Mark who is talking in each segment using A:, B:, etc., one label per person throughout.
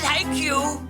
A: Thank you.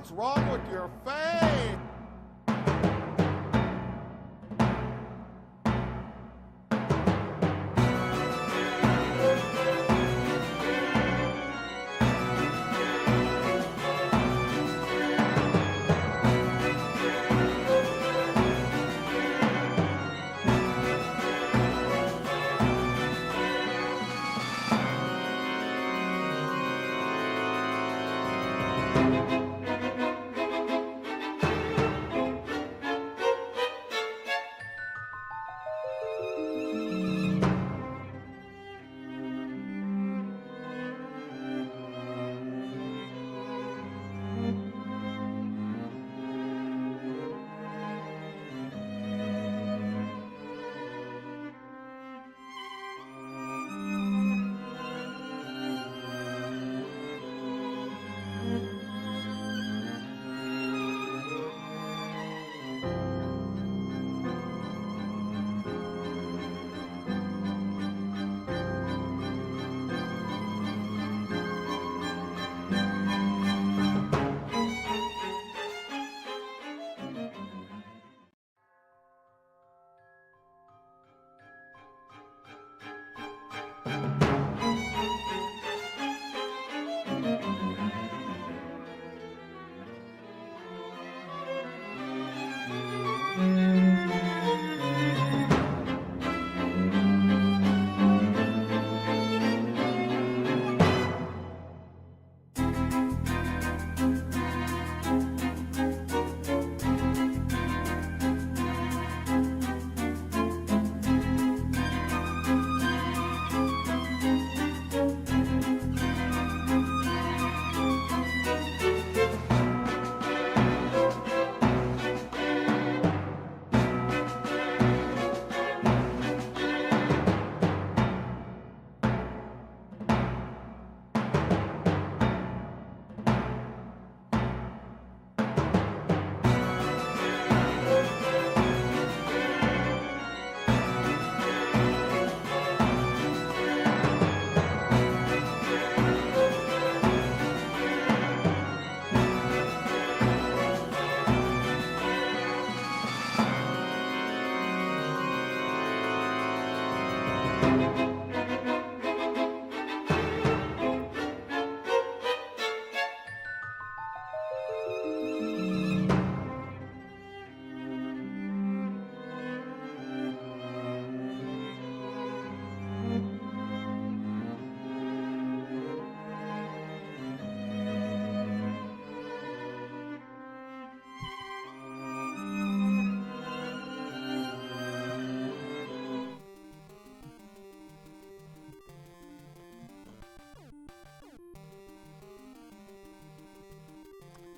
B: What's wrong with your face?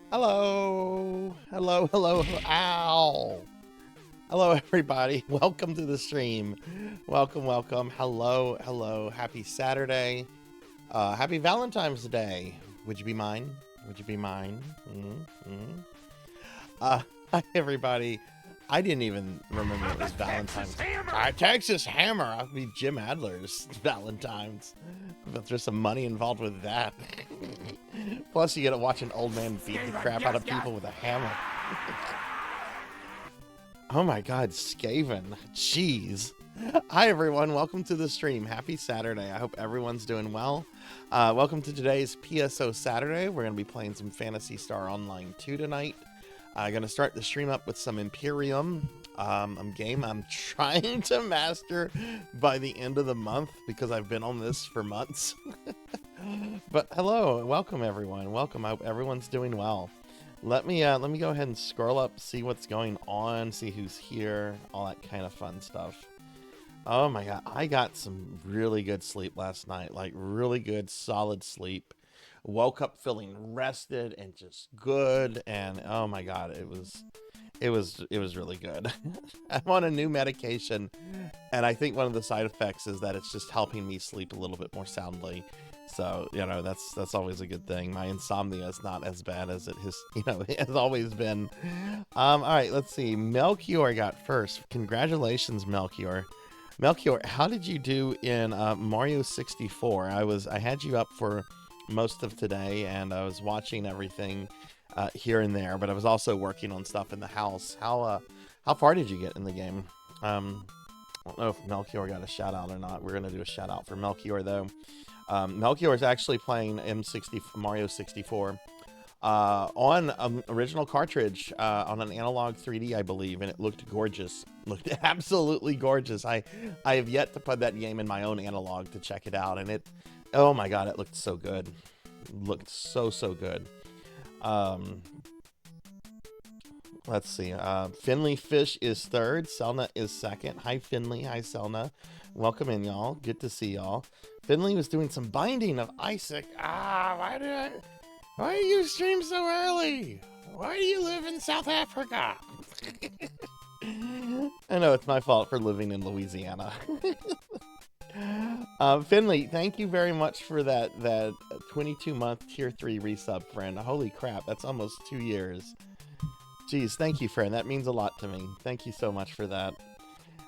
C: Hello, hello, hello, ow. Hello, everybody. Welcome to the stream. Welcome, welcome. Hello, hello. Happy Saturday. Happy Valentine's Day. Would you be mine? Would you be mine? Hi, everybody. I didn't even remember it was Valentine's. Texas Hammer. I'll be Jim Adler's Valentine's. But there's some money involved with that. Plus, you get to watch an old man beat the crap out of people with a hammer. Oh my God, Skaven. Jeez. Hi, everyone. Welcome to the stream. Happy Saturday. I hope everyone's doing well. Welcome to today's PSO Saturday. We're going to be playing some Phantasy Star Online 2 tonight. I'm going to start the stream up with some Imperium. I'm trying to master by the end of the month because I've been on this for months. But hello, welcome everyone. Welcome. I hope everyone's doing well. Let me go ahead and scroll up, see what's going on, see who's here, all that kind of fun stuff. Oh my God, I got some really good sleep last night, like really good, solid sleep. Woke up feeling rested and just good, and oh my God, it was really good. I'm on a new medication, and I think one of the side effects is that it's just helping me sleep a little bit more soundly. So, you know, that's always a good thing. My insomnia is not as bad as it has, it has always been. All right, let's see. Melchior got first. Congratulations, Melchior. Melchior, how did you do in Mario 64? I had you up for most of today, and I was watching everything. here and there, but I was also working on stuff in the house. How far did you get in the game? I don't know if Melchior got a shout out or not. We're gonna do a shout out for Melchior though. Melchior is actually playing Mario 64 on an original cartridge on an analog 3D, I believe, and it looked gorgeous. Looked absolutely gorgeous. I have yet to put that game in my own analog to check it out, and oh my god, it looked so good. It looked so good. Let's see. Finley Fish is third. Selna is second. Hi, Finley. Hi, Selna. Welcome in, y'all. Good to see y'all. Finley was doing some binding of Isaac. Why do you stream so early? Why do you live in South Africa? I know it's my fault for living in Louisiana. Finley, thank you very much for that 22-month tier 3 resub, friend. Holy crap, that's almost 2 years. Jeez, thank you, friend. That means a lot to me. Thank you so much for that.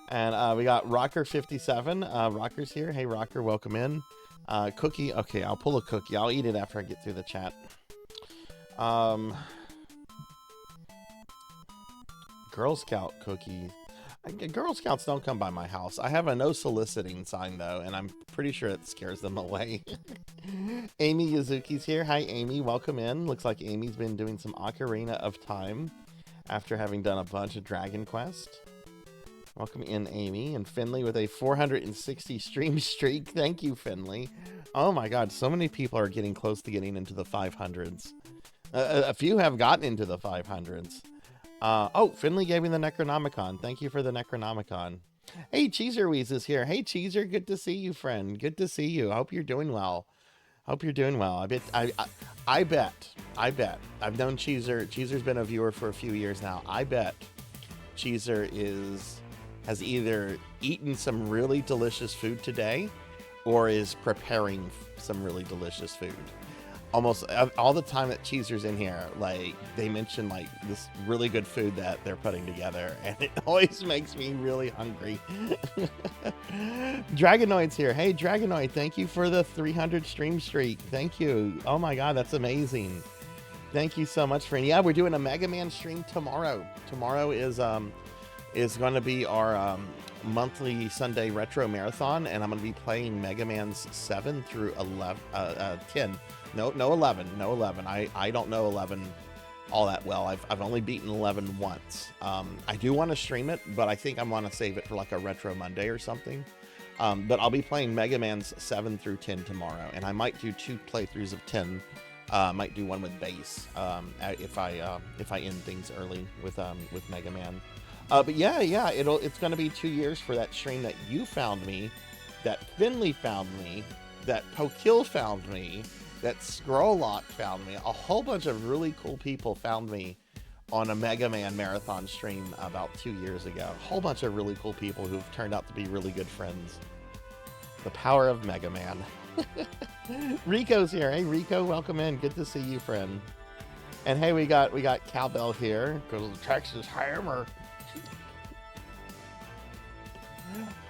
C: And we got Rocker57. Rocker's here. Hey, Rocker, welcome in. Cookie. Okay, I'll pull a cookie. I'll eat it after I get through the chat. Girl Scout cookie. Girl Scouts don't come by my house. I have a no soliciting sign, though, and I'm pretty sure it scares them away. Amy Yuzuki's here. Hi, Amy. Welcome in. Looks like Amy's been doing some Ocarina of Time after having done a bunch of Dragon Quest. Welcome in, Amy. And Finley with a 460 stream streak. Thank you, Finley. Oh my god, so many people are getting close to getting into the 500s. A few have gotten into the 500s. Oh, Finley gave me the Necronomicon. Thank you for the Necronomicon. Hey, Cheeserweeze is here. Hey, Cheeser, good to see you, friend. Good to see you. I hope you're doing well. Hope you're doing well. I bet. I've known Cheeser. Cheeser's been a viewer for a few years now. I bet Cheeser has either eaten some really delicious food today or is preparing some really delicious food. Almost all the time that Cheeser's in here, like, they mention like this really good food that they're putting together, and it always makes me really hungry. Dragonoid's here. Hey, Dragonoid, thank you for the 300 stream streak. Thank you. Oh my god, that's amazing. Thank you so much, friend. Yeah, we're doing a Mega Man stream tomorrow. Tomorrow is going to be our monthly Sunday retro marathon, and I'm going to be playing Mega Man's 7 through 10. No 11. I don't know 11 all that well. I've only beaten 11 once. I do want to stream it, but I think I want to save it for like a retro Monday or something. But I'll be playing Mega Man's 7 through 10 tomorrow, and I might do 2 playthroughs of 10. Might do one with base if I end things early with Mega Man. But yeah, it's going to be 2 years for that stream that you found me, that Finley found me, that Pokil found me, that Scrolllock found me. A whole bunch of really cool people found me on a Mega Man marathon stream about 2 years ago. A whole bunch of really cool people who've turned out to be really good friends. The power of Mega Man. Rico's here. Hey, Rico, welcome in. Good to see you, friend. And hey, we got Cowbell here. Goes to the Texas Hammer.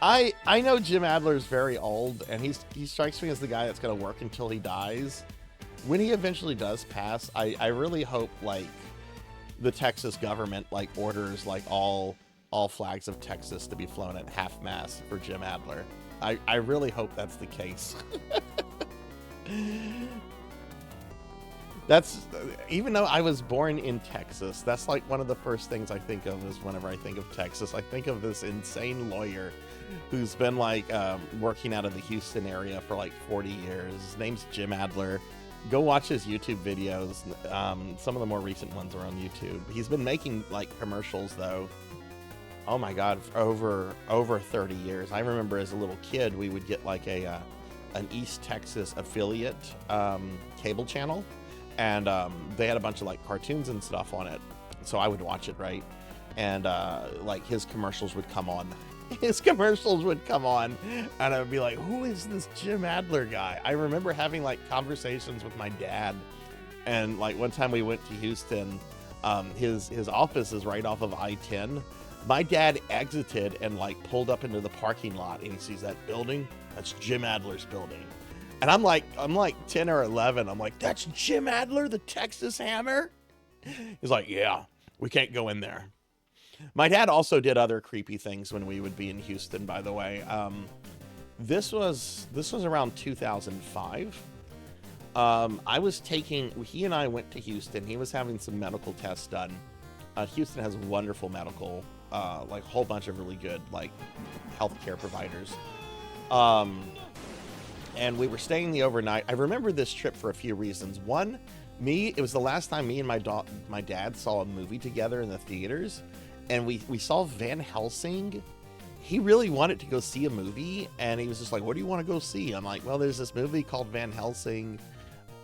C: I know Jim Adler's very old, and he strikes me as the guy that's going to work until he dies. When he eventually does pass, I really hope like the Texas government like orders like all flags of Texas to be flown at half-mast for Jim Adler. I really hope that's the case. That's, even though I was born in Texas, that's like one of the first things I think of is whenever I think of Texas. I think of this insane lawyer who's been like working out of the Houston area for like 40 years. His name's Jim Adler. Go watch his YouTube videos. Some of the more recent ones are on YouTube. He's been making like commercials though. Oh my God, for over 30 years. I remember as a little kid, we would get like an East Texas affiliate cable channel. And they had a bunch of like cartoons and stuff on it. So I would watch it, right? And like his commercials would come on. And I would be like, who is this Jim Adler guy? I remember having like conversations with my dad. And like one time we went to Houston, his office is right off of I-10. My dad exited and like pulled up into the parking lot, and he sees that building. That's Jim Adler's building. And I'm like 10 or 11. I'm like, that's Jim Adler, the Texas Hammer? He's like, yeah, we can't go in there. My dad also did other creepy things when we would be in Houston, by the way. This was around 2005. He and I went to Houston. He was having some medical tests done. Houston has wonderful medical, like a whole bunch of really good, like, healthcare providers. And we were staying the overnight. I remember this trip for a few reasons. One, it was the last time me and my dad saw a movie together in the theaters, and we saw Van Helsing. He really wanted to go see a movie, and he was just like, what do you want to go see? I'm like, well, there's this movie called Van Helsing.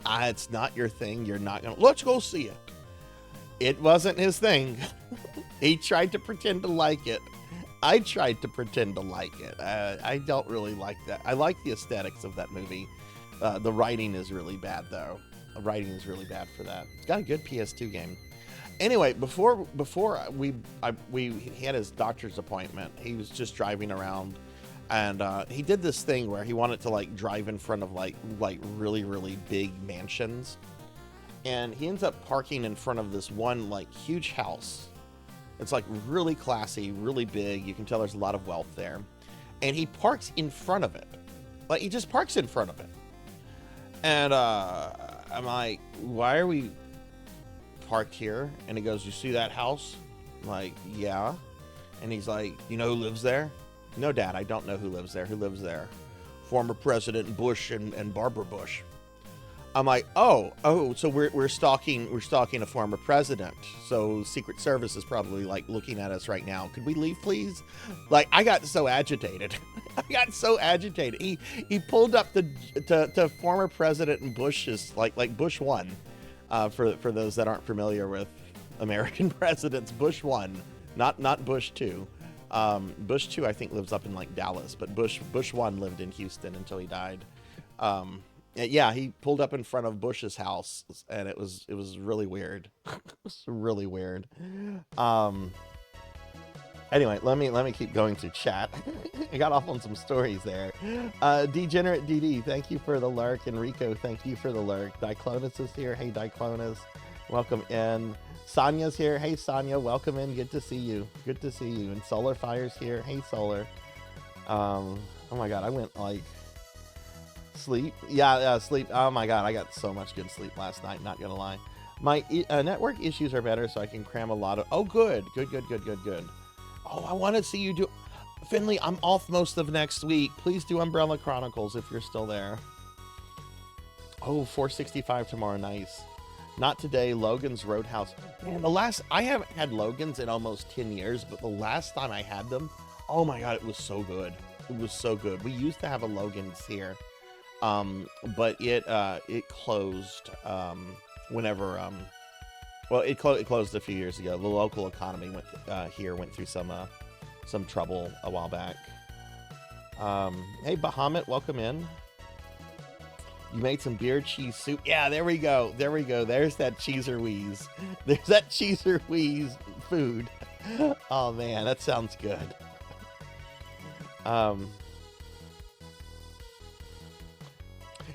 C: It's not your thing. You're not gonna, let's go see it. It wasn't his thing. He tried to pretend to like it. I tried to pretend to like it. I don't really like that. I like the aesthetics of that movie. The writing is really bad, though. The writing is really bad for that. It's got a good PS2 game. Anyway, before he had his doctor's appointment, he was just driving around, and he did this thing where he wanted to like drive in front of like really, really big mansions, and he ends up parking in front of this one like huge house. It's like really classy, really big. You can tell there's a lot of wealth there, and he parks in front of it. Like, he just parks in front of it, and I'm like, why are we parked here? And he goes, you see that house? I'm like, yeah. And he's like, you know who lives there? No, Dad, I don't know who lives there. Who lives there? Former President Bush and Barbara Bush. I'm like, oh, so we're stalking a former president. So Secret Service is probably like looking at us right now. Could we leave, please? Like, I got so agitated. He pulled up to former President Bush's like Bush 1. For those that aren't familiar with American presidents, Bush 1, not Bush 2. Bush 2 I think lives up in like Dallas, but Bush 1 lived in Houston until he died. Yeah, he pulled up in front of Bush's house, and it was really weird. It was really weird. Anyway, let me keep going to chat. I got off on some stories there. Degenerate DD, thank you for the lurk. Enrico, thank you for the lurk. Diclonus is here. Hey, Diclonus, welcome in. Sonya's here. Hey, Sonya, welcome in. Good to see you. Good to see you. And Solar Fire's here. Hey, Solar. Oh my God, I went like sleep. Yeah, sleep. Oh my God, I got so much good sleep last night. Not gonna lie. My network issues are better, so I can cram a lot of. Oh, good. Oh, I want to see you do... Finley, I'm off most of next week. Please do Umbrella Chronicles if you're still there. Oh, 465 tomorrow. Nice. Not today. Logan's Roadhouse. Man, I haven't had Logan's in almost 10 years, but the last time I had them, oh my God, it was so good. It was so good. We used to have a Logan's here, but it closed whenever... Well, it closed a few years ago. The local economy went through some trouble a while back. Hey, Bahamut, welcome in. You made some beer cheese soup. Yeah, there we go. There's that Cheeser Wheeze. There's that Cheeser Wheeze food. Oh man, that sounds good.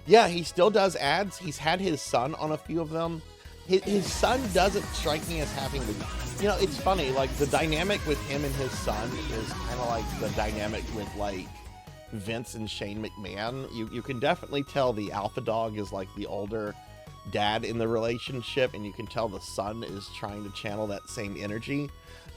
C: Yeah, he still does ads. He's had his son on a few of them. His son doesn't strike me as having the, it's funny, like the dynamic with him and his son is kind of like the dynamic with like Vince and Shane McMahon. You can definitely tell the alpha dog is like the older dad in the relationship, and you can tell the son is trying to channel that same energy.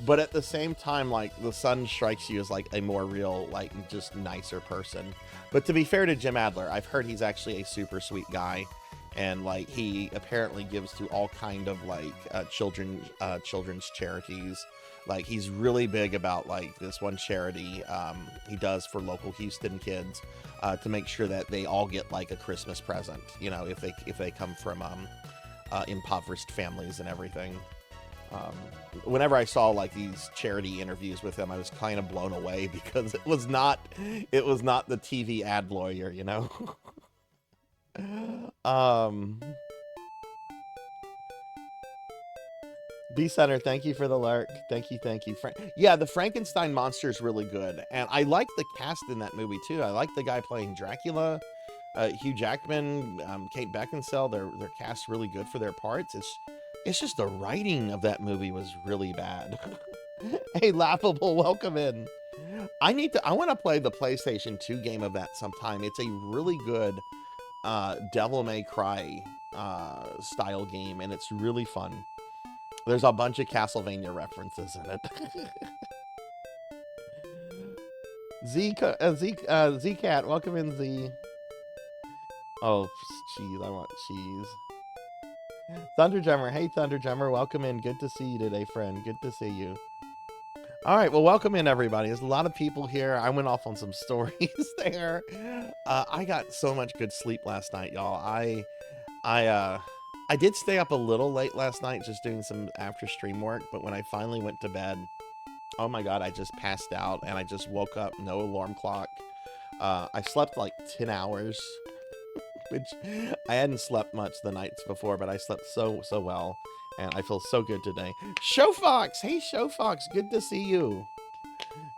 C: But at the same time, like the son strikes you as like a more real, like just nicer person. But to be fair to Jim Adler, I've heard he's actually a super sweet guy. And like he apparently gives to all kind of like children's charities. Like he's really big about like this one charity he does for local Houston kids to make sure that they all get like a Christmas present, if they come from impoverished families and everything. Whenever I saw like these charity interviews with him, I was kind of blown away because it was not the TV ad lawyer, B Center, thank you for the lurk. Thank you. Yeah, the Frankenstein monster is really good, and I like the cast in that movie too. I like the guy playing Dracula, Hugh Jackman, Kate Beckinsale. They're cast really good for their parts. It's just the writing of that movie was really bad. Hey, Laughable, welcome in. I want to play the PlayStation 2 game of that sometime. It's a really good Devil May Cry style game, and it's really fun. There's a bunch of Castlevania references in it. Z-Cat, welcome in, Z. Oh, cheese, I want cheese. Thunderdrummer, hey Thunderdrummer, welcome in. Good to see you today, friend. Good to see you. All right, well, welcome in, everybody. There's a lot of people here. I went off on some stories there. I got so much good sleep last night, y'all. I did stay up a little late last night just doing some after stream work, but when I finally went to bed, oh my God, I just passed out and I just woke up, no alarm clock. I slept like 10 hours, which I hadn't slept much the nights before, but I slept so well. And I feel so good today. Showfox! Hey, Showfox, good to see you.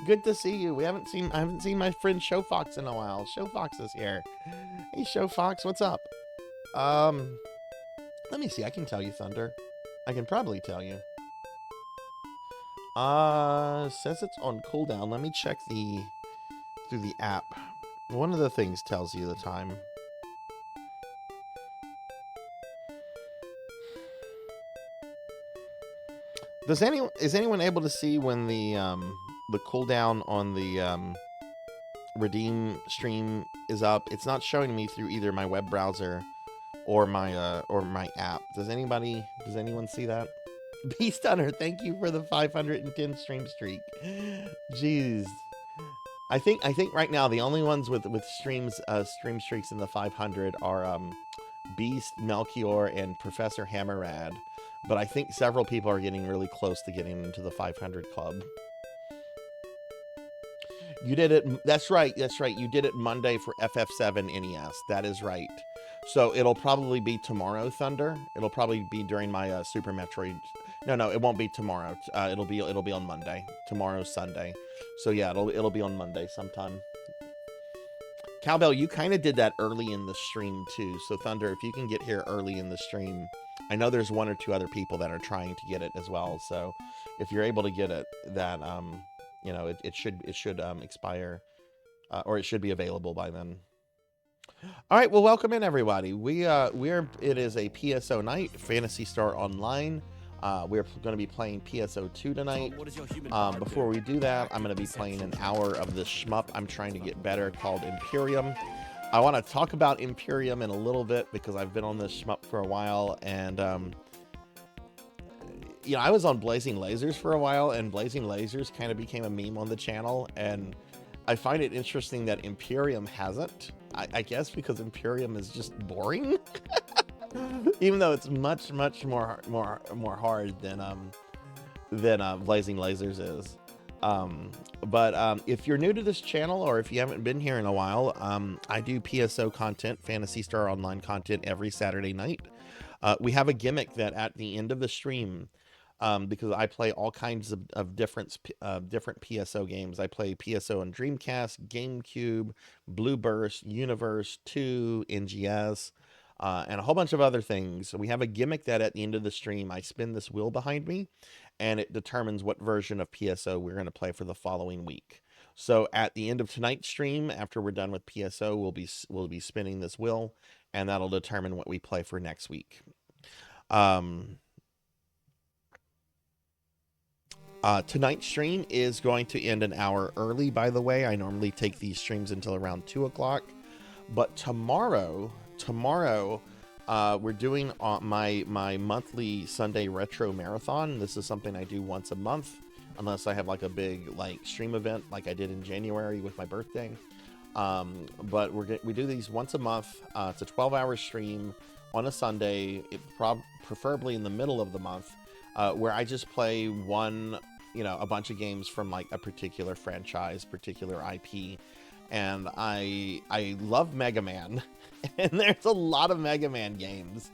C: Good to see you. I haven't seen my friend Showfox in a while. Showfox is here. Hey, Showfox, what's up? Let me see. I can tell you, Thunder. I can probably tell you. Says it's on cooldown. Let me check through the app. One of the things tells you the time. Is anyone able to see when the cooldown on the redeem stream is up? It's not showing me through either my web browser or my app. Does anyone see that? Beast Hunter, thank you for the 510 stream streak. Jeez. I think right now the only ones with stream streaks in the 500 are Beast, Melchior, and Professor Hammerrad. But I think several people are getting really close to getting into the 500 club. You did it. That's right. You did it Monday for FF7 NES. That is right. So it'll probably be tomorrow, Thunder. It'll probably be during my Super Metroid. No, it won't be tomorrow. It'll be on Monday. Tomorrow's Sunday. So yeah, it'll be on Monday sometime. Cowbell, you kind of did that early in the stream too. So Thunder, if you can get here early in the stream, I know there's one or two other people that are trying to get it as well. So if you're able to get it, that you know, it should expire, or it should be available by then. All right, well, welcome in, everybody. It is a PSO night, Phantasy Star Online. We're going to be playing PSO 2 tonight. Before we do that, I'm going to be playing an hour of this shmup I'm trying to get better called Imperium. I want to talk about Imperium in a little bit because I've been on this shmup for a while, and you know, I was on Blazing Lasers for a while, and Blazing Lasers kind of became a meme on the channel, and I find it interesting that Imperium hasn't. I guess because Imperium is just boring, even though it's much more hard than Blazing Lasers is. But if you're new to this channel, or if you haven't been here in a while, I do PSO content, Phantasy Star Online content, every Saturday night. We have a gimmick that at the end of the stream, because I play all kinds of different PSO games. I play PSO on Dreamcast, GameCube, Blue Burst, Universe 2, NGS, and a whole bunch of other things. So we have a gimmick that at the end of the stream, I spin this wheel behind me, and it determines what version of PSO we're going to play for the following week. So at the end of tonight's stream, after we're done with PSO, we'll be spinning this wheel, and that'll determine what we play for next week. Tonight's stream is going to end an hour early, by the way. I normally take these streams until around 2 o'clock. But tomorrow, we're doing my monthly Sunday retro marathon. This is something I do once a month, unless I have like a big stream event like I did in January with my birthday. But we do these once a month. It's a 12-hour stream on a Sunday, preferably in the middle of the month, where I just play a bunch of games from like a particular franchise, particular IP. And I love Mega Man, and there's a lot of Mega Man games.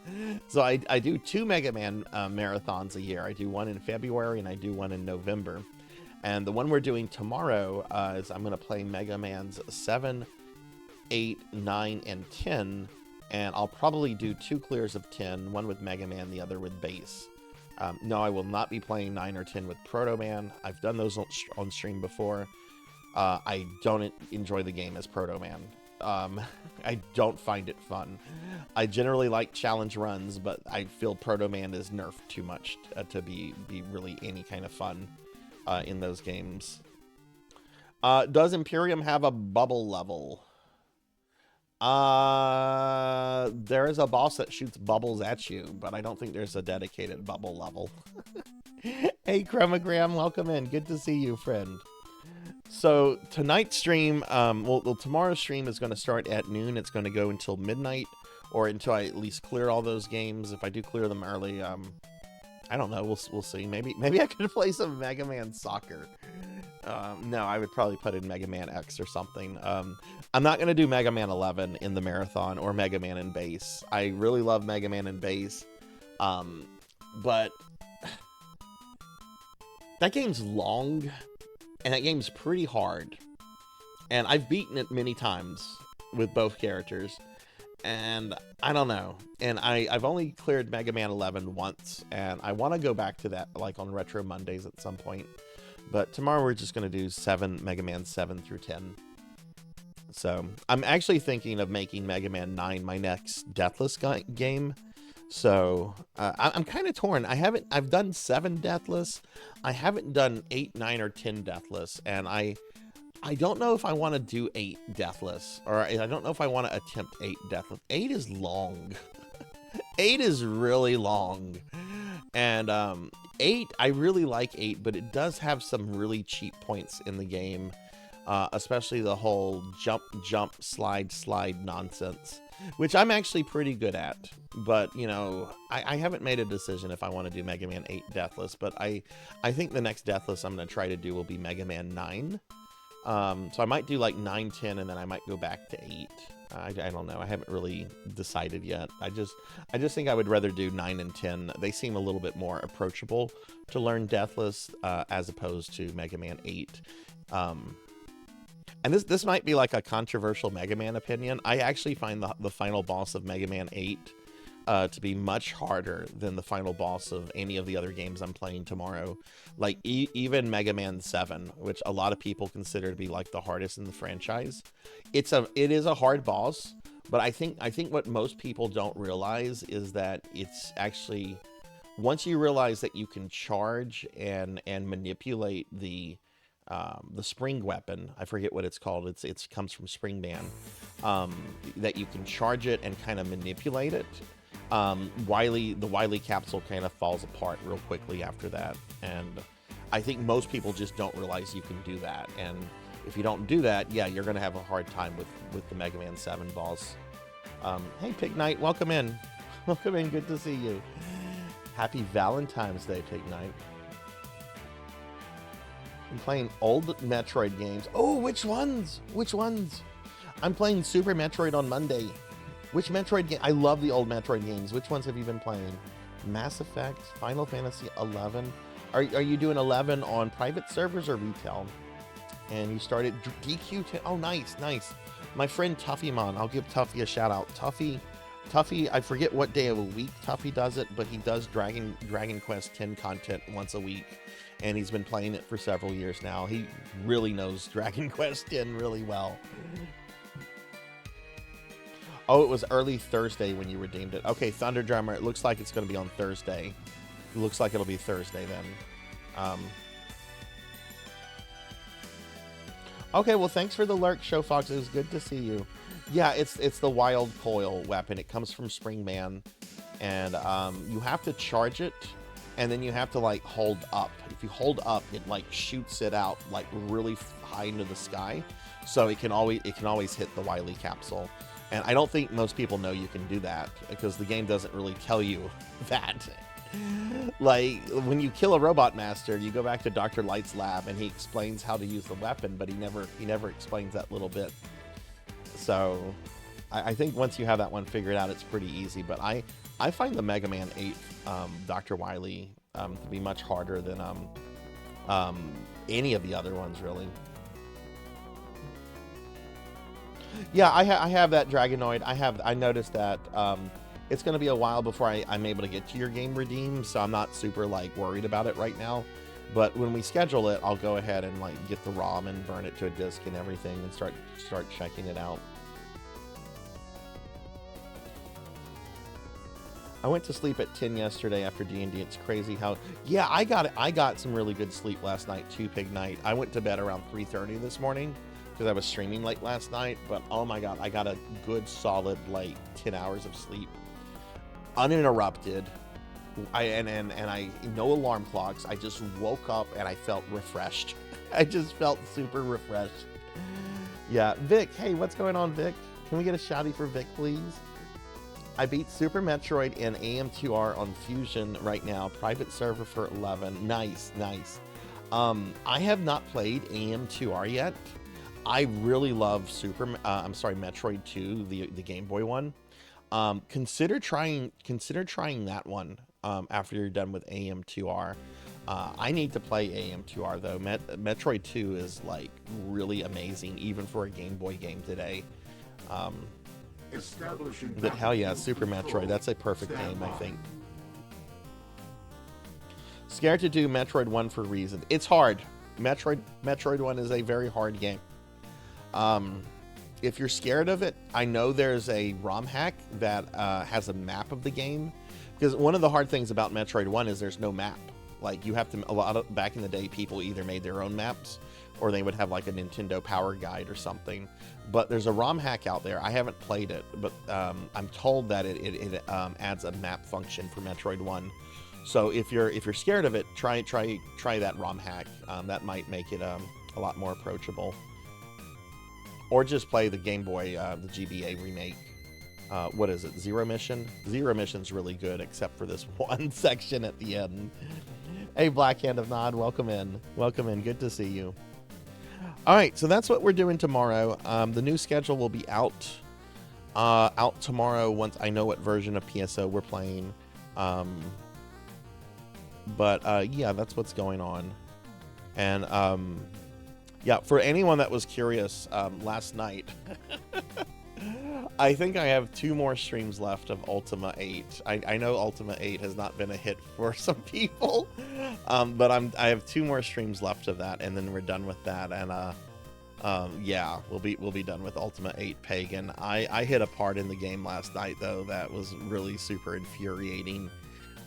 C: So I do 2 Mega Man marathons a year. I do one in February and I do one in November. And the one we're doing tomorrow is I'm going to play Mega Man's 7, 8, 9, and 10. And I'll probably do 2 clears of 10, one with Mega Man, the other with Bass. No, I will not be playing 9 or 10 with Proto Man. I've done those on stream before. I don't enjoy the game as Proto Man. I don't find it fun. I generally like challenge runs, but I feel Proto Man is nerfed too much to be really any kind of fun in those games. Does Imperium have a bubble level? There is a boss that shoots bubbles at you, but I don't think there's a dedicated bubble level. Hey, Chromogram, welcome in. Good to see you, friend. So tonight's stream, well, tomorrow's stream is going to start at noon. It's going to go until midnight, or until I at least clear all those games. If I do clear them early, I don't know. We'll see. Maybe I could play some Mega Man Soccer. No, I would probably put in Mega Man X or something. I'm not going to do Mega Man 11 in the marathon or Mega Man in base. I really love Mega Man in base, but that game's long, and that game's pretty hard. And I've beaten it many times with both characters, and I don't know. And I've only cleared Mega Man 11 once, and I want to go back to that, like on Retro Mondays at some point. But tomorrow we're just going to do Mega Man 7 through 10. So I'm actually thinking of making Mega Man 9 my next Deathless game. So I'm kind of torn. I've done 7 Deathless. I haven't done 8, 9, or 10 Deathless. And I don't know if I want to do 8 Deathless. Or I don't know if I want to attempt 8 Deathless. 8 is long. 8 is really long. And 8, I really like 8, but it does have some really cheap points in the game, especially the whole jump, slide nonsense, which I'm actually pretty good at. But, you know, I haven't made a decision if I want to do Mega Man 8 Deathless, but I think the next Deathless I'm going to try to do will be Mega Man 9. So I might do like 9, 10, and then I might go back to 8. I don't know. I haven't really decided yet. I just think I would rather do 9 and 10. They seem a little bit more approachable to learn Deathless as opposed to Mega Man 8. And this might be like a controversial Mega Man opinion. I actually find the final boss of Mega Man 8 to be much harder than the final boss of any of the other games I'm playing tomorrow. Like even Mega Man 7, which a lot of people consider to be like the hardest in the franchise. It is a hard boss, but I think what most people don't realize is that it's actually, once you realize that you can charge and manipulate the spring weapon, I forget what it's called. It comes from Spring Man. That you can charge it and kind of manipulate it. The Wily capsule kind of falls apart real quickly after that, and I think most people just don't realize you can do that. And if you don't do that, yeah, you're gonna have a hard time with the Mega Man 7 boss. Hey, Pig Knight, welcome in. Welcome in. Good to see you. Happy Valentine's Day, Pig Knight. I'm playing old Metroid games. Oh, which ones? Which ones? I'm playing Super Metroid on Monday. Which Metroid game? I love the old Metroid games. Which ones have you been playing? Mass Effect, Final Fantasy 11. Are you doing 11 on private servers or retail? And you started DQ10. Oh, nice. My friend Tuffymon. I'll give Tuffy a shout out. Tuffy, I forget what day of the week Tuffy does it, but he does Dragon Quest X content once a week. And he's been playing it for several years now. He really knows Dragon Quest X really well. Oh, it was early Thursday when you redeemed it. Okay, Thunder Drummer, it looks like it's going to be on Thursday. It looks like it'll be Thursday then. Okay, well, thanks for the lurk, Show Fox. It was good to see you. Yeah, it's the Wild Coil weapon. It comes from Spring Man. And you have to charge it, and then you have to, like, hold up. If you hold up, it, like, shoots it out, like, really high into the sky. So it can always hit the Wily capsule. And I don't think most people know you can do that, because the game doesn't really tell you that. Like, when you kill a Robot Master, you go back to Dr. Light's lab, and he explains how to use the weapon, but he never explains that little bit. So, I think once you have that one figured out, it's pretty easy. But I find the Mega Man 8 Dr. Wily to be much harder than any of the other ones, really. Yeah, I have that Dragonoid. I noticed that it's going to be a while before I'm able to get to your game redeem, so I'm not super like worried about it right now. But when we schedule it, I'll go ahead and like get the ROM and burn it to a disk and everything and start checking it out. I went to sleep at 10 yesterday after D&D. It's crazy how... Yeah, I got some really good sleep last night, too, Pig Night. I went to bed around 3:30 this morning because I was streaming late last night. But, oh my God, I got a good, solid, like, 10 hours of sleep. Uninterrupted. No alarm clocks. I just woke up and I felt refreshed. I just felt super refreshed. Yeah, Vic. Hey, what's going on, Vic? Can we get a shouty for Vic, please? I beat Super Metroid in ENVTuber on Fusion right now. Private server for 11. Nice, nice. I have not played ENVTuber yet. I really love Metroid 2, the Game Boy one. Consider trying that one after you're done with ENVTuber. I need to play ENVTuber though. Metroid 2 is like really amazing, even for a Game Boy game today. But hell yeah, Super Metroid. That's a perfect game, I think. Scared to do Metroid 1 for reason. It's hard. Metroid 1 is a very hard game. If you're scared of it, I know there's a ROM hack that has a map of the game. Because one of the hard things about Metroid 1 is there's no map. Like, you have to, back in the day, people either made their own maps or they would have like a Nintendo Power Guide or something. But there's a ROM hack out there. I haven't played it, but I'm told that it adds a map function for Metroid 1. So if you're scared of it, try that ROM hack. That might make it a lot more approachable. Or just play the Game Boy, the GBA remake. What is it? Zero Mission? Zero Mission's really good, except for this one section at the end. Hey, Black Hand of Nod, welcome in. Welcome in. Good to see you. All right, so that's what we're doing tomorrow. The new schedule will be out tomorrow once I know what version of PSO we're playing. Yeah, that's what's going on. And yeah, for anyone that was curious, last night, I think I have 2 more streams left of Ultima 8. I know Ultima 8 has not been a hit for some people, but I have 2 more streams left of that, and then we're done with that. And yeah, we'll be done with Ultima 8 Pagan. I hit a part in the game last night though that was really super infuriating.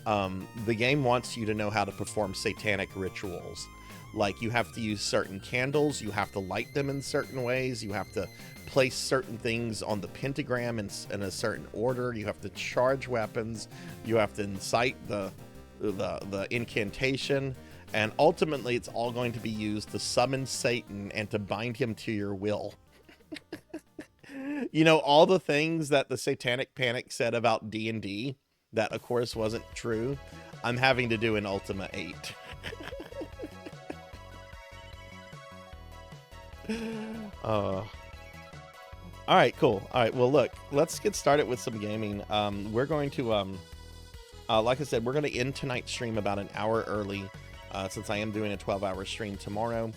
C: The game wants you to know how to perform satanic rituals. Like, you have to use certain candles, you have to light them in certain ways, you have to place certain things on the pentagram in a certain order, you have to charge weapons, you have to incite the incantation, and ultimately it's all going to be used to summon Satan and to bind him to your will. You know, all the things that the Satanic Panic said about D&D, that of course wasn't true, I'm having to do in Ultima 8. All right, cool. All right, well, look, let's get started with some gaming. We're going to, like I said, we're going to end tonight's stream about an hour early, since I am doing a 12-hour stream tomorrow.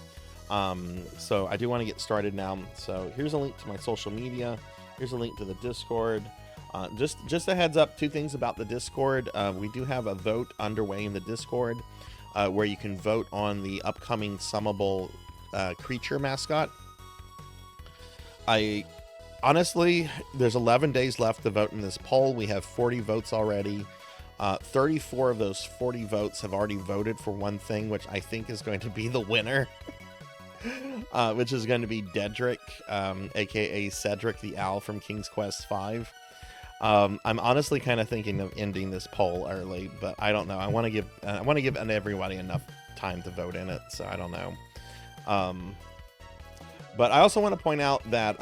C: So I do want to get started now. So here's a link to my social media. Here's a link to the Discord. Just a heads up, 2 things about the Discord. We do have a vote underway in the Discord, where you can vote on the upcoming summable creature mascot. Honestly, there's 11 days left to vote in this poll. We have 40 votes already. 34 of those 40 votes have already voted for one thing, which I think is going to be the winner, which is going to be Dedrick, aka Cedric the Owl from King's Quest V. I'm honestly kind of thinking of ending this poll early, but I don't know. I want to give everybody enough time to vote in it, so I don't know. But I also want to point out that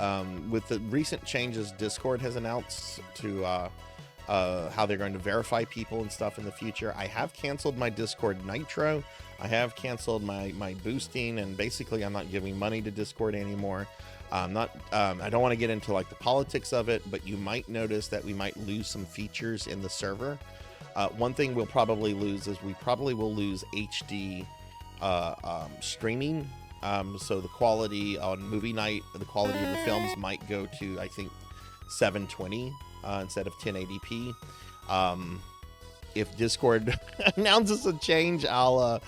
C: with the recent changes Discord has announced to how they're going to verify people and stuff in the future, I have canceled my Discord Nitro. I have canceled my boosting, and basically I'm not giving money to Discord anymore. I don't want to get into like the politics of it, but you might notice that we might lose some features in the server. One thing we'll probably lose is we probably will lose HD streaming. So the quality on movie night, the quality of the films might go to, I think, 720 instead of 1080p. If Discord announces a change, I'll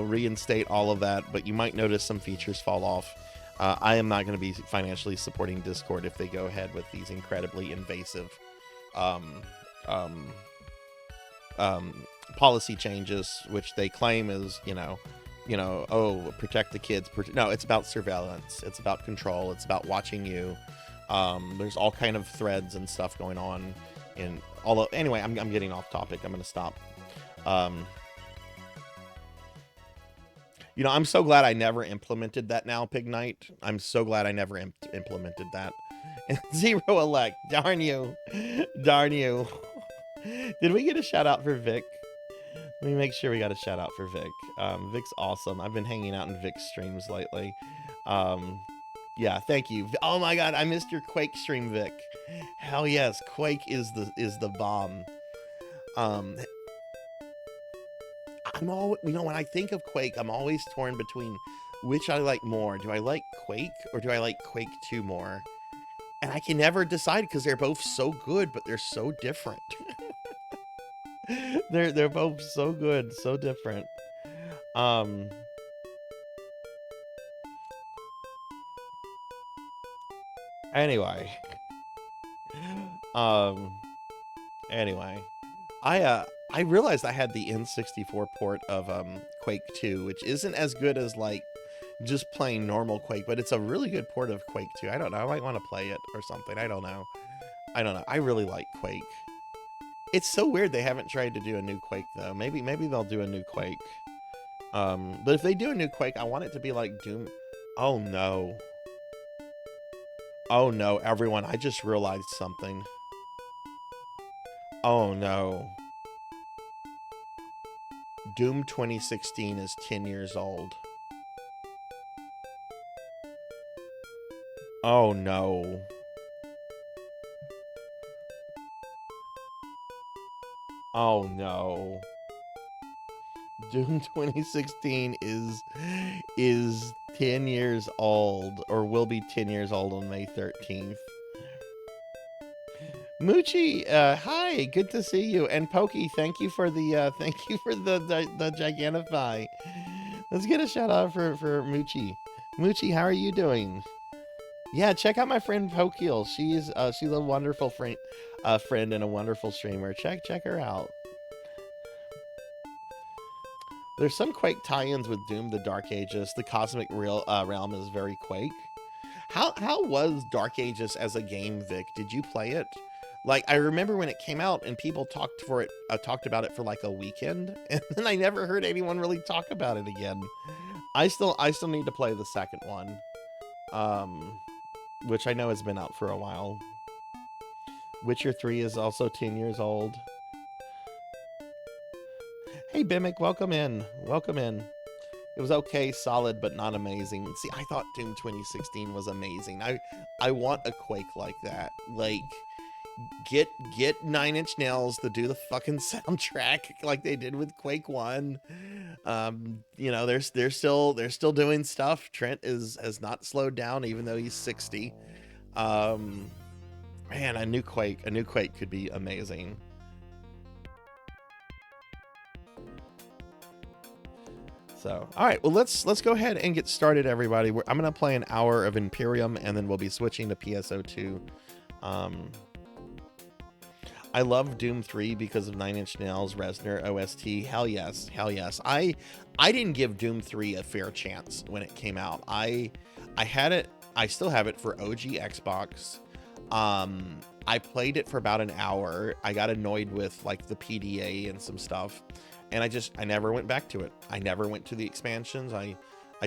C: reinstate all of that. But you might notice some features fall off. I am not going to be financially supporting Discord if they go ahead with these incredibly invasive policy changes, which they claim is, oh, protect the kids. No, it's about surveillance. It's about control. It's about watching you. There's all kind of threads and stuff going on. And anyway, I'm getting off topic. I'm going to stop. I'm so glad I never implemented that now, Pig Knight. I'm so glad I never implemented that. Zero elect. Darn you. Darn you. Did we get a shout out for Vic? Let me make sure we got a shout out for Vic. Vic's awesome. I've been hanging out in Vic's streams lately. Yeah, thank you. Oh my god, I missed your Quake stream, Vic. Hell yes, Quake is the bomb. When I think of Quake, I'm always torn between which I like more. Do I like Quake or do I like Quake 2 more? And I can never decide because they're both so good, but they're so different. They're both so good, so different. Anyway. I realized I had the N64 port of Quake 2, which isn't as good as like just playing normal Quake, but it's a really good port of Quake 2. I don't know. I might want to play it or something. I don't know. I really like Quake. It's so weird they haven't tried to do a new Quake though. Maybe they'll do a new Quake. But if they do a new Quake, I want it to be like Doom. Oh no. Oh no, everyone, I just realized something. Oh no. Doom 2016 is 10 years old. Oh no. Oh no. Doom 2016 is 10 years old, or will be 10 years old on May 13th. Moochie, hi, good to see you. And Pokey, thank you for the Gigantify. Let's get a shout out for Moochie. Moochie, how are you doing? Yeah, check out my friend Pokeal. She's a wonderful friend and a wonderful streamer. Check her out. There's some Quake tie-ins with Doom, the Dark Ages. The Cosmic Realm is very Quake. How was Dark Ages as a game, Vic? Did you play it? Like, I remember when it came out and people talked about it for like a weekend, and then I never heard anyone really talk about it again. I still need to play the second one, which I know has been out for a while. Witcher 3 is also 10 years old. Hey, Bimic, welcome in. Welcome in. It was okay, solid, but not amazing. See, I thought Doom 2016 was amazing. I want a Quake like that. Like, get 9 Inch Nails to do the fucking soundtrack like they did with Quake 1. They're still doing stuff. Trent has not slowed down, even though he's 60. Man, a new Quake could be amazing. So, all right, well, let's go ahead and get started, everybody. I'm going to play an hour of Imperium, and then we'll be switching to PSO2. I love Doom 3 because of 9 Inch Nails, Reznor, OST. Hell yes, hell yes. I didn't give Doom 3 a fair chance when it came out. I had it, I still have it for OG Xbox. I played it for about an hour. I got annoyed with like the PDA and some stuff. And I never went back to it. I never went to the expansions. I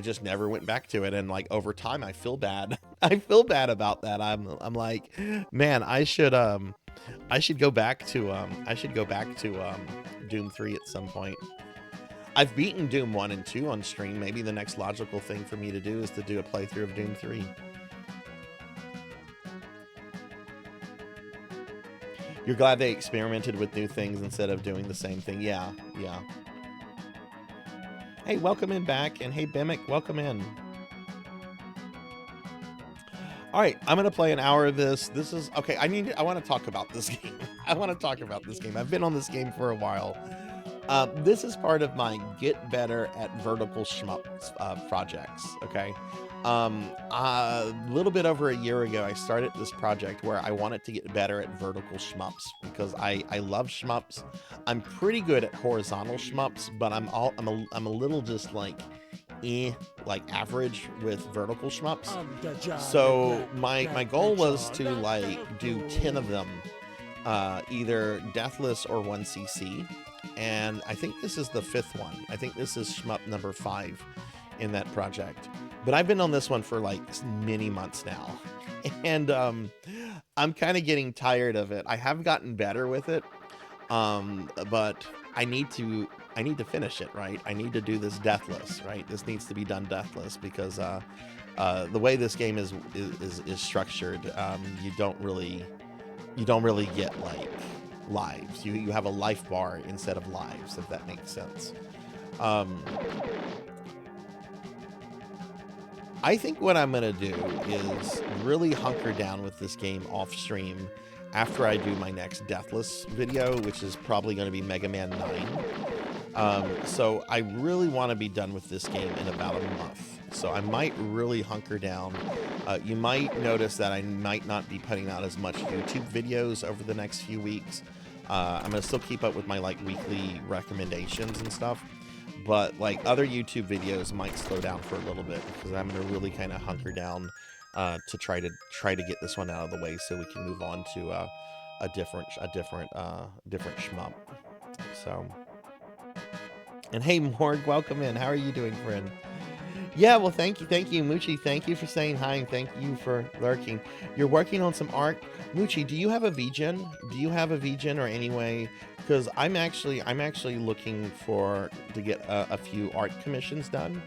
C: just never went back to it. And like over time, I feel bad. I feel bad about that. I'm like, man, I should go back to Doom 3 at some point. I've beaten Doom 1 and 2 on stream. Maybe the next logical thing for me to do is to do a playthrough of Doom 3. You're glad they experimented with new things instead of doing the same thing. Yeah. Hey, welcome in back. And hey, Bimic, welcome in. All right, I'm gonna play an hour of this. This is okay. I want to talk about this game. I want to talk about this game. I've been on this game for a while. This is part of my get better at vertical shmups projects. Okay, a little bit over a year ago, I started this project where I wanted to get better at vertical shmups because I love shmups. I'm pretty good at horizontal shmups, but I'm a little just like average with vertical shmups. So my goal was to like do 10 of them, either deathless or 1cc, and I think this is the 5th one. I think this is shmup number 5 in that project, but I've been on this one for like many months now, and I'm kind of getting tired of it. I have gotten better with it, but I need to finish it, right? I need to do this deathless, right? This needs to be done deathless because the way this game is structured, you don't really get like lives. You have a life bar instead of lives, if that makes sense. I think what I'm gonna do is really hunker down with this game off stream after I do my next deathless video, which is probably going to be Mega Man 9. So I really want to be done with this game in about a month. So I might really hunker down. You might notice that I might not be putting out as much YouTube videos over the next few weeks. I'm going to still keep up with my like weekly recommendations and stuff. But like other YouTube videos might slow down for a little bit because I'm going to really kind of hunker down to try to get this one out of the way so we can move on to a different shmup. So, and hey Morg, welcome in. How are you doing, friend? Yeah, well, thank you, Moochie. Thank you for saying hi and thank you for lurking. You're working on some art, Moochie. Do you have a VGen? Do you have a VGen or anyway? Because I'm actually looking to get a few art commissions done,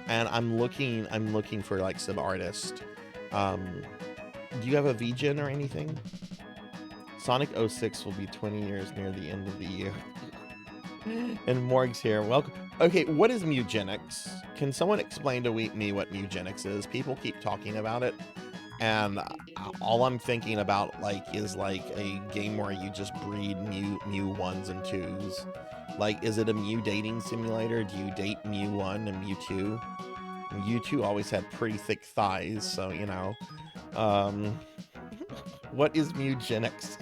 C: and I'm looking for like some artists. Do you have a VGen or anything? Sonic 06 will be 20 years near the end of the year. And Morg's here. Welcome. Okay, what is Mugenics? Can someone explain to me what Mugenics is? People keep talking about it, and all I'm thinking about is a game where you just breed Mew 1s and 2s. Like, is it a Mew dating simulator? Do you date Mew 1 and Mew 2? Mew 2 always had pretty thick thighs, so you know. What is Mugenics?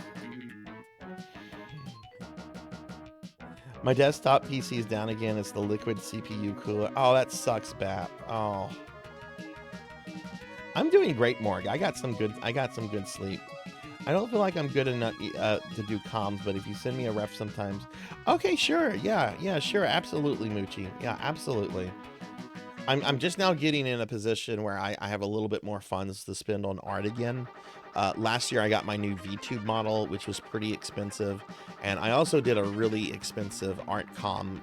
C: My desktop PC is down again. It's the liquid CPU cooler. Oh, that sucks, Bap. Oh. I'm doing great, Morg. I got some good sleep. I don't feel like I'm good enough to do comms, but if you send me a ref sometimes. Okay, sure. Yeah, sure. Absolutely, Moochie. Yeah, absolutely. I'm just now getting in a position where I have a little bit more funds to spend on art again. Last year I got my new VTuber model, which was pretty expensive, and I also did a really expensive art com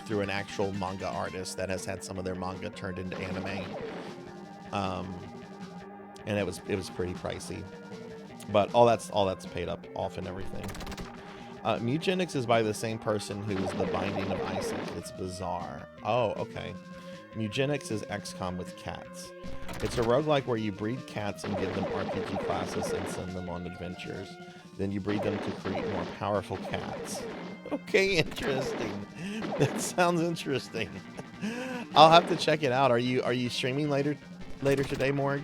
C: through an actual manga artist that has had some of their manga turned into anime, and it was pretty pricey, but all that's paid up off and everything. Mugenics is by the same person who's the Binding of Isaac. It's bizarre. Oh, okay. Mugenics is XCOM with cats. It's a roguelike where you breed cats and give them RPG classes and send them on adventures. Then you breed them to create more powerful cats. Okay, interesting. That sounds interesting. I'll have to check it out. Are you streaming later today, Morg?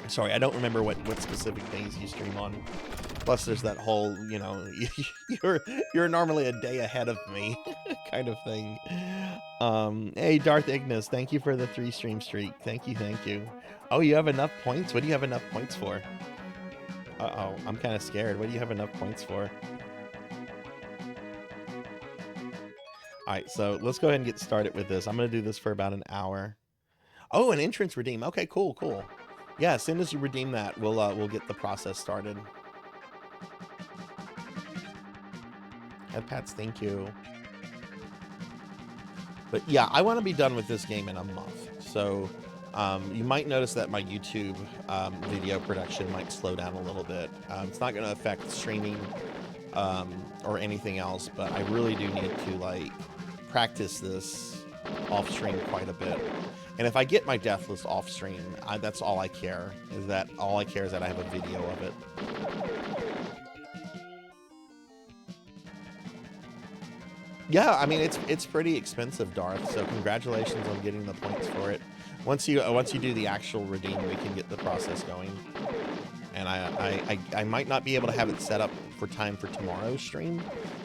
C: Sorry, I don't remember what specific days you stream on. Plus, there's that whole, you know, you're normally a day ahead of me kind of thing. Hey, Darth Ignis, thank you for the 3 stream streak. Thank you. Oh, you have enough points? What do you have enough points for? Uh-oh, I'm kind of scared. What do you have enough points for? All right, so let's go ahead and get started with this. I'm going to do this for about an hour. Oh, an entrance redeem. Okay, cool. Yeah, as soon as you redeem that, we'll get the process started. Pats, thank you. But yeah, I want to be done with this game in a month. So you might notice that my YouTube video production might slow down a little bit. It's not going to affect streaming or anything else, but I really do need to like practice this off stream quite a bit. And if I get my death list off stream, that's all I care. All I care is that I have a video of it. Yeah, I mean it's pretty expensive, Darth. So congratulations on getting the points for it. Once you do the actual redeem, we can get the process going. And I might not be able to have it set up for tomorrow's stream,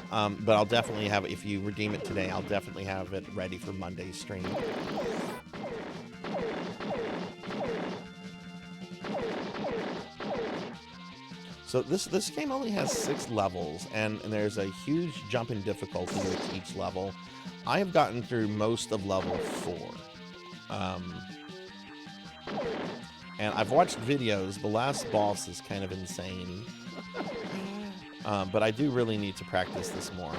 C: but I'll definitely have it. If you redeem it today, I'll definitely have it ready for Monday's stream. So this game only has 6 levels, and there's a huge jump in difficulty with each level. I have gotten through most of level 4. And I've watched videos. The last boss is kind of insane. But I do really need to practice this more.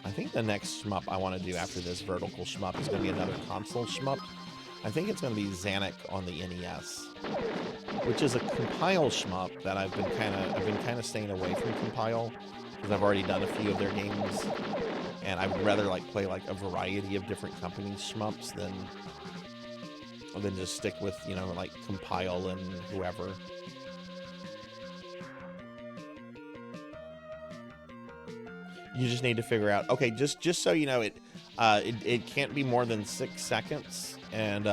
C: I think the next shmup I want to do after this vertical shmup is going to be another console shmup. I think it's going to be Sarzac on the NES, which is a compile shmup that I've been kind of staying away from compile because I've already done a few of their games, and I would rather like play like a variety of different companies shmups than just stick with, you know, like compile and whoever. You just need to figure out, okay, just so you know, it can't be more than 6 seconds, and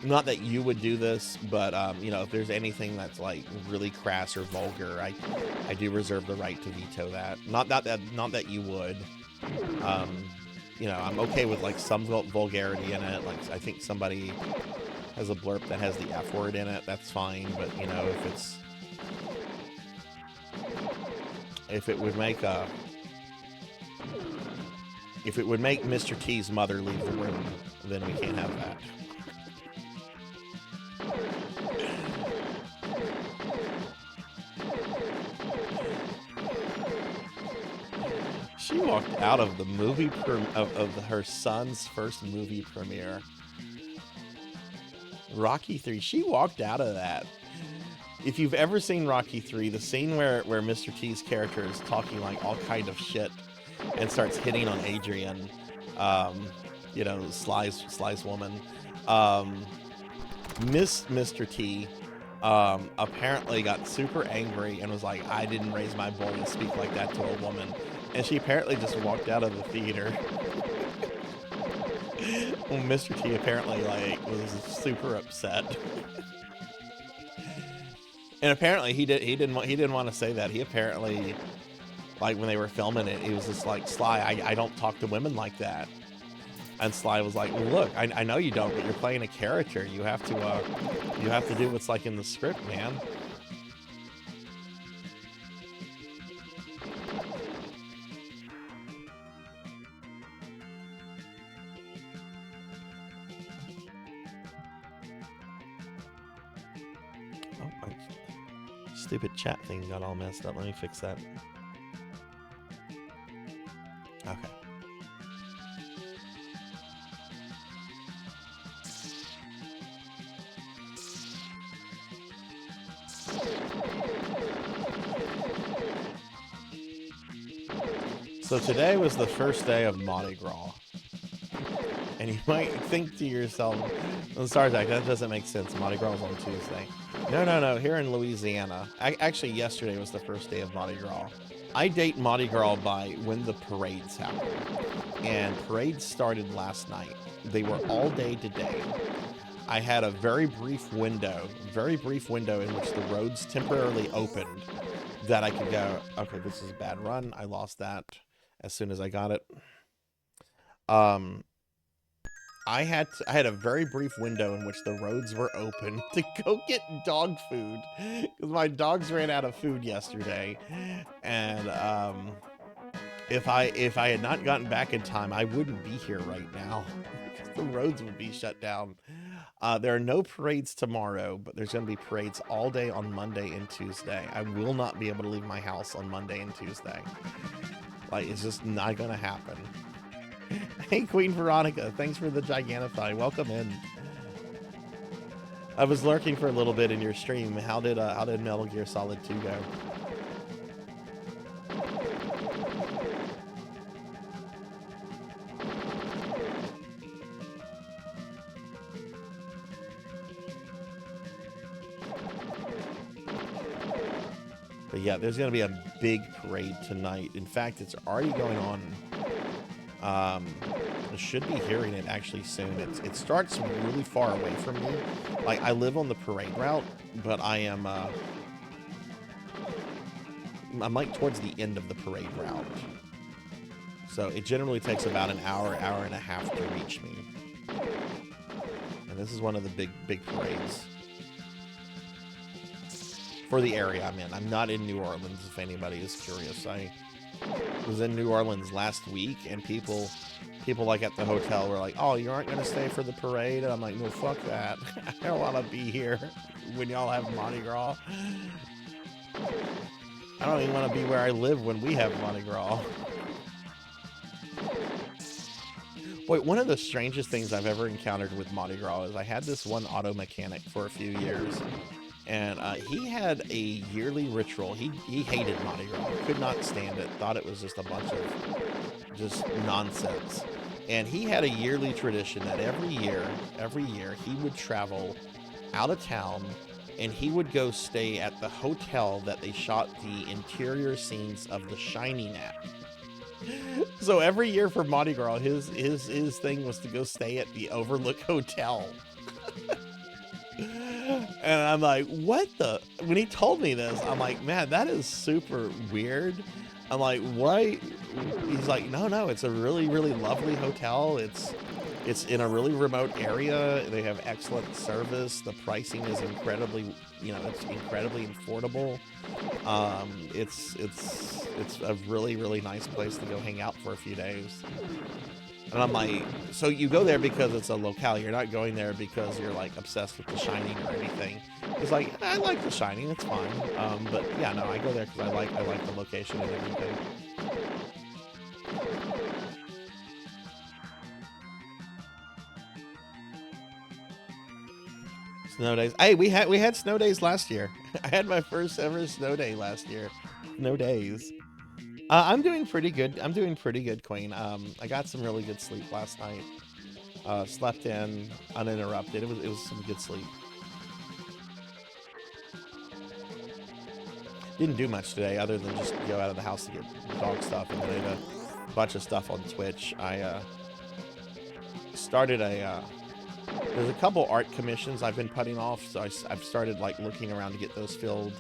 C: not that you would do this, but you know, if there's anything that's like really crass or vulgar, I do reserve the right to veto that. Not that you would. You know, I'm okay with like some vulgarity in it. Like I think somebody has a blurb that has the F word in it. That's fine, but you know, if it would make Mr. T's mother leave the room, then we can't have that. She walked out of the movie of her son's first movie premiere. Rocky 3. She walked out of that. If you've ever seen Rocky 3, the scene where Mr. T's character is talking like all kind of shit and starts hitting on Adrian, you know, Sly's woman, Mr. T apparently got super angry and was like, I didn't raise my boy to speak like that to a woman. And she apparently just walked out of the theater. Well, Mr. T apparently like was super upset. And apparently he didn't want to say that. He apparently, like when they were filming it, he was just like, Sly, I don't talk to women like that. And Sly was like, well, look, I know you don't, but you're playing a character. You have to do what's like in the script, man. Stupid chat thing got all messed up. Let me fix that. Okay. So today was the first day of Mardi Gras. And you might think to yourself, well, Sarzac, that doesn't make sense. Mardi Gras is on Tuesday. No. Here in Louisiana, actually yesterday was the first day of Mardi Gras. I date Mardi Gras by when the parades happen. And parades started last night. They were all day today. I had a very brief window in which the roads temporarily opened that I could go, okay, this is a bad run. I lost that as soon as I got it. I had a very brief window in which the roads were open to go get dog food because my dogs ran out of food yesterday, and if I had not gotten back in time, I wouldn't be here right now because the roads would be shut down. There are no parades tomorrow, but there's going to be parades all day on Monday and Tuesday. I will not be able to leave my house on Monday and Tuesday. Like, it's just not going to happen. Hey, Queen Veronica, thanks for the Gigantify. Welcome in. I was lurking for a little bit in your stream. How did Metal Gear Solid 2 go? But yeah, there's going to be a big parade tonight. In fact, it's already going on. I should be hearing it actually soon. It starts really far away from me. Like, I live on the parade route, but I'm like towards the end of the parade route. So it generally takes about an hour and a half to reach me. And this is one of the big parades for the area I'm in. I'm not in New Orleans, if anybody is curious. I was in New Orleans last week, and people like at the hotel were like, "Oh, you aren't going to stay for the parade?" And I'm like, "No, fuck that. I don't want to be here when y'all have Mardi Gras. I don't even want to be where I live when we have Mardi Gras." Wait, one of the strangest things I've ever encountered with Mardi Gras is I had this one auto mechanic for a few years, and he had a yearly ritual. He hated Mardi Gras, could not stand it, thought it was just a bunch of just nonsense. And he had a yearly tradition that every year he would travel out of town, and he would go stay at the hotel that they shot the interior scenes of The Shining at. So every year for Mardi Gras, his thing was to go stay at the Overlook Hotel. And I'm like, what the? When he told me this, I'm like, man, that is super weird. I'm like, why? He's like, no, it's a really, really lovely hotel. It's in a really remote area. They have excellent service. The pricing is incredibly, it's incredibly affordable. It's a really, really nice place to go hang out for a few days. And I'm like, so you go there because it's a locale. You're not going there because you're like obsessed with The Shining or anything. He's like, I like The Shining. It's fine. But yeah, no, I go there because I like the location and everything. Snow days. Hey, we had snow days last year. I had my first ever snow day last year. Snow days. I'm doing pretty good. Queen. I got some really good sleep last night. Slept in uninterrupted. It was some good sleep. Didn't do much today other than just go out of the house to get dog stuff, and then I did a bunch of stuff on Twitch. I started there's a couple art commissions I've been putting off, so I've started like looking around to get those filled.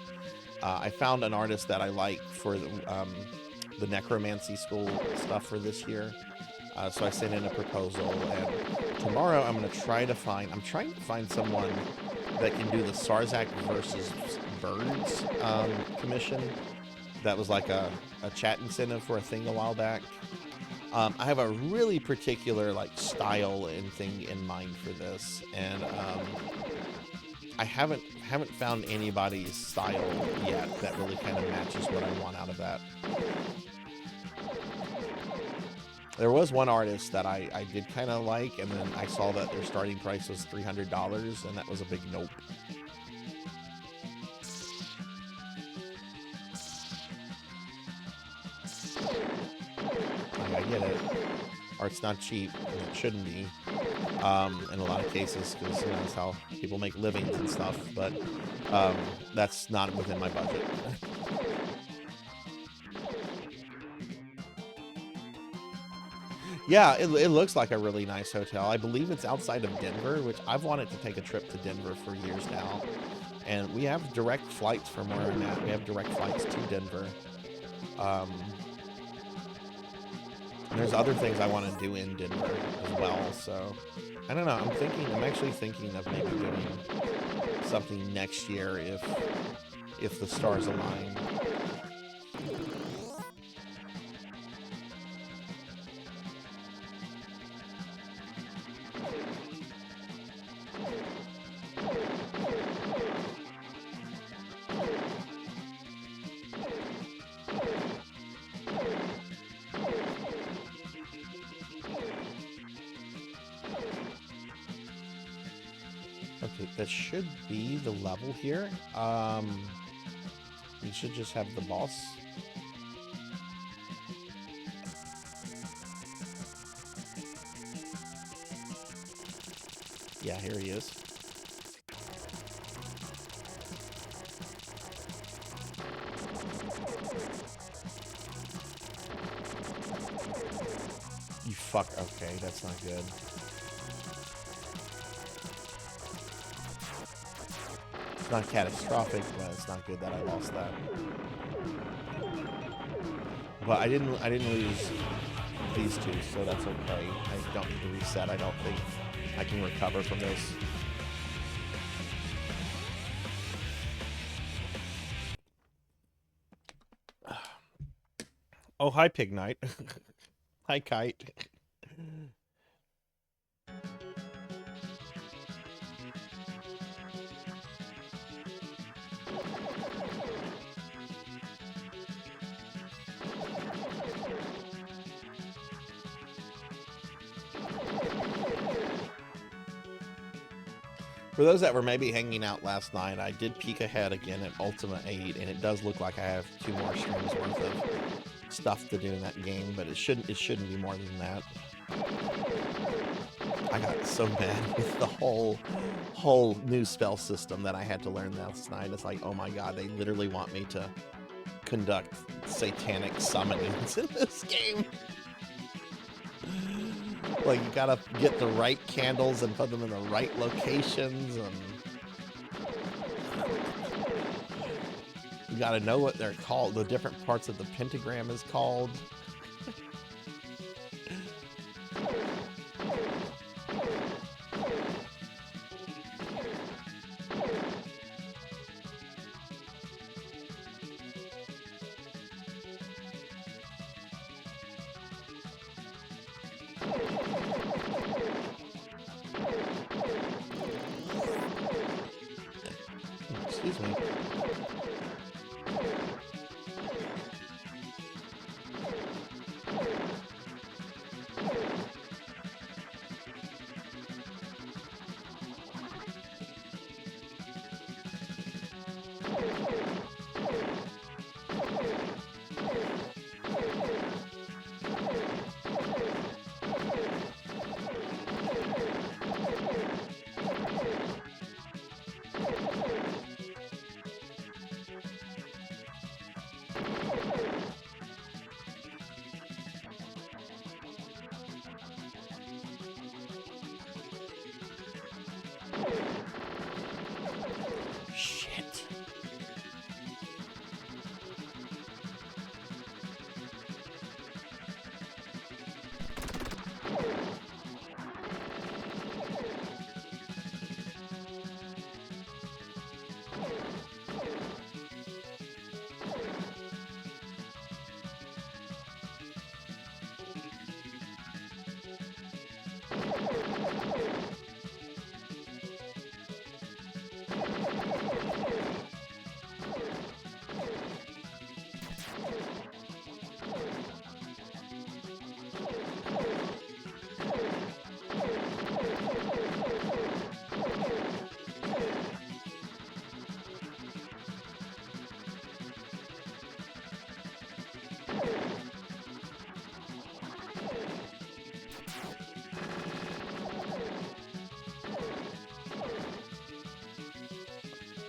C: I found an artist that I like for the necromancy school stuff for this year, so I sent in a proposal, and tomorrow I'm trying to find someone that can do the Sarzac versus birds commission. That was like a chat incentive for a thing a while back. I have a really particular like style and thing in mind for this, and I haven't found anybody's style yet that really kind of matches what I want out of that. There was one artist that I did kind of like, and then I saw that their starting price was $300, and that was a big nope. I get it. Art's not cheap, and it shouldn't be. In a lot of cases, because that's how people make livings and stuff, but that's not within my budget. Yeah, it looks like a really nice hotel. I believe it's outside of Denver, which I've wanted to take a trip to Denver for years now. And we have direct flights from where I'm at. We have direct flights to Denver. And there's other things I want to do in Denver as well. So, I don't know. I'm actually thinking of maybe doing something next year if the stars align. Okay, that should be the level here. We should just have the boss. Yeah, here he is. that's not good. It's not catastrophic, but it's not good that I lost that. But I didn't lose these two, so that's okay. I don't need to reset. I don't think I can recover from this. Oh, hi, Pig Knight. Hi, Kite. For those that were maybe hanging out last night, I did peek ahead again at Ultima 8, and it does look like I have 2 more streams worth of stuff to do in that game, but it shouldn't be more than that. I got so mad with the whole new spell system that I had to learn last night. It's like, oh my god, they literally want me to conduct satanic summonings in this game. Like, you gotta get the right candles and put them in the right locations, and you gotta know what they're called, the different parts of the pentagram is called. Excuse me. Shit.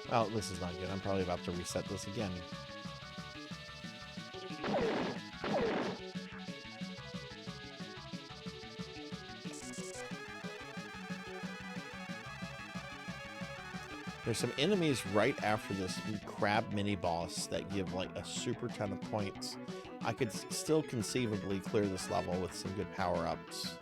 C: Oh, this is not good. I'm probably about to reset this again. There's some enemies right after this crab mini boss that give like a super ton of points. I could still conceivably clear this level with some good power-ups.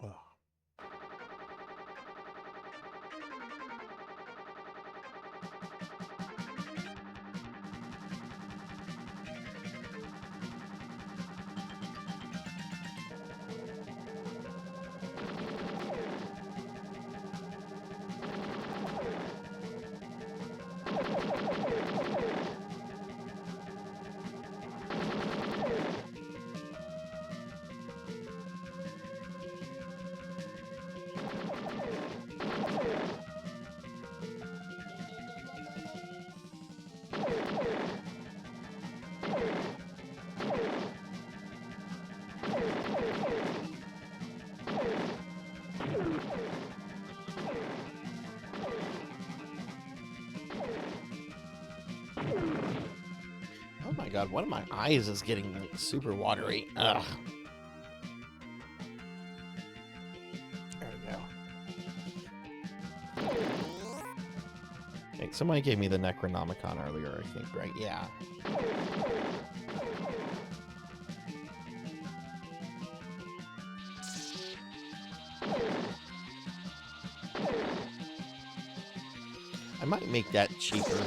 C: Oh. god, one of my eyes is getting like, super watery. Ugh. There we go. Hey, somebody gave me the Necronomicon earlier, I think, right? Yeah. I might make that cheaper.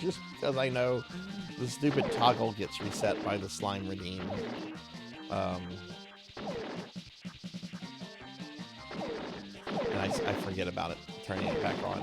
C: Just because I know the stupid toggle gets reset by the slime redeem. And I forget about it, turning it back on.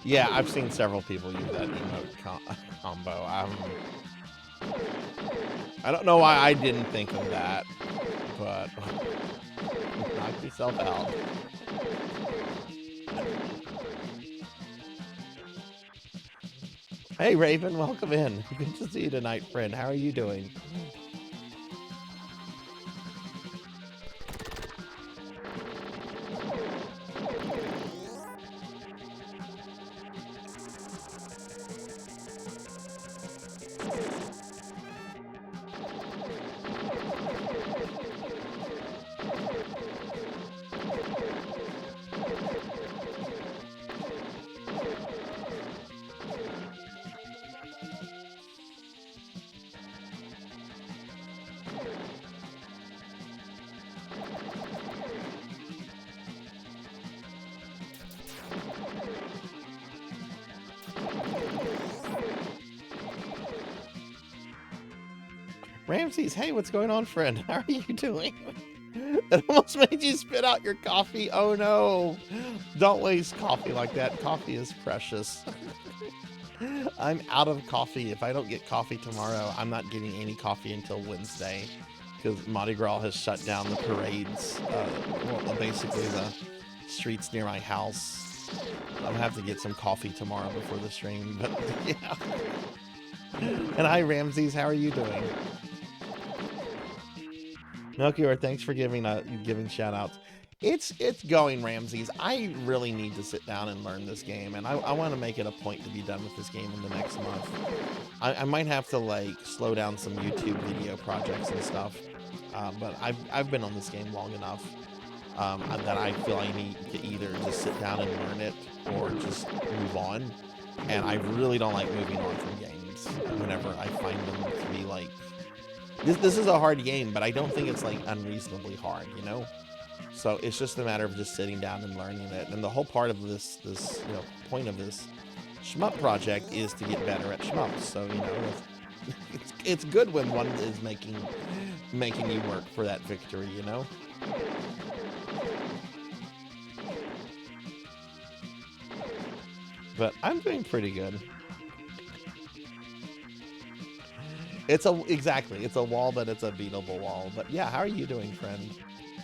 C: Yeah, I've seen several people use that emote combo. I don't know why I didn't think of that, but knock yourself out. Hey, Raven, welcome in. Good to see you tonight, friend. How are you doing? Ramses, hey, what's going on, friend? How are you doing? That almost made you spit out your coffee. Oh no. Don't waste coffee like that. Coffee is precious. I'm out of coffee. If I don't get coffee tomorrow, I'm not getting any coffee until Wednesday because Mardi Gras has shut down the parades. Well, basically the streets near my house. I'm gonna have to get some coffee tomorrow before the stream, but yeah. And hi, Ramses, how are you doing? Melchior, thanks for giving shout outs. It's going, Ramses. I really need to sit down and learn this game, and I want to make it a point to be done with this game in the next month. I might have to like slow down some YouTube video projects and stuff, but I've been on this game long enough that I feel I need to either just sit down and learn it or just move on. And I really don't like moving on from games whenever I find them to be like. This is a hard game, but I don't think it's like unreasonably hard, you know? So it's just a matter of just sitting down and learning it. And the whole part of this point of this shmup project is to get better at shmups. So, it's good when one is making you work for that victory, you know? But I'm doing pretty good. It's a wall, but it's a beatable wall. But yeah, how are you doing, friend?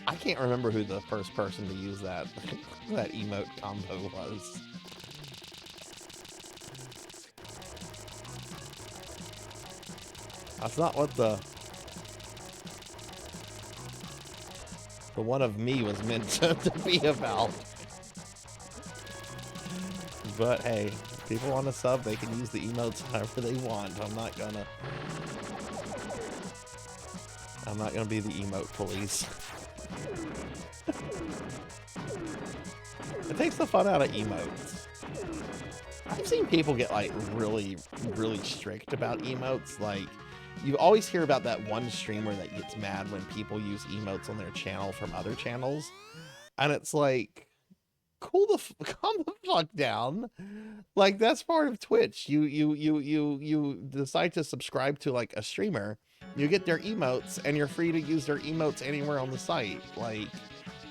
C: I can't remember who the first person to use that that emote combo was. That's not what the one of me was meant to be about. But hey, if people want to sub, they can use the emotes however they want. I'm I'm not gonna be the emote police. It takes the fun out of emotes. I've seen people get like really, really strict about emotes. Like, you always hear about that one streamer that gets mad when people use emotes on their channel from other channels. And it's like, calm the fuck down. Like, that's part of Twitch. You decide to subscribe to like a streamer, you get their emotes, and you're free to use their emotes anywhere on the site. Like,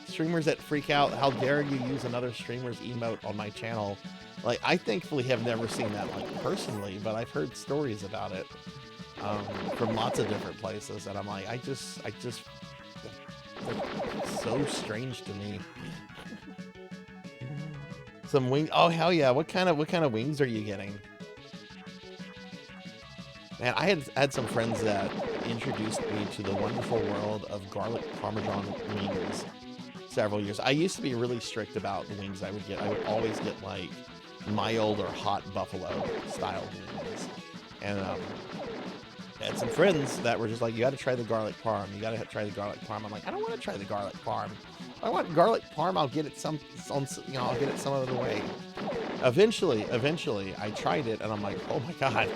C: streamers that freak out, how dare you use another streamer's emote on my channel? Like, I thankfully have never seen that like personally, but I've heard stories about it from lots of different places, and I'm like, I just it's so strange to me. Some wing. Oh hell yeah! What kind of wings are you getting? Man, I had some friends that introduced me to the wonderful world of garlic parmesan wings several years. I used to be really strict about the wings I would get. I would always get like mild or hot buffalo style wings, and I had some friends that were just like, you got to try the garlic parm. You got to try the garlic parm. I'm like, I don't want to try the garlic parm. If I want garlic parm, I'll get it I'll get it some other way. Eventually, I tried it, and I'm like, oh my god,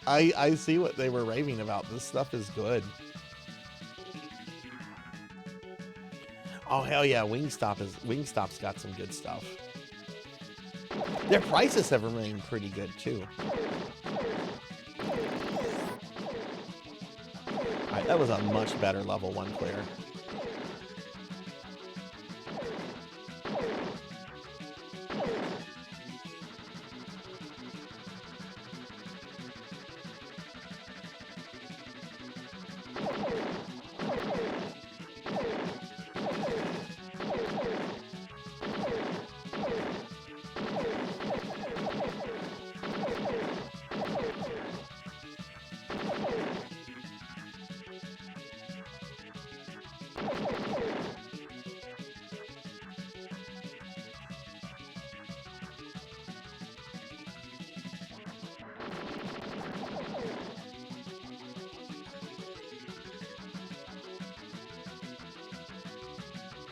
C: I see what they were raving about. This stuff is good. Oh hell yeah, Wingstop's got some good stuff. Their prices have remained pretty good too. Alright, that was a much better level 1 clear.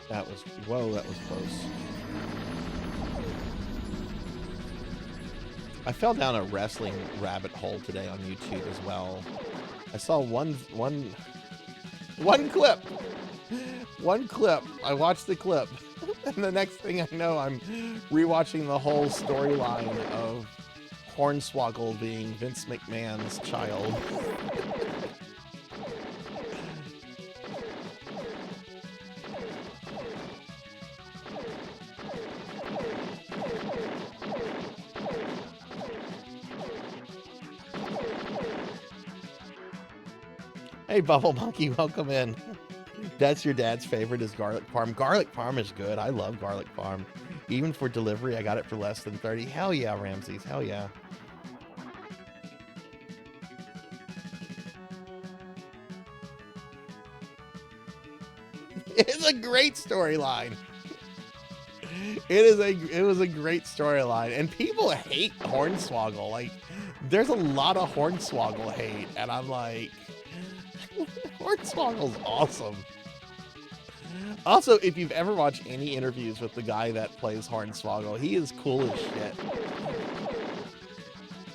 C: That was, whoa, that was close. I fell down a wrestling rabbit hole today on YouTube as well. I saw one clip. One clip. I watched the clip. And the next thing I know, I'm rewatching the whole storyline of Hornswoggle being Vince McMahon's child. Hey, Bubble Monkey, welcome in. That's your dad's favorite is garlic parm. Garlic parm is good. I love garlic parm. Even for delivery, I got it for less than 30. Hell yeah, Ramses. Hell yeah. It's a great storyline. It was a great storyline, and people hate Hornswoggle. Like, there's a lot of Hornswoggle hate, and I'm like, Hornswoggle's awesome. Also, if you've ever watched any interviews with the guy that plays Hornswoggle, he is cool as shit.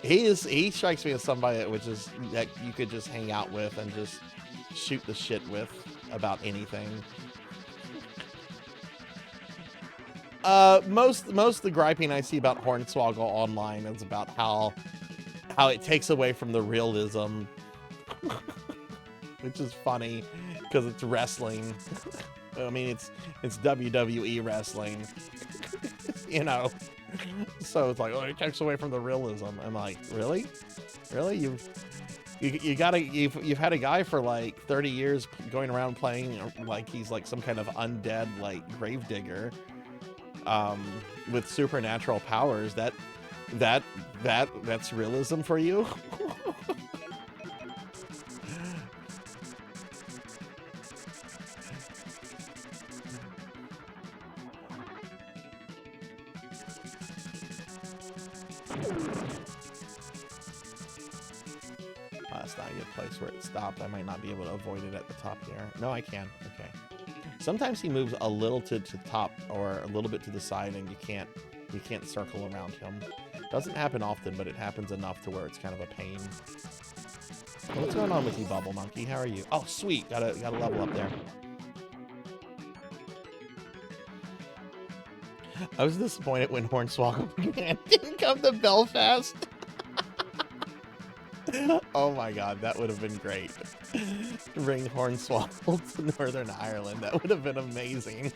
C: He strikes me as somebody that you could just hang out with and just shoot the shit with about anything. Most of the griping I see about Hornswoggle online is about how it takes away from the realism, which is funny because it's wrestling. I mean, it's WWE wrestling, you know. So it's like, oh, it takes away from the realism. I'm like, really? You've had a guy for like 30 years going around playing like he's like some kind of undead like gravedigger, with supernatural powers. That's realism for you? That's not find a place where it stopped. I might not be able to avoid it at the top here. No, I can. Okay. Sometimes he moves a little to the top or a little bit to the side, and you can't circle around him. Doesn't happen often, but it happens enough to where it's kind of a pain. What's going on with you, Bubble Monkey? How are you? Oh, sweet. Gotta level up there. I was disappointed when Hornswoggle didn't come to Belfast. Oh my god, that would have been great. Bring Hornswoggle to Northern Ireland. That would have been amazing.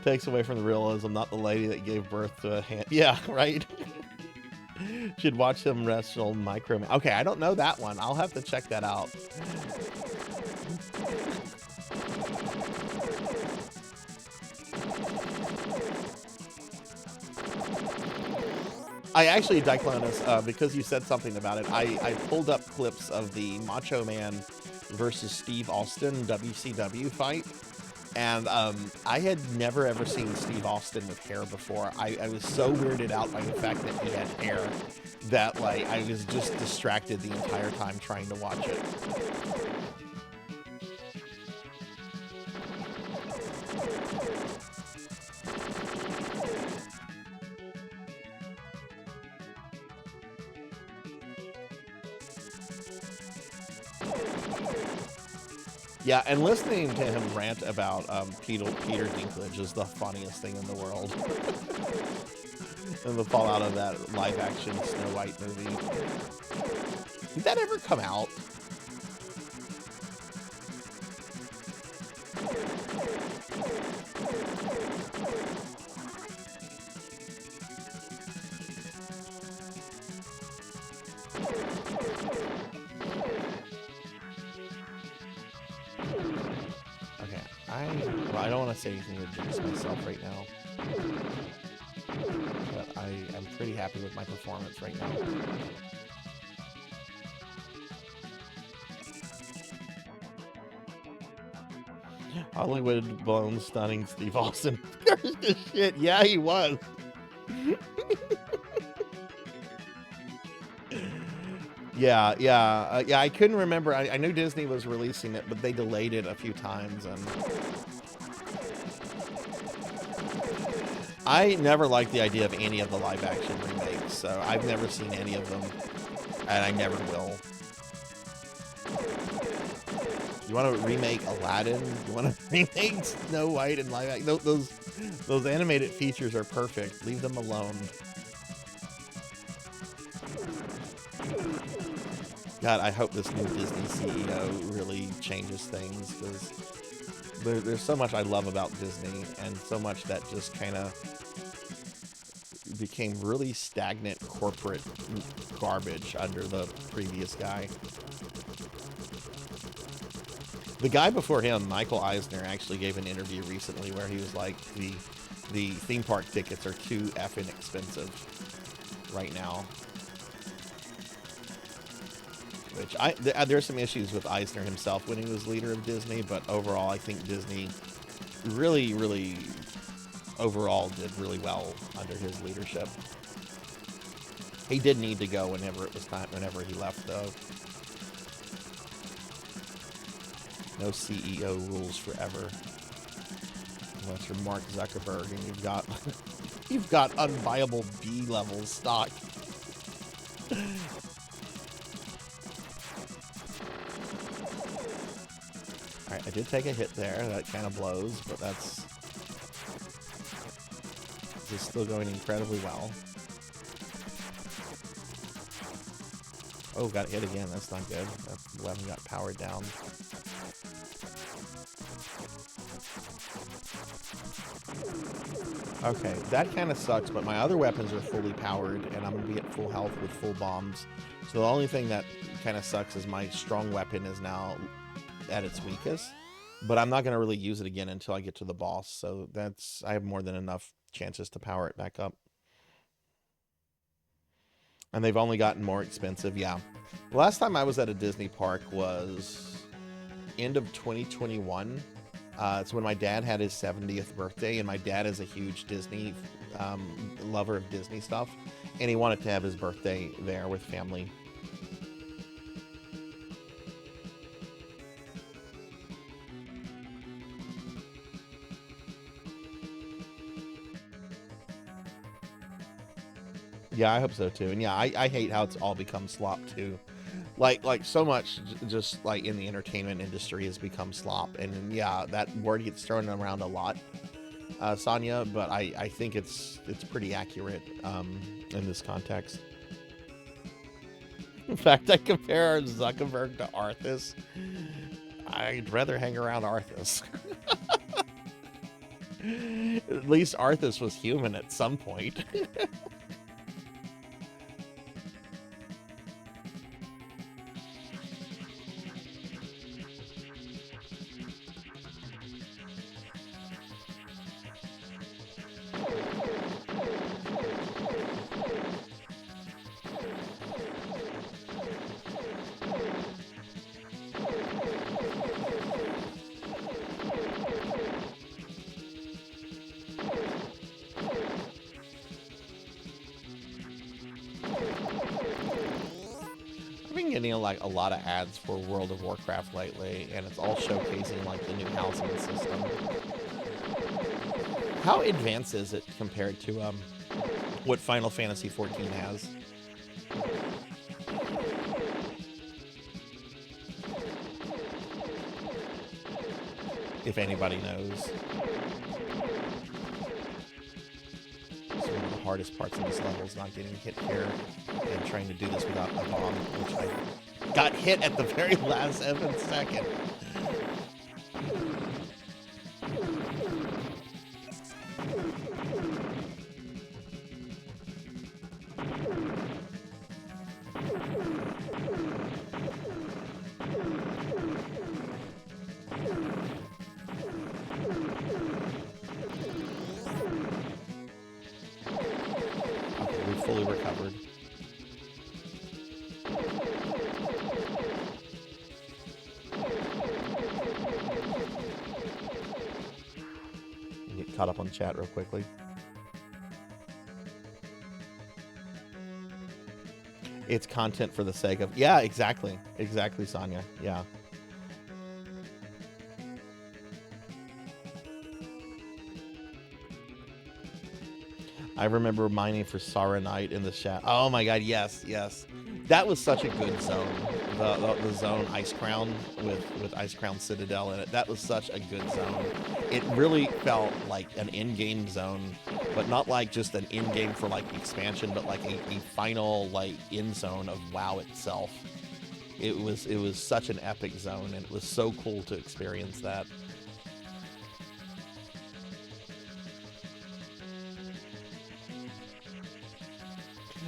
C: Takes away from the realism, not the lady that gave birth to a hand. Yeah, right? Should watch him wrestle Micro Man. Okay, I don't know that one. I'll have to check that out. I actually, Diclonus, because you said something about it, I pulled up clips of the Macho Man versus Steve Austin WCW fight. And I had never ever seen Steve Austin with hair before. I was so weirded out by the fact that he had hair that, like, I was just distracted the entire time trying to watch it. Yeah, and listening to him rant about Peter Dinklage is the funniest thing in the world. And the fallout of that live-action Snow White movie. Did that ever come out? Well, I don't want to say anything to jinx myself right now. But I am pretty happy with my performance right now. Hollywood blown stunning Steve Austin. Shit, yeah, he was. Yeah, I couldn't remember. I knew Disney was releasing it, but they delayed it a few times, and I never liked the idea of any of the live-action remakes, so I've never seen any of them, and I never will. You want to remake Aladdin? You want to remake Snow White and live-action? Those animated features are perfect. Leave them alone. God, I hope this new Disney CEO really changes things, because there's so much I love about Disney, and so much that just kind of became really stagnant corporate garbage under the previous guy. The guy before him, Michael Eisner, actually gave an interview recently where he was like, the theme park tickets are too effing expensive right now. Which there's some issues with Eisner himself when he was leader of Disney, but overall I think Disney really overall did really well under his leadership. He did need to go whenever it was time, whenever he left, though. No CEO rules forever, unless you're Mark Zuckerberg and you've got unviable B-level stock. Alright, I did take a hit there. That kind of blows, but that's just still going incredibly well. Oh, got hit again. That's not good. That 11 got powered down. Okay, that kind of sucks, but my other weapons are fully powered, and I'm going to be at full health with full bombs. So the only thing that kind of sucks is my strong weapon is now at its weakest, but I'm not going to really use it again until I get to the boss, so I have more than enough chances to power it back up. And they've only gotten more expensive, yeah. The last time I was at a Disney park was end of 2021. It's when my dad had his 70th birthday, and my dad is a huge Disney lover of Disney stuff, and he wanted to have his birthday there with family. Yeah, I hope so too. And yeah, I hate how it's all become slop too. Like so much just like in the entertainment industry has become slop. And yeah, that word gets thrown around a lot, Sonia, but I think it's pretty accurate in this context. In fact, I compare Zuckerberg to Arthas. I'd rather hang around Arthas. At least Arthas was human at some point. Getting like a lot of ads for World of Warcraft lately, and it's all showcasing like the new housing system. How advanced is it compared to what Final Fantasy 14 has? If anybody knows. So one of the hardest parts of this level is not getting hit here and trying to do this without a bomb, which I got hit at the very last second. Fully recovered. Get caught up on the chat real quickly. It's content for the sake of... Yeah, exactly. Exactly, Sonia. Yeah. I remember mining for Sarah Knight in the chat. Oh my god, yes, yes. That was such a good zone. The zone Ice Crown with Ice Crown Citadel in it. That was such a good zone. It really felt like an in-game zone, but not like just an in-game for like expansion, but like a final like in zone of WoW itself. It was such an epic zone, and it was so cool to experience that.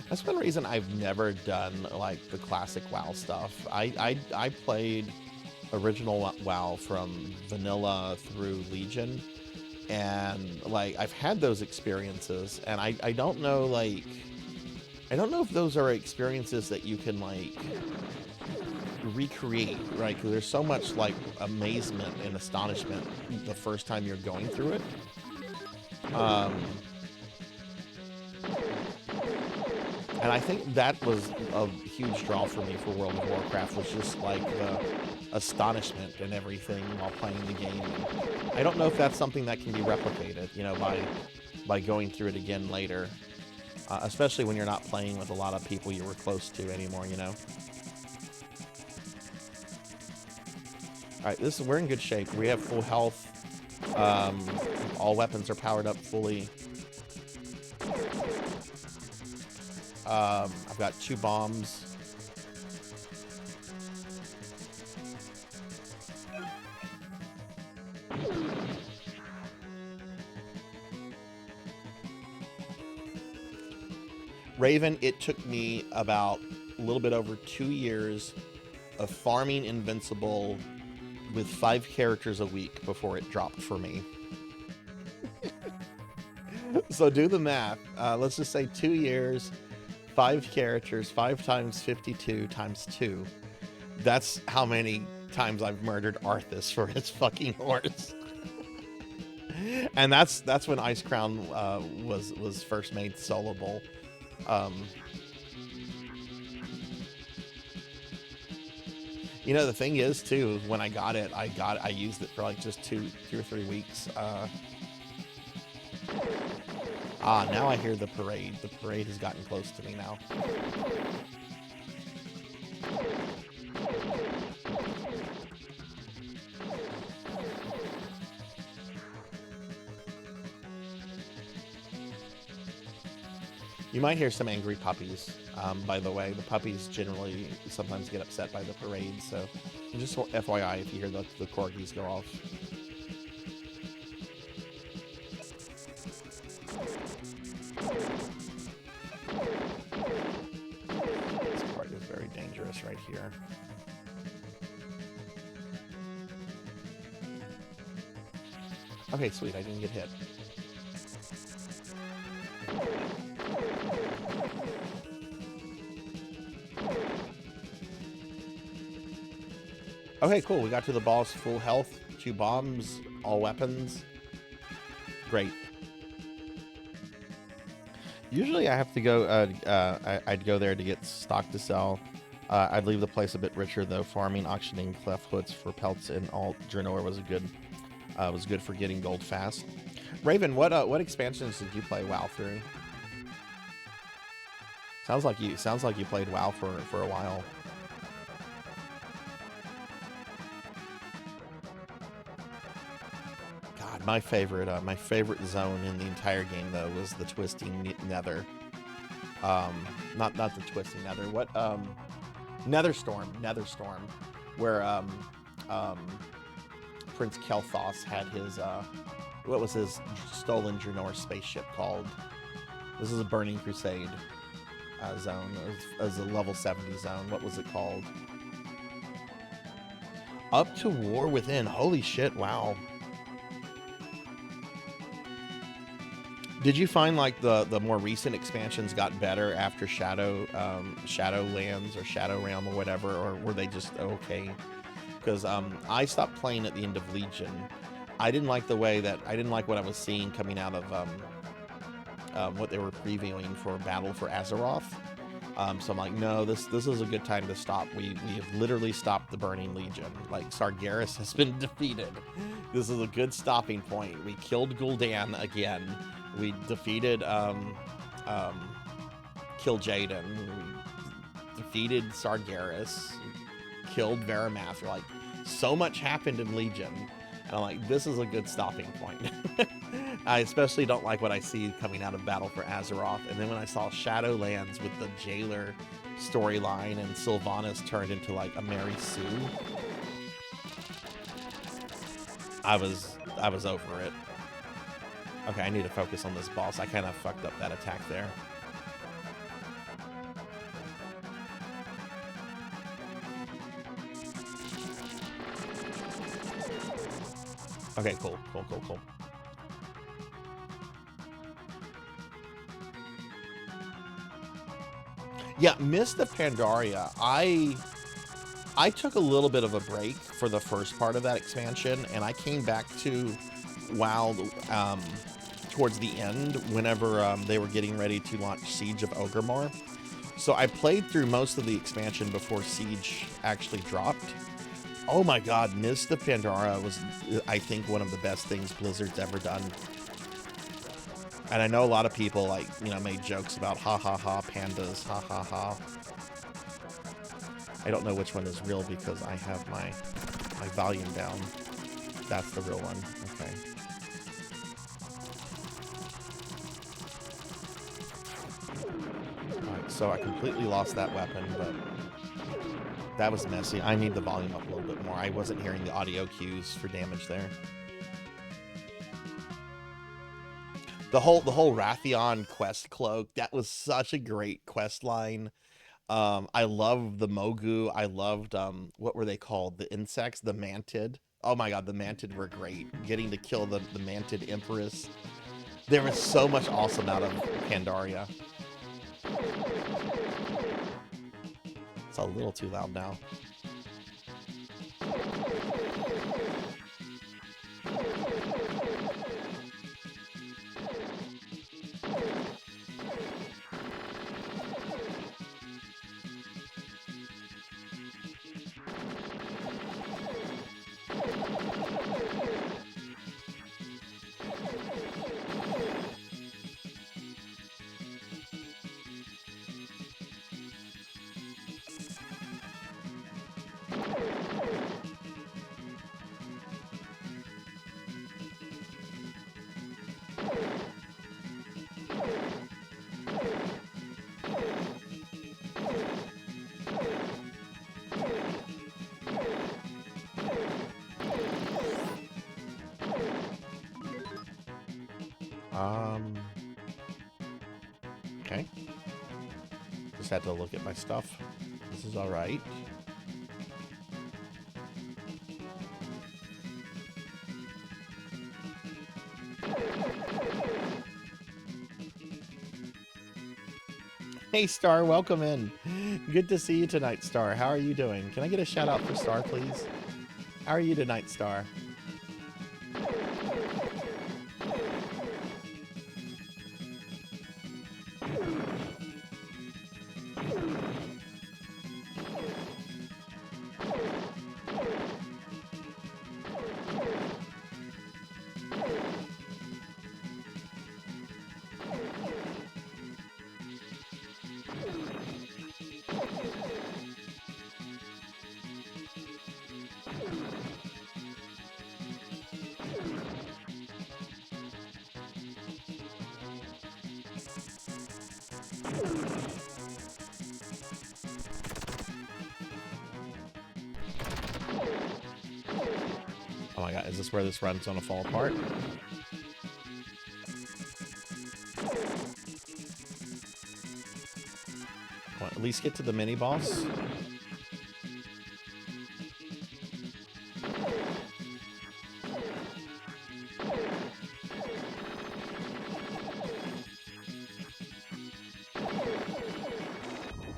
C: That's one reason I've never done like the classic WoW stuff. I played original WoW from vanilla through Legion, and like I've had those experiences, and I don't know, like I don't know if those are experiences that you can like recreate, right? Because there's so much like amazement and astonishment the first time you're going through it. And I think that was a huge draw for me for World of Warcraft, was just like the astonishment and everything while playing the game. I don't know if that's something that can be replicated, you know, by going through it again later, especially when you're not playing with a lot of people you were close to anymore, you know. All right, we're in good shape. We have full health. All weapons are powered up fully. I've got 2 bombs. Raven, it took me about a little bit over 2 years of farming Invincible with 5 characters a week before it dropped for me. So do the math. Let's just say 2 years, 5 characters, 5 times 52 times 2. That's how many times I've murdered Arthas for his fucking horse. And that's when Ice Crown was first made soloable. You know, the thing is too, when I got it, I used it for like just 2 or 3 weeks. Now I hear the parade. The parade has gotten close to me now. You might hear some angry puppies. By the way, the puppies generally sometimes get upset by the parade, so just FYI if you hear the corgis go off. This part is very dangerous right here. Okay, sweet, I didn't get hit. Okay, cool. We got to the boss full health, 2 bombs, all weapons. Great. Usually I have to go, I'd go there to get stock to sell. I'd leave the place a bit richer though. Farming, auctioning, cleft hoods for pelts and all Draenor was good for getting gold fast. Raven, what expansions did you play WoW through? Sounds like you played WoW for a while. My favorite zone in the entire game though was the twisting nether. Not the twisting nether. What? Netherstorm, where Prince Kel'Thas had his what was his stolen Draenor spaceship called? This is a Burning Crusade zone. It was a level 70 zone. What was it called? Up to War Within. Holy shit! Wow. Did you find like the more recent expansions got better after Shadowlands or Shadow Realm or whatever, or were they just okay? Because I stopped playing at the end of Legion. I didn't like what I was seeing coming out of what they were previewing for Battle for Azeroth. So I'm like, no, this is a good time to stop. We have literally stopped the Burning Legion. Like Sargeras has been defeated. This is a good stopping point. We killed Gul'dan again. We defeated Kil'jaeden. We defeated Sargeras. Killed Varamath. Like, so much happened in Legion. And I'm like, this is a good stopping point. I especially don't like what I see coming out of Battle for Azeroth. And then when I saw Shadowlands with the Jailer storyline and Sylvanas turned into like a Mary Sue, I was over it. Okay, I need to focus on this boss. I kind of fucked up that attack there. Okay, cool. Yeah, Mist of Pandaria. I took a little bit of a break for the first part of that expansion, and I came back to WoW towards the end whenever they were getting ready to launch Siege of Orgrimmar. So I played through most of the expansion before Siege actually dropped. Oh my god, Mist of Pandaria was, I think, one of the best things Blizzard's ever done. And I know a lot of people, like, you know, made jokes about ha ha ha pandas, ha ha ha. I don't know which one is real because I have my volume down. That's the real one. Okay. Alright, so I completely lost that weapon, but that was messy. I need the volume up a little bit more. I wasn't hearing the audio cues for damage there. The whole Wrathion quest cloak, that was such a great quest line. I loved the Mogu. I loved what were they called? The insects, the Mantid. Oh my god, the Mantid were great. Getting to kill the Mantid Empress. There was so much awesome out of Pandaria. It's a little too loud now. Okay. Just had to look at my stuff. This is all right. Hey, Star, welcome in. Good to see you tonight, Star. How are you doing? Can I get a shout out for Star, please? How are you tonight, Star? Oh my god, is this where this run's gonna fall apart? Well, at least get to the mini boss.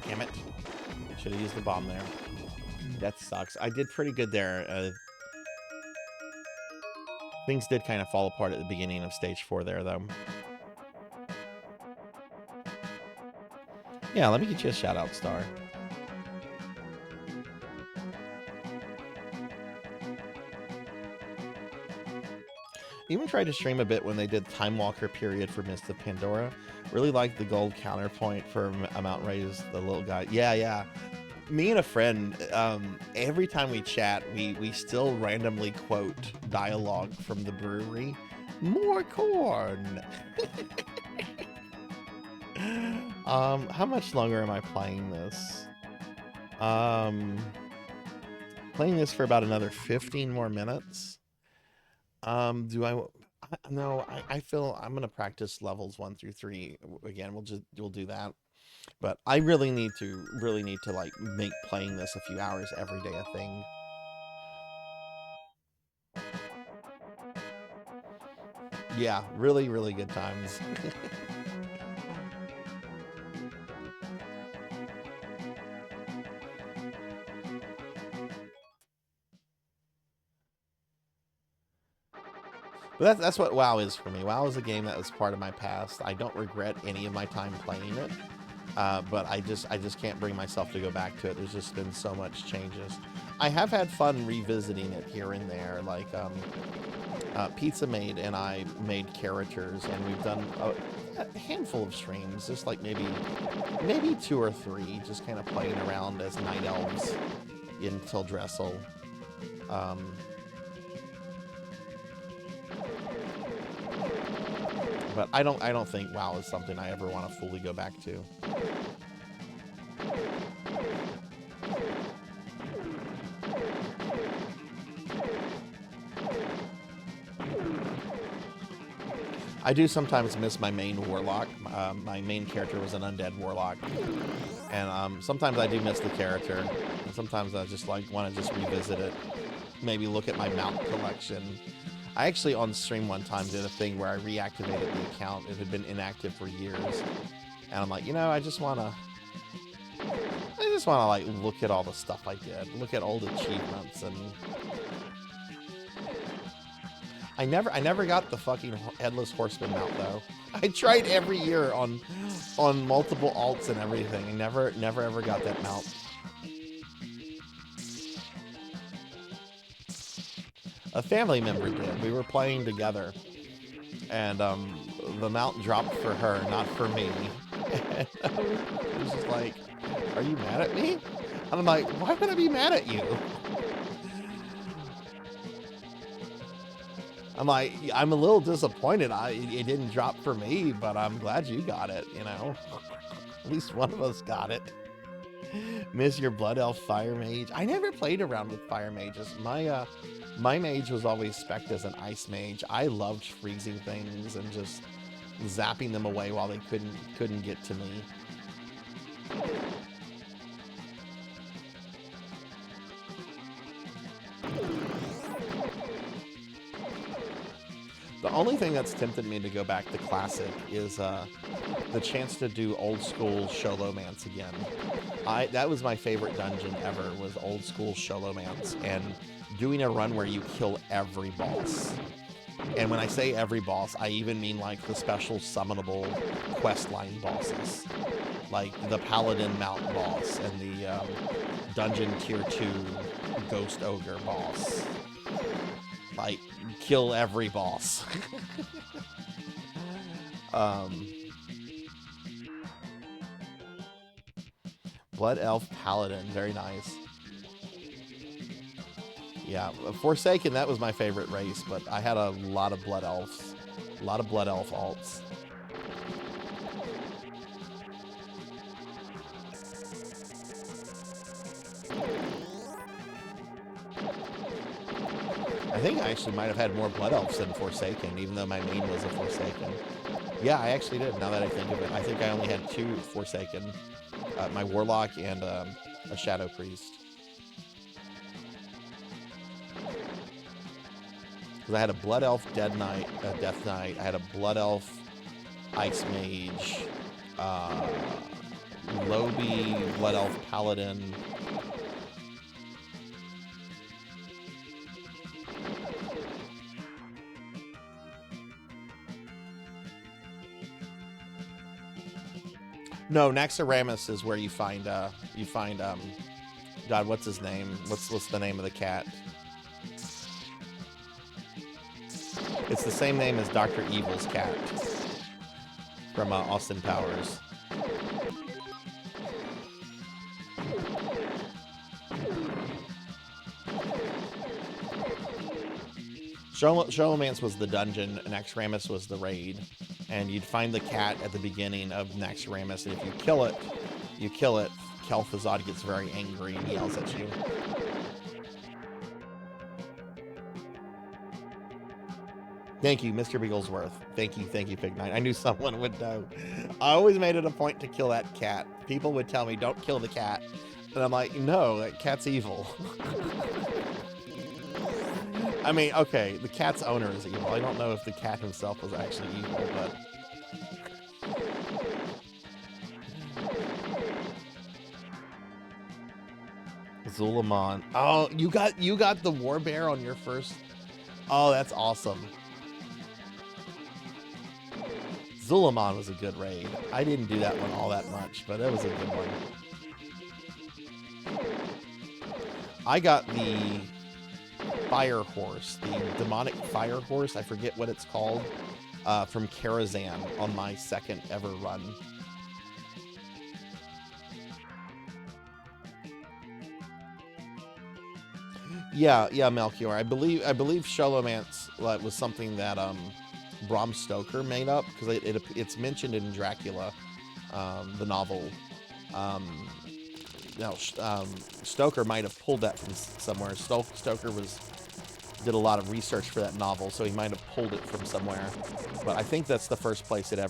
C: Damn it. Should have used the bomb there. That sucks. I did pretty good there. Things did kind of fall apart at the beginning of stage 4 there, though. Yeah, let me get you a shout out, Star. Even tried to stream a bit when they did Time Walker period for Mist of Pandora. Really liked the gold counterpoint for a Mount Ray's, the little guy. Yeah. Me and a friend, every time we chat, we still randomly quote dialogue from the brewery. More corn. How much longer am I playing this? Playing this for about another 15 more minutes. No, I feel I'm gonna practice levels 1 through 3 again. We'll do that. But I really need to like make playing this a few hours every day a thing. Yeah, really, really good times. But that's what WoW is for me. WoW is a game that was part of my past. I don't regret any of my time playing it. But I just can't bring myself to go back to it. There's just been so much changes. I have had fun revisiting it here and there. Like Pizza Made and I made characters, and we've done a handful of streams, just like maybe 2 or 3, just kind of playing around as night elves in Tildressel. But I don't think WoW is something I ever want to fully go back to. I do sometimes miss my main warlock. My main character was an undead warlock, and sometimes I do miss the character, and sometimes I just like want to just revisit it, maybe look at my mount collection. I actually on stream one time did a thing where I reactivated the account. It had been inactive for years, and I'm like, I just want to like look at all the stuff I did, look at old achievements, and I never got the fucking Headless Horseman mount though. I tried every year on multiple alts and everything, and never ever got that mount. A family member did. We were playing together, and the mount dropped for her, not for me. And it was just like, "Are you mad at me?" And I'm like, "Why would I be mad at you?" I'm like, I'm a little disappointed it didn't drop for me, but I'm glad you got it, At least one of us got it. Miss your Blood Elf Fire Mage. I never played around with Fire Mages. My mage was always spec'd as an Ice Mage. I loved freezing things and just zapping them away while they couldn't get to me. The only thing that's tempted me to go back to Classic is the chance to do old school Sholomance again. That was my favorite dungeon ever, was old school Sholomance, and doing a run where you kill every boss. And when I say every boss, I even mean like the special summonable questline bosses, like the Paladin Mount boss and the Dungeon Tier 2 Ghost Ogre boss. Like, kill every boss. Blood Elf Paladin, very nice. Yeah, Forsaken, that was my favorite race, but I had a lot of Blood Elves. A lot of Blood Elf alts. I think I actually might have had more Blood Elves than Forsaken, even though my main was a Forsaken. Yeah, I actually did, now that I think of it. I think I only had 2 Forsaken. My Warlock and a Shadow Priest. Because I had a Blood Elf Death Knight. I had a Blood Elf Ice Mage. Lobi Blood Elf Paladin. No, Naxxramas is where you find God, what's his name? What's the name of the cat? It's the same name as Dr. Evil's cat from Austin Powers. Sholomance was the dungeon, Naxxramas was the raid. And you'd find the cat at the beginning of Naxxramas, and if you kill it, Kel'Thuzad gets very angry and yells at you. Thank you, Mr. Beaglesworth. Thank you, Pig Knight. I knew someone would know. I always made it a point to kill that cat. People would tell me, don't kill the cat. And I'm like, no, that cat's evil. I mean, okay, the cat's owner is evil. I don't know if the cat himself was actually evil, but... Zulamon. Oh, you got the War Bear on your first... Oh, that's awesome. Zulamon was a good raid. I didn't do that one all that much, but it was a good one. I got the... Fire Horse, the demonic Fire Horse, I forget what it's called, from Karazhan on my second ever run. Yeah, Melchior. I believe Sholomance was something that Bram Stoker made up, because it's mentioned in Dracula, the novel. Now, Stoker might have pulled that from somewhere. Stoker did a lot of research for that novel, so he might have pulled it from somewhere. But I think that's the first place it's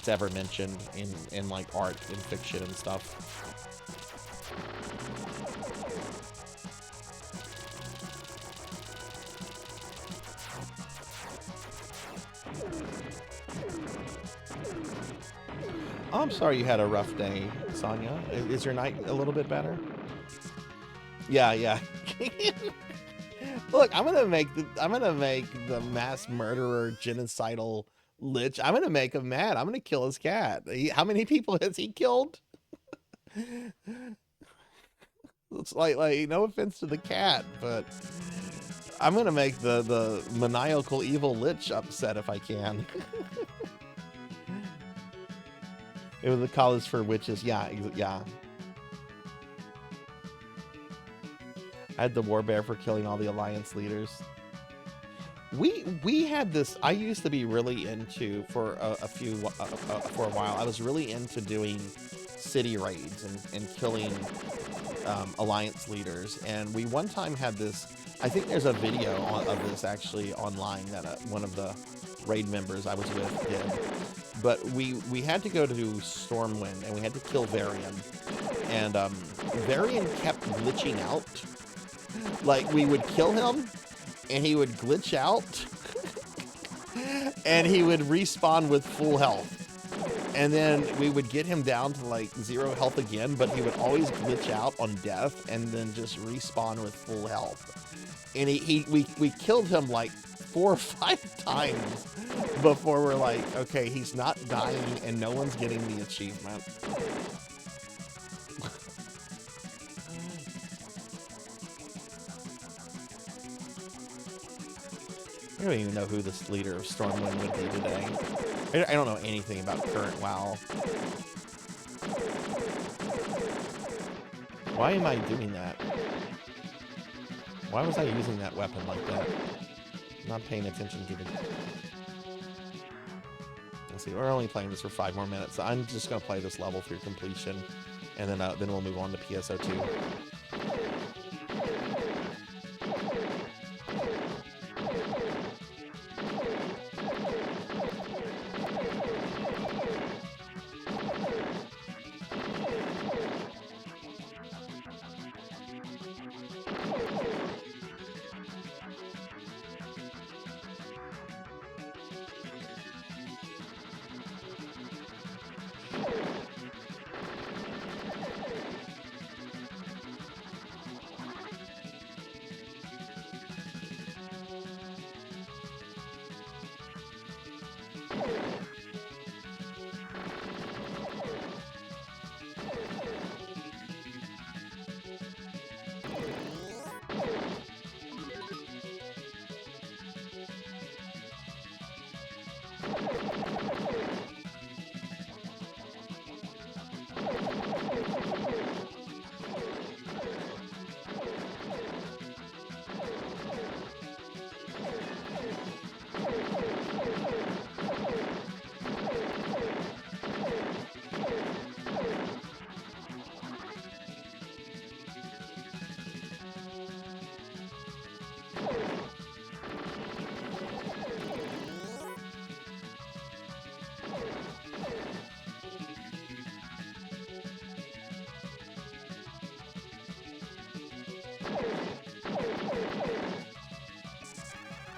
C: ever mentioned in like art and fiction and stuff. Oh, I'm sorry you had a rough day, Sonia. Is your night a little bit better? Yeah. Look, I'm gonna make the mass murderer, genocidal lich. I'm gonna make him mad. I'm gonna kill his cat. How many people has he killed? It's like no offense to the cat, but I'm gonna make the maniacal evil lich upset if I can. It was a college for witches. Yeah. I had the War Bear for killing all the Alliance leaders. We had this. I used to be really into for a while. I was really into doing city raids and killing Alliance leaders. And we one time had this. I think there's a video of this actually online that one of the raid members I was with did. But we had to go to Stormwind, and we had to kill Varian. And Varian kept glitching out. Like, we would kill him, and he would glitch out, and he would respawn with full health. And then we would get him down to like 0 health again, but he would always glitch out on death and then just respawn with full health. And we killed him like 4 or 5 times before we're like, okay, he's not dying and no one's getting the achievement. I don't even know who this leader of Stormwind would be today. I don't know anything about current WoW. Why am I doing that? Why was I using that weapon like that? I'm not paying attention to the... Let's see, we're only playing this for 5 more minutes. So I'm just going to play this level through completion, and then we'll move on to PSO2.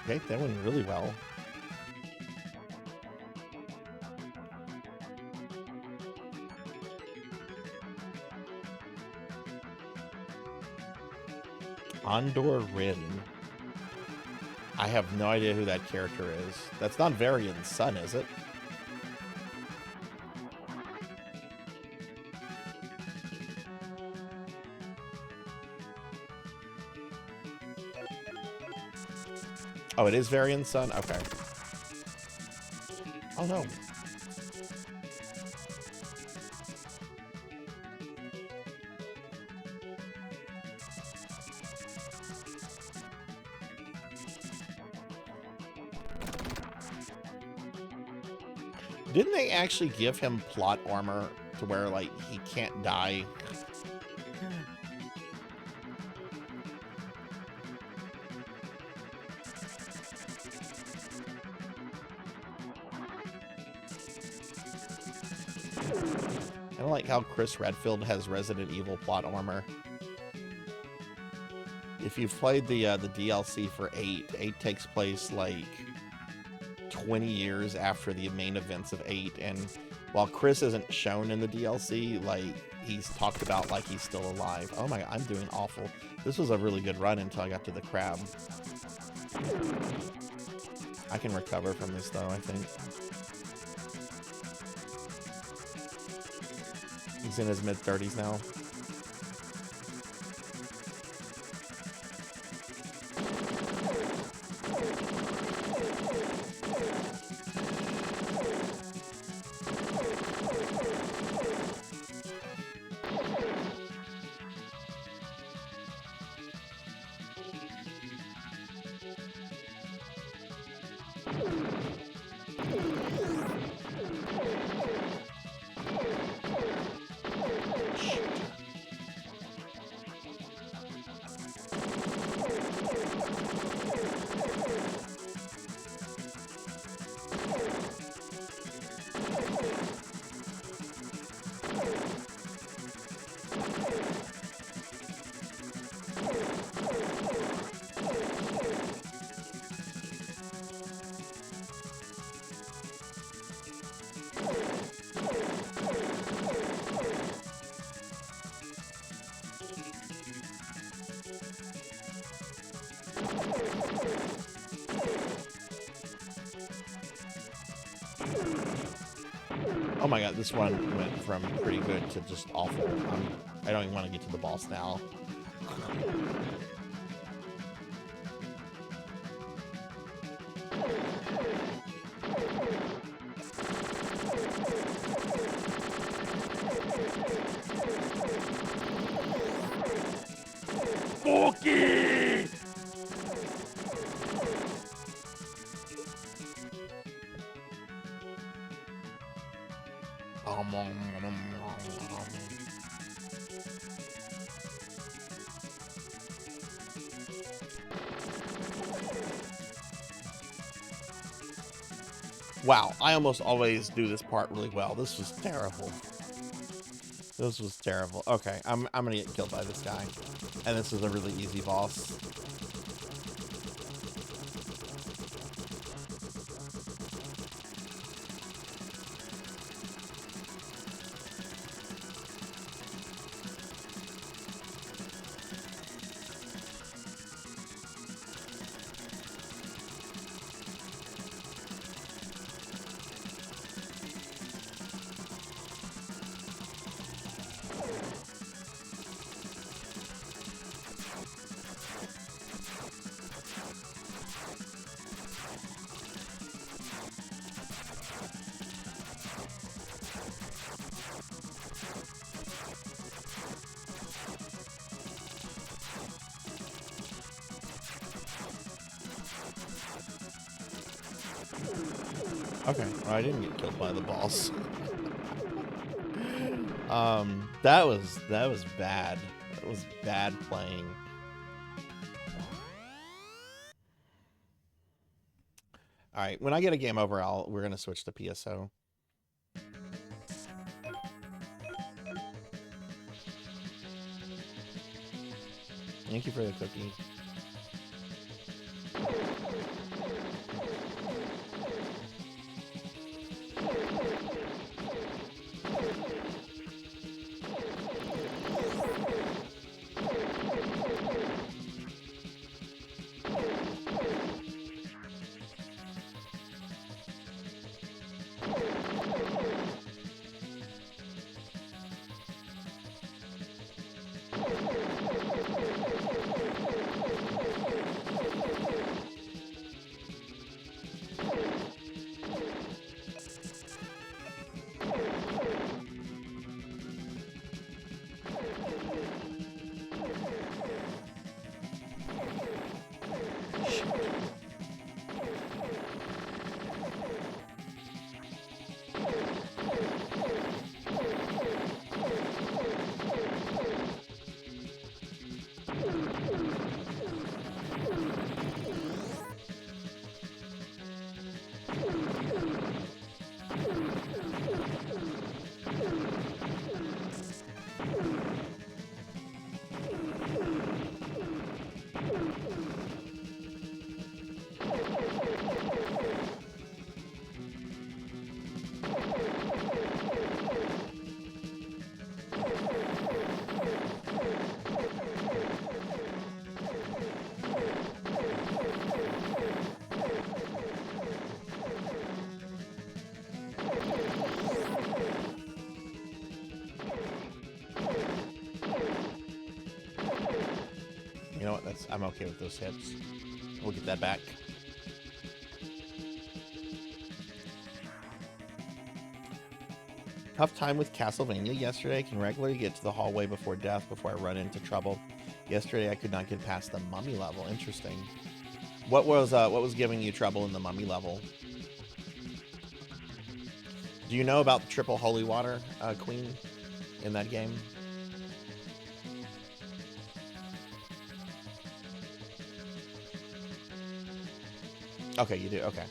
C: Okay, that went really well. Andor Rin. I have no idea who that character is. That's not Varian's son, is it? Oh, it is Varian's son? Okay. Oh, no. Didn't they actually give him plot armor to where, like, he can't die? I don't like how Chris Redfield has Resident Evil plot armor. If you've played the DLC for 8 takes place, like, 20 years after the main events of 8, and while Chris isn't shown in the DLC, like, he's talked about like he's still alive. Oh my god, I'm doing awful. This was a really good run until I got to the crab. I can recover from this though, I think. He's in his mid-30s now. Oh my god, this one went from pretty good to just awful. I don't even want to get to the boss now. Forky! Wow, I almost always do this part really well. This was terrible. This was terrible. Okay, I'm gonna get killed by this guy. And this is a really easy boss. Okay, well, I didn't get killed by the boss. That was bad. That was bad playing. All right, when I get a game over, we're gonna switch to PSO. Thank you for the cookie. You know what? I'm okay with those hits. We'll get that back. Tough time with Castlevania yesterday. Can regularly get to the hallway before death before I run into trouble. Yesterday I could not get past the mummy level. Interesting. What was giving you trouble in the mummy level? Do you know about the triple holy water queen in that game? Okay, you do. Okay.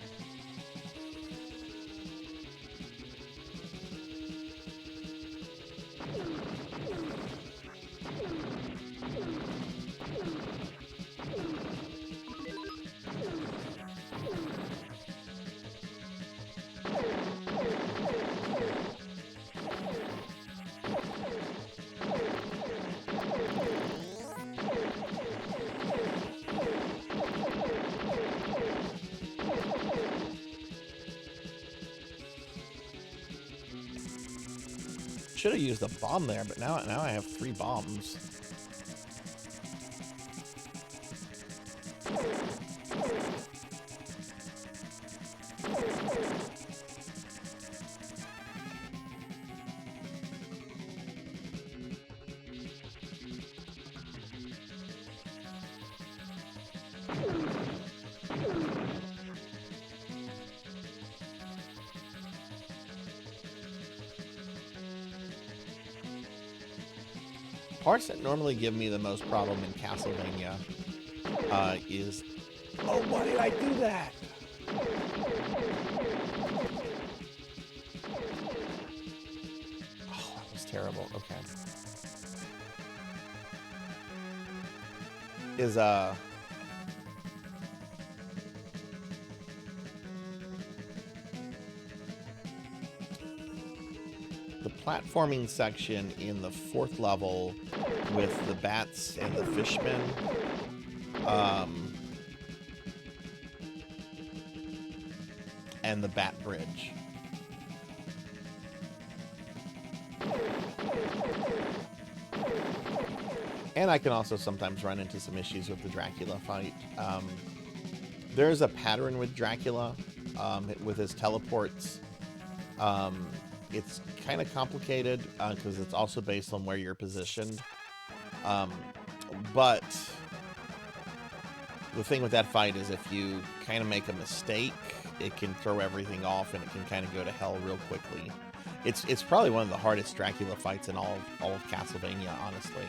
C: should have used a bomb there, but now I have 3 bombs. Parts that normally give me the most problem in Castlevania is... Oh, why did I do that? Oh, that was terrible. Okay. Is, the platforming section in the 4th level with the bats and the fishmen. And the bat bridge. And I can also sometimes run into some issues with the Dracula fight. There's a pattern with Dracula, with his teleports. It's kind of complicated because it's also based on where you're positioned. But the thing with that fight is if you kind of make a mistake, it can throw everything off and it can kind of go to hell real quickly. It's probably one of the hardest Dracula fights in all of Castlevania, honestly.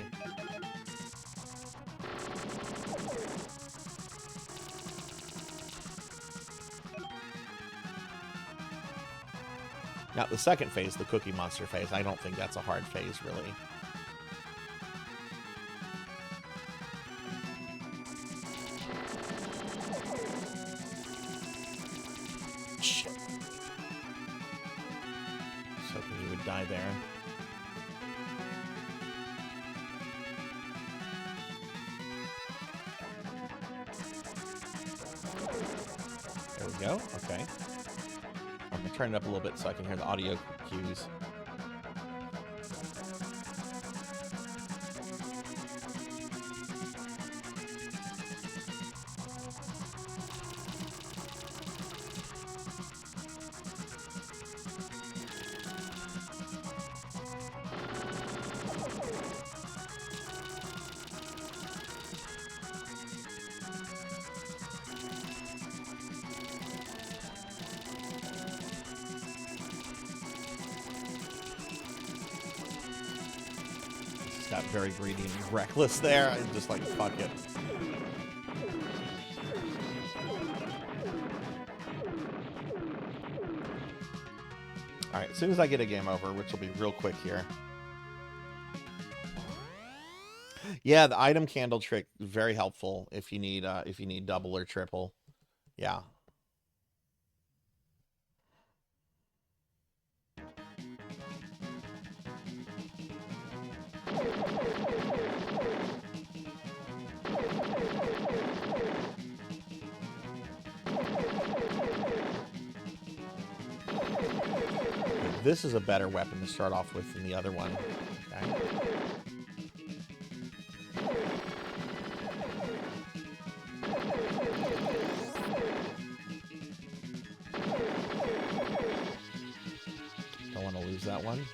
C: Now, the second phase, the Cookie Monster phase, I don't think that's a hard phase, really. Shit. So you would die there. There we go. Okay. I'm going to turn it up a little bit so I can hear the audio cues. Got very greedy and reckless there. I'm just like, fuck it. Alright, as soon as I get a game over, which will be real quick here. Yeah, the item candle trick is very helpful if you need double or triple. Yeah. This is a better weapon to start off with than the other one. Okay. Don't want to lose that one.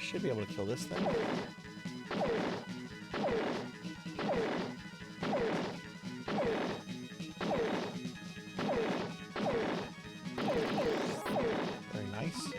C: Should be able to kill this thing. Very nice.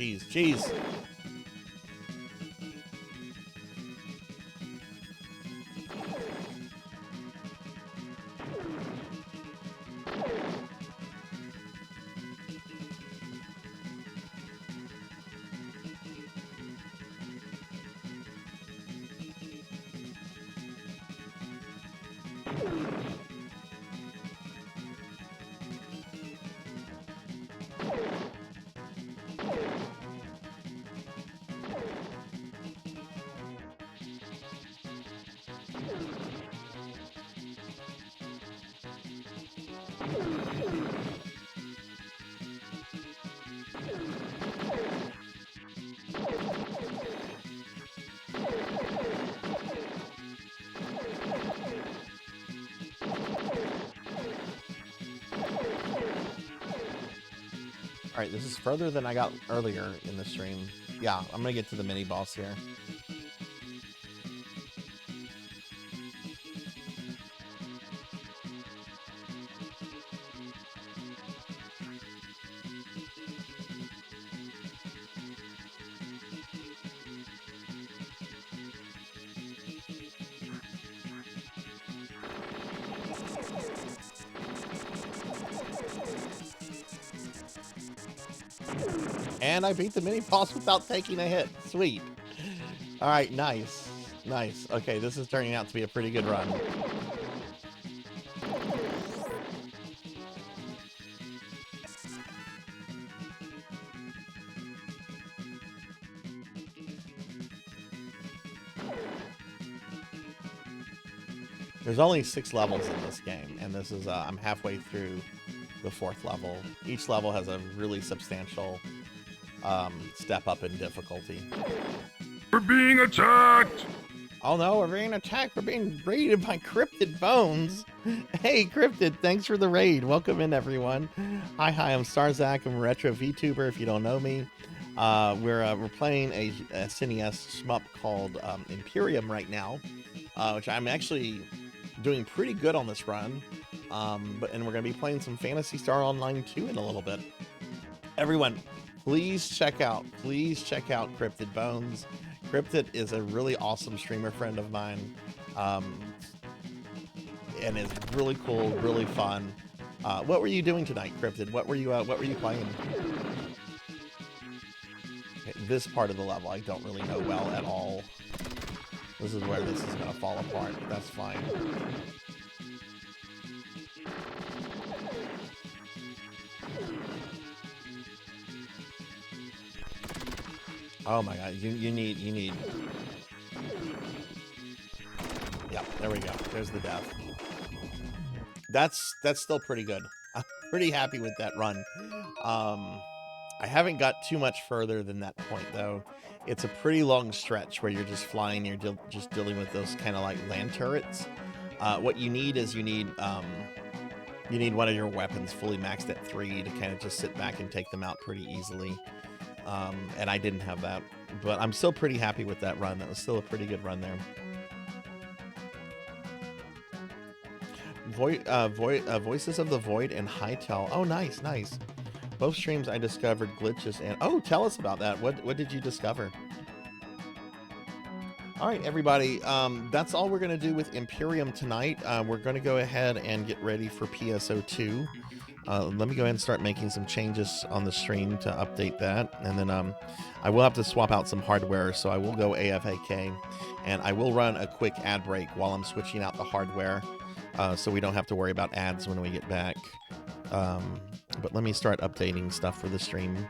C: Jeez, jeez. All right, this is further than I got earlier in the stream. Yeah, I'm gonna get to the mini boss here. And I beat the mini boss without taking a hit. Sweet. All right, nice. Nice. Okay, this is turning out to be a pretty good run. There's only 6 levels in this game, and this is, I'm halfway through the 4th level. Each level has a really substantial step up in difficulty.
D: We're being attacked!
C: Oh no, we're being attacked. We're being raided by Cryptid Bones. Hey, Cryptid, thanks for the raid. Welcome in, everyone. Hi, I'm Sarzac. I'm a retro VTuber, if you don't know me. We're playing a SNES shmup called Imperium right now, which I'm actually doing pretty good on this run. And we're going to be playing some Phantasy Star Online 2 in a little bit. Everyone, please check out Cryptid Bones. Cryptid is a really awesome streamer friend of mine, and is really cool, really fun. What were you doing tonight, Cryptid? What were you playing? Okay, this part of the level I don't really know well at all. This is where this is gonna fall apart. That's fine. Oh my god, you need. Yeah, there we go. There's the death. That's still pretty good. I'm pretty happy with that run. I haven't got too much further than that point though. It's a pretty long stretch where you're just flying, you're just dealing with those kind of like land turrets. What you need is you need one of your weapons fully maxed at 3 to kind of just sit back and take them out pretty easily. And I didn't have that, but I'm still pretty happy with that run. That was still a pretty good run there. Voices of the Void and Hytel. Oh, nice. Both streams I discovered glitches and... Oh, tell us about that. What did you discover? All right, everybody. That's all we're going to do with Imperium tonight. We're going to go ahead and get ready for PSO2. Let me go ahead and start making some changes on the stream to update that. And then I will have to swap out some hardware, so I will go AFAK. And I will run a quick ad break while I'm switching out the hardware, so we don't have to worry about ads when we get back. But let me start updating stuff for the stream.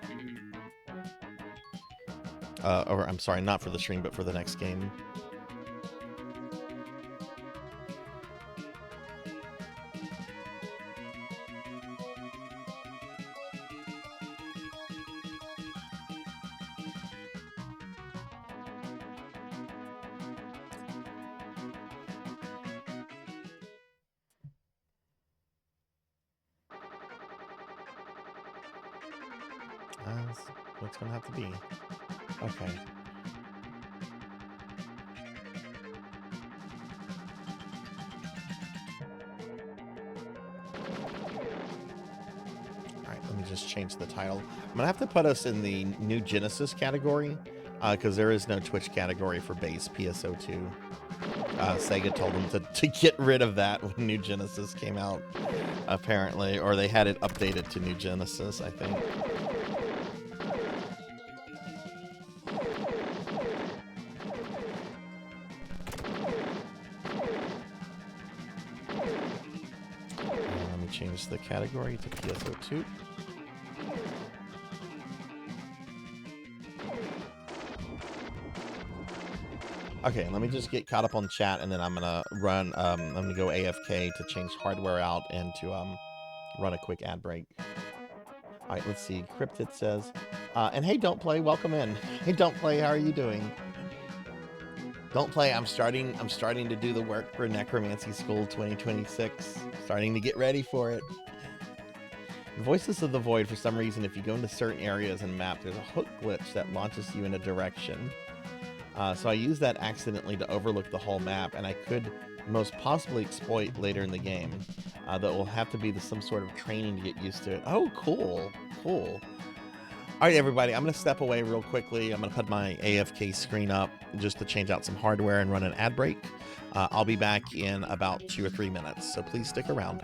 C: Or I'm sorry, not for the stream, but for the next game. That's what's gonna have to be. Okay. just changed the title. I'm gonna have to put us in the new Genesis category because there is no Twitch category for base PSO2. Sega told them to get rid of that when New Genesis came out, apparently, or they had it updated to New Genesis, I think. Let me change the category to PSO2. Okay, let me just get caught up on chat, and then I'm gonna run. I'm gonna go AFK to change hardware out and to run a quick ad break. All right, let's see. Cryptid says, and hey, Don't Play, welcome in. Hey, Don't Play, how are you doing? Don't Play. I'm starting to do the work for Necromancy School 2026. Starting to get ready for it. Voices of the Void. For some reason, if you go into certain areas and map, there's a hook glitch that launches you in a direction. So I used that accidentally to overlook the whole map, and I could most possibly exploit later in the game. That will have to be some sort of training to get used to it. Oh, cool. Cool. All right, everybody, I'm going to step away real quickly. I'm going to put my AFK screen up just to change out some hardware and run an ad break. I'll be back in about 2 or 3 minutes, so please stick around.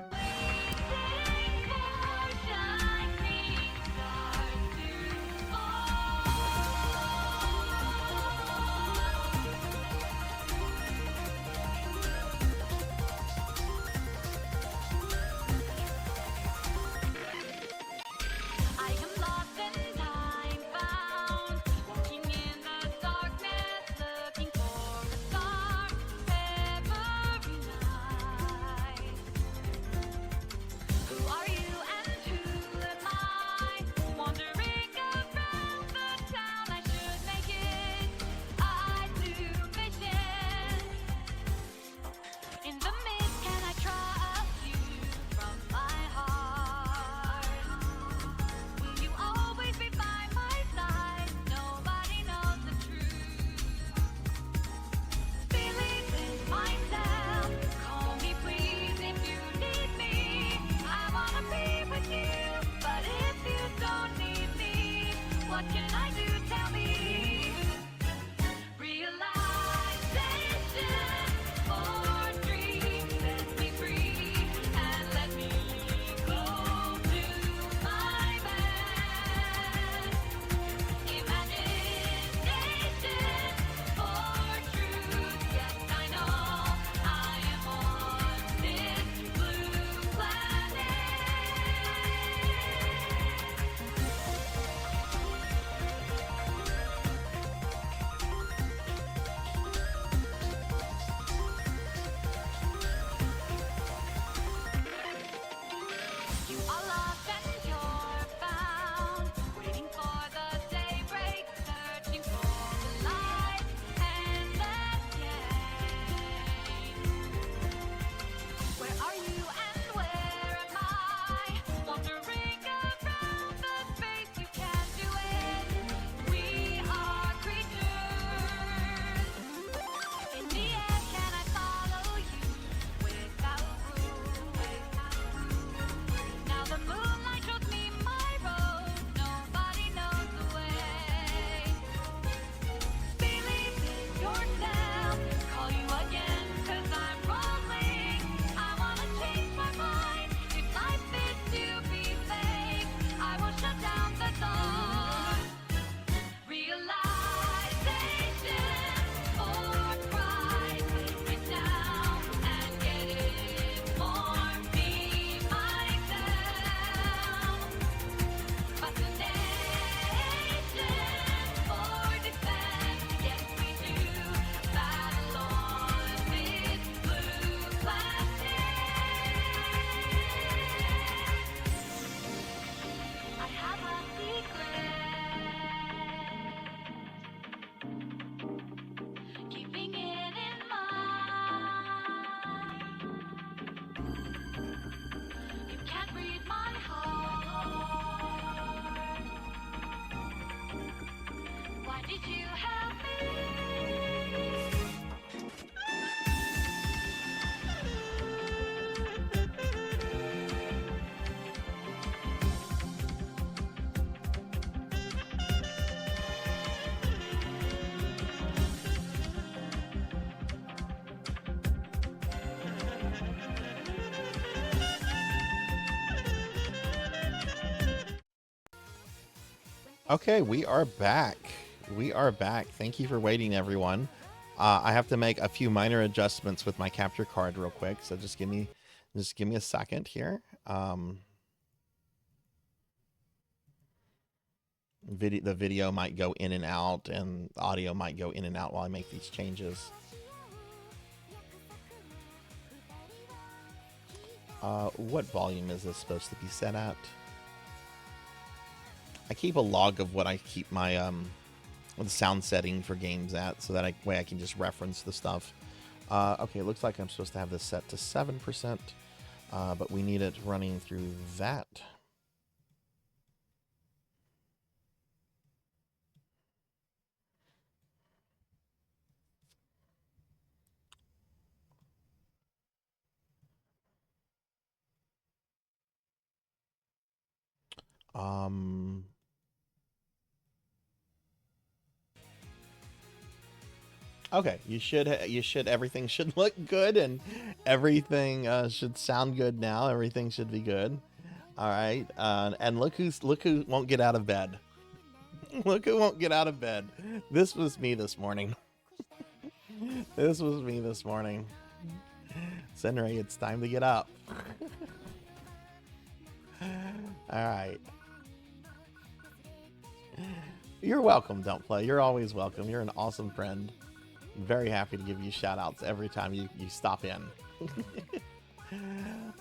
C: Okay, we are back. We are back. Thank you for waiting, everyone. I have to make a few minor adjustments with my capture card real quick, so just give me a second here. The video might go in and out, and the audio might go in and out while I make these changes. What volume is this supposed to be set at? I keep a log of what I keep my the sound setting for games at, so that way I can just reference the stuff. Okay, it looks like I'm supposed to have this set to 7%, but we need it running through that. Okay, everything should look good, and everything should sound good now. Everything should be good. All right, and look who won't get out of bed. Look who won't get out of bed. This was me this morning. This was me this morning. Senri, it's time to get up. All right. You're welcome, Don't Play. You're always welcome. You're an awesome friend. Very happy to give you shout outs every time you stop in.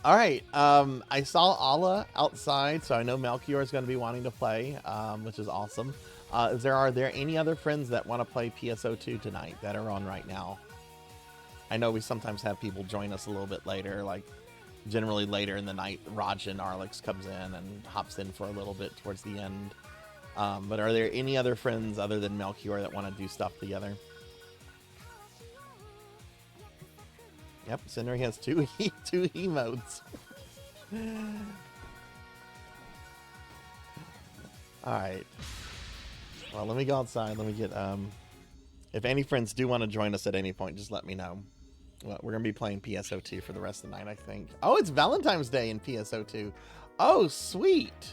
C: All right, I saw Ala outside, so I know Melchior is going to be wanting to play, which is awesome. Are there any other friends that want to play PSO2 tonight that are on right now? I know we sometimes have people join us a little bit later, like generally later in the night. Raj and Arlix comes in and hops in for a little bit towards the end. But are there any other friends other than Melchior that want to do stuff together? Yep, Senri has two emotes. Alright. Well, let me go outside. Let me get, if any friends do want to join us at any point, just let me know. Well, we're going to be playing PSO2 for the rest of the night, I think. Oh, it's Valentine's Day in PSO2. Oh, sweet.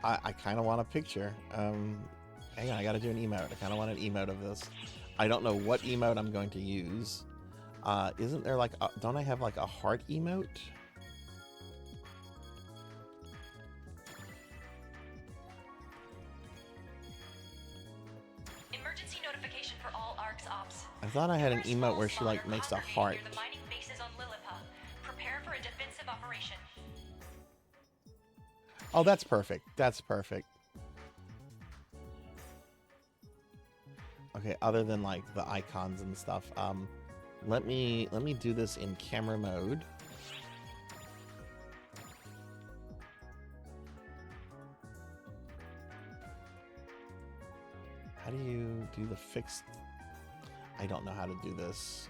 C: I kind of want a picture. Hang on, I got to do an emote. I kind of want an emote of this. I don't know what emote I'm going to use. Isn't there like, don't I have like a heart emote?
E: Emergency notification for all ARC's ops.
C: I thought I had an emote where she like makes a heart.
E: The mining bases on Lilliput. Prepare for a defensive operation.
C: Oh, that's perfect. That's perfect. Okay, other than like the icons and stuff, let me do this in camera mode. How do you do the fixed? I don't know how to do this.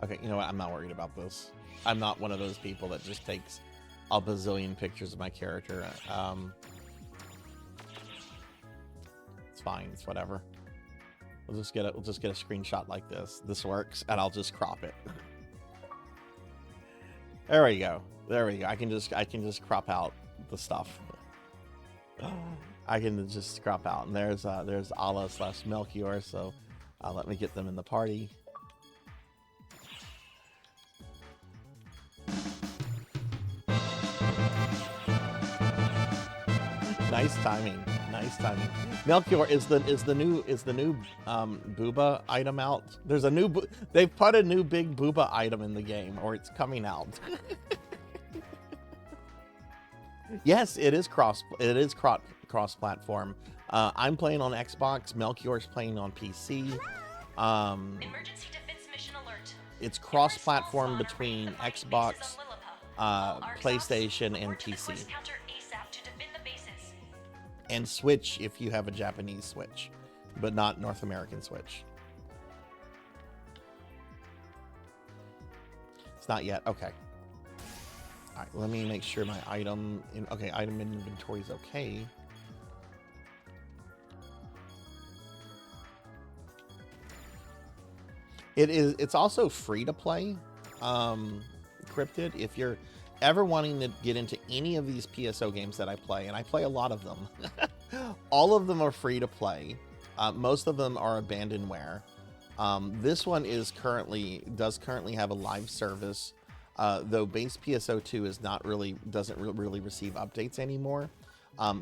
C: Okay, you know what? I'm not worried about this. I'm not one of those people that just takes a bazillion pictures of my character. It's fine. It's whatever. We'll just get a screenshot like this. This works, and I'll just crop it. There we go. There we go. I can just crop out the stuff. I can just crop out, and there's Ala / Melchior. So let me get them in the party. Nice timing. Nice timing. Melchior is the new booba item out. There's a new they've put a new big booba item in the game, or it's coming out. Yes, it is cross platform. I'm playing on Xbox. Melchior's playing on PC.
E: Emergency defense mission alert.
C: It's cross platform between Xbox PlayStation, and PC. And Switch if you have a Japanese Switch, but not North American Switch. It's not yet. Okay. All right, let me make sure my item inventory is okay. It's also free to play, Cryptid. If you're ever wanting to get into any of these PSO games that I play, and I play a lot of them, all of them are free to play. Most of them are abandonware. This one does currently have a live service, though base PSO2 doesn't really receive updates anymore.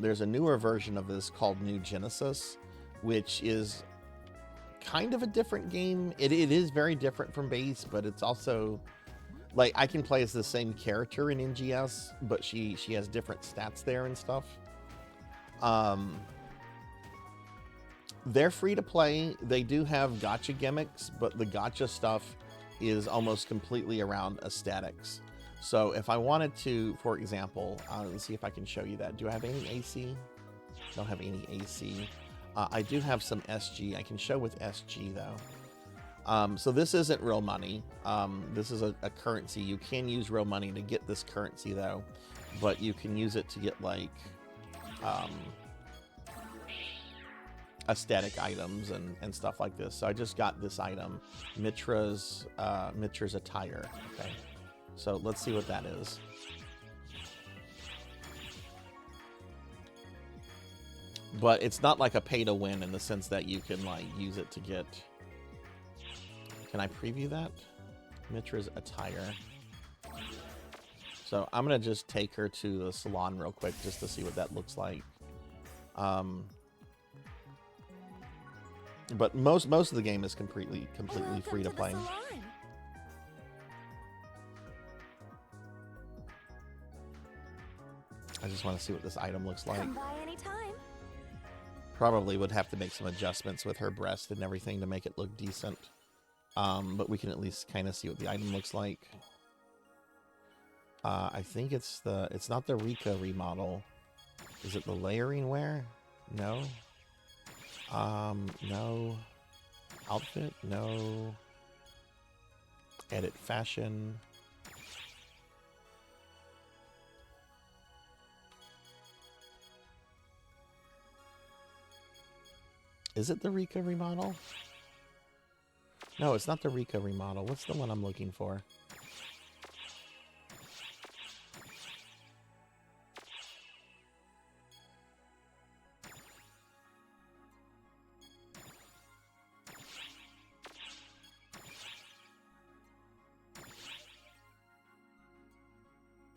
C: There's a newer version of this called New Genesis, which is kind of a different game. It is very different from base, but it's also like I can play as the same character in NGS, but she has different stats there and stuff. They're free to play. They do have gacha gimmicks, but the gacha stuff is almost completely around aesthetics. So if I wanted to, for example, let's see if I can show you that. Do I have any AC? Don't have any AC. I do have some SG. I can show with SG though. So this isn't real money. This is a currency. You can use real money to get this currency though, but you can use it to get like aesthetic items and stuff like this. So I just got this item, Mitra's attire. Okay, so let's see what that is. But it's not like a pay to win in the sense that you can like use it to get. Can I preview that? Mitra's attire. So I'm gonna just take her to the salon real quick just to see what that looks like. But most of the game is completely free to play. I just want to see what this item looks like.
F: Come by anytime.
C: Probably would have to make some adjustments with her breast and everything to make it look decent. But we can at least kind of see what the item looks like. I think it's not the Rika remodel. Is it the layering wear? No. No. Outfit? No. Edit fashion. Is it the Rika remodel? No, it's not the Rika remodel. What's the one I'm looking for?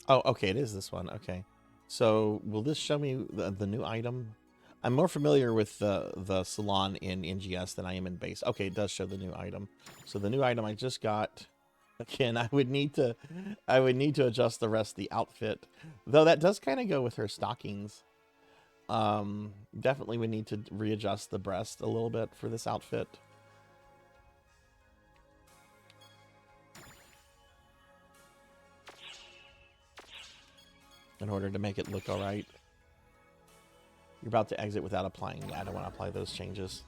C: Oh, okay, it is this one. Okay. So, will this show me the new item? I'm more familiar with the salon in NGS than I am in base. Okay, it does show the new item. So the new item I just got. Again, I would need to adjust the rest of the outfit, though that does kind of go with her stockings. Definitely would need to readjust the breast a little bit for this outfit. In order to make it look all right. You're about to exit without applying. Yeah, I don't want to apply those changes.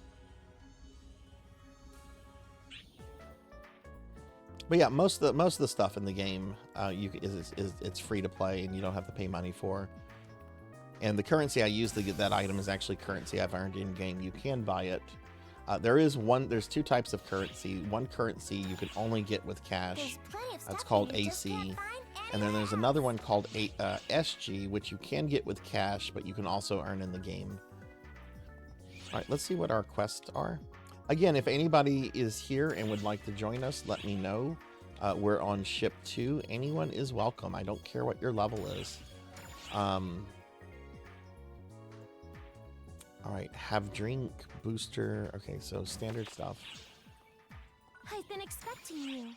C: But yeah, most of the stuff in the game it's free to play and you don't have to pay money for. And the currency I use to get that item is actually currency I've earned in game. You can buy it. There's two types of currency. One currency you can only get with cash. That's called AC. And then there's another one called SG, which you can get with cash, but you can also earn in the game. All right, let's see what our quests are. Again, if anybody is here and would like to join us, let me know. We're on ship 2. Anyone is welcome. I don't care what your level is. All right, have drink, booster. Okay, so standard stuff.
F: I've been expecting you.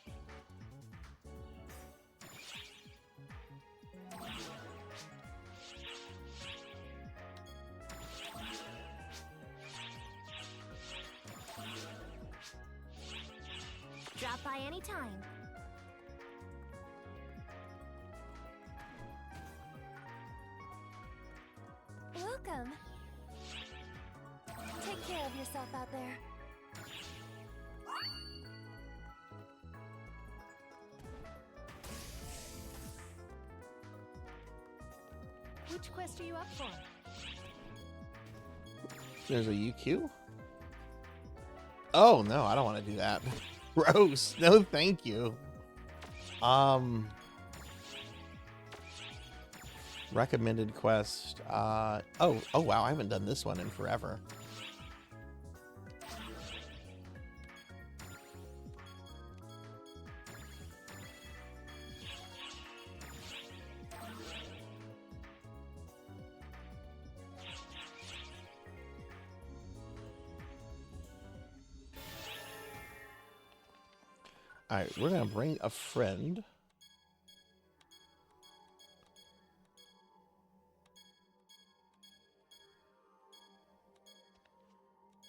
F: Drop by anytime. welcome. Take care of yourself out there. Which quest are you up for?
C: There's a UQ? Oh, no, I don't want to do that. Gross. No, thank you. Recommended quest. Oh wow, I haven't done this one in forever. All right, we're gonna bring a friend.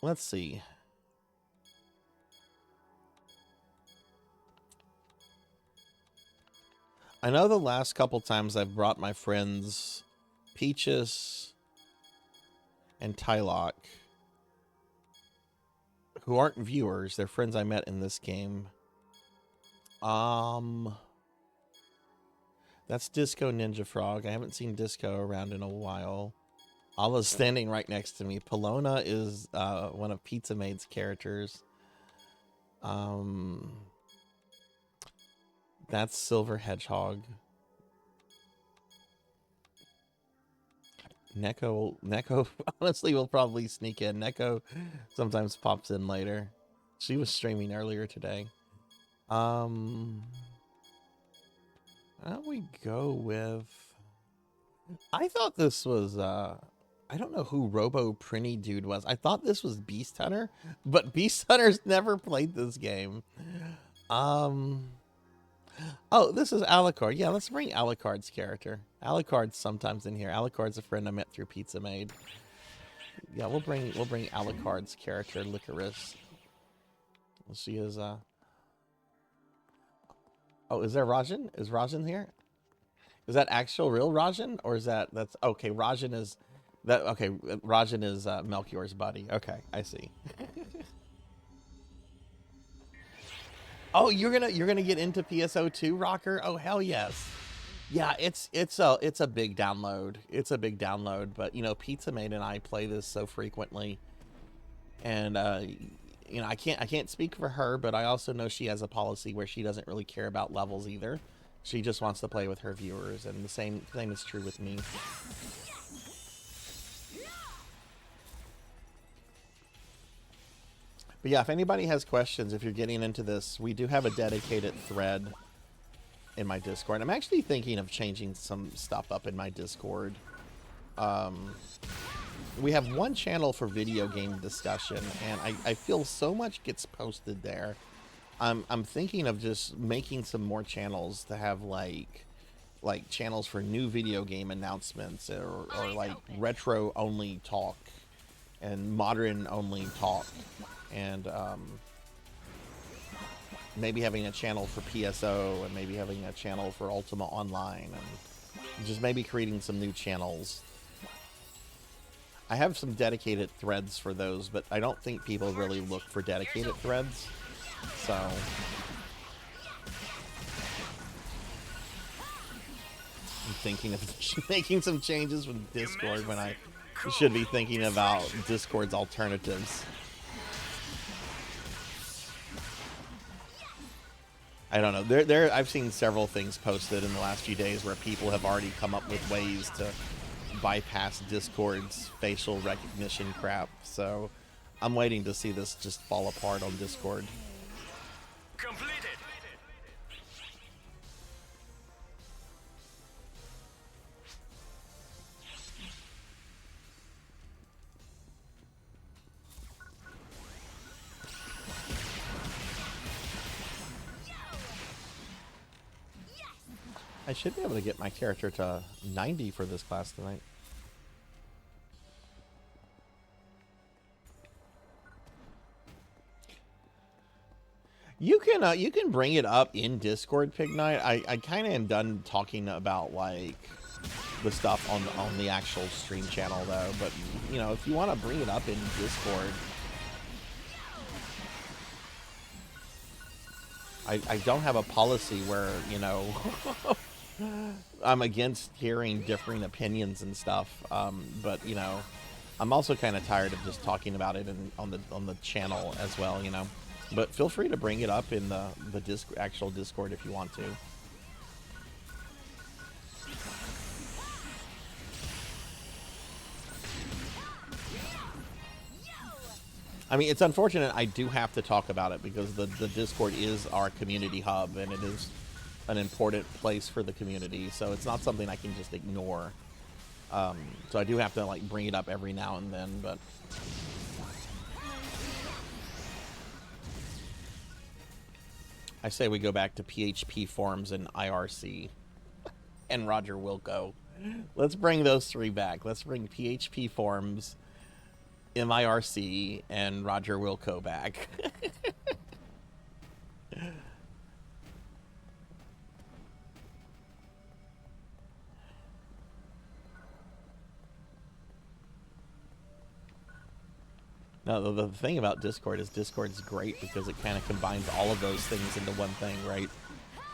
C: Let's see. I know the last couple times I've brought my friends Peaches and Tylock, who aren't viewers, they're friends I met in this game. That's Disco Ninja Frog. I haven't seen Disco around in a while. Alla's standing right next to me. Polona is one of Pizza Maid's characters. That's Silver Hedgehog. Neko honestly will probably sneak in. Neko sometimes pops in later. She was streaming earlier today. How do we go with... I thought this was, I don't know who Robo Prinny Dude was. I thought this was Beast Hunter, but Beast Hunter's never played this game. Oh, this is Alucard. Yeah, let's bring Alucard's character. Alucard's sometimes in here. Alucard's a friend I met through Pizza Maid. Yeah, we'll bring Alucard's character, Licorice. She is, oh, is there Rajan? Is Rajan here? Is that actual real Rajan? Or is that's okay, Rajan is Rajan is Melchior's buddy. Okay, I see. Oh, you're gonna get into PSO2, Rocker? Oh, hell yes. Yeah, it's a big download. It's a big download, but you know, Pizza Maid and I play this so frequently. And you know, I can't speak for her, but I also know she has a policy where she doesn't really care about levels either. She just wants to play with her viewers, and the same thing is true with me. But yeah, if anybody has questions, if you're getting into this, we do have a dedicated thread in my Discord. I'm actually thinking of changing some stuff up in my Discord. We have one channel for video game discussion, and I feel so much gets posted there. I'm thinking of just making some more channels to have like channels for new video game announcements, or like retro only talk and modern only talk, and maybe having a channel for PSO, and maybe having a channel for Ultima Online, and just maybe creating some new channels. I have some dedicated threads for those, but I don't think people really look for dedicated threads. So I'm thinking of making some changes with Discord when I should be thinking about Discord's alternatives. I don't know. I've seen several things posted in the last few days where people have already come up with ways to bypass Discord's facial recognition crap, so I'm waiting to see this just fall apart on Discord.
A: Completed.
C: I should be able to get my character to 90 for this class tonight. You can bring it up in Discord, Pig Knight. I kind of am done talking about like the stuff on the actual stream channel though. But you know, if you want to bring it up in Discord, I don't have a policy where, you know, I'm against hearing differing opinions and stuff. But you know, I'm also kind of tired of just talking about it on the channel as well, you know. But feel free to bring it up in the actual Discord if you want to. I mean, it's unfortunate I do have to talk about it because the Discord is our community hub and it is an important place for the community. So it's not something I can just ignore. So I do have to like bring it up every now and then, but I say we go back to PHP forums and IRC and Roger Wilco. Let's bring those three back. Let's bring PHP forums, MIRC, and Roger Wilco back. No, the thing about Discord is Discord's great because it kind of combines all of those things into one thing, right?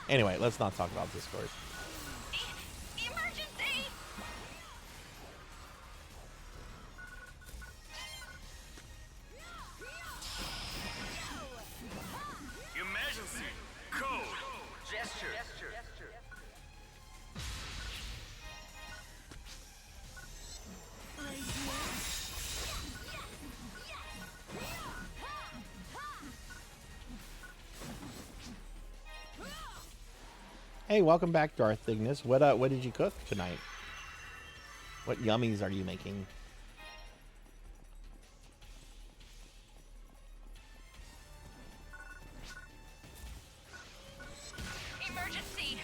C: Anyway, let's not talk about Discord.
E: Emergency!
A: Emergency! Code! Gesture!
C: Hey, welcome back, Darth Ignis. What did you cook tonight? What yummies are you making?
E: Emergency!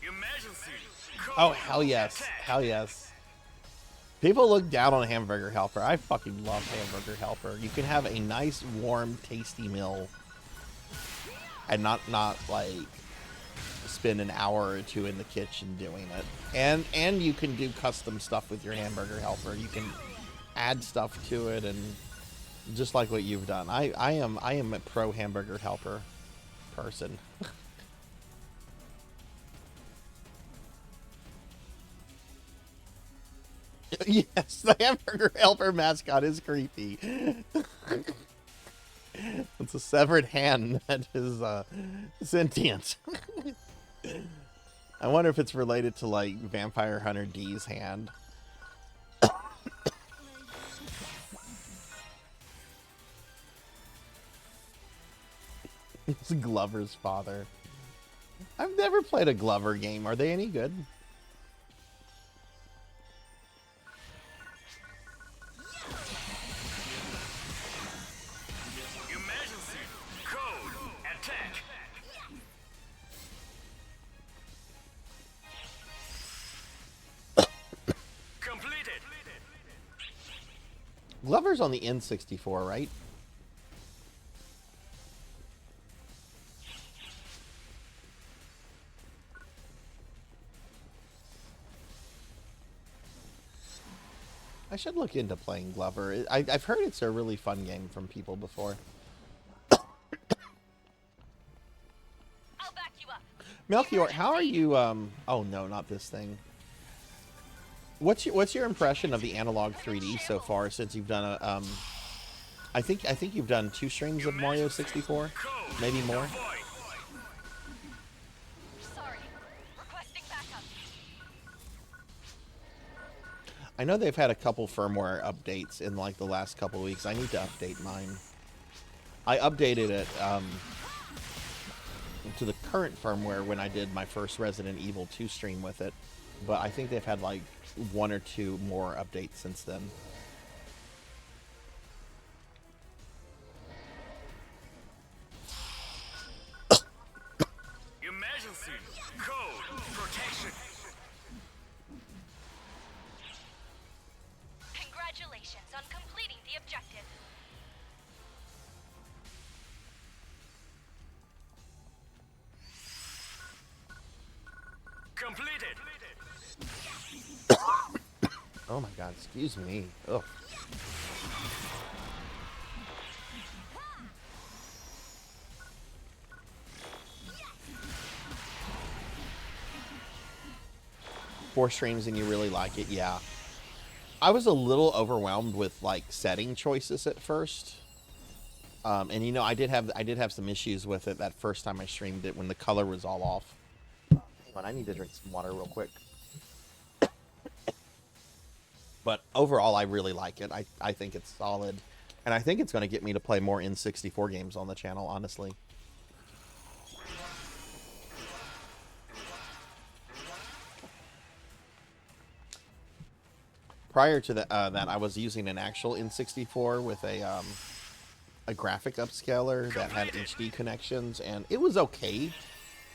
A: Emergency! Code!
C: Oh, hell yes. Hell yes. People look down on Hamburger Helper. I fucking love Hamburger Helper. You can have a nice, warm, tasty meal and not like spend an hour or two in the kitchen doing it. And you can do custom stuff with your Hamburger Helper. You can add stuff to it and just like what you've done. I am a pro Hamburger Helper person. Yes, the Hamburger Helper mascot is creepy. It's a severed hand that is sentient. I wonder if it's related to like Vampire Hunter D's hand. It's Glover's father. I've never played a Glover game. Are they any good?
A: Emergency! Code! Attack! Completed!
C: Glover's on the N64, right? I should look into playing Glover. I've heard it's a really fun game from people before.
E: I'll back you up.
C: Melchior, how are you? Oh no, not this thing. What's your impression of the analog 3D so far? Since you've done a I think you've done 2 streams of Mario 64, maybe more.
E: Sorry. Requesting backup.
C: I know they've had a couple firmware updates in like the last couple weeks. I need to update mine. I updated it to the current firmware when I did my first Resident Evil 2 stream with it, but I think they've had like 1 or 2 more updates since then.
A: Emergency! Code! Protection!
E: Congratulations on completing the objective.
C: Oh my god, excuse me. Ugh. Four streams and you really like it, yeah. I was a little overwhelmed with like setting choices at first. And you know, I did have some issues with it that first time I streamed it when the color was all off. Hang on, I need to drink some water real quick. But overall, I really like it. I think it's solid. And I think it's going to get me to play more N64 games on the channel, honestly. Prior to that, I was using an actual N64 with a graphic upscaler that had HD connections, and it was okay.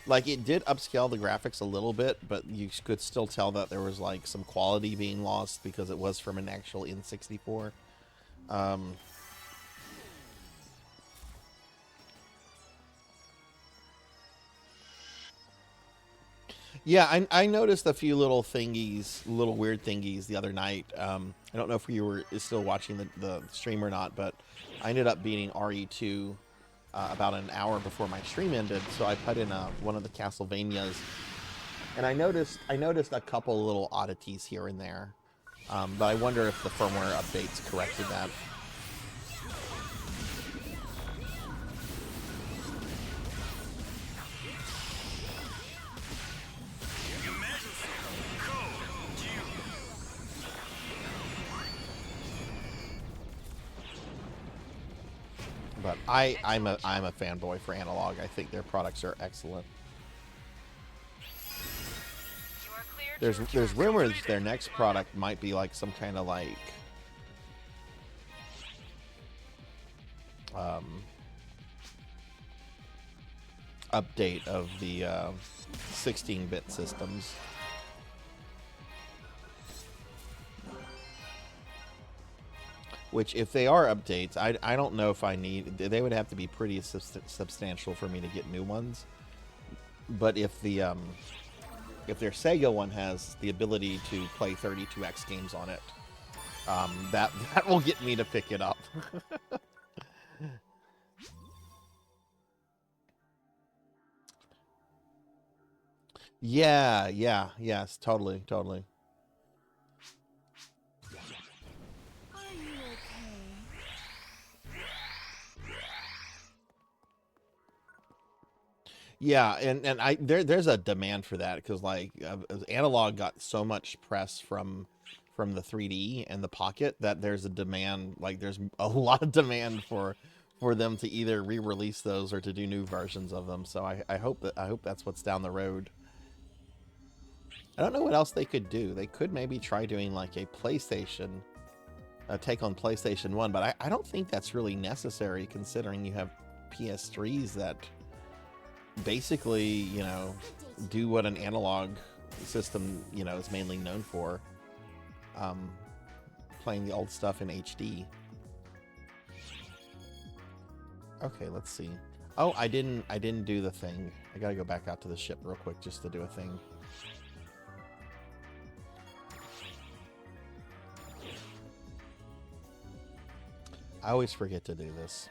C: Like, it did upscale the graphics a little bit, but you could still tell that there was, like, some quality being lost because it was from an actual N64. Yeah, I noticed a few little thingies, little weird thingies the other night. I don't know if you were still watching the stream or not, but I ended up beating RE2 about an hour before my stream ended, so I put in one of the Castlevanias, and I noticed a couple little oddities here and there, but I wonder if the firmware updates corrected that. But I'm a fanboy for Analog. I think their products are excellent. There's rumors their next product might be like some kind of like update of the 16-bit systems. Which, if they are updates, I don't know if I need... They would have to be pretty substantial for me to get new ones. But if their Sega one has the ability to play 32X games on it, that will get me to pick it up. Yes, totally. Yeah, and there's a demand for that because like Analog got so much press from the 3D and the Pocket that there's a demand, like there's a lot of demand for them to either re-release those or to do new versions of them. So I hope that's what's down the road. I don't know what else they could do. They could maybe try doing like a PlayStation, take on PlayStation 1, but I don't think that's really necessary considering you have PS3s that basically, you know, do what an analog system, you know, is mainly known for, playing the old stuff in HD. Okay, let's see. Oh, I didn't do the thing. I gotta go back out to the ship real quick just to do a thing. I always forget to do this.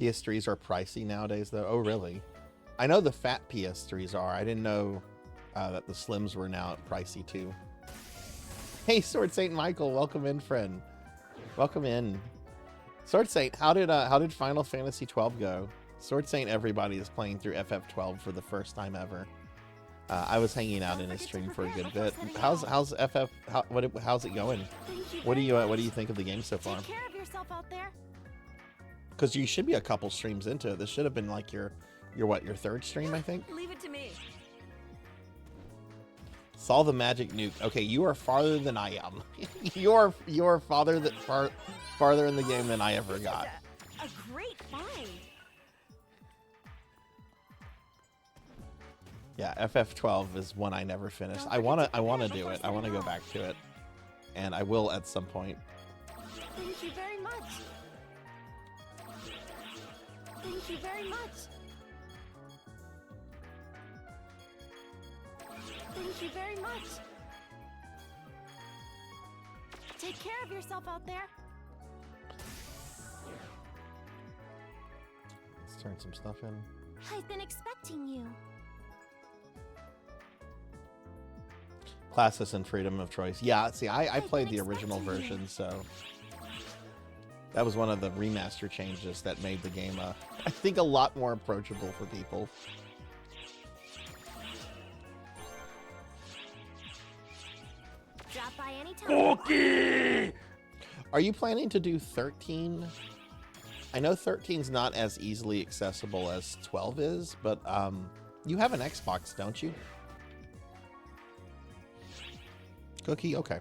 C: PS3s are pricey nowadays, though. Oh, really? I know the fat PS3s are. I didn't know that the slims were now pricey, too. Hey, Sword Saint Michael. Welcome in, friend. Welcome in. Sword Saint, how did Final Fantasy 12 go? Sword Saint, everybody is playing through FF12 for the first time ever. I was hanging out in his stream for a good bit. How's FF? How's it going? What do you think of the game so far?
F: Take care of yourself out there.
C: Because you should be a couple streams into it. This should have been like your third stream, I think.
E: Leave it to me.
C: Saw the magic nuke. Okay, you are farther than I am. you're farther in the game than I ever got.
F: A great find.
C: Yeah, FF12 is one I never finished. I wanna do it. I wanna go back to it, and I will at some point.
F: Thank you very much. Thank you very much. Thank you very much. Take care of yourself out there.
C: Let's turn some stuff in.
F: I've been expecting you.
C: Classes and freedom of choice. Yeah, see, I
F: I've
C: played
F: been
C: the original
F: expecting you.
C: version, so that was one of the remaster changes that made the game, I think, a lot more approachable for people.
F: Drop by anytime.
D: Cookie!
C: Are you planning to do 13? I know 13's not as easily accessible as 12 is, but you have an Xbox, don't you? Cookie? Okay.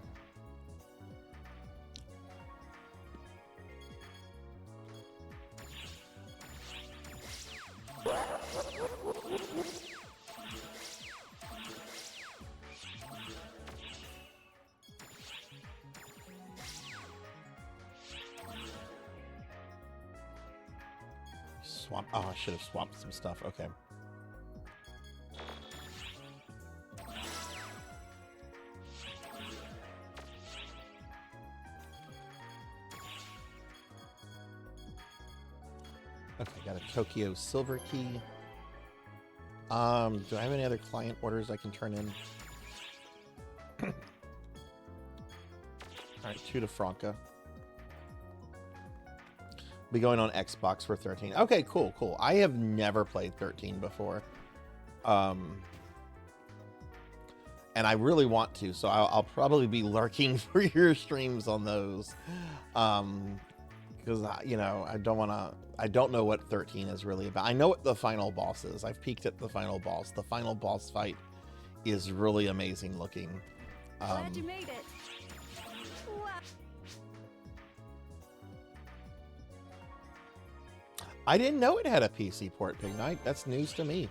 C: Swap. Oh, I should have swapped some stuff. Okay. Okay, got a Tokyo silver key. Do I have any other client orders I can turn in? All right, 2 to Franca. Be going on Xbox for 13. Okay, cool, cool. I have never played 13 before. And I really want to, so I'll probably be lurking for your streams on those. Because, you know, I don't know what 13 is really about. I know what the final boss is. I've peeked at the final boss. The final boss fight is really amazing looking.
F: Glad you made it. Wow.
C: I didn't know it had a PC port, Pig Knight. That's news to me.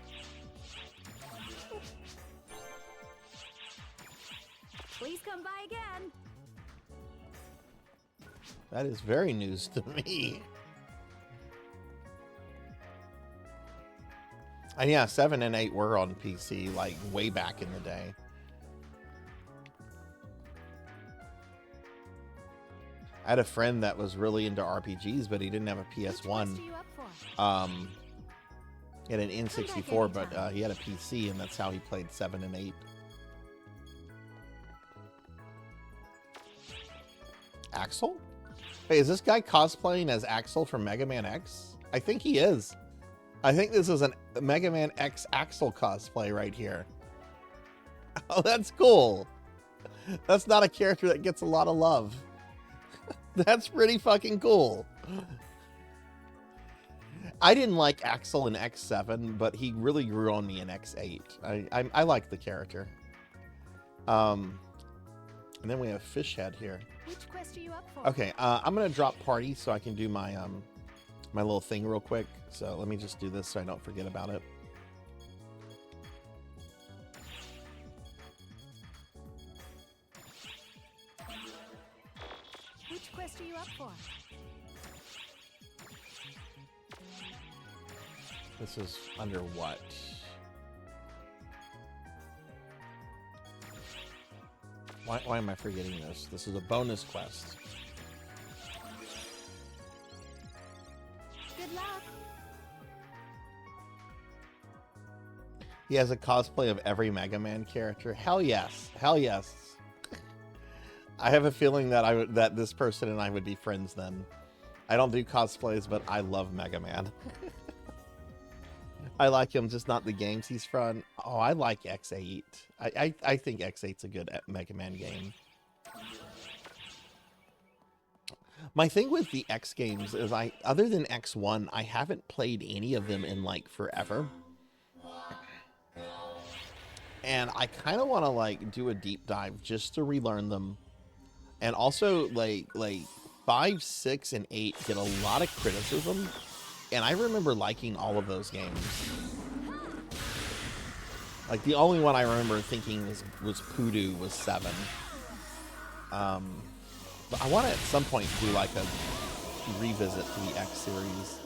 F: Please come by again.
C: That is very news to me. And yeah, 7 and 8 were on PC, like, way back in the day. I had a friend that was really into RPGs, but he didn't have a
F: Which quest
C: PS1.
F: are you up for?
C: He had an N64, but he had a PC, and that's how he played 7 and 8. Axel? Hey, is this guy cosplaying as Axel from Mega Man X? I think he is. I think this is a Mega Man X Axel cosplay right here. Oh, that's cool. That's not a character that gets a lot of love. That's pretty fucking cool. I didn't like Axel in X7, but he really grew on me in X8. I like the character. And then we have Fishhead here.
F: Which quest are you up for?
C: Okay, I'm gonna drop party so I can do my my little thing real quick. So let me just do this so I don't forget about it.
F: Which quest are you up for?
C: This is under what? Why am I forgetting this? This is a bonus quest.
F: Good luck.
C: He has a cosplay of every Mega Man character. Hell yes. Hell yes. I have a feeling that that this person and I would be friends then. I don't do cosplays, but I love Mega Man. I like him, just not the games he's from. Oh, I like X8. I think X8's a good Mega Man game. My thing with the X games is other than X1, I haven't played any of them in like forever. And I kind of want to like do a deep dive just to relearn them. And also like 5, 6, and 8 get a lot of criticism. And I remember liking all of those games. Like the only one I remember thinking was Poodoo was 7. I want to at some point do like a revisit to the X series.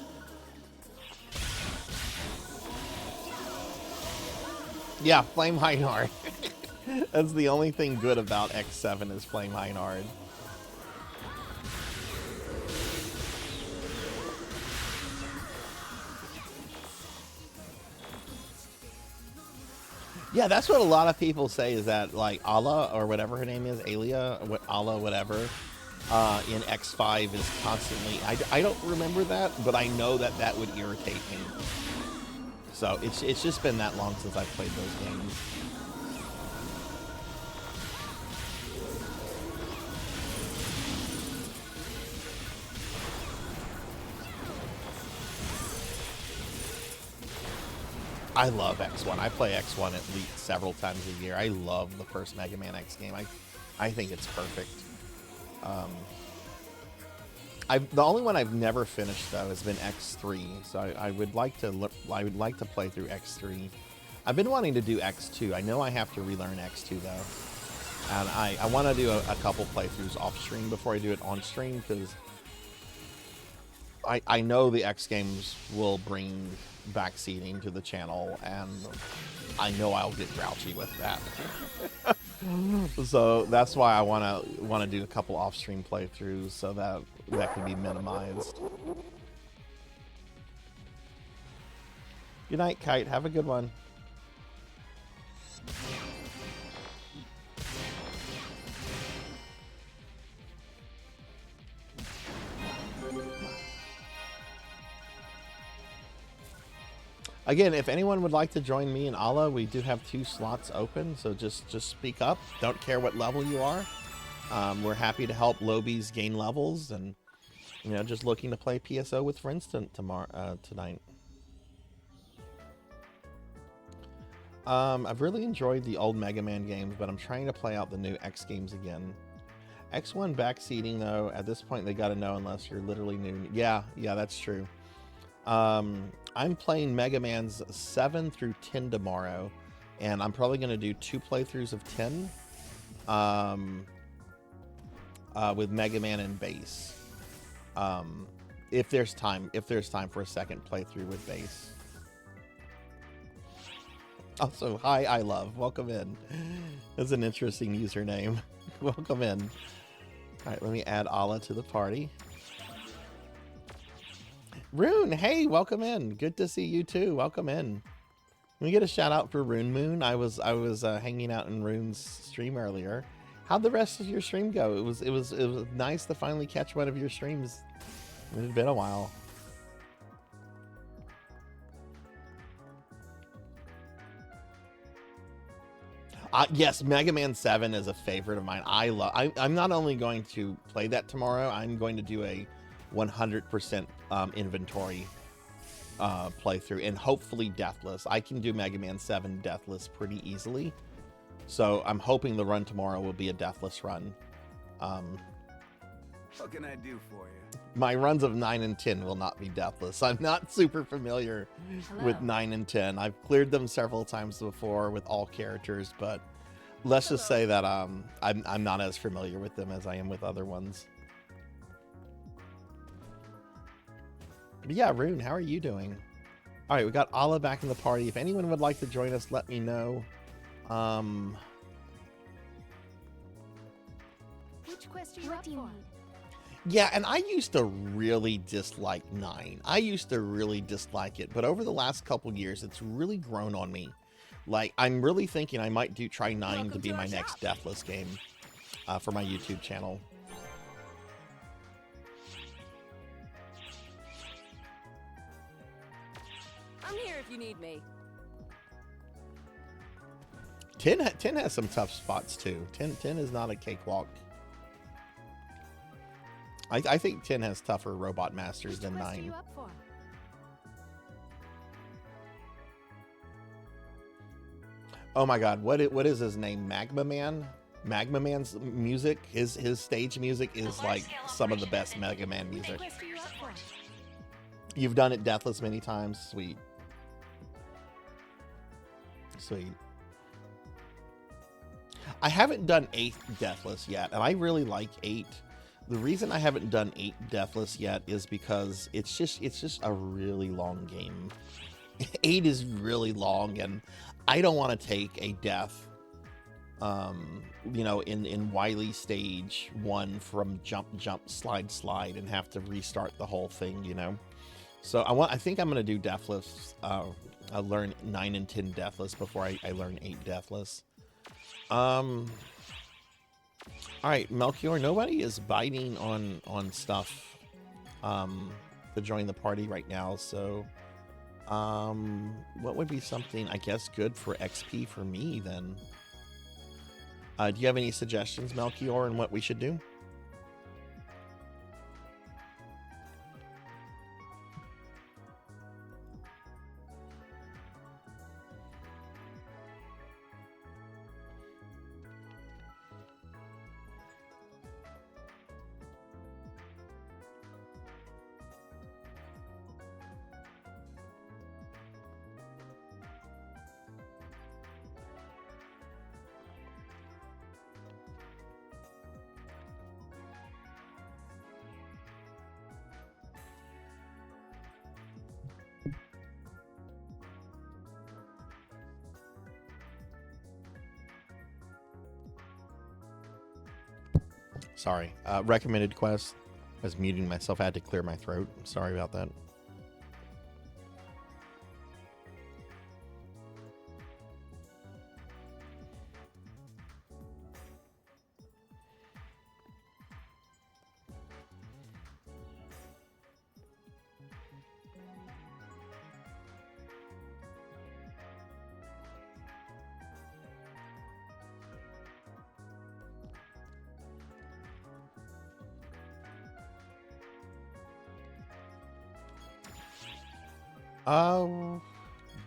C: Yeah, Flame Heinhard. That's the only thing good about X7 is Flame Heinhard. Yeah, that's what a lot of people say is that, like, Ala, or whatever her name is, Alia, Ala, whatever, in X5 is constantly... I don't remember that, but I know that that would irritate me. So it's just been that long since I've played those games. I love X1. I play X1 at least several times a year. I love the first Mega Man X game. I think it's perfect. The only one I've never finished though has been X3. So I would like to play through X3. I've been wanting to do X2. I know I have to relearn X2 though, and I want to do a couple playthroughs off stream before I do it on stream, because I know the X games will bring backseating to the channel, and I know I'll get grouchy with that. So that's why I want to do a couple off-stream playthroughs so that can be minimized. Good night, Kite. Have a good one. Again, if anyone would like to join me and Ala, we do have 2 slots open, so just speak up. Don't care what level you are. We're happy to help Lobies gain levels, and just looking to play PSO with friends tonight. I've really enjoyed the old Mega Man games, but I'm trying to play out the new X games again. X1 backseating though, at this point they got to know unless you're literally new. Yeah, that's true. I'm playing Mega Man's 7 through 10 tomorrow, and I'm probably going to do 2 playthroughs of 10 with Mega Man and Bass. If there's time for a second playthrough with Bass. Also, hi, I love. Welcome in. That's an interesting username. Welcome in. All right, let me add Ala to the party. Rune, hey, welcome in. Good to see you too. Welcome in. Let me get a shout out for Rune Moon. I was hanging out in Rune's stream earlier. How'd the rest of your stream go? It was nice to finally catch one of your streams. It had been a while. Yes, Mega Man 7 is a favorite of mine. I'm not only going to play that tomorrow, I'm going to do a 100% inventory playthrough, and hopefully deathless. I can do Mega Man 7 deathless pretty easily, so I'm hoping the run tomorrow will be a deathless run.
G: What can I do for you?
C: My runs of 9 and 10 will not be deathless. I'm not super familiar with 9 and 10. I've cleared them several times before with all characters, but let's just say that I'm not as familiar with them as I am with other ones. But yeah, Rune, how are you doing? All right, we got Ala back in the party. If anyone would like to join us, let me know.
F: Which quest are you up for?
C: Yeah, and I used to really dislike 9. I used to really dislike it, but over the last couple years, it's really grown on me. Like, I'm really thinking I might try 9 to be my next deathless game for my YouTube channel.
F: I'm here if you need me.
C: 10 has some tough spots too. 10 is not a cakewalk. I think 10 has tougher robot masters than 9. Oh my god, what is his name? Magma Man? Magma Man's music, his stage music is like some of the best Mega Man music. You've done it deathless many times. Sweet. Sweet. I haven't done 8 deathless yet, and I really like 8. The reason I haven't done 8 Deathless yet is because it's just a really long game. 8 is really long, and I don't want to take a death, you know, in Wily stage 1 from jump, slide, and have to restart the whole thing, you know. So I think I'm gonna do Deathless. I'll learn 9 and 10 Deathless before I learn 8 Deathless. All right, Melchior, nobody is biting on stuff to join the party right now, so what would be something, I guess, good for XP for me then? Do you have any suggestions, Melchior, on what we should do? Sorry. Recommended quest. I was muting myself. I had to clear my throat. Sorry about that.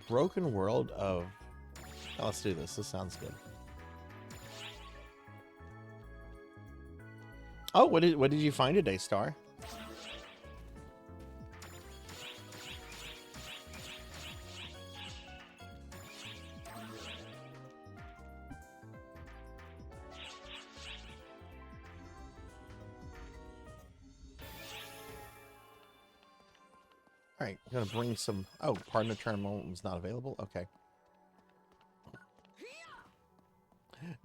C: Broken World of... Oh, let's do this. This sounds good. Oh, what did you find today, Star? All right, I'm gonna bring some. Oh, partner tournament was not available. Okay.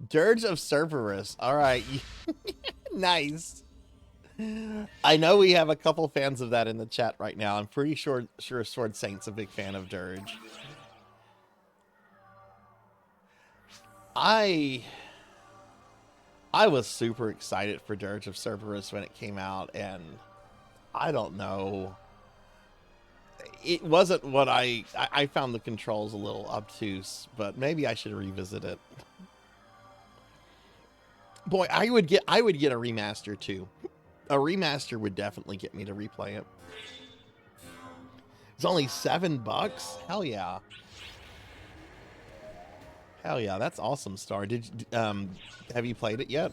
C: Dirge of Cerberus. All right, nice. I know we have a couple fans of that in the chat right now. I'm pretty sure Sword Saint's a big fan of Dirge. I was super excited for Dirge of Cerberus when it came out, and I don't know. It wasn't what I found the controls a little obtuse, but maybe I should revisit it. Boy, I would get a remaster too. A remaster would definitely get me to replay it. It's only $7. Hell yeah. Hell yeah, that's awesome, Star. Have you played it yet?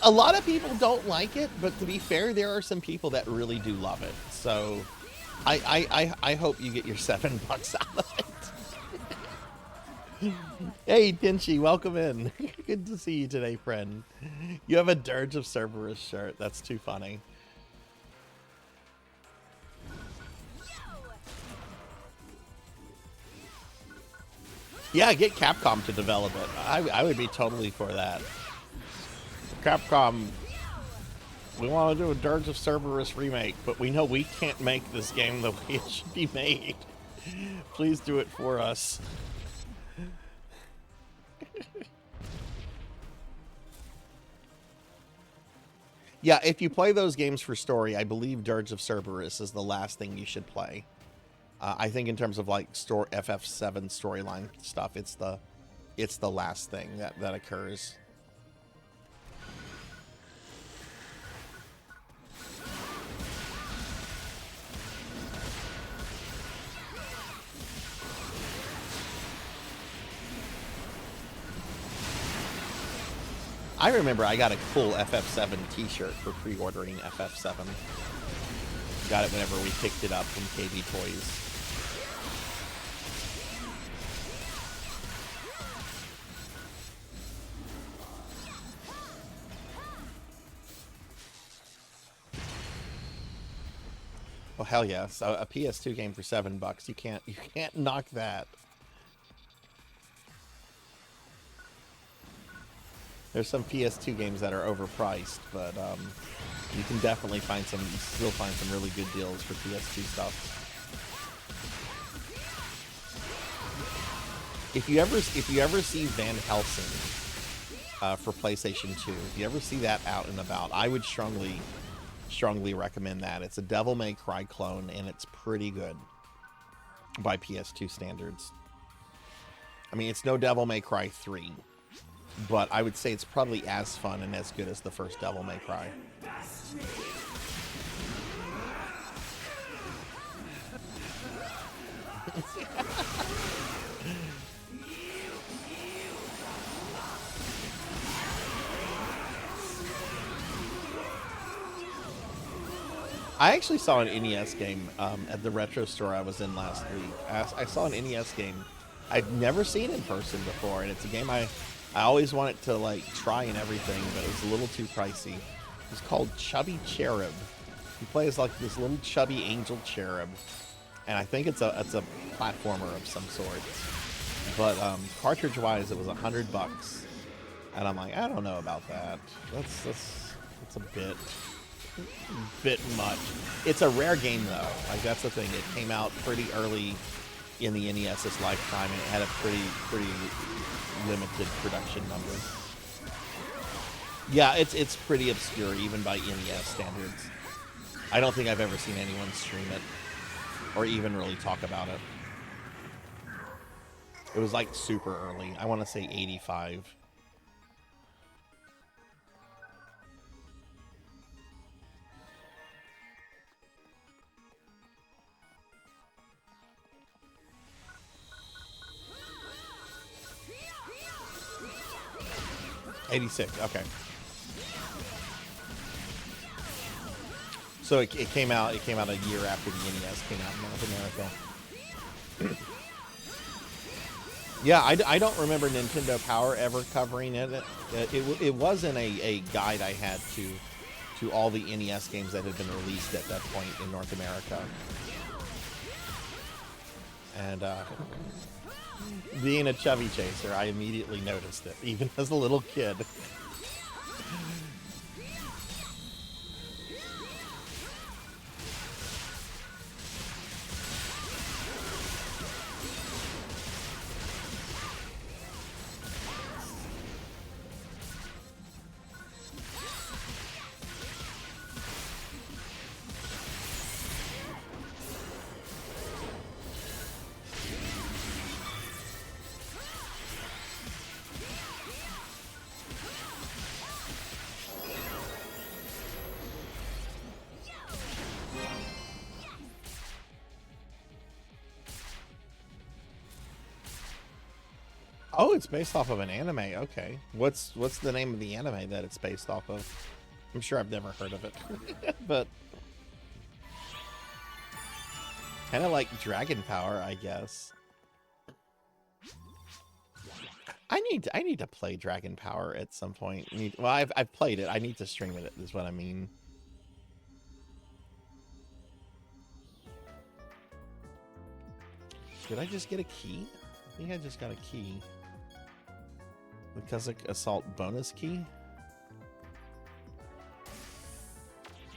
C: A lot of people don't like it, but to be fair, there are some people that really do love it. So I hope you get your $7 out of it. Hey, Pinchy, welcome in. Good to see you today, friend. You have a Dirge of Cerberus shirt. That's too funny. Yeah, get Capcom to develop it. I would be totally for that. Capcom, we want to do a Dirge of Cerberus remake, but we know we can't make this game the way it should be made. Please do it for us. Yeah, if you play those games for story, I believe Dirge of Cerberus is the last thing you should play. I think in terms of like FF7 storyline stuff, it's the last thing that occurs. I remember I got a cool FF7 t-shirt for pre-ordering FF7. Got it whenever we picked it up from KB Toys. Well, hell yeah. So a PS2 game for $7. You can't knock that. There's some PS2 games that are overpriced, but you can definitely still find some really good deals for PS2 stuff. If you ever see Van Helsing for PlayStation 2, if you ever see that out and about, I would strongly recommend that. It's a Devil May Cry clone, and it's pretty good by PS2 standards. I mean, it's no Devil May Cry 3, but I would say it's probably as fun and as good as the first Devil May Cry. I actually saw an NES game at the retro store I was in last week. I saw an NES game I'd never seen in person before, and it's a game I always wanted to like try and everything, but it was a little too pricey. It's called Chubby Cherub. He plays like this little chubby angel cherub, and I think it's a platformer of some sort. But cartridge-wise, it was $100, and I'm like, I don't know about that. That's a bit much. It's a rare game though. Like that's the thing. It came out pretty early in the NES's lifetime, and it had a pretty limited production number. Yeah, it's pretty obscure even by NES standards. I don't think I've ever seen anyone stream it or even really talk about it. It was like super early. I want to say 85. '86. Okay. So it came out. It came out a year after the NES came out in North America. Yeah, I don't remember Nintendo Power ever covering it. It wasn't a guide I had to all the NES games that had been released at that point in North America. And being a chubby chaser, I immediately noticed it, even as a little kid. Oh, it's based off of an anime. Okay. What's the name of the anime that it's based off of? I'm sure I've never heard of it. But kind of like Dragon Power, I guess. I need to play Dragon Power at some point. Well, I've played it. I need to stream it, is what I mean. Did I just get a key? I think I just got a key. The Kazakh Assault bonus key?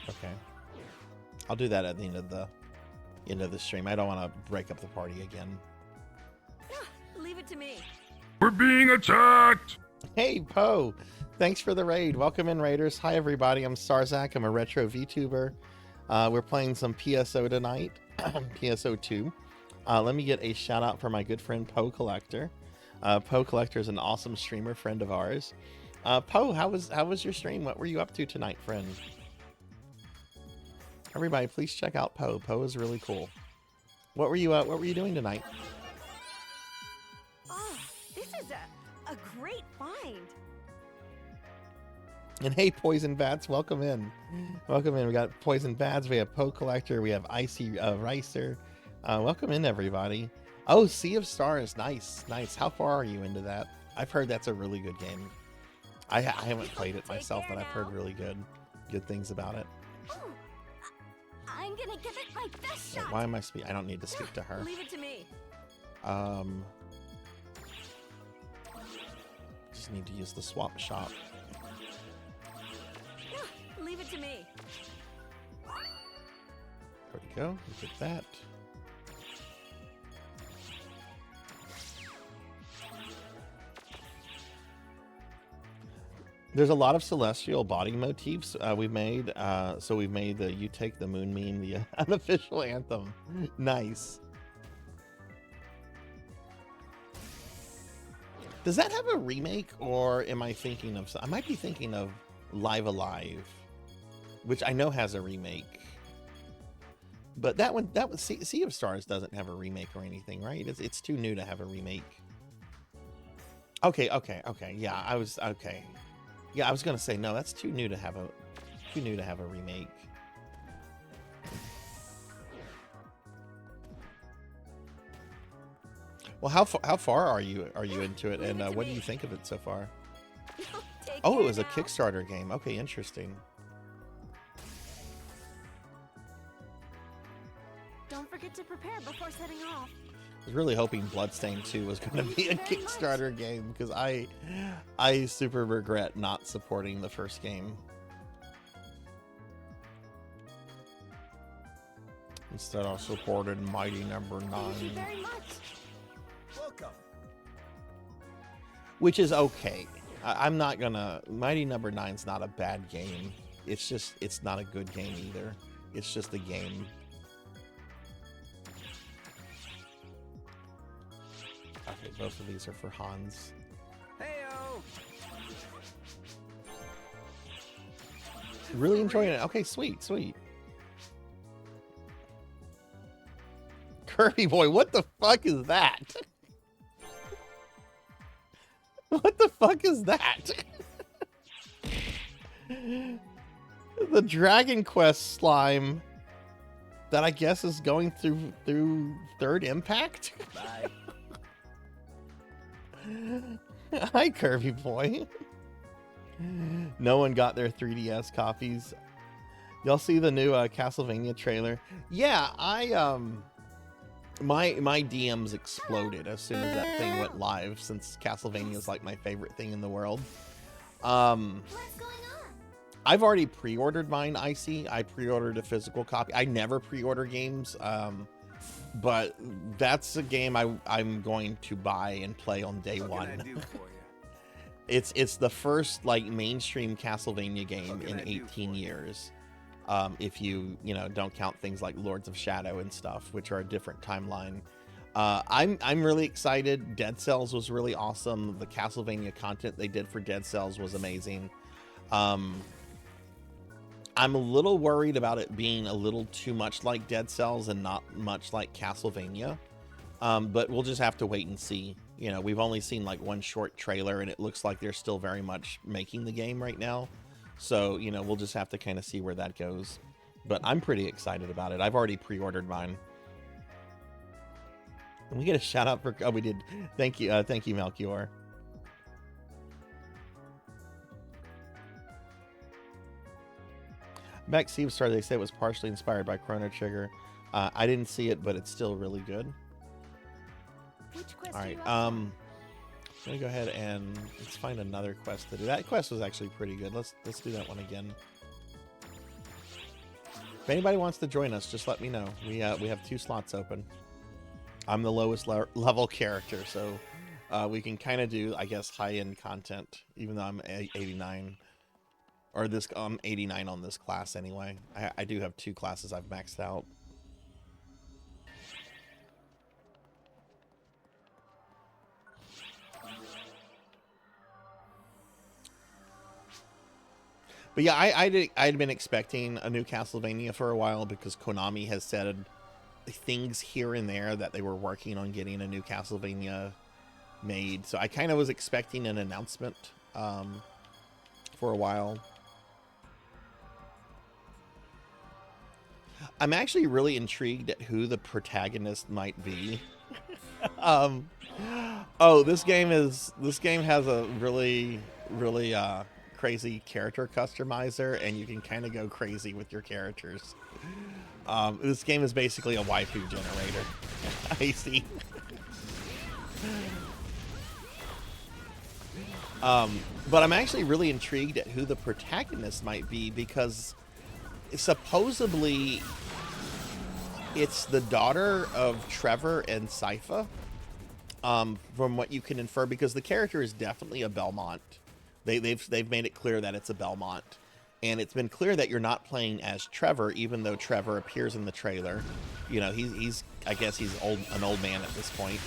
C: Okay. I'll do that at the end of the stream. I don't want to break up the party again.
F: Leave it to me.
D: We're being attacked!
C: Hey, Poe! Thanks for the raid. Welcome in, Raiders. Hi, everybody. I'm Sarzac. I'm a retro VTuber. We're playing some PSO tonight. PSO 2. Let me get a shout out for my good friend Poe Collector. Poe Collector is an awesome streamer friend of ours. Poe, how was your stream? What were you up to tonight, friend? Everybody, please check out Poe. Poe is really cool. What were you doing tonight?
F: Oh, this is a great find.
C: And hey, Poison Bats, welcome in. Welcome in. We got Poison Bats. We have Poe Collector. We have Icy Ricer. Welcome in, everybody. Oh, Sea of Stars. Nice. How far are you into that? I've heard that's a really good game. I haven't played it myself, but I've heard really good things about it.
F: Oh, I'm gonna give it my best
C: Wait,
F: shot.
C: why am I speak? I don't need to speak to her.
F: Leave it to me.
C: Just need to use the swap shop.
F: Leave it to me.
C: There we go. We get that. There's a lot of celestial body motifs we've made. So we've made the "You Take the Moon" meme the unofficial anthem. Nice. Does that have a remake, or am I thinking of? I might be thinking of Live Alive, which I know has a remake. But that one, Sea of Stars doesn't have a remake or anything, right? It's too new to have a remake. Okay. Yeah, I was okay. Yeah, I was gonna say no. That's too new to have a remake. Well, how far are you into it, and what do you think of it so far? Oh, it was a Kickstarter game. Okay, interesting.
F: Don't forget to prepare before setting off.
C: I was really hoping Bloodstained 2 was going to be a Kickstarter game, because I super regret not supporting the first game. Instead, I supported Mighty Number 9.
F: Thank you very much.
G: Welcome.
C: Which is okay. I'm not gonna... Mighty Number 9's not a bad game. It's just, it's not a good game either. It's just a game. Okay, both of these are for Hans.
G: Heyo.
C: Really enjoying it. Okay, sweet. Kirby Boy, what the fuck is that? What the fuck is that? The Dragon Quest slime that I guess is going through Third Impact?
G: Bye.
C: Hi, Kirby Boy. No one got their 3DS copies. Y'all see the new Castlevania trailer? Yeah, my DMs exploded as soon as that thing went live, since Castlevania is like my favorite thing in the world.
F: What's going on?
C: I've already pre-ordered mine, Icy. I pre-ordered a physical copy. I never pre-order games, but that's a game I'm going to buy and play on day
G: What can I
C: one.
G: do for you?
C: It's the first like mainstream Castlevania game in 18 years. If you don't count things like Lords of Shadow and stuff, which are a different timeline. I'm really excited. Dead Cells was really awesome. The Castlevania content they did for Dead Cells was amazing. I'm a little worried about it being a little too much like Dead Cells and not much like Castlevania. But we'll just have to wait and see. We've only seen like one short trailer, and it looks like they're still very much making the game right now. So, we'll just have to kind of see where that goes. But I'm pretty excited about it. I've already pre-ordered mine. And we get a shout out for... Oh, we did. Thank you, Melchior. Back Sea of Star, they say it was partially inspired by Chrono Trigger. I didn't see it, but it's still really good.
F: Which quest
C: All
F: are
C: right,
F: you up
C: I'm gonna go ahead and let's find another quest to do. That quest was actually pretty good. Let's do that one again. If anybody wants to join us, just let me know. We have 2 slots open. I'm the lowest level character, so we can kind of do, I guess, high-end content, even though I'm 89. Or I'm 89 on this class anyway. I do have 2 classes I've maxed out. But yeah, I'd been expecting a new Castlevania for a while, because Konami has said things here and there that they were working on getting a new Castlevania made. So I kind of was expecting an announcement for a while. I'm actually really intrigued at who the protagonist might be. This game has a really crazy character customizer, and you can kind of go crazy with your characters. This game is basically a waifu generator. I see. But I'm actually really intrigued at who the protagonist might be, because supposedly it's the daughter of Trevor and Sypha, from what you can infer, because the character is definitely a Belmont. They've made it clear that it's a Belmont, and it's been clear that you're not playing as Trevor, even though Trevor appears in the trailer. You know, he's I guess he's an old man at this point.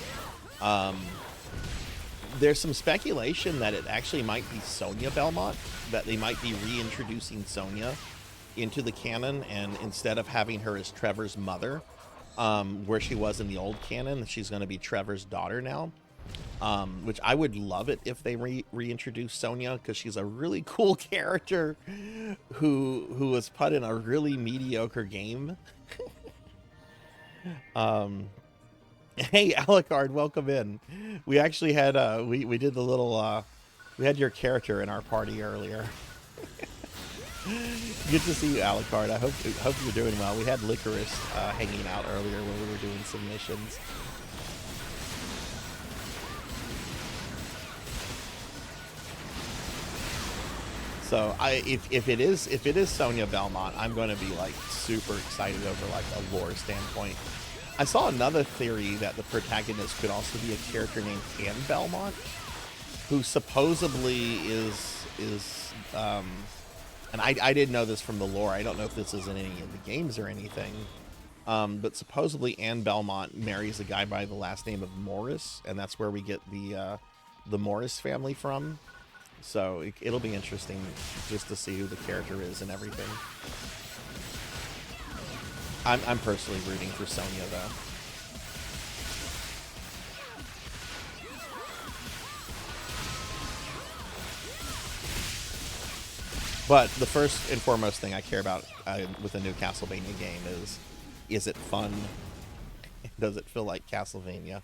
C: There's some speculation that it actually might be Sonia Belmont, that they might be reintroducing Sonia into the canon, and instead of having her as Trevor's mother, where she was in the old canon, she's going to be Trevor's daughter now, which I would love it if they reintroduce Sonia, because she's a really cool character who was put in a really mediocre game. Hey, Alucard, welcome in. We actually had we did the little we had your character in our party earlier. Good to see you, Alucard. I hope you're doing well. We had Licorice hanging out earlier when we were doing some missions. So if it is Sonia Belmont, I'm going to be like super excited over like a lore standpoint. I saw another theory that the protagonist could also be a character named Anne Belmont, who supposedly is and I didn't know this from the lore. I don't know if this is in any of the games or anything. But supposedly Anne Belmont marries a guy by the last name of Morris, and that's where we get the Morris family from. So it'll be interesting just to see who the character is and everything. I'm personally rooting for Sonia, though. But the first and foremost thing I care about with a new Castlevania game is it fun? Does it feel like Castlevania?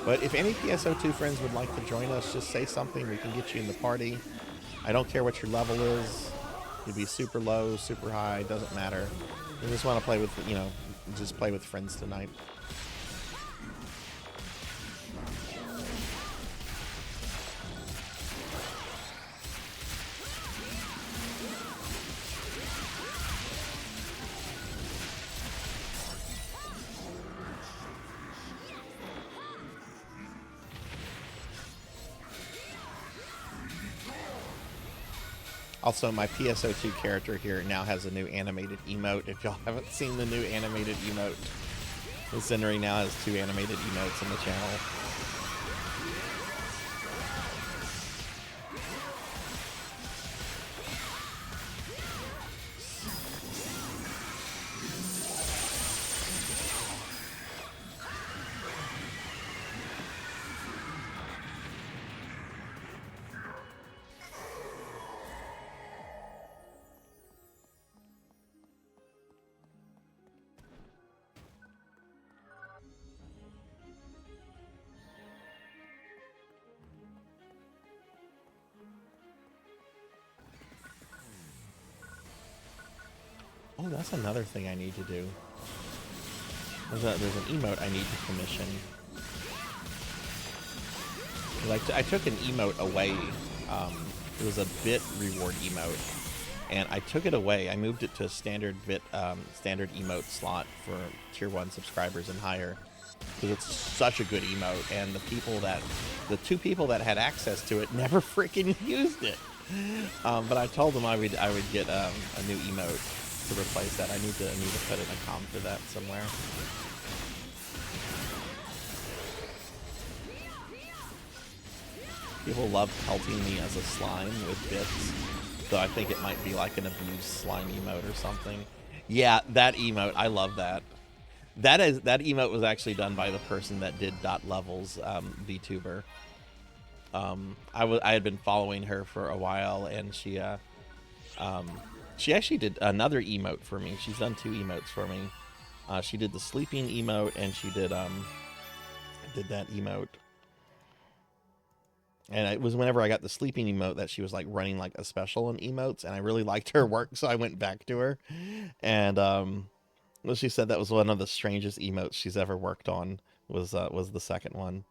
C: But if any PSO2 friends would like to join us, just say something. We can get you in the party. I don't care what your level is. You'd be super low, super high, doesn't matter. We just want to play with, just play with friends tonight. Also, my PSO2 character here now has a new animated emote. If y'all haven't seen the new animated emote, Zenry now has 2 animated emotes on the channel. Oh, that's another thing I need to do. There's an emote I need to commission. Like, I took an emote away. It was a bit reward emote, and I took it away. I moved it to a standard standard emote slot for tier 1 subscribers and higher, because it's such a good emote. And the 2 people that had access to it never freaking used it. But I told them I would get a new emote to replace that. I need to put in a comp for that somewhere. People love pelting me as a slime with bits, so I think it might be like an abused slime emote or something. Yeah, that emote, I love that. That emote was actually done by the person that did .levels VTuber. I had been following her for a while, and she actually did another emote for me. She's done 2 emotes for me. She did the sleeping emote, and she did that emote. And it was whenever I got the sleeping emote that she was like running like a special in emotes, and I really liked her work, so I went back to her. And she said that was one of the strangest emotes she's ever worked on. Was the second one.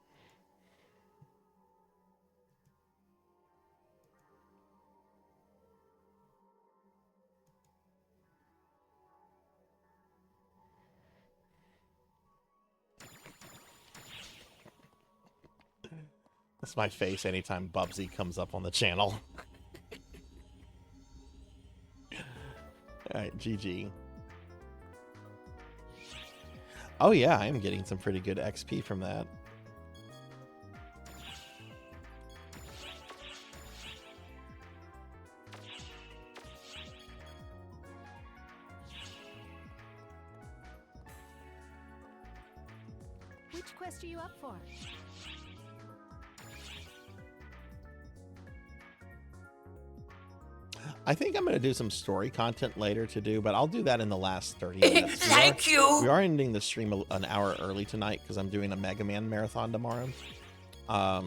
C: That's my face anytime Bubsy comes up on the channel. Alright, GG. Oh yeah, I am getting some pretty good XP from that.
F: Which quest are you up for?
C: I think I'm going to do some story content later to do, but I'll do that in the last 30 minutes.
A: Thank you.
C: We are ending the stream an hour early tonight because I'm doing a Mega Man marathon tomorrow. But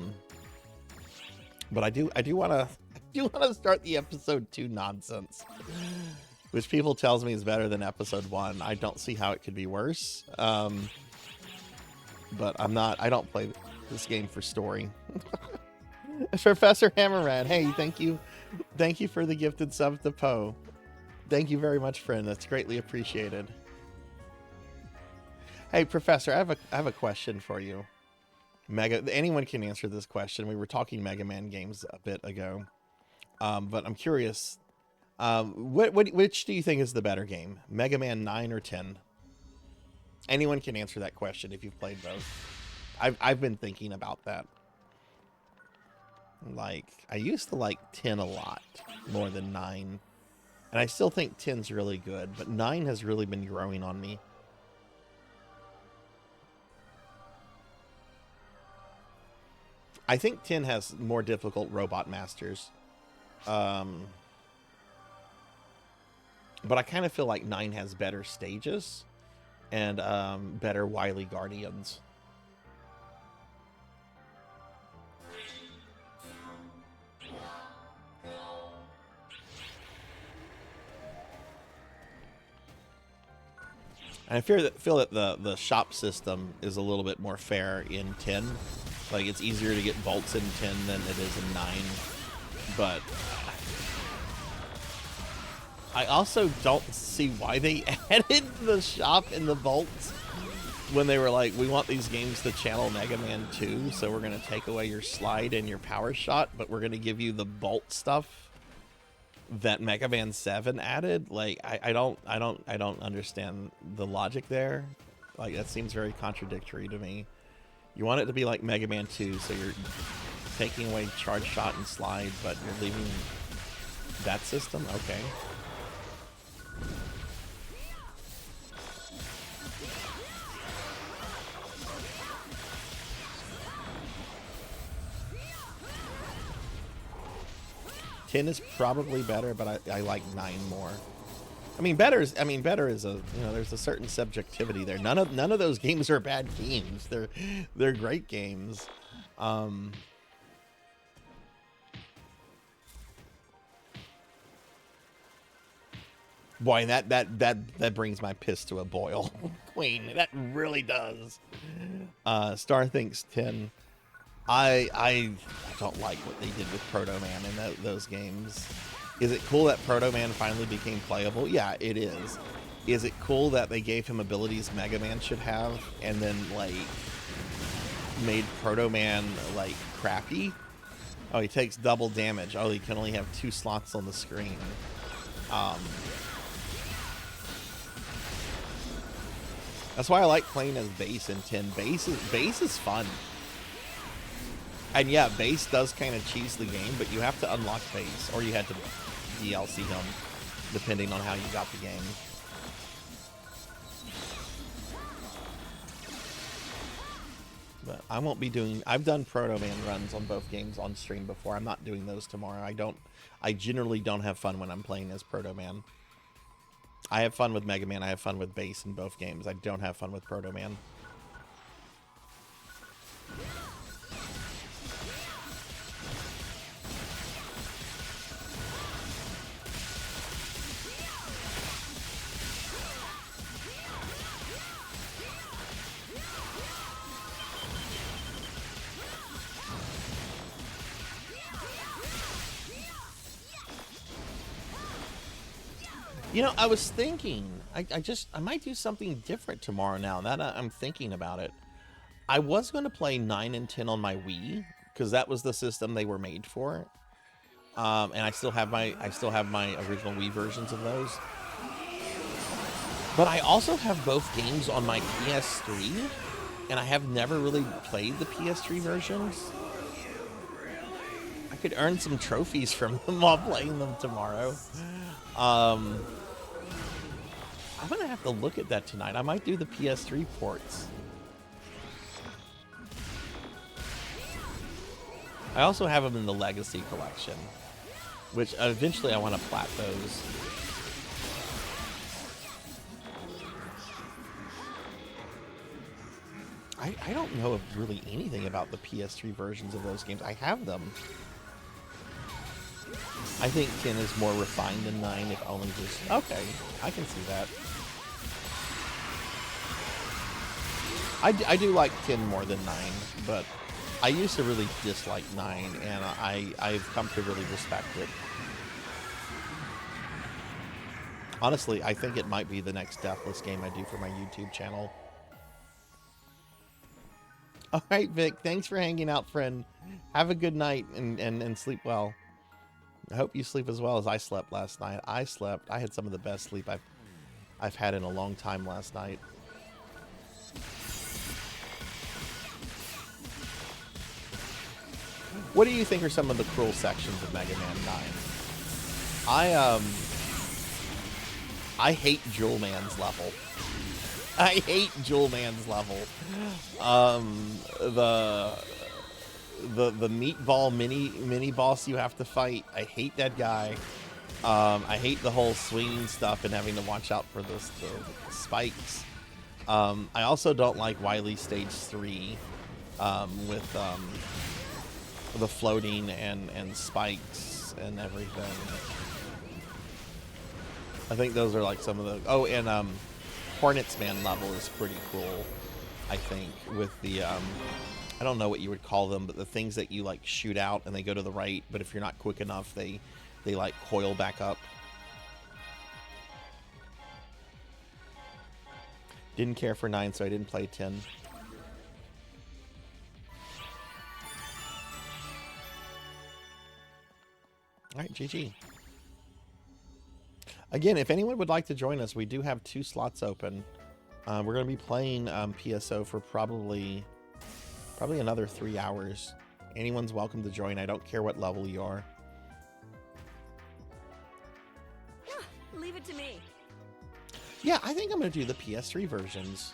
C: I do want to start the episode 2 nonsense, which people tells me is better than episode 1. I don't see how it could be worse. But I don't play this game for story. Professor Hammerrad, hey, thank you for the gifted sub to Poe. Thank you very much, friend. That's greatly appreciated. Hey, Professor, I have a question for you. Anyone can answer this question. We were talking Mega Man games a bit ago, but I'm curious. Which do you think is the better game, Mega Man 9 or 10? Anyone can answer that question if you've played both. I've been thinking about that. Like, I used to like 10 a lot more than 9. And I still think 10's really good, but 9 has really been growing on me. I think 10 has more difficult robot masters. But I kind of feel like 9 has better stages and better Wily Guardians. And I feel that the shop system is a little bit more fair in 10. Like, it's easier to get bolts in 10 than it is in 9. But I also don't see why they added the shop in the bolts when they were like, we want these games to channel Mega Man 2, so we're going to take away your slide and your power shot, but we're going to give you the bolt stuff that Mega Man 7 added. Like, I don't understand the logic there. Like, that seems very contradictory to me. You want it to be like Mega Man 2, so you're taking away charge shot and slide, but you're leaving that system? Okay. Ten is probably better, but I like 9 more. I mean, better is a, you know, there's a certain subjectivity there. None of those games are bad games. They're great games. Boy, that brings my piss to a boil. Queen, that really does. Star thinks 10. I don't like what they did with Proto Man in those games. Is it cool that Proto Man finally became playable? Yeah, it is. Is it cool that they gave him abilities Mega Man should have and then, like, made Proto Man, like, crappy? Oh, he takes double damage. Oh, he can only have 2 slots on the screen. That's why I like playing as Bass in 10. Bass is fun. And yeah, Bass does kind of cheese the game, but you have to unlock Bass, or you had to DLC him, depending on how you got the game. But I won't be doing. I've done Proto Man runs on both games on stream before. I'm not doing those tomorrow. I generally don't have fun when I'm playing as Proto Man. I have fun with Mega Man. I have fun with Bass in both games. I don't have fun with Proto Man. You know, I was thinking, I might do something different tomorrow now that I'm thinking about it. I was going to play 9 and 10 on my Wii, because that was the system they were made for. And I still have my original Wii versions of those. But I also have both games on my PS3, and I have never really played the PS3 versions. I could earn some trophies from them while playing them tomorrow. I'm gonna have to look at that tonight. I might do the PS3 ports. I also have them in the Legacy collection, which eventually I want to plat those. I don't know really anything about the PS3 versions of those games. I have them. I think 10 is more refined than 9, if only just... Okay, I can see that. I do like 10 more than 9, but I used to really dislike 9, and I've come to really respect it. Honestly, I think it might be the next Deathless game I do for my YouTube channel. Alright, Vic, thanks for hanging out, friend. Have a good night and sleep well. I hope you sleep as well as I slept last night. I had some of the best sleep I've had in a long time last night. What do you think are some of the cruel sections of Mega Man 9? I hate Jewel Man's level. I hate Jewel Man's level. The meatball mini boss you have to fight. I hate that guy. I hate the whole swinging stuff and having to watch out for the spikes. I also don't like Wily Stage 3 with the floating and spikes and everything. I think those are like some of the... Oh, and Hornets Man level is pretty cool, I think, with the... I don't know what you would call them, but the things that you like shoot out and they go to the right, but if you're not quick enough, they like coil back up. Didn't care for 9, so I didn't play 10. Alright, GG. Again, if anyone would like to join us, we do have 2 slots open. We're going to be playing PSO for probably another 3 hours. Anyone's welcome to join. I don't care what level you are.
F: Leave it to me.
C: Yeah, I think I'm going to do the PS3 versions.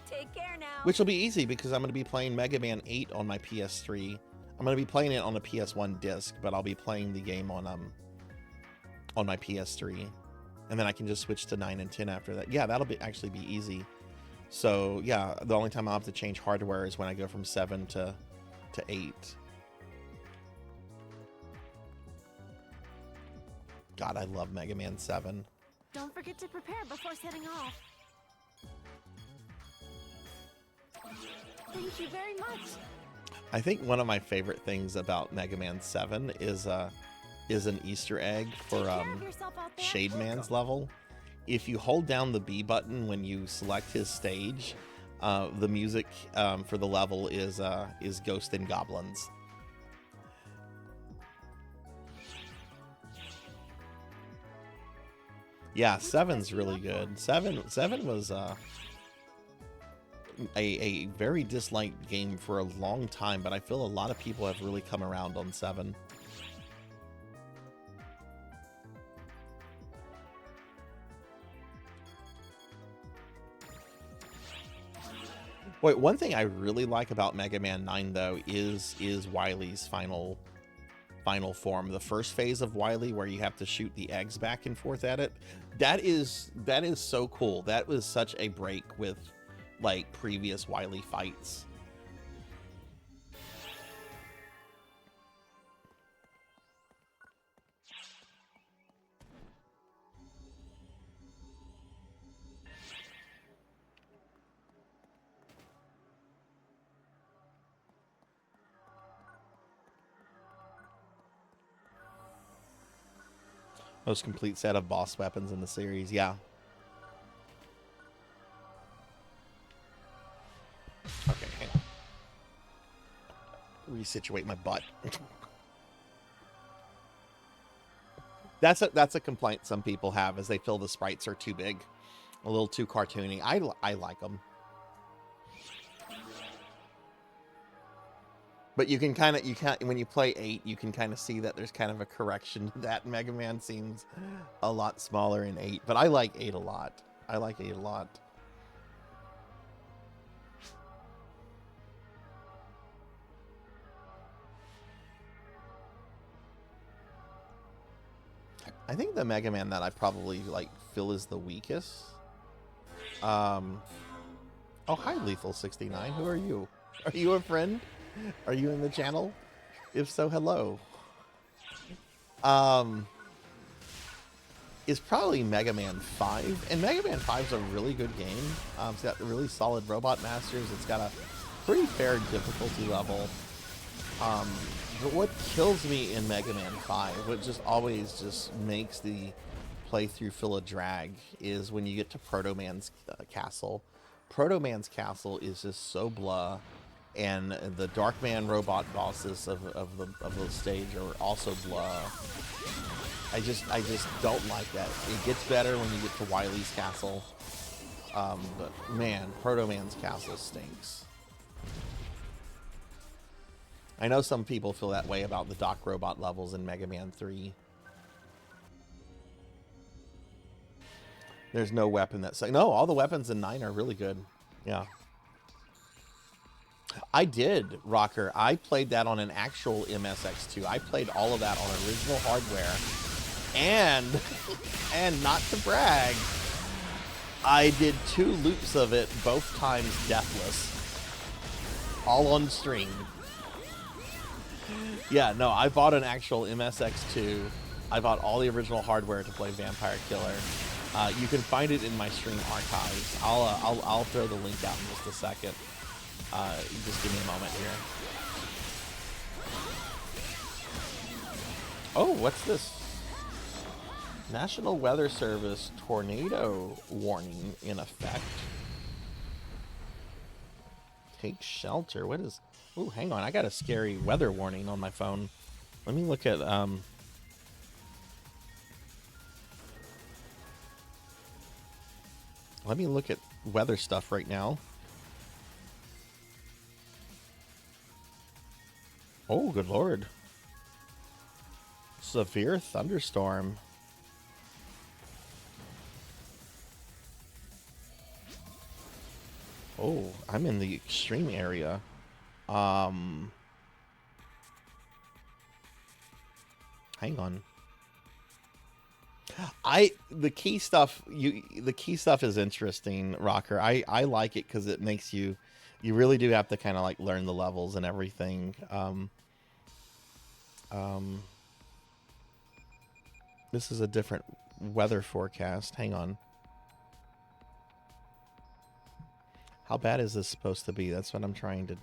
F: Take care now.
C: Which will be easy because I'm going to be playing Mega Man 8 on my PS3. I'm going to be playing it on a PS1 disc, but I'll be playing the game on my PS3. And then I can just switch to 9 and 10 after that. Yeah, that'll actually be easy. So, yeah, the only time I'll have to change hardware is when I go from 7 to 8. God, I love Mega Man 7.
F: Don't forget to prepare before setting off. Thank you very much.
C: I think one of my favorite things about Mega Man 7 is an Easter egg for
F: Take care of yourself out there.
C: Shade Man's level. If you hold down the B button when you select his stage, the music for the level is Ghost and Goblins. Yeah, 7's really good. 7 was a very disliked game for a long time, but I feel a lot of people have really come around on 7. Wait, one thing I really like about Mega Man 9 though is Wily's final form. The first phase of Wily where you have to shoot the eggs back and forth at it. That is so cool. That was such a break with like previous Wily fights. Most complete set of boss weapons in the series, yeah. Okay, hang on. Resituate my butt. That's a complaint some people have, is they feel the sprites are too big, a little too cartoony. I like them. But you can when you play 8, you can kind of see that there's kind of a correction. That Mega Man seems a lot smaller in 8, but I like 8 a lot. I like 8 a lot. I think the Mega Man that I probably like feel is the weakest. Oh, hi Lethal69. Who are you? Are you a friend? Are you in the channel? If so, hello. Is probably Mega Man 5. And Mega Man 5 is a really good game. It's got really solid robot masters. It's got a pretty fair difficulty level. But what kills me in Mega Man 5, what just always just makes the playthrough feel a drag, is when you get to Proto Man's castle. Proto Man's castle is just so blah. And the Darkman robot bosses of the stage are also blah. I just don't like that. It gets better when you get to Wily's castle. But man, Proto Man's castle stinks. I know some people feel that way about the Doc Robot levels in Mega Man 3. There's no weapon that's like, no, all the weapons in 9 are really good. Yeah. I did, Rocker. I played that on an actual MSX2. I played all of that on original hardware. And not to brag, I did 2 loops of it, both times deathless. All on stream. Yeah, no, I bought an actual MSX2. I bought all the original hardware to play Vampire Killer. You can find it in my stream archives. I'll throw the link out in just a second. Just give me a moment here. Oh, what's this? National Weather Service tornado warning in effect. Take shelter. What is... Ooh, hang on. I got a scary weather warning on my phone. Let me look at... Let me look at weather stuff right now. Oh, good lord. Severe thunderstorm. Oh, I'm in the extreme area. Hang on. The key stuff is interesting, Rocker. I like it because it makes you really do have to kind of like learn the levels and everything. This is a different weather forecast. Hang on. How bad is this supposed to be? That's what I'm trying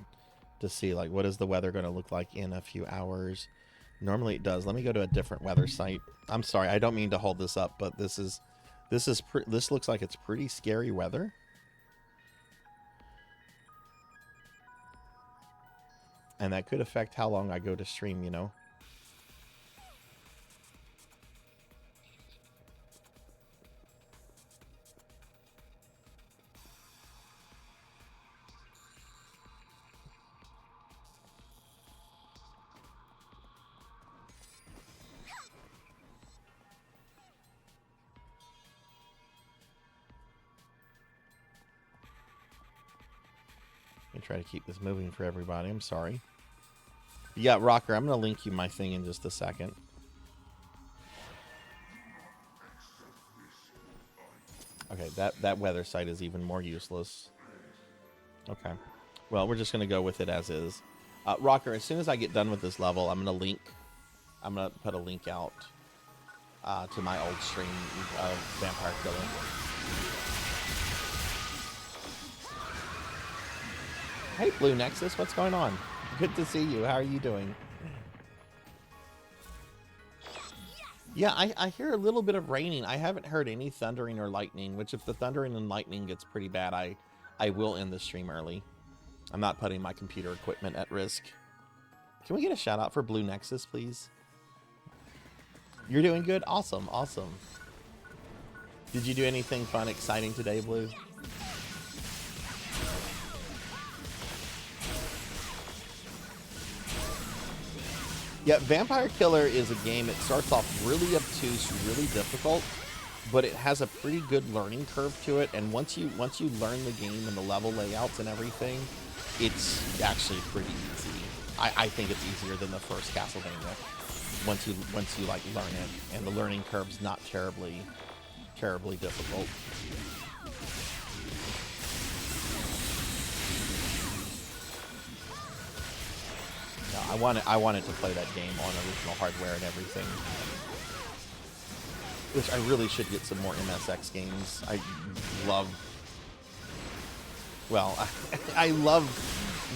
C: to see. Like, what is the weather going to look like in a few hours? Normally it does. Let me go to a different weather site. I'm sorry, I don't mean to hold this up, but this looks like it's pretty scary weather. And that could affect how long I go to stream, you know. me try to keep this moving for everybody. I'm sorry. Yeah, Rocker, I'm going to link you my thing in just a second. Okay, that weather site is even more useless. Okay. Well, we're just going to go with it as is. Rocker, as soon as I get done with this level, I'm going to put a link out to my old stream of Vampire Killer. Hey, Blue Nexus, what's going on? Good to see you. How are you doing? Yeah, I hear a little bit of raining. I haven't heard any thundering or lightning, which if the thundering and lightning gets pretty bad, I will end the stream early. I'm not putting my computer equipment at risk. Can we get a shout out for Blue Nexus, please? You're doing good? Awesome, awesome. Did you do anything fun, exciting today, Blue? Yeah, Vampire Killer is a game, it starts off really obtuse, really difficult, but it has a pretty good learning curve to it, and once you learn the game and the level layouts and everything, it's actually pretty easy. I think it's easier than the first Castlevania once you like learn it, and the learning curve's not terribly difficult. No, I wanted to play that game on original hardware and everything. Which I really should get some more MSX games. I love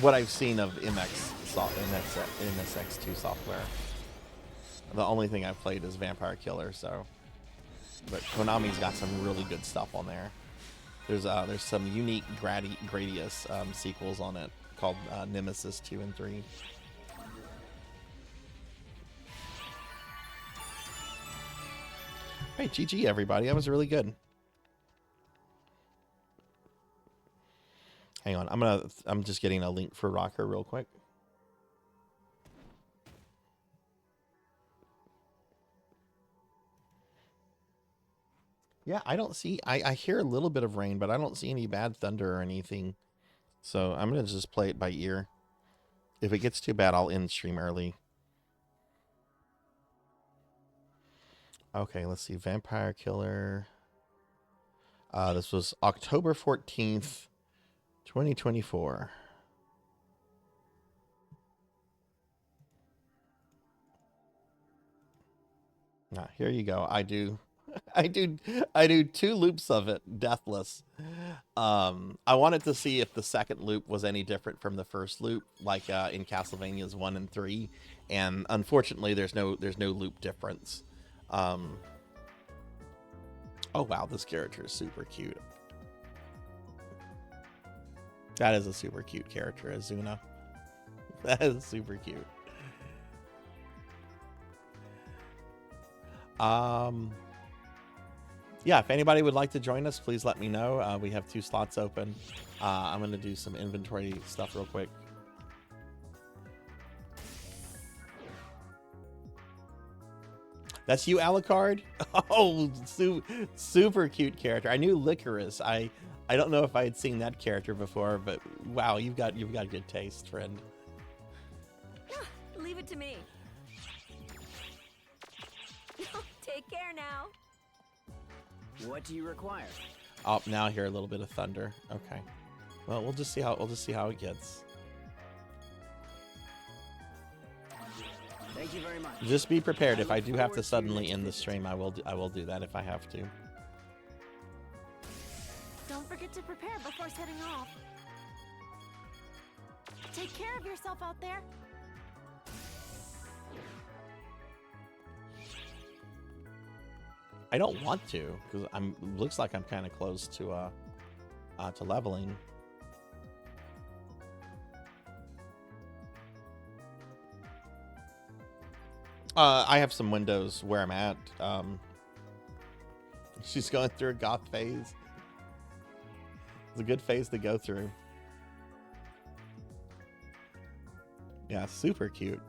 C: what I've seen of MSX2 software. The only thing I've played is Vampire Killer, so. But Konami's got some really good stuff on there. There's some unique Gradius sequels on it called Nemesis 2 and 3. Hey, GG everybody, that was really good. Hang on, I'm just getting a link for Rocker real quick. Yeah, I don't see, I hear a little bit of rain, but I don't see any bad thunder or anything. So I'm gonna just play it by ear. If it gets too bad, I'll end stream early. Okay, let's see. Vampire Killer. This was October 14th, 2024. Now, here you go. I do 2 loops of it, deathless. I wanted to see if the second loop was any different from the first loop, like in Castlevania's 1 and 3, and unfortunately, there's no loop difference. Oh wow, this character is super cute. That is a super cute character, Azuna. That is super cute. Yeah, if anybody would like to join us, please let me know. We have 2 slots open. I'm going to do some inventory stuff real quick. That's you, Alucard? Oh, super cute character. I knew Licorice. I don't know if I had seen that character before, but wow, you've got good taste, friend.
F: Leave it to me. Take care now.
G: What do you require?
C: Oh, now I hear a little bit of thunder. Okay. Well, we'll just see how it gets.
G: Thank you very much.
C: Just be prepared. If I do have to suddenly end the stream, I will do that if I have to.
F: Don't forget to prepare before setting off. Take care of yourself out there.
C: I don't want to, because looks like I'm kind of close to leveling. I have some windows where I'm at. She's going through a goth phase. It's a good phase to go through. Yeah, super cute.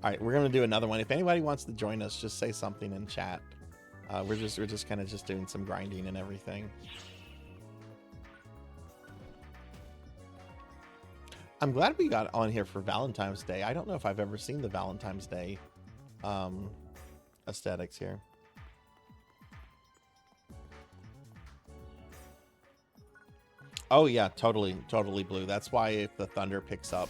C: All right, we're gonna do another one. If anybody wants to join us, just say something in chat. We're just kind of just doing some grinding and everything. I'm glad we got on here for Valentine's Day. I don't know if I've ever seen the Valentine's Day aesthetics here. Oh yeah, totally blue. That's why if the thunder picks up,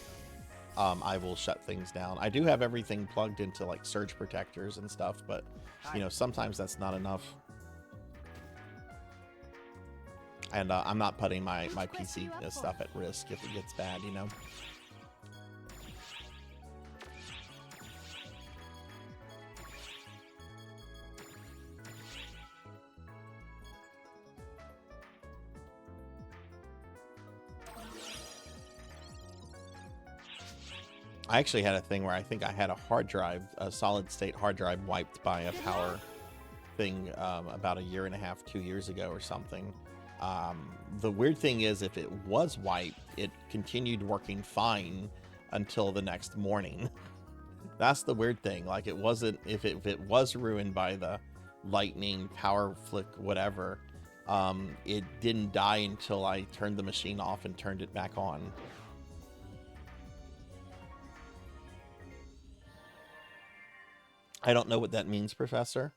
C: I will shut things down. I do have everything plugged into like surge protectors and stuff, but you know, sometimes that's not enough. And I'm not putting my PC stuff at risk if it gets bad, you know. I actually had a thing where I think I had a hard drive, a solid state hard drive wiped by a power thing about 1.5 years, 2 years ago or something. The weird thing is if it was wiped, it continued working fine until the next morning. That's the weird thing. Like it wasn't, if it was ruined by the lightning, power flick, whatever, it didn't die until I turned the machine off and turned it back on. I don't know what that means, Professor.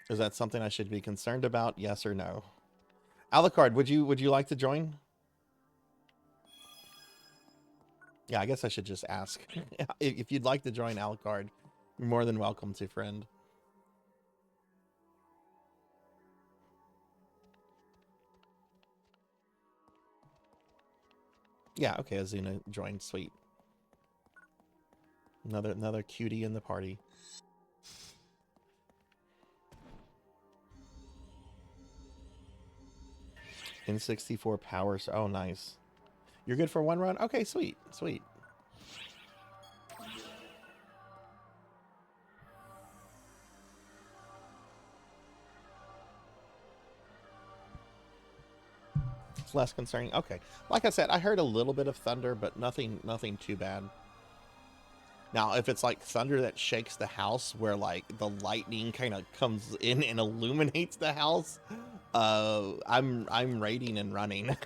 C: Is that something I should be concerned about? Yes or no? Alucard, would you like to join? Yeah, I guess I should just ask. If you'd like to join, Alucard, you're more than welcome to, friend. Yeah, okay, Azuna joined. Sweet. Another cutie in the party. N64 powers. Oh, nice. You're good for one run? Okay, sweet. Sweet. It's less concerning. Okay. Like I said, I heard a little bit of thunder, but nothing too bad. Now, if it's like thunder that shakes the house where like the lightning kind of comes in and illuminates the house, I'm raiding and running.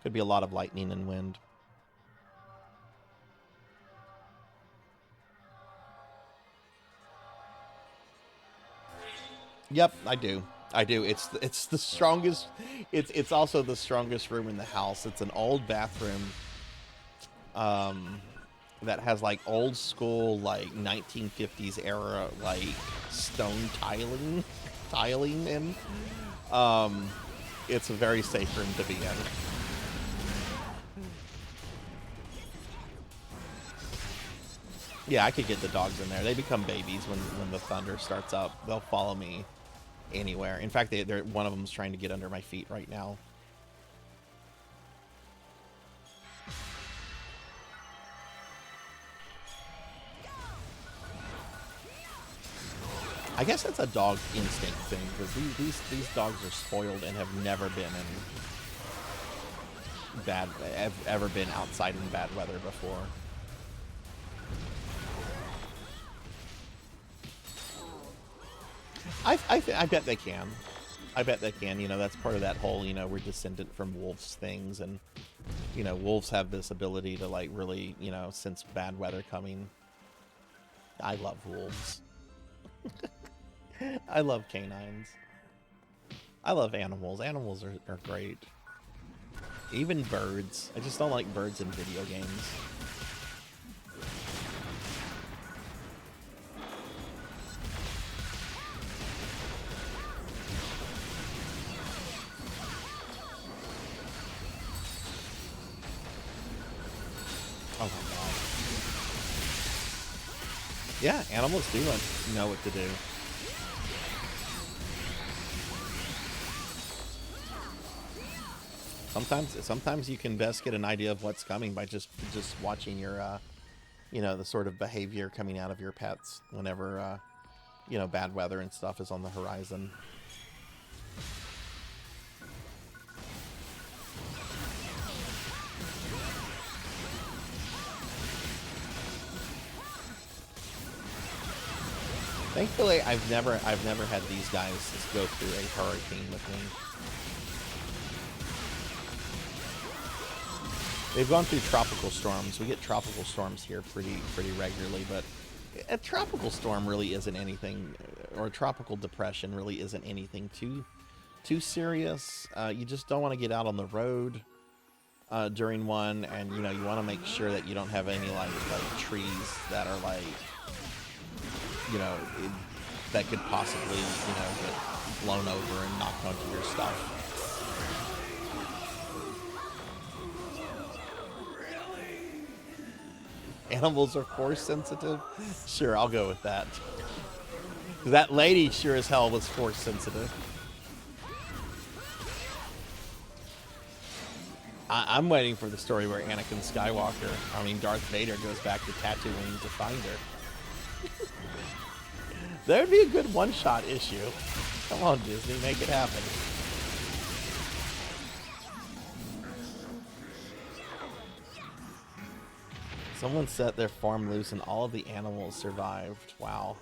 C: Could be a lot of lightning and wind. Yep, I do. It's the strongest. It's also the strongest room in the house. It's an old bathroom that has like old school like 1950s era like stone tiling in. It's a very safe room to be in. Yeah, I could get the dogs in there. They become babies when the thunder starts up. They'll follow me anywhere. In fact, they're one of them's trying to get under my feet right now. I guess that's a dog instinct thing, because these dogs are spoiled and have never been in ever been outside in bad weather before. I bet they can. I bet they can. You know, that's part of that whole, you know, we're descendant from wolves things, and, you know, wolves have this ability to, like, really, you know, sense bad weather coming. I love wolves. I love canines. I love animals. Animals are great. Even birds. I just don't like birds in video games. Oh my god. Yeah, animals do know what to do. Sometimes you can best get an idea of what's coming by just watching your you know, the sort of behavior coming out of your pets whenever, you know, bad weather and stuff is on the horizon. Thankfully, I've never had these guys just go through a hurricane with me. They've gone through tropical storms. We get tropical storms here pretty regularly, but a tropical storm really isn't anything, or a tropical depression really isn't anything too serious. You just don't want to get out on the road during one, and you know, you want to make sure that you don't have any like trees that are like, you know, that could possibly, you know, get blown over and knocked onto your stuff. Animals are force sensitive? Sure, I'll go with that. That lady sure as hell was force sensitive. I'm waiting for the story where Anakin Skywalker, Darth Vader goes back to Tatooine to find her. That would be a good one-shot issue. Come on, Disney, make it happen. Someone set their farm loose and all of the animals survived. Wow.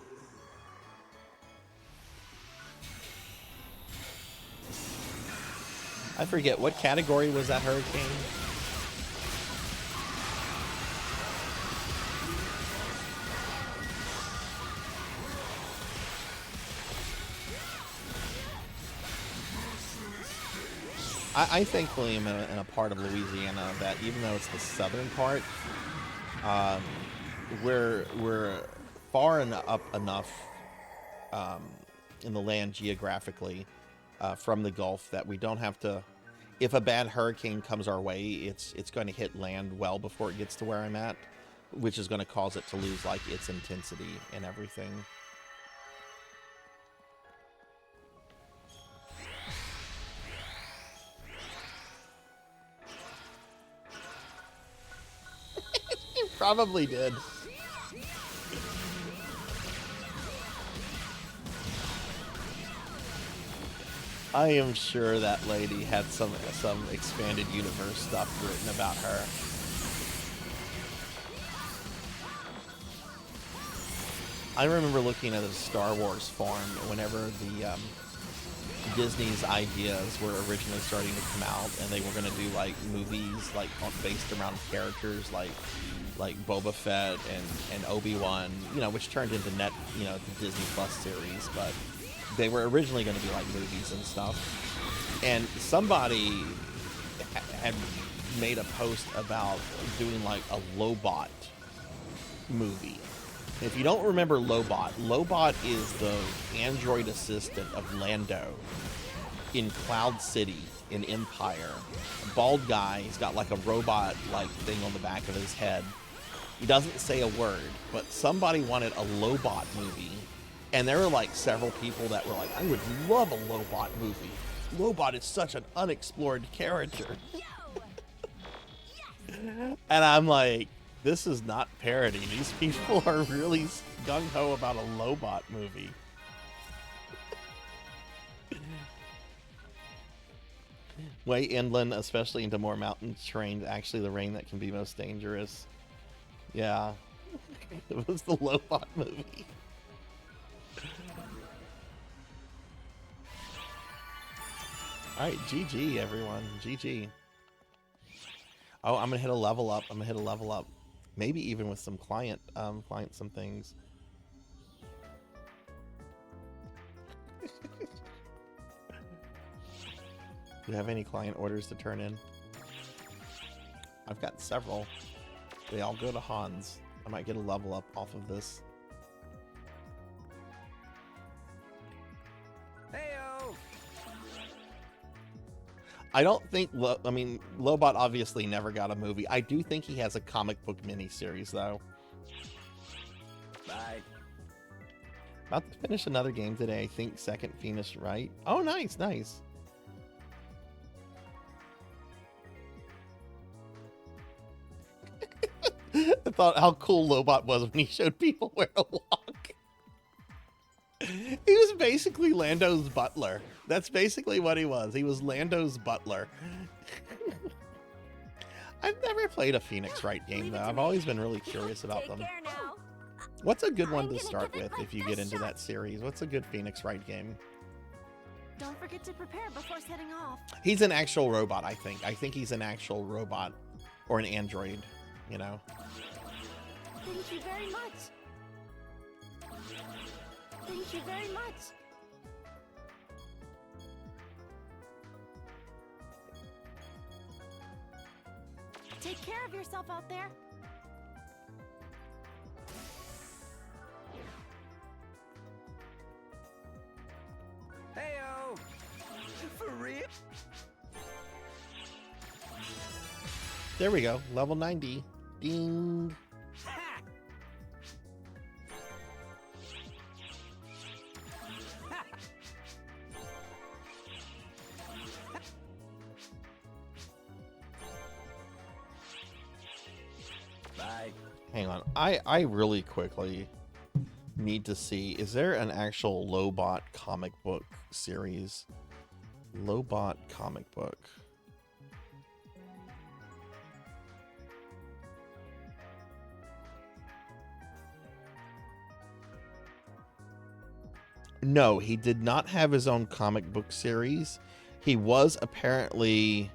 C: I forget, what category was that hurricane? I thankfully am in a part of Louisiana that, even though it's the southern part, we're far up enough in the land geographically from the Gulf that we don't have to. If a bad hurricane comes our way, it's going to hit land well before it gets to where I'm at, which is going to cause it to lose like its intensity and everything. It probably did. I am sure that lady had some expanded universe stuff written about her. I remember looking at a Star Wars forum whenever the Disney's ideas were originally starting to come out, and they were going to do like movies like based around characters like Boba Fett and Obi-Wan, you know, which turned into the Disney Plus series, but they were originally going to be like movies and stuff. And somebody had made a post about doing like a Lobot movie. If you don't remember Lobot is the android assistant of Lando in Cloud City in Empire. A bald guy, he's got like a robot like thing on the back of his head. He doesn't say a word, but somebody wanted a Lobot movie. And there were like several people that were like, I would love a Lobot movie. Lobot is such an unexplored character. And I'm like, this is not parody. These people are really gung-ho about a Lobot movie. Way inland, especially into more mountain terrain, actually the rain that can be most dangerous. Yeah. It was the Lobot movie. Alright, GG everyone. GG. Oh, I'm gonna hit a level up. Maybe even with some client some things. Do you have any client orders to turn in? I've got several. They all go to Hans. I might get a level up off of this.
G: Heyo!
C: I don't think, Lobot obviously never got a movie. I do think he has a comic book miniseries, though.
G: Bye.
C: About to finish another game today. I think second finished right. Oh, nice. I thought how cool Lobot was when he showed people where to walk. He was basically Lando's butler. That's basically what he was. He was Lando's butler. I've never played a Phoenix Wright game, though. I've always been really curious about them.
F: Take care now.
C: What's a good one
F: I'm
C: to
F: gonna
C: start
F: give it
C: with
F: my
C: if you
F: best
C: get into
F: shot.
C: that series? What's a good Phoenix Wright game?
F: Don't forget to prepare before setting off.
C: He's an actual robot, I think. I think he's an actual robot or an android, you know?
F: Thank you very much. Thank you very much. Take care of yourself out there.
G: Heyo! For real?
C: There we go. Level 90. Ding.
G: Ha! Bye.
C: Hang on. I really quickly need to see, is there an actual Lobot comic book series? Lobot comic book. No, he did not have his own comic book series. He was apparently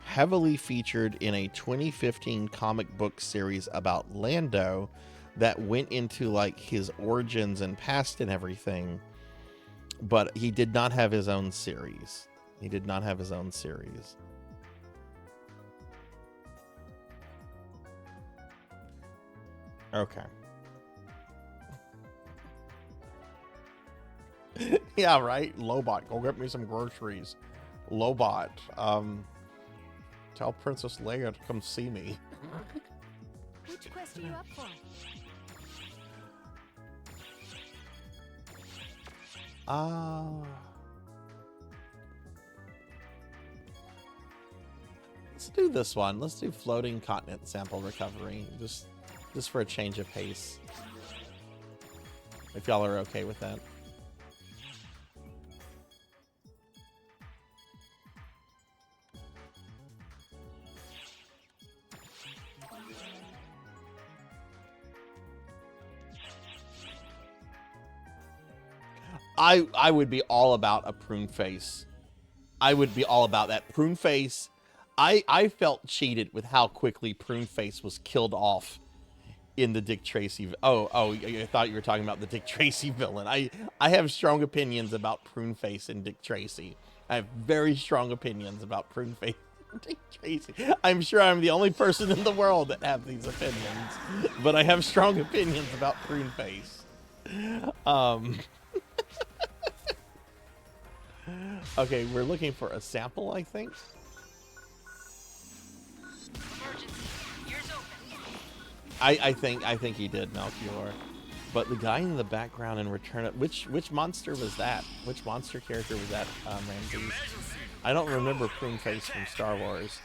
C: heavily featured in a 2015 comic book series about Lando that went into like his origins and past and everything, but he did not have his own series. He did not have his own series. Okay. Yeah, right? Lobot, go get me some groceries. Lobot, tell Princess Leia to come see me.
F: Which quest are you up for?
C: Let's do this one. Let's do floating continent sample recovery. Just for a change of pace. If y'all are okay with that. I would be all about a prune face. I would be all about that. Prune face. I felt cheated with how quickly Prune Face was killed off in the Dick Tracy. Oh, I thought you were talking about the Dick Tracy villain. I have strong opinions about Prune Face and Dick Tracy. I have very strong opinions about Prune Face and Dick Tracy. I'm sure I'm the only person in the world that have these opinions, but I have strong opinions about Prune Face. Okay, we're looking for a sample, I think.
E: Emergency. Ears open.
C: I think he did, Melchior. But the guy in the background in Return of... Which monster was that? Which monster character was that, Ramses? I don't remember Prune Face from Star Wars.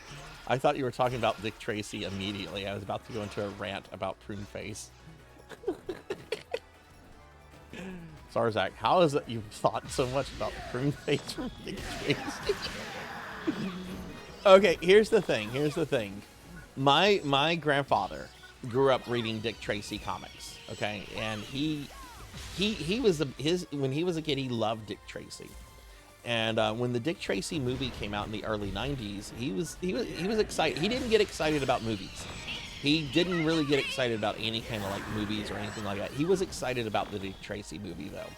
C: I thought you were talking about Dick Tracy immediately. I was about to go into a rant about Prune Face. Sarzac, how is it you've thought so much about Prune Face from Dick Tracy? Okay, here's the thing. My grandfather grew up reading Dick Tracy comics, okay? And when he was a kid, he loved Dick Tracy. And when the Dick Tracy movie came out in the early 90s, he was excited. He didn't get excited about movies. He didn't really get excited about any kind of like movies or anything like that. He was excited about the Dick Tracy movie though.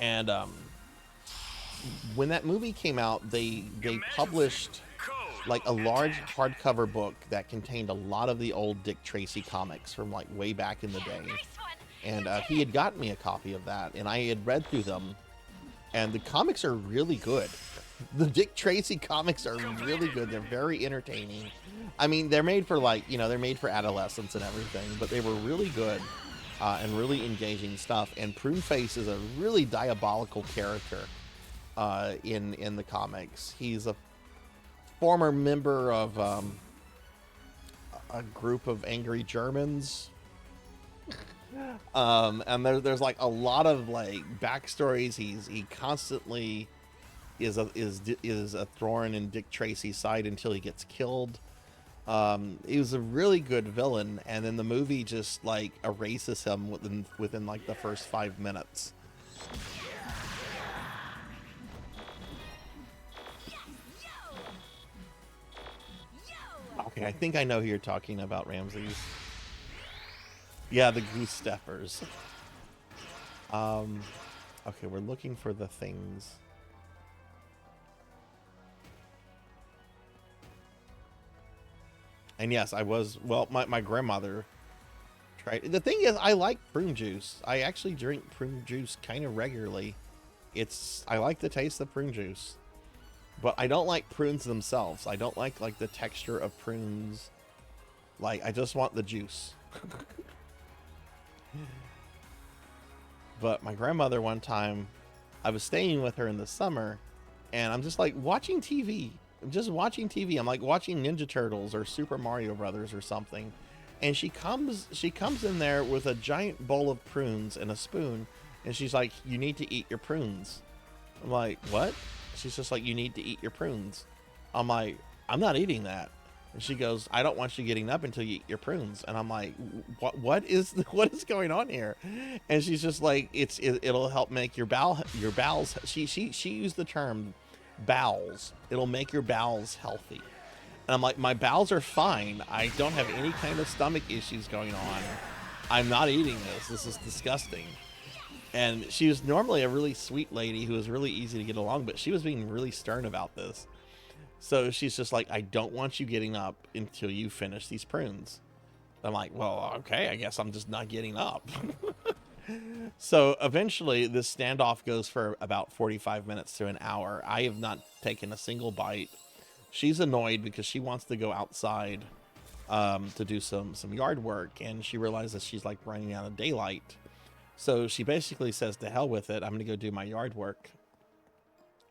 C: And when that movie came out, they published like a large hardcover book that contained a lot of the old Dick Tracy comics from like way back in the day. And he had gotten me a copy of that, and I had read through them, and the comics are really good. The Dick Tracy comics are really good. They're very entertaining. I mean, they're made for like, they're made for adolescents and everything, but they were really good and really engaging stuff. And Prune Face is a really diabolical character in the comics. He's a former member of a group of angry Germans. And there's like a lot of like backstories. He constantly is a thorn in Dick Tracy's side until he gets killed. He was a really good villain, and then the movie just like erases him within like the first 5 minutes. Okay, I think I know who you're talking about, Ramses. Yeah, the goose steppers. Okay, we're looking for the things. And yes, I was, well, my grandmother tried. The thing is, I like prune juice. I actually drink prune juice kind of regularly. I like the taste of prune juice. But I don't like prunes themselves. I don't like the texture of prunes. Like, I just want the juice. But my grandmother, one time, I was staying with her in the summer, and I'm just like watching TV. I'm just watching TV. I'm like watching Ninja Turtles or Super Mario Brothers or something. And she comes in there with a giant bowl of prunes and a spoon, and she's like, "You need to eat your prunes." I'm like, "What?" She's just like, "You need to eat your prunes." I'm like, "I'm not eating that." And she goes, "I don't want you getting up until you eat your prunes." And I'm like, what is going on here? And she's just like, it'll help make your bowels. She used the term bowels. It'll make your bowels healthy. And I'm like, my bowels are fine. I don't have any kind of stomach issues going on. I'm not eating this. This is disgusting. And she was normally a really sweet lady who was really easy to get along, but she was being really stern about this. So she's just like, "I don't want you getting up until you finish these prunes." I'm like, "Well, okay, I guess I'm just not getting up." So eventually this standoff goes for about 45 minutes to an hour. I have not taken a single bite. She's annoyed because she wants to go outside to do some yard work, and she realizes she's like running out of daylight. So she basically says, "To hell with it, I'm gonna go do my yard work."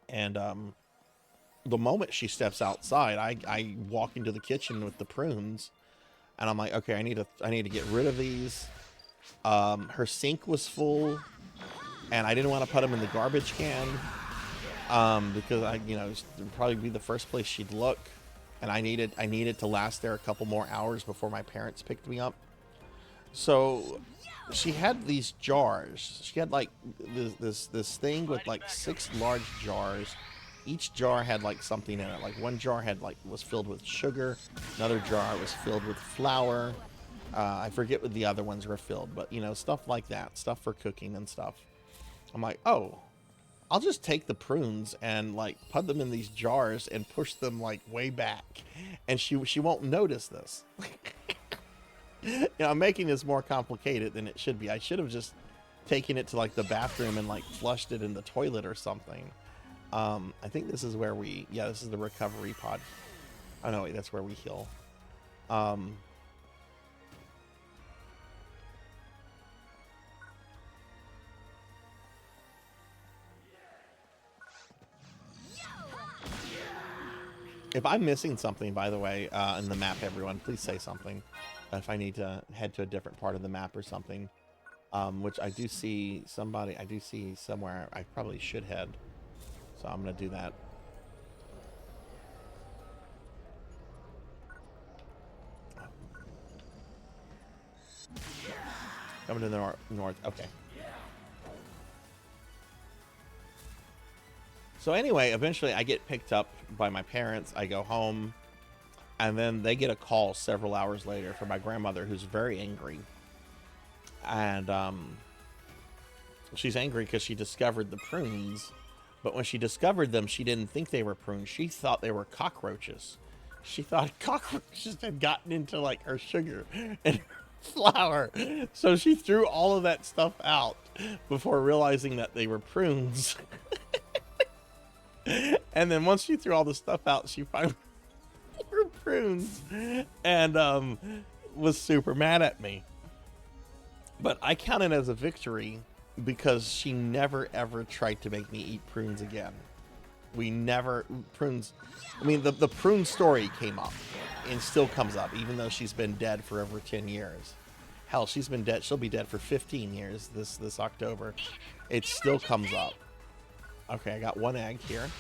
C: And the moment she steps outside, I walk into the kitchen with the prunes, and I'm like, "Okay, I need to get rid of these." Her sink was full, and I didn't want to put them in the garbage can because it'd probably be the first place she'd look, and I needed to last there a couple more hours before my parents picked me up. So she had these jars. She had like this thing with like 6 large jars. Each jar had like something in it. Like one jar was filled with sugar, another jar was filled with flour. I forget what the other ones were filled, but stuff like that, stuff for cooking and stuff. I'm like, "Oh, I'll just take the prunes and like put them in these jars and push them like way back, and she won't notice this." I'm making this more complicated than it should be. I should have just taken it to like the bathroom and like flushed it in the toilet or something. I think this is where this is the recovery pod. Oh no, wait, that's where we heal. If I'm missing something, by the way, in the map, everyone, please say something. If I need to head to a different part of the map or something, which I do see somewhere I probably should head. So I'm going to do that. Coming to the north. Okay. So anyway, eventually I get picked up by my parents. I go home, and then they get a call several hours later from my grandmother, who's very angry. And she's angry because she discovered the prunes. But when she discovered them, she didn't think they were prunes. She thought they were cockroaches. She thought cockroaches had gotten into like her sugar and flour. So she threw all of that stuff out before realizing that they were prunes. And then once she threw all the stuff out, she finally were prunes and was super mad at me. But I count it as a victory, because she never ever tried to make me eat prunes again. We never prunes. I mean, the prune story came up, and still comes up, even though she's been dead for over 10 years. Hell, she's been dead. She'll be dead for 15 years this October. It still comes up. Okay, I got one egg here.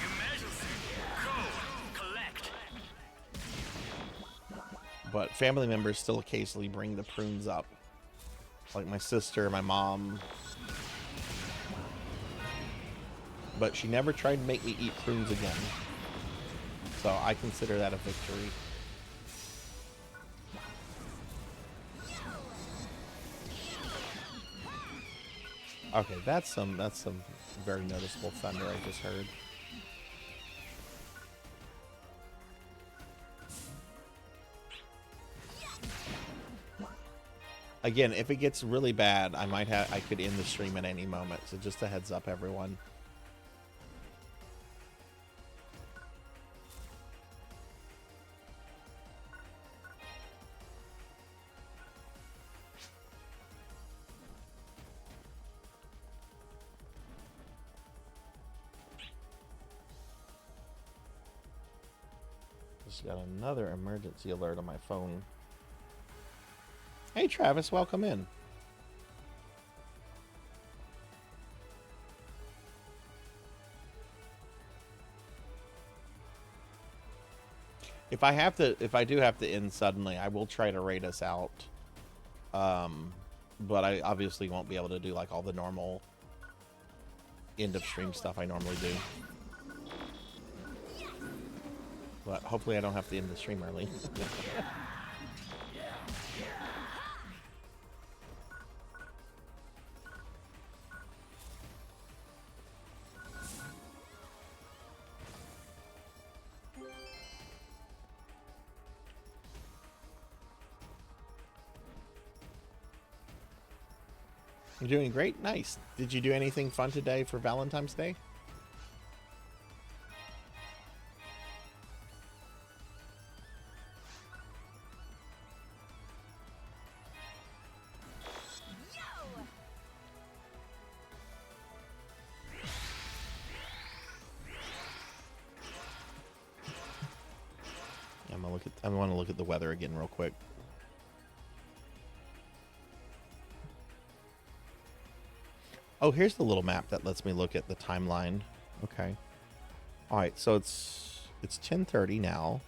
A: Emergency. Code. Collect.
C: But family members still occasionally bring the prunes up. Like my sister, my mom. But she never tried to make me eat prunes again. So I consider that a victory. Okay, that's some very noticeable thunder I just heard. Again, if it gets really bad, I could end the stream at any moment. So just a heads up, everyone. Just got another emergency alert on my phone. Hey Travis, welcome in. If I do have to end suddenly, I will try to raid us out. But I obviously won't be able to do like all the normal end of stream stuff I normally do. But hopefully I don't have to end the stream early. You're doing great. Nice. Did you do anything fun today for Valentine's Day? I want to look at the weather again real quick. Oh, here's the little map that lets me look at the timeline. Okay. All right, so it's 10:30 now.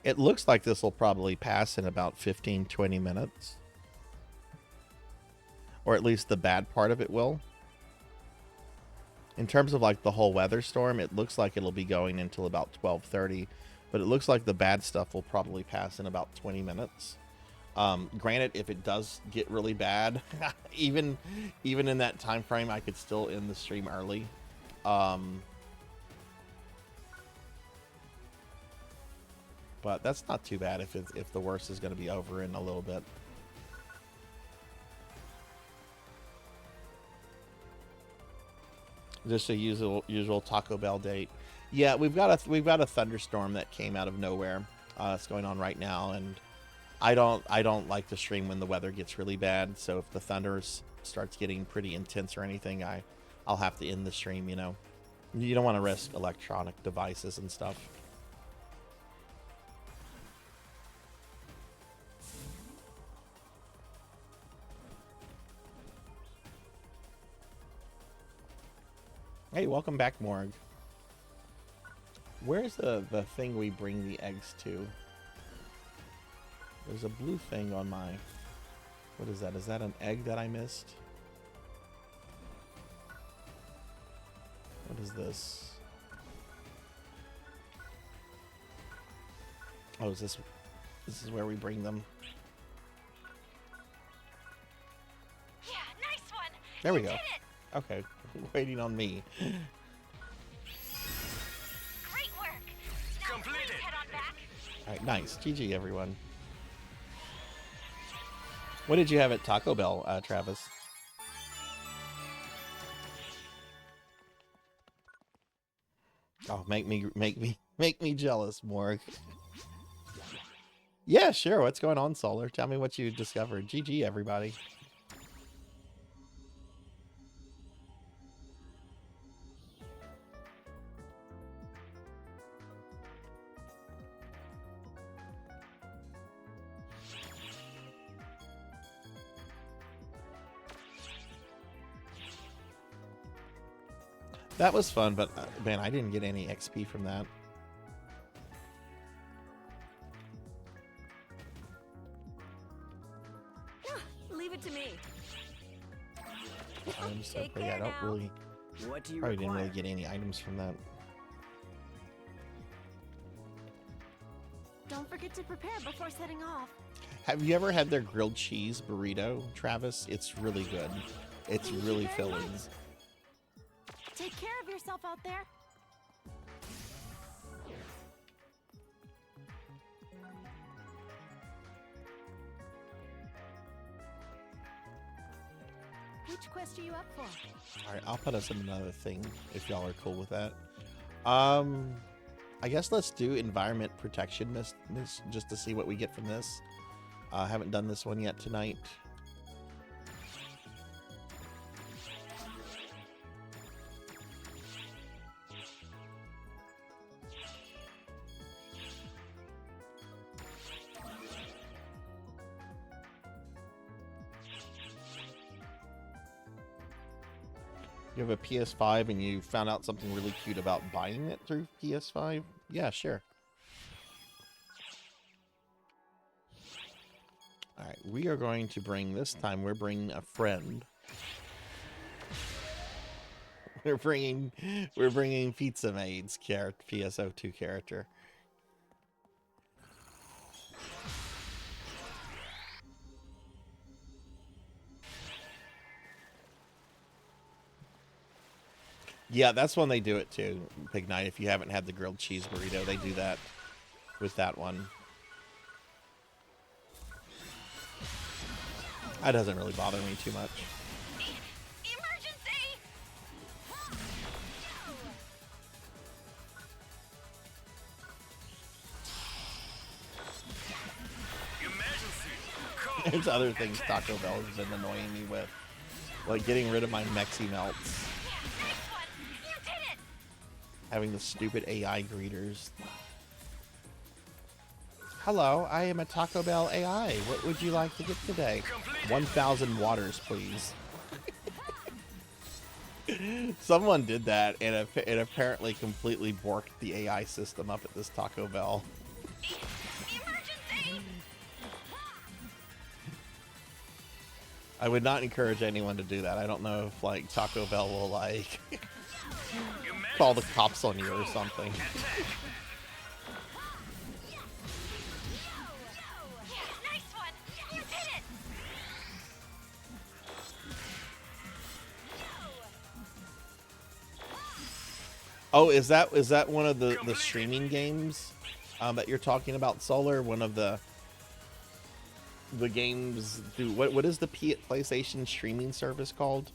C: It looks like this will probably pass in about 15-20 minutes. Or at least the bad part of it will. In terms of like the whole weather storm, it looks like it'll be going until about 12:30. But it looks like the bad stuff will probably pass in about 20 minutes. Granted, if it does get really bad, even in that time frame, I could still end the stream early. But that's not too bad if the worst is going to be over in a little bit. Just a usual Taco Bell date. Yeah, we've got a thunderstorm that came out of nowhere. It's going on right now, and I don't like to stream when the weather gets really bad. So if the thunder starts getting pretty intense or anything, I'll have to end the stream. You know, you don't want to risk electronic devices and stuff. Hey, welcome back, Morg. Where's the thing we bring the eggs to? There's a blue thing on my... What is that? Is that an egg that I missed? What is this? Oh, is this is where we bring them?
E: Yeah, nice one.
C: There we
E: You
C: go.
E: did it.
C: Okay, waiting on me.
E: Great work. Now
A: Completed.
E: please head on back.
C: All right, nice. GG, everyone. What did you have at Taco Bell, Travis? Oh, make me jealous, Morg. Yeah, sure. What's going on, Solar? Tell me what you discovered. GG, everybody. That was fun, but man, I didn't get any XP from that.
F: Leave it to me.
C: I'm so
F: Take
C: pretty.
F: care
C: I don't
F: now.
C: really,
G: What do you
C: probably didn't
G: require?
C: really get any items from that.
F: Don't forget to prepare before setting off.
C: Have you ever had their grilled cheese burrito, Travis? It's really good. It's
F: Thank you
C: really
F: very
C: filling.
F: much. Take care of yourself out there. Which quest are you up for?
C: All right, I'll put us in another thing if y'all are cool with that. I guess let's do environment protection just to see what we get from this. I haven't done this one yet tonight. You have a PS5 and you found out something really cute about buying it through PS5? Yeah, sure. Alright, we are going to bring, this time we're bringing a friend. We're bringing Pizza Maid's character, PSO2 character. Yeah, that's when they do it too, Big Night. If you haven't had the grilled cheese burrito, they do that with that one. That doesn't really bother me too much.
E: Emergency!
A: Emergency! Code!
C: There's other things Taco Bell has been annoying me with. Like getting rid of my Mexi Melts.
E: Nice one! You did it!
C: Having the stupid AI greeters. Hello, I am a Taco Bell AI. What would you like to get today? 1,000 waters, please. Someone did that, and it apparently completely borked the AI system up at this Taco Bell.
E: Emergency!
C: I would not encourage anyone to do that. I don't know if, like, Taco Bell will, like, call the cops on you or something.
E: Nice one! You did it!
C: Oh, is that one of the streaming games that you're talking about, Solar? One of the games. What is the PlayStation streaming service called?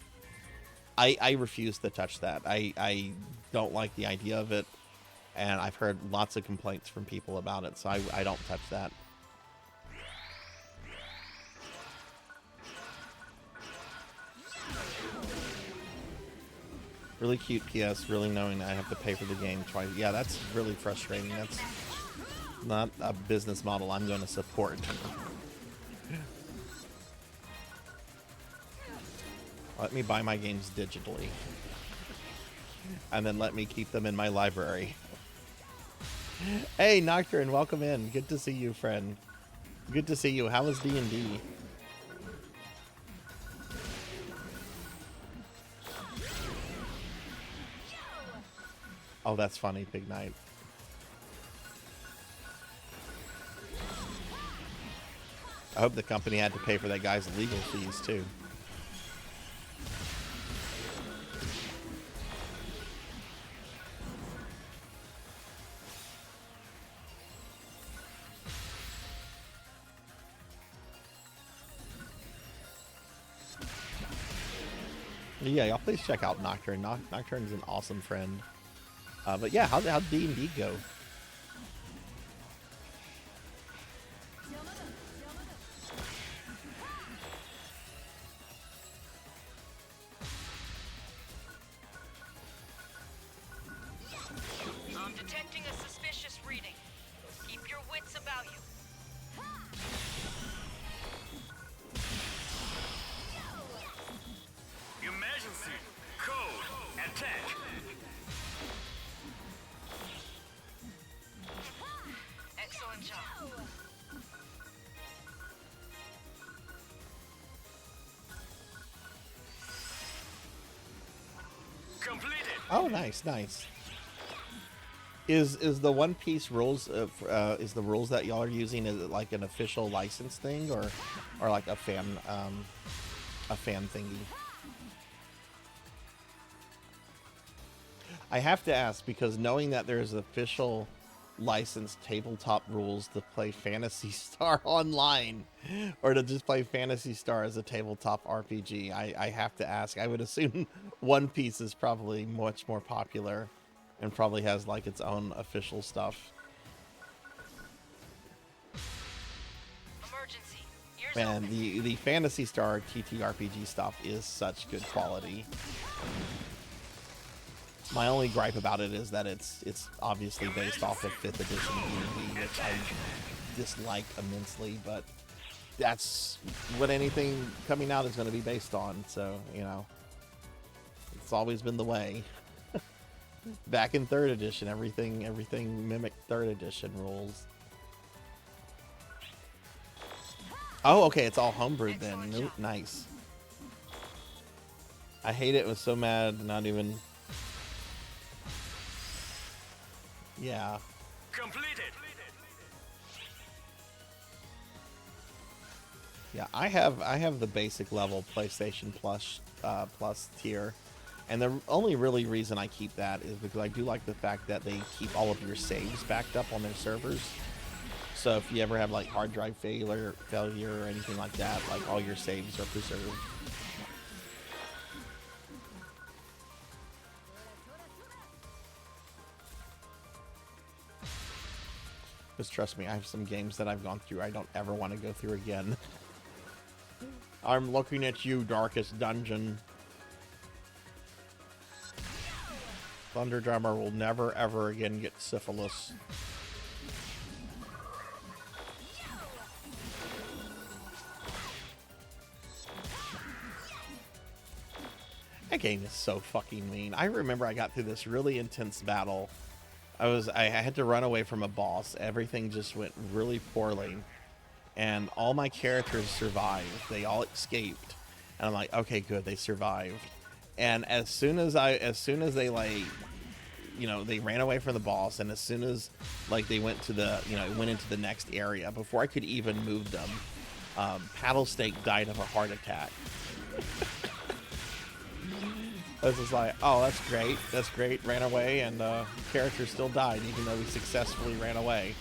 C: I refuse to touch that. I don't like the idea of it, and I've heard lots of complaints from people about it, so I don't touch that. Really cute PS, really knowing I have to pay for the game twice. Yeah, that's really frustrating. That's not a business model I'm going to support. Let me buy my games digitally. And then let me keep them in my library. Hey, Nocturne, welcome in. Good to see you, friend. Good to see you. How was D&D? Oh, that's funny, Big Night. I hope the company had to pay for that guy's legal fees, too. Yeah, y'all please check out Nocturne. Nocturne is an awesome friend. But yeah, how'd D&D go?
E: I'm detecting a suspicious reading. Keep your wits about you.
A: Emergency. Code. Attack.
E: Excellent job.
A: Completed.
C: Oh, nice, nice. Is the One Piece rules is the rules that y'all are using, is it like an official license thing or like a fan thingy? I have to ask because knowing that there's official licensed tabletop rules to play Phantasy Star online or to just play Phantasy Star as a tabletop RPG, I have to ask. I would assume One Piece is probably much more popular and probably has like its own official stuff.
E: Emergency. Ears
C: Man,
E: open.
C: the Phantasy Star TTRPG stuff is such good quality. My only gripe about it is that it's obviously based off of 5th edition D&D, which I dislike immensely, but that's what anything coming out is going to be based on, so, you know, it's always been the way. Back in 3rd edition, everything mimicked 3rd edition rules. Oh, okay, it's all homebrewed then. Nope, nice. I hate it. Was so mad, not even... Yeah.
A: Completed.
C: Yeah, I have the basic level PlayStation Plus tier, and the only really reason I keep that is because I do like the fact that they keep all of your saves backed up on their servers. So if you ever have like hard drive failure or anything like that, like all your saves are preserved. Because trust me, I have some games that I've gone through I don't ever want to go through again. I'm looking at you, Darkest Dungeon. Thunder Drummer will never ever again get syphilis. That game is so fucking mean. I remember I got through this really intense battle. I had to run away from a boss. Everything just went really poorly. And all my characters survived. They all escaped. And I'm like, okay, good, they survived. And as soon as they like, you know, they ran away from the boss, and as soon as like they went to the, you know, went into the next area, before I could even move them, Paddlestake died of a heart attack. I was just like, oh, that's great, ran away, and character still died, even though we successfully ran away.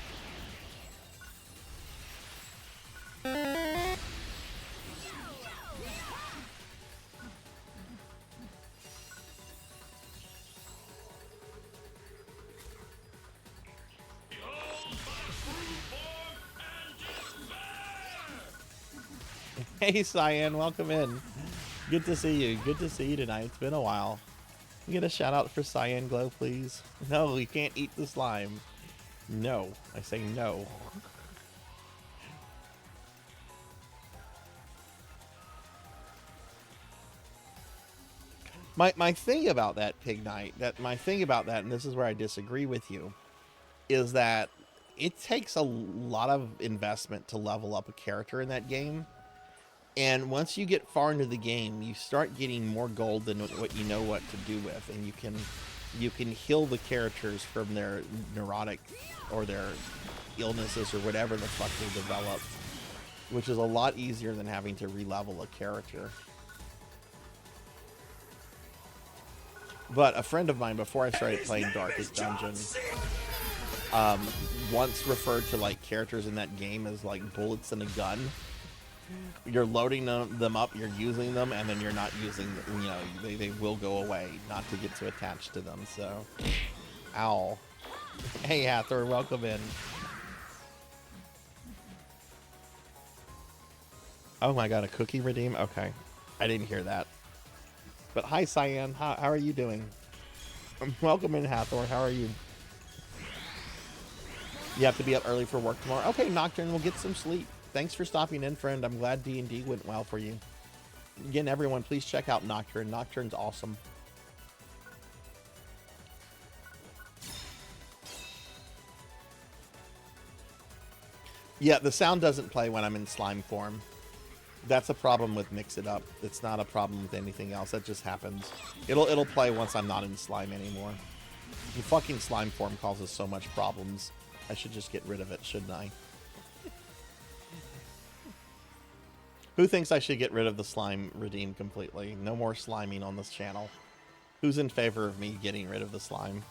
C: Hey, Cyan, welcome in. Good to see you. Good to see you tonight. It's been a while. Can you get a shout out for Cyan Glow, please? No, you can't eat the slime. No. I say no. My thing about that, Pig Knight, and this is where I disagree with you, is that it takes a lot of investment to level up a character in that game. And once you get far into the game, you start getting more gold than what you know what to do with, and you can heal the characters from their neurotic or their illnesses or whatever the fuck they develop, which is a lot easier than having to re-level a character. But a friend of mine, before I started playing Darkest Dungeon, once referred to like characters in that game as like bullets in a gun. You're loading them up, you're using them, and then you're not using them, you know, they will go away, not to get too attached to them, so. Ow. Hey, Hathor, welcome in. Oh my god, a cookie redeem? Okay. I didn't hear that. But hi, Cyan. How are you doing? Welcome in, Hathor. How are you? You have to be up early for work tomorrow. Okay, Nocturne, we'll get some sleep. Thanks for stopping in, friend. I'm glad D&D went well for you. Again, everyone, please check out Nocturne. Nocturne's awesome. Yeah, the sound doesn't play when I'm in slime form. That's a problem with Mix It Up. It's not a problem with anything else. That just happens. It'll play once I'm not in slime anymore. The fucking slime form causes so much problems. I should just get rid of it, shouldn't I? Who thinks I should get rid of the slime redeem completely? No more sliming on this channel. Who's in favor of me getting rid of the slime?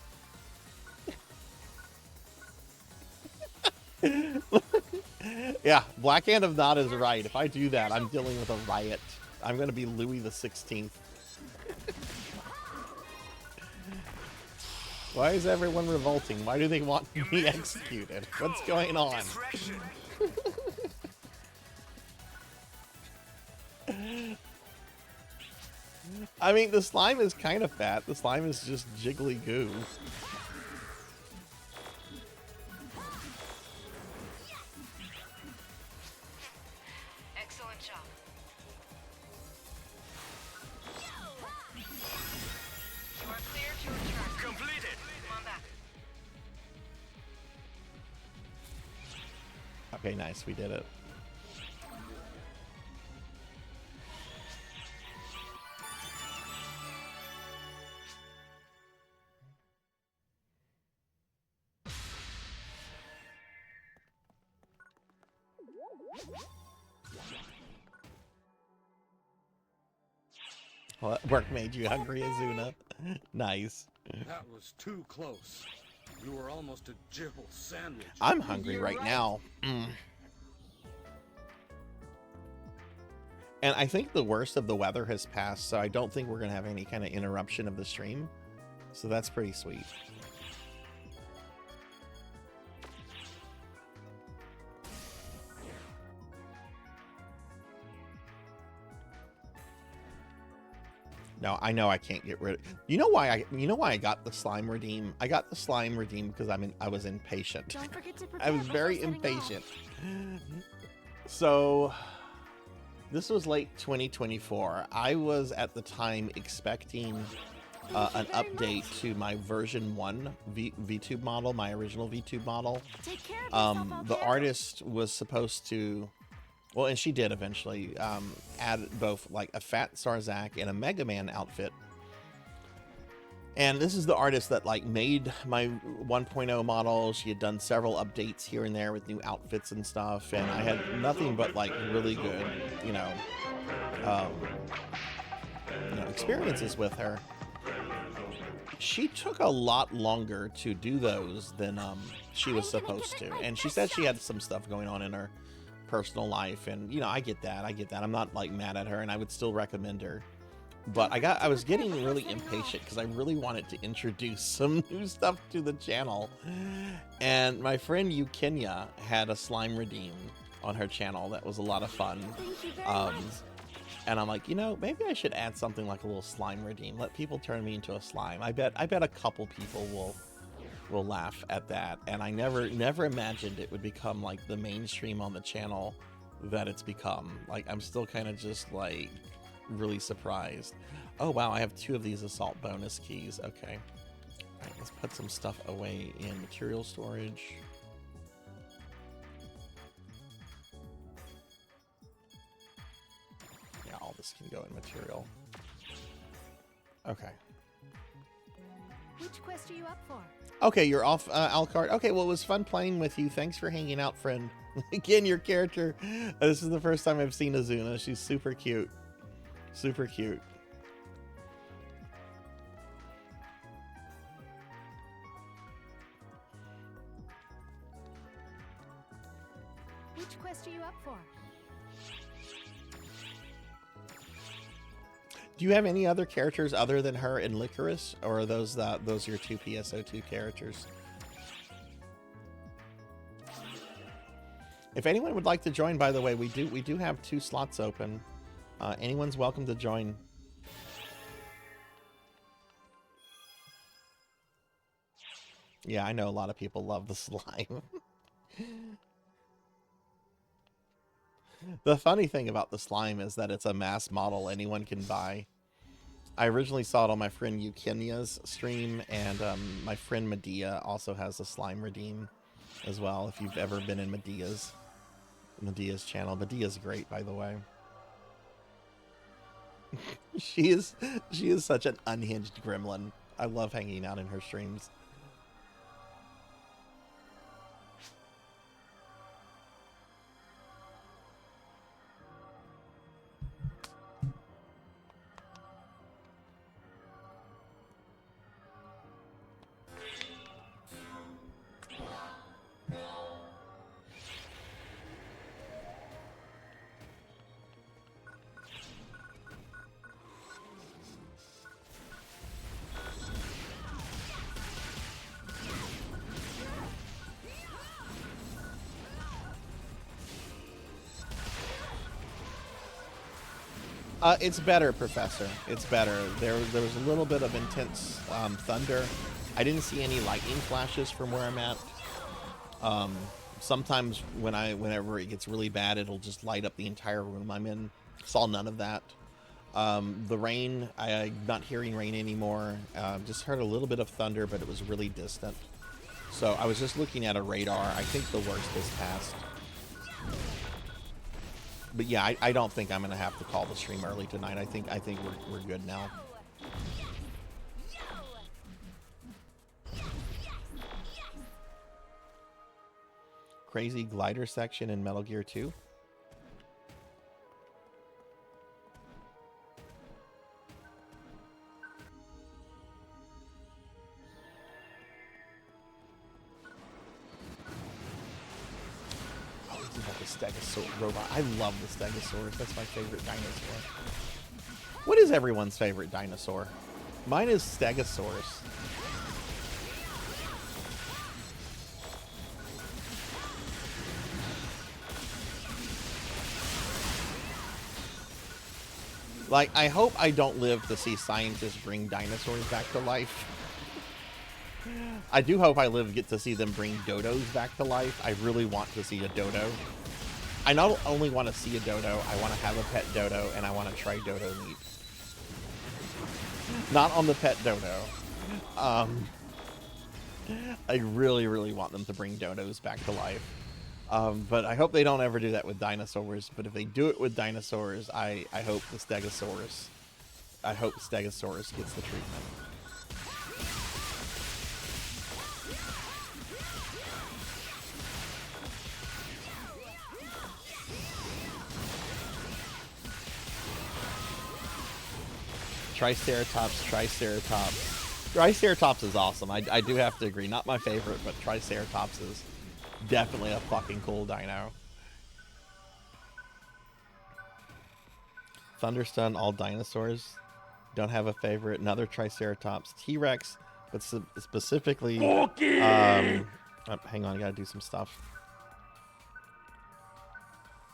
C: Yeah, Black Hand of Nod is right. If I do that, I'm dealing with a riot. I'm going to be Louis the 16th. Why is everyone revolting? Why do they want me executed? What's going on? I mean, the slime is kind of fat. The slime is just jiggly goo.
E: Excellent job. You are clear to return.
A: Completed.
E: Come on back.
C: Okay, nice. We did it. What work made you hungry, Azuna? Nice.
B: That was too close. You were almost a jibble sandwich.
C: I'm hungry right now. And I think the worst of the weather has passed, so I don't think we're going to have any kind of interruption of the stream. So that's pretty sweet. No, I know I can't get rid of. You know why I got the slime redeem? I got the slime redeem because I was impatient.
F: Don't forget to
C: I
F: prepare
C: was
F: before
C: very
F: setting
C: impatient.
F: off.
C: So this was late 2024. I was at the time expecting an update to my version 1 VTube model, my original VTube model.
F: Take care of yourself out
C: The
F: there.
C: artist was supposed to, well, and she did eventually, add both like a fat Sarzac and a Mega Man outfit. And this is the artist that like made my 1.0 model. She had done several updates here and there with new outfits and stuff. And I had nothing but like really good, experiences with her. She took a lot longer to do those than she was supposed to. And she said she had some stuff going on in her personal life, and I get that. I'm not like mad at her, and I would still recommend her. But I was getting really impatient because I really wanted to introduce some new stuff to the channel. And my friend Eukenia had a slime redeem on her channel that was a lot of fun.
F: Thank you very much.
C: And I'm like, maybe I should add something like a little slime redeem. Let people turn me into a slime. I bet a couple people will laugh at that. And I never imagined it would become like the mainstream on the channel that it's become. Like, I'm still kind of just like really surprised. Oh wow, I have 2 of these assault bonus keys. Okay. All right, let's put some stuff away in material storage. Yeah, all this can go in material. Okay.
F: Which quest are you up for?
C: Okay, you're off, Alcard. Okay, well, it was fun playing with you. Thanks for hanging out, friend. Again, your character. This is the first time I've seen Azuna. She's super cute. Super cute.
F: Which quest are you up for?
C: Do you have any other characters other than her and Licorice, or are those your two PSO2 characters? If anyone would like to join, by the way, we do have 2 slots open. Anyone's welcome to join. Yeah, I know a lot of people love the slime. The funny thing about the slime is that it's a mass model anyone can buy. I originally saw it on my friend Eukemia's stream, and my friend Medea also has a slime redeem as well, if you've ever been in Medea's channel. Medea's great, by the way. She is such an unhinged gremlin. I love hanging out in her streams. It's better, Professor. It's better. There was a little bit of intense thunder. I didn't see any lightning flashes from where I'm at. Sometimes whenever it gets really bad, it'll just light up the entire room I'm in. Saw none of that. The rain, I'm not hearing rain anymore. Just heard a little bit of thunder, but it was really distant. So I was just looking at a radar. I think the worst is past. But yeah, I don't think I'm gonna have to call the stream early tonight. I think we're good now. Crazy glider section in Metal Gear 2. Stegosaurus robot. I love the Stegosaurus. That's my favorite dinosaur. What is everyone's favorite dinosaur? Mine is Stegosaurus. Like, I hope I don't live to see scientists bring dinosaurs back to life. I do hope I get to see them bring dodos back to life. I really want to see a dodo. I not only want to see a dodo, I want to have a pet dodo, and I want to try dodo meat. Not on the pet dodo. I really, really want them to bring dodos back to life. But I hope they don't ever do that with dinosaurs. But if they do it with dinosaurs, I hope the Stegosaurus. I hope Stegosaurus gets the treatment. Triceratops. Triceratops is awesome. I do have to agree. Not my favorite, but Triceratops is definitely a fucking cool dino. Thunderstun, all dinosaurs. Don't have a favorite. Another Triceratops. T-Rex, but specifically... hang on, I gotta do some stuff.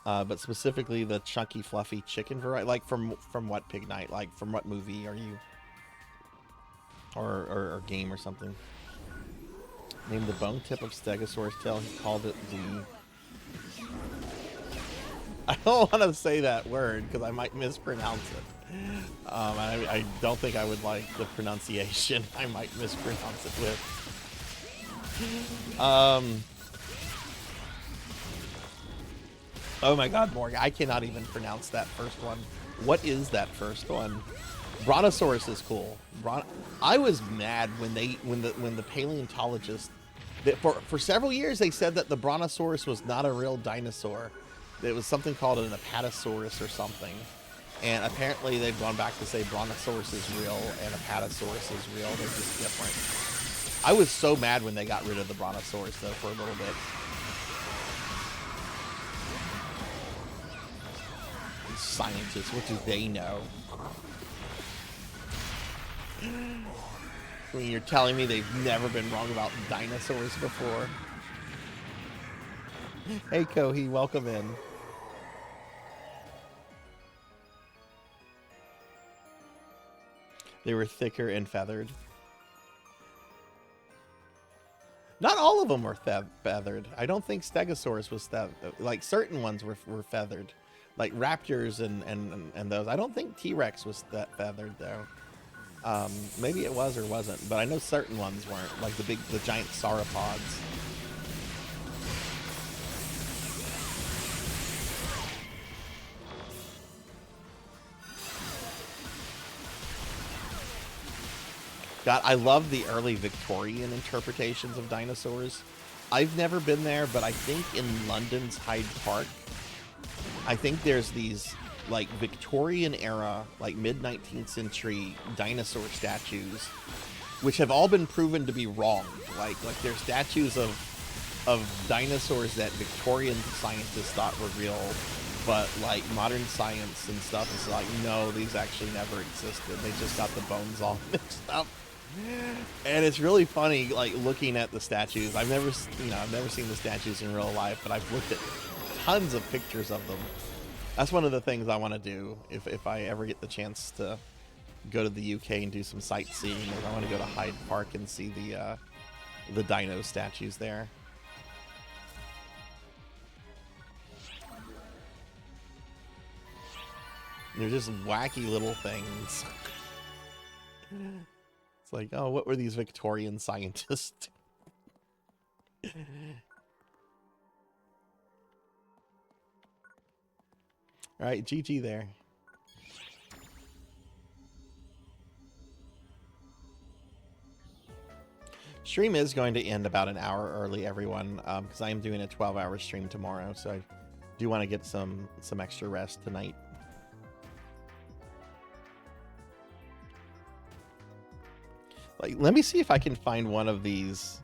C: But specifically the chunky, fluffy chicken variety. Like, from what Pig Night? Like, from what movie are you... Or game or something? Named the bone tip of Stegosaurus tail. He called it the... I don't want to say that word because I might mispronounce it. I don't think I would like the pronunciation. I might mispronounce it with. Oh my god, Morgan, I cannot even pronounce that first one. What is that first one? Brontosaurus is cool. I was mad when the paleontologists, for several years they said that the Brontosaurus was not a real dinosaur. It was something called an Apatosaurus or something. And apparently they've gone back to say Brontosaurus is real and Apatosaurus is real. They're just different. I was so mad when they got rid of the Brontosaurus though for a little bit. Scientists, what do they know? I mean, you're telling me they've never been wrong about dinosaurs before? Hey, Kohi, welcome in. They were thicker and feathered. Not all of them were feathered. I don't think Stegosaurus was like certain ones were feathered, like raptors and those. I don't think T-Rex was that feathered though. Maybe it was or wasn't, but I know certain ones weren't, like the giant sauropods. God, I love the early Victorian interpretations of dinosaurs. I've never been there, but I think in London's Hyde Park, I think there's these like Victorian era, like mid-19th century dinosaur statues, which have all been proven to be wrong. Like they're statues of dinosaurs that Victorian scientists thought were real, but like modern science and stuff is like, no, these actually never existed. They just got the bones all mixed up. And it's really funny, like looking at the statues. I've never seen the statues in real life, but I've looked at tons of pictures of them. That's one of the things I want to do if I ever get the chance to go to the UK and do some sightseeing. I want to go to Hyde Park and see the dino statues there. They're just wacky little things. It's like, oh, what were these Victorian scientists? All right, GG there. Stream is going to end about an hour early, everyone, because I am doing a 12-hour stream tomorrow, so I do want to get some extra rest tonight. Like, let me see if I can find one of these.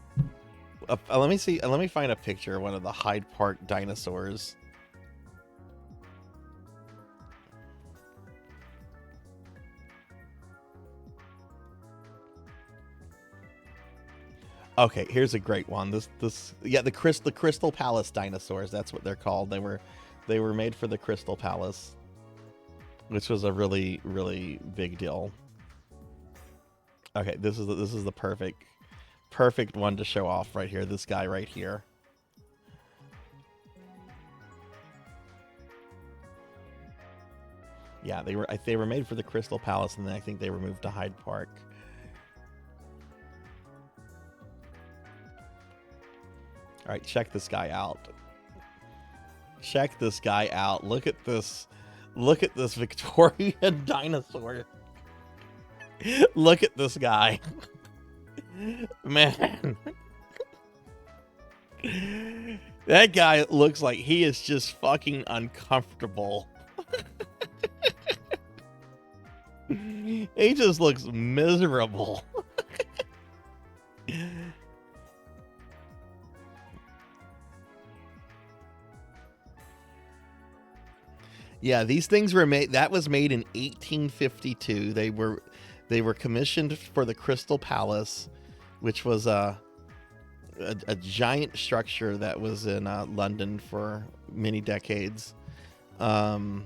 C: Let me find a picture of one of the Hyde Park dinosaurs. Okay, here's a great one. The Crystal Palace dinosaurs. That's what they're called. They were made for the Crystal Palace, which was a really, really big deal. Okay, this is the perfect one to show off right here. This guy right here. Yeah, they were made for the Crystal Palace, and then I think they were moved to Hyde Park. All right, check this guy out. Check this guy out. Look at this Victorian dinosaur. Look at this guy. Man. That guy looks like he is just fucking uncomfortable. He just looks miserable. Yeah, these things were made. That was made in 1852. They were commissioned for the Crystal Palace, which was a giant structure that was in London for many decades. And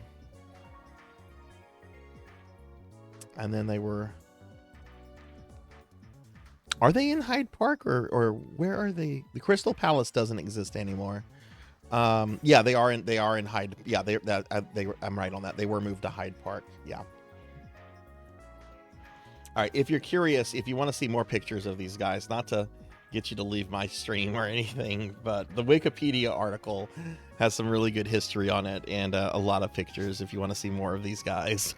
C: then they were. Are they in Hyde Park or where are they? The Crystal Palace doesn't exist anymore. Yeah, they are in Hyde. Yeah, I'm right on that. They were moved to Hyde Park. Yeah. All right. If you're curious, if you want to see more pictures of these guys, not to get you to leave my stream or anything, but the Wikipedia article has some really good history on it and a lot of pictures if you want to see more of these guys.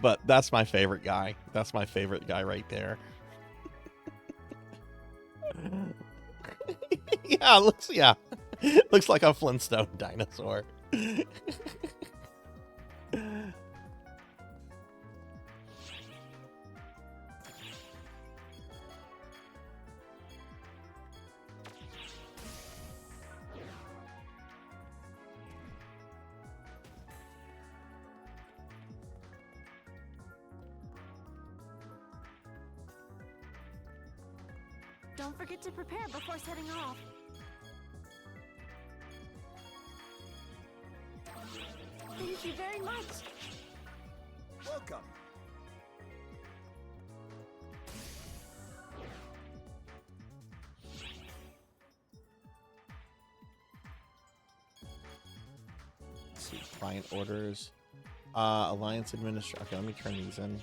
C: But that's my favorite guy. That's my favorite guy right there. Yeah, looks like a Flintstone dinosaur.
F: Don't forget to prepare before setting off. Thank you very much.
G: Welcome.
C: Let's see, client orders. Alliance administrator. Okay, let me turn these in.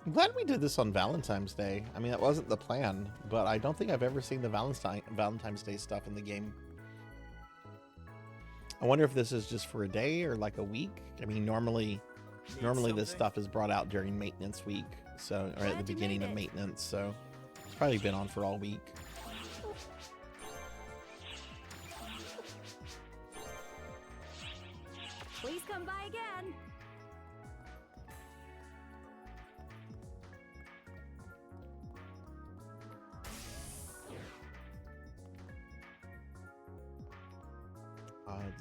C: I'm glad we did this on Valentine's Day. I mean, that wasn't the plan, but I don't think I've ever seen the Valentine's Day stuff in the game. I wonder if this is just for a day or like a week. I mean, normally this stuff is brought out during maintenance week, so or at the beginning of maintenance, so it's probably been on for all week.
F: Please come by again.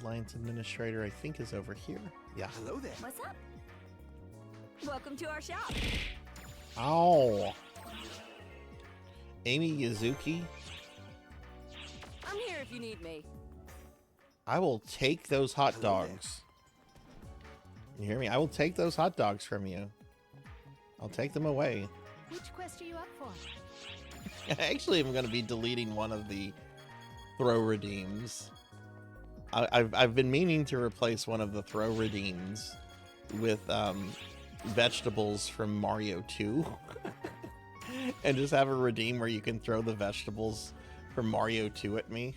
C: Alliance administrator, I think, is over here. Yeah.
G: Hello there.
F: What's up? Welcome to our shop.
C: Oh. Amy Yazuki.
F: I'm here if you need me.
C: I will take those hot
G: Hello there.
C: dogs. You hear me? I will take those hot dogs from you. I'll take them away.
F: Which quest are you up for?
C: Actually, I'm going to be deleting one of the throw redeems. I've been meaning to replace one of the throw redeems with vegetables from Mario 2. And just have a redeem where you can throw the vegetables from Mario 2 at me.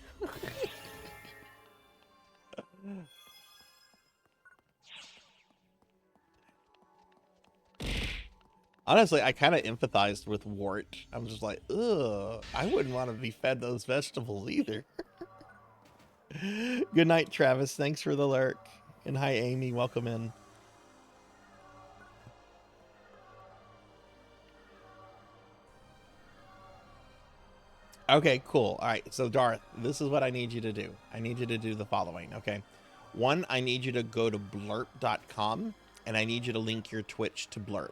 C: Honestly, I kind of empathized with Wart. I'm just like, ugh, I wouldn't want to be fed those vegetables either. Good night, Travis. Thanks for the lurk. And hi, Amy. Welcome in. Okay, cool. All right. So, Darth, this is what I need you to do. I need you to do the following, okay? One, I need you to go to blurp.com, and I need you to link your Twitch to Blurp.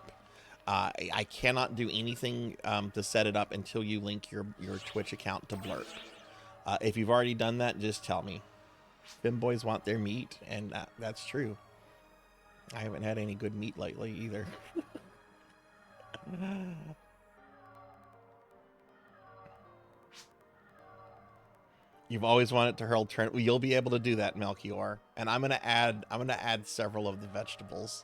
C: I cannot do anything to set it up until you link your Twitch account to Blurp. If you've already done that, just tell me. Femboys want their meat, and that's true. I haven't had any good meat lately either. You've always wanted to hurl turn. Well, you'll be able to do that, Melchior. And I'm gonna add several of the vegetables.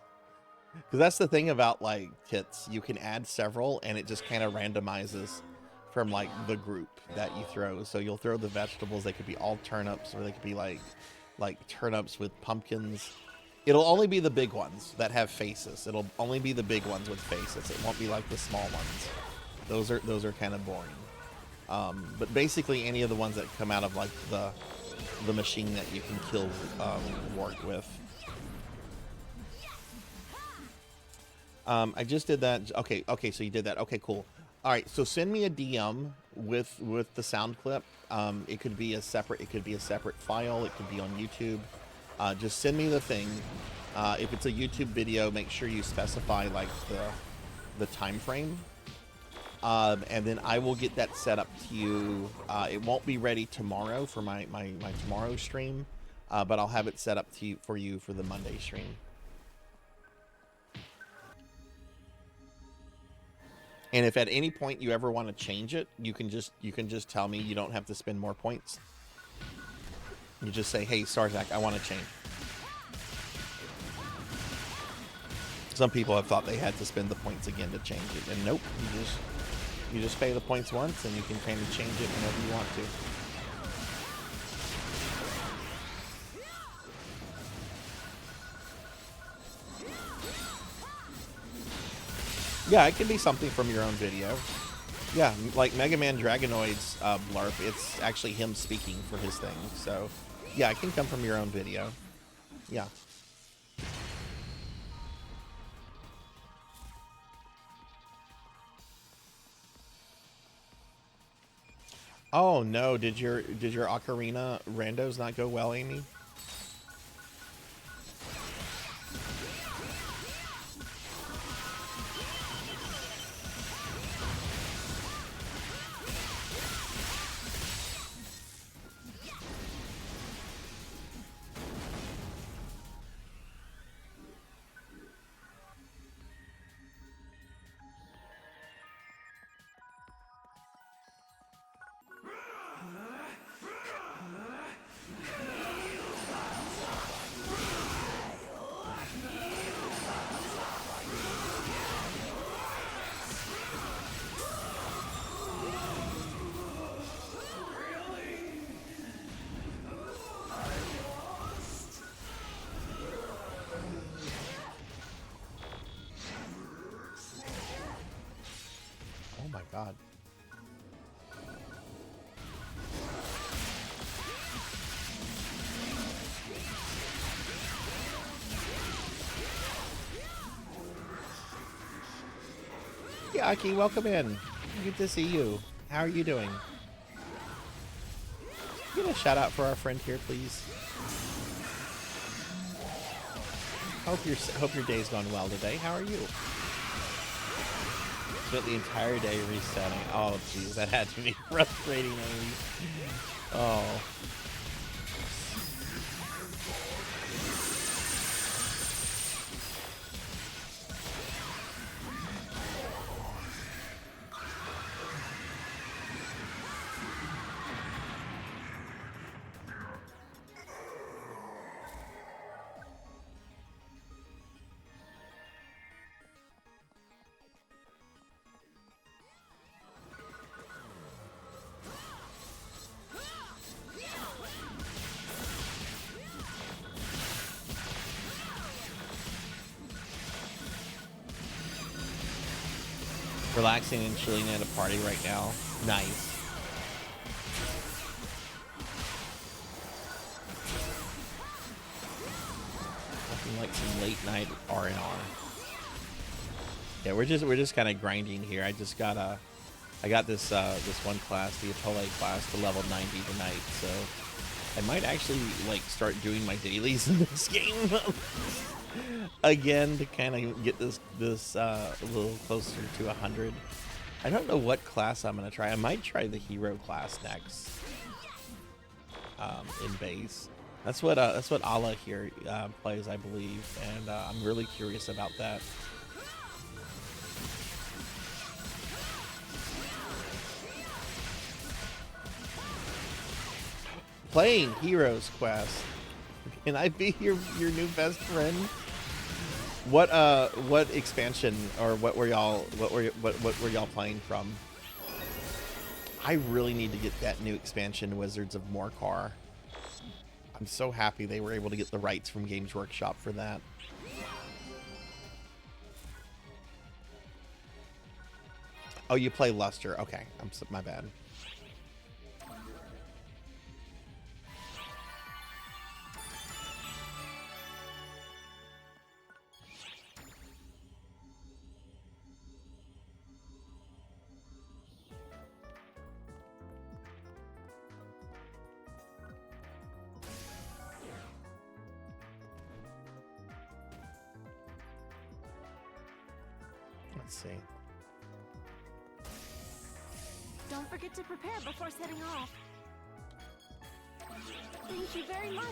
C: Because that's the thing about like kits. You can add several, and it just kind of randomizes from like the group that you throw. So you'll throw the vegetables. They could be all turnips, or they could be like turnips with pumpkins. It'll only be the big ones that have faces. It'll only be the big ones with faces. It won't be like the small ones. Those are kind of boring. But basically any of the ones that come out of like the machine that you can kill Wart with. I just did that. Okay, so you did that. Okay, cool. All right, so send me a DM with the sound clip. It could be a separate file. It could be on YouTube. Just send me the thing. If it's a YouTube video, make sure you specify like the time frame. And then I will get that set up to you. It won't be ready tomorrow for my tomorrow stream, but I'll have it set up to you for the Monday stream. And if at any point you ever want to change it, you can just tell me. You don't have to spend more points. You just say, "Hey, Sarzac, I want to change." Some people have thought they had to spend the points again to change it, and nope. You just pay the points once, and you can kind of change it whenever you want to. Yeah, it can be something from your own video. Yeah, like Mega Man Dragonoid's blurb, it's actually him speaking for his thing. So, yeah, it can come from your own video. Yeah. Oh no, did your Ocarina randos not go well, Amy? Oh my god. Yaki, welcome in. Good to see you. How are you doing? Get a shout out for our friend here, please. Hope your day's gone well today. How are you? Spent the entire day resetting. Oh, jeez, that had to be frustrating. Oh. Relaxing and chilling at a party right now. Nice. Nothing like some late night R&R. Yeah, we're just kind of grinding here. I got this this one class, the Atole class, to level 90 tonight. So I might actually like start doing my dailies in this game again to kind of get this a little closer to 100. I don't know what class I'm gonna try. I might try the hero class next in base. That's what Allah here plays, I believe, and I'm really curious about that. Playing Heroes Quest. Can I be your new best friend? What expansion or what were y'all playing from? I really need to get that new expansion, Wizards of Morcar. I'm so happy they were able to get the rights from Games Workshop for that. Oh, you play Luster. Okay, my bad. Let's see.
F: Don't forget to prepare before setting off. Thank you very much.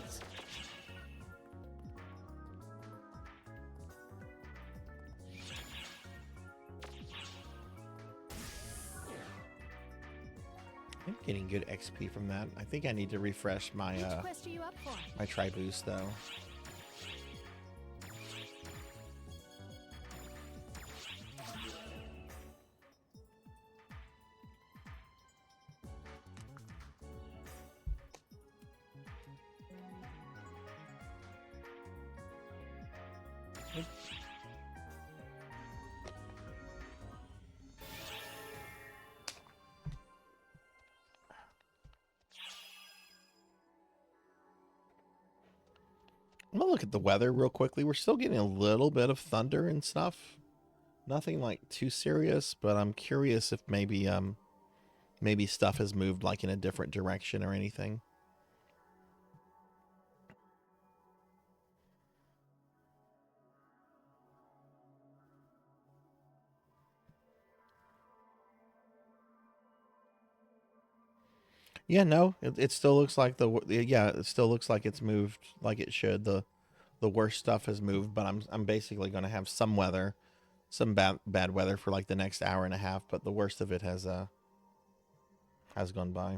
C: I'm getting good XP from that. I think I need to refresh my
F: Which quest are you up for?
C: my tri-boost though. I'm gonna look at the weather real quickly. We're still getting a little bit of thunder and stuff. Nothing like too serious, but I'm curious if maybe maybe stuff has moved like in a different direction or anything. Yeah, no, it still looks like it still looks like it's moved like it should. The worst stuff has moved, but I'm basically going to have some weather, some bad weather for like the next hour and a half, but the worst of it has gone by.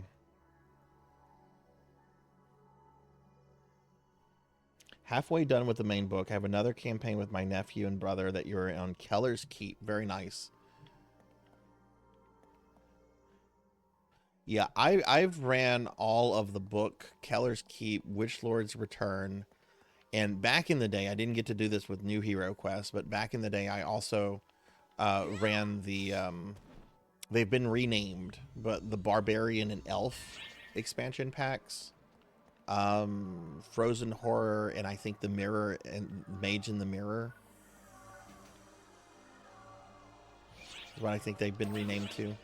C: Halfway done with the main book. I have another campaign with my nephew and brother that you're on Keller's Keep. Very nice. Yeah, I've ran all of the book, Keller's Keep, Witch Lord's Return, and back in the day, I didn't get to do this with New Hero Quest, but back in the day, I also ran the, they've been renamed, but the Barbarian and Elf expansion packs, Frozen Horror, and I think the Mirror and Mage in the Mirror is what I think they've been renamed to.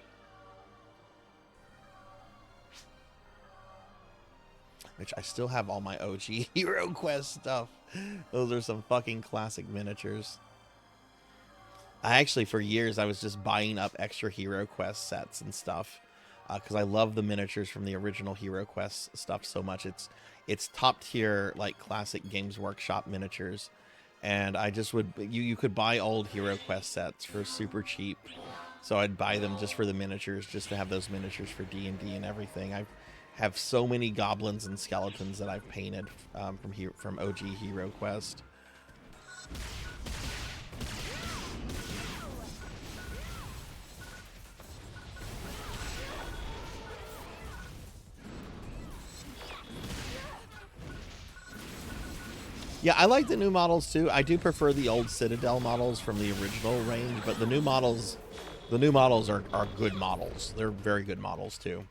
C: Which I still have all my OG Hero Quest stuff. Those are some fucking classic miniatures. I actually, for years, I was just buying up extra Hero Quest sets and stuff. Because I love the miniatures from the original Hero Quest stuff so much. It's top tier, like, classic Games Workshop miniatures. And I just would... You could buy old Hero Quest sets for super cheap. So I'd buy them just for the miniatures, just to have those miniatures for D&D and everything. I have so many goblins and skeletons that I've painted from OG Hero Quest. Yeah, I like the new models too. I do prefer the old Citadel models from the original range, but the new models are good models. They're very good models too.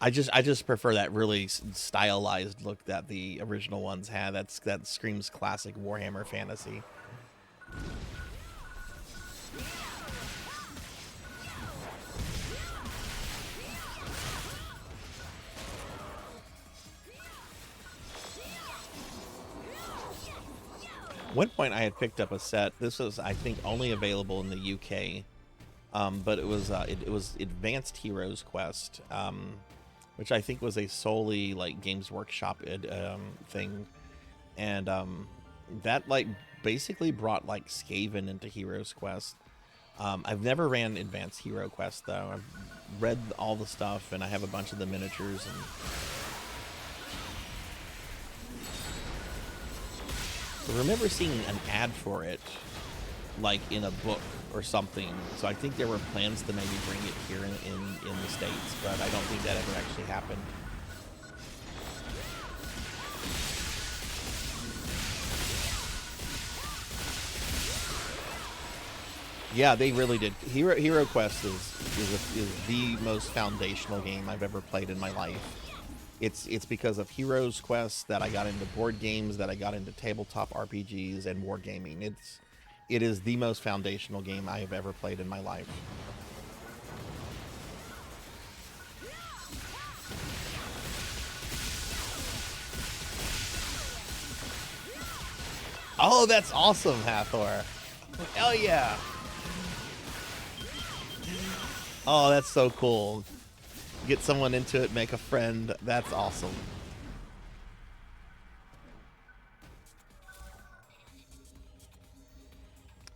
C: I just prefer that really stylized look that the original ones had. That screams classic Warhammer Fantasy. One point I had picked up a set. This was, I think, only available in the UK, but it was Advanced Heroes Quest. Which I think was a solely like Games Workshop thing, and that like basically brought like Skaven into Heroes Quest. I've never ran Advanced Hero Quest though. I've read all the stuff and I have a bunch of the miniatures. And I remember seeing an ad for it, like in a book or something. So I think there were plans to maybe bring it here in the States, but I don't think that ever actually happened. Yeah, they really did. Hero Quest is the most foundational game I've ever played in my life. It's because of Heroes Quest that I got into board games, that I got into tabletop RPGs and wargaming. It is the most foundational game I have ever played in my life. Oh, that's awesome, Hathor. Hell yeah. Oh, that's so cool. Get someone into it, make a friend. That's awesome.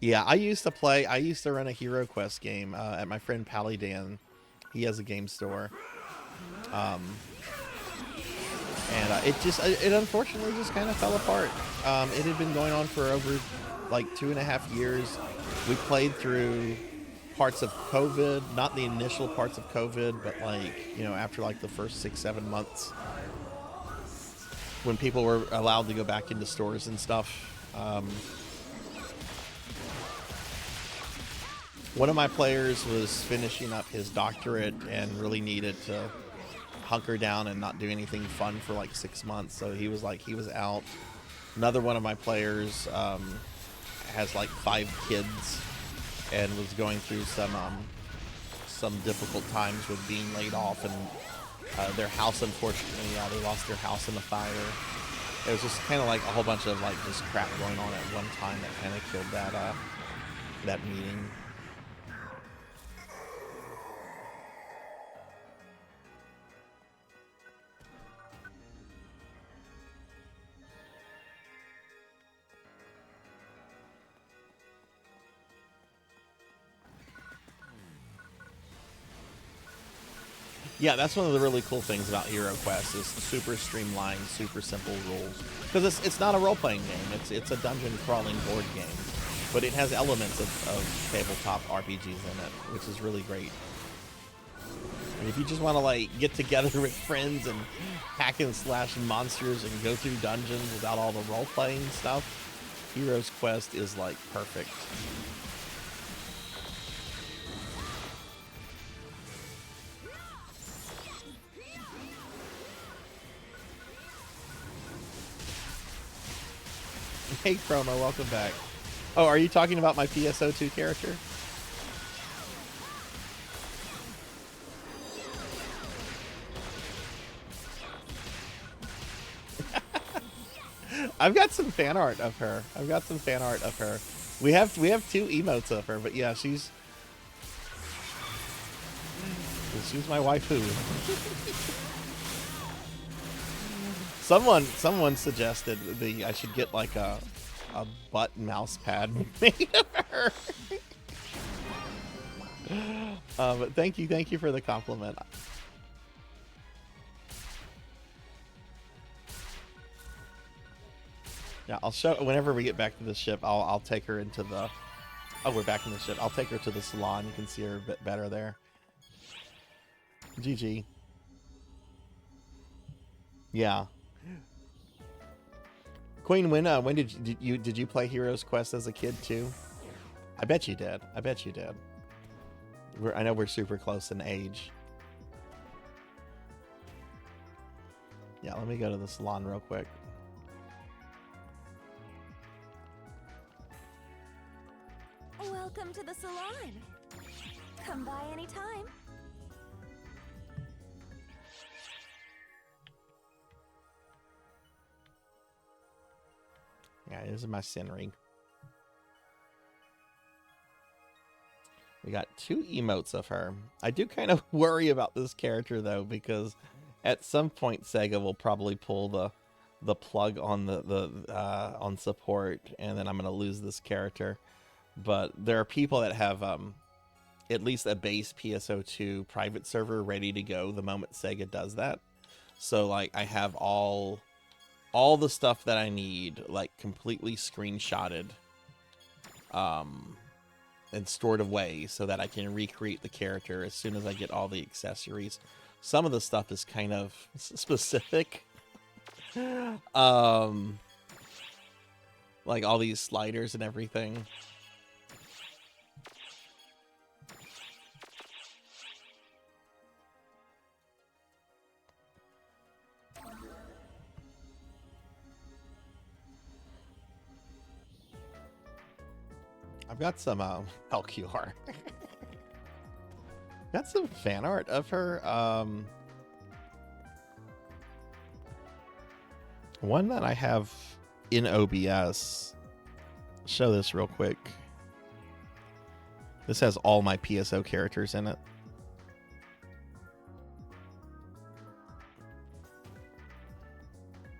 C: Yeah, I used to run a Hero Quest game at my friend Pally Dan. He has a game store. And it unfortunately just kind of fell apart. It had been going on for over like 2.5 years. We played through parts of COVID, not the initial parts of COVID, but like, you know, after like the first 6-7 months when people were allowed to go back into stores and stuff. One of my players was finishing up his doctorate and really needed to hunker down and not do anything fun for like 6 months. So he was out. Another one of my players has like 5 kids and was going through some difficult times with being laid off, and their house, unfortunately, they lost their house in the fire. It was just kind of like a whole bunch of like just crap going on at one time that kind of killed that meeting. Yeah, that's one of the really cool things about Hero Quest is super streamlined, super simple rules. Because it's not a role-playing game; it's a dungeon crawling board game, but it has elements of tabletop RPGs in it, which is really great. And if you just want to like get together with friends and hack and slash monsters and go through dungeons without all the role-playing stuff, Heroes Quest is like perfect. Hey Chroma, welcome back. Oh, are you talking about my PSO2 character? I've got some fan art of her. We have 2 emotes of her, but yeah, she's my waifu. Someone suggested I should get like a butt mouse pad made of her. But thank you for the compliment. Yeah, I'll show whenever we get back to the ship. I'll take her into the. Oh, we're back in the ship. I'll take her to the salon. You can see her a bit better there. GG. Yeah. Queen, when did you play Heroes Quest as a kid too? I bet you did. I know we're super close in age. Yeah, let me go to the salon real quick.
F: Welcome to the salon. Come by anytime.
C: Yeah, this is my Senri. We got 2 emotes of her. I do kind of worry about this character though, because at some point Sega will probably pull the plug on on support, and then I'm gonna lose this character. But there are people that have at least a base PSO2 private server ready to go the moment Sega does that. So like I have all the stuff that I need like completely screenshotted and stored away so that I can recreate the character as soon as I get all the accessories. Some of the stuff is kind of specific. Like all these sliders and everything. I've got some LQR. Got some fan art of her. One that I have in OBS. Show this real quick. This has all my PSO characters in it.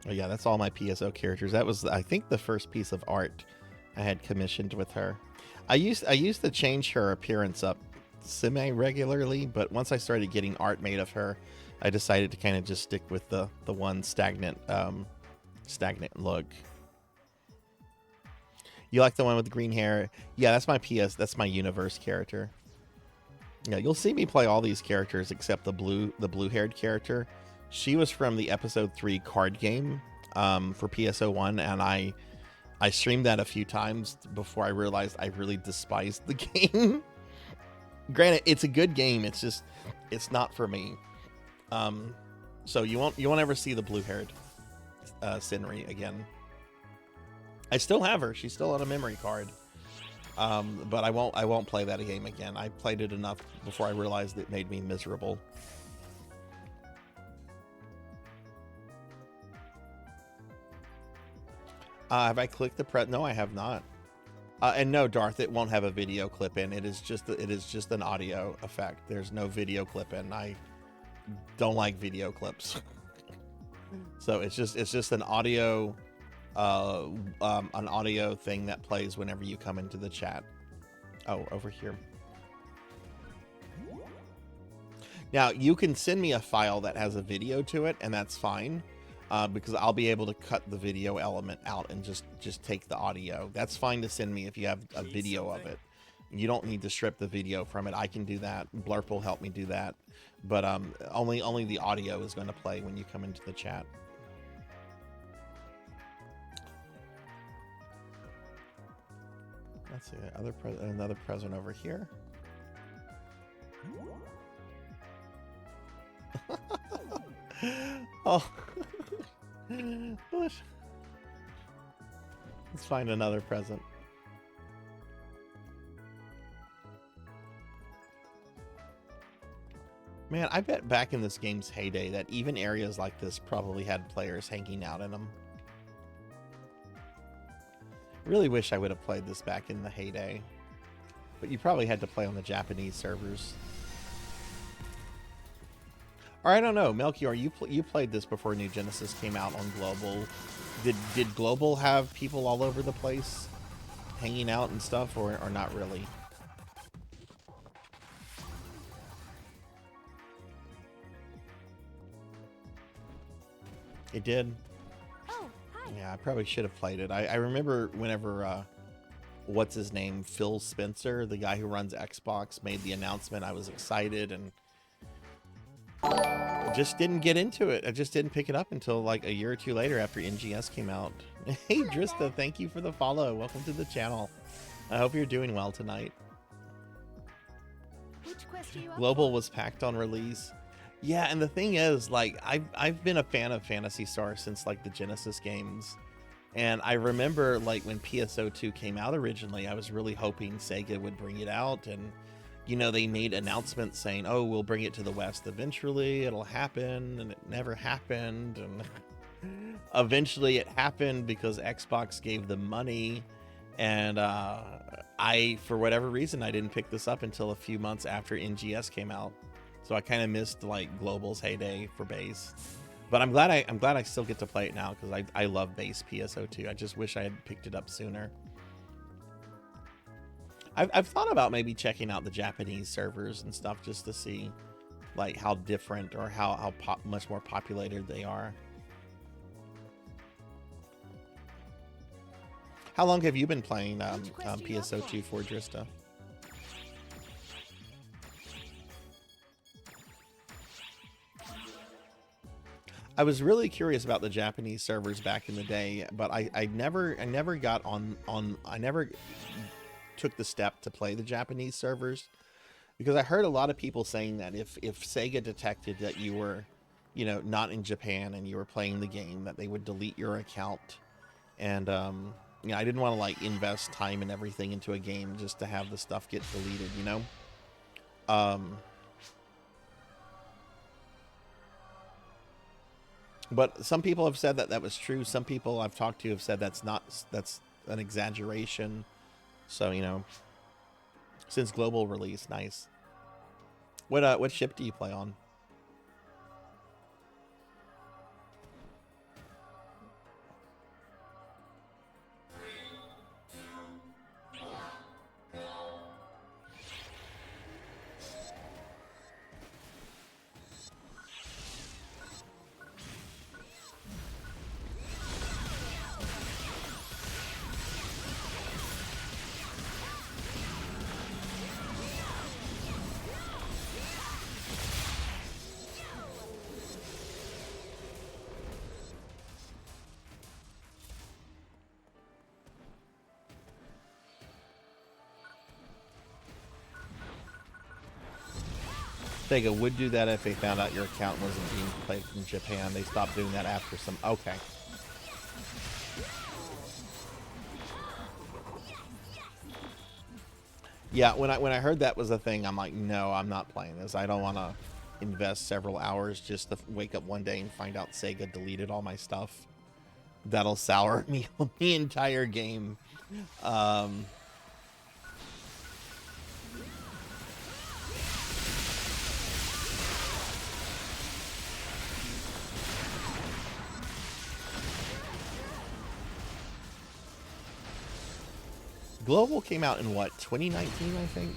C: Oh yeah, that's all my PSO characters. That was, I think, the first piece of art I had commissioned with her. I used to change her appearance up semi-regularly, but once I started getting art made of her, I decided to kind of just stick with the one stagnant look. You like the one with the green hair? Yeah, that's my universe character. Yeah, you'll see me play all these characters except the blue-haired character. She was from the episode 3 card game for PSO1, and I streamed that a few times before I realized I really despised the game. Granted, it's a good game. It's just, it's not for me. So you won't ever see the blue-haired Senri again. I still have her. She's still on a memory card. But I won't play that game again. I played it enough before I realized it made me miserable. Have I clicked the No, I have not. And no, Darth, it won't have a video clip in. It is just an audio effect. There's no video clip in. I don't like video clips. So it's just an audio thing that plays whenever you come into the chat. Oh, over here. Now you can send me a file that has a video to it, and that's fine. Because I'll be able to cut the video element out and just take the audio. That's fine to send me if you have a video of it. You don't need to strip the video from it. I can do that. Blurp will help me do that. But only the audio is going to play when you come into the chat. Let's see, another present over here. Oh. Let's find another present. Man, I bet back in this game's heyday that even areas like this probably had players hanging out in them. Really wish I would have played this back in the heyday. But you probably had to play on the Japanese servers. Or I don't know, Melchior, you played this before New Genesis came out on Global. Did Global have people all over the place hanging out and stuff, or not really? It did?
F: Oh, hi.
C: Yeah, I probably should have played it. I remember whenever, what's his name? Phil Spencer, the guy who runs Xbox, made the announcement. I was excited and just didn't get into it. I just didn't pick it up until like a year or two later after NGS came out. Hey, Drista, thank you for the follow. Welcome to the channel. I hope you're doing well tonight.
F: Which quest are you up
C: Global was packed on release. Yeah, and the thing is, like, I've been a fan of Phantasy Star since like the Genesis games. And I remember like when PSO2 came out originally, I was really hoping Sega would bring it out, and you know, they made announcements saying, oh, we'll bring it to the West eventually, it'll happen, and it never happened. And eventually it happened because Xbox gave them money. And for whatever reason, I didn't pick this up until a few months after NGS came out. So I kind of missed like Global's heyday for base. But I'm glad I still get to play it now, because I love base PSO2. I just wish I had picked it up sooner. I've thought about maybe checking out the Japanese servers and stuff just to see like how different or how much more populated they are. How long have you been playing PSO2 for, Drista? I was really curious about the Japanese servers back in the day, but I never got on I never took the step to play the Japanese servers, because I heard a lot of people saying that if Sega detected that you were, you know, not in Japan and you were playing the game, that they would delete your account. And you know, I didn't want to like invest time and everything into a game just to have the stuff get deleted, you know. But some people have said that that was true. Some people I've talked to have said that's an exaggeration. So, you know, since Global release, nice. What ship do you play on? Sega would do that if they found out your account wasn't being played from Japan. They stopped doing that after some... Okay. Yeah, when I heard that was a thing, I'm like, no, I'm not playing this. I don't want to invest several hours just to wake up one day and find out Sega deleted all my stuff. That'll sour me on the entire game. Global came out in what, 2019, I think?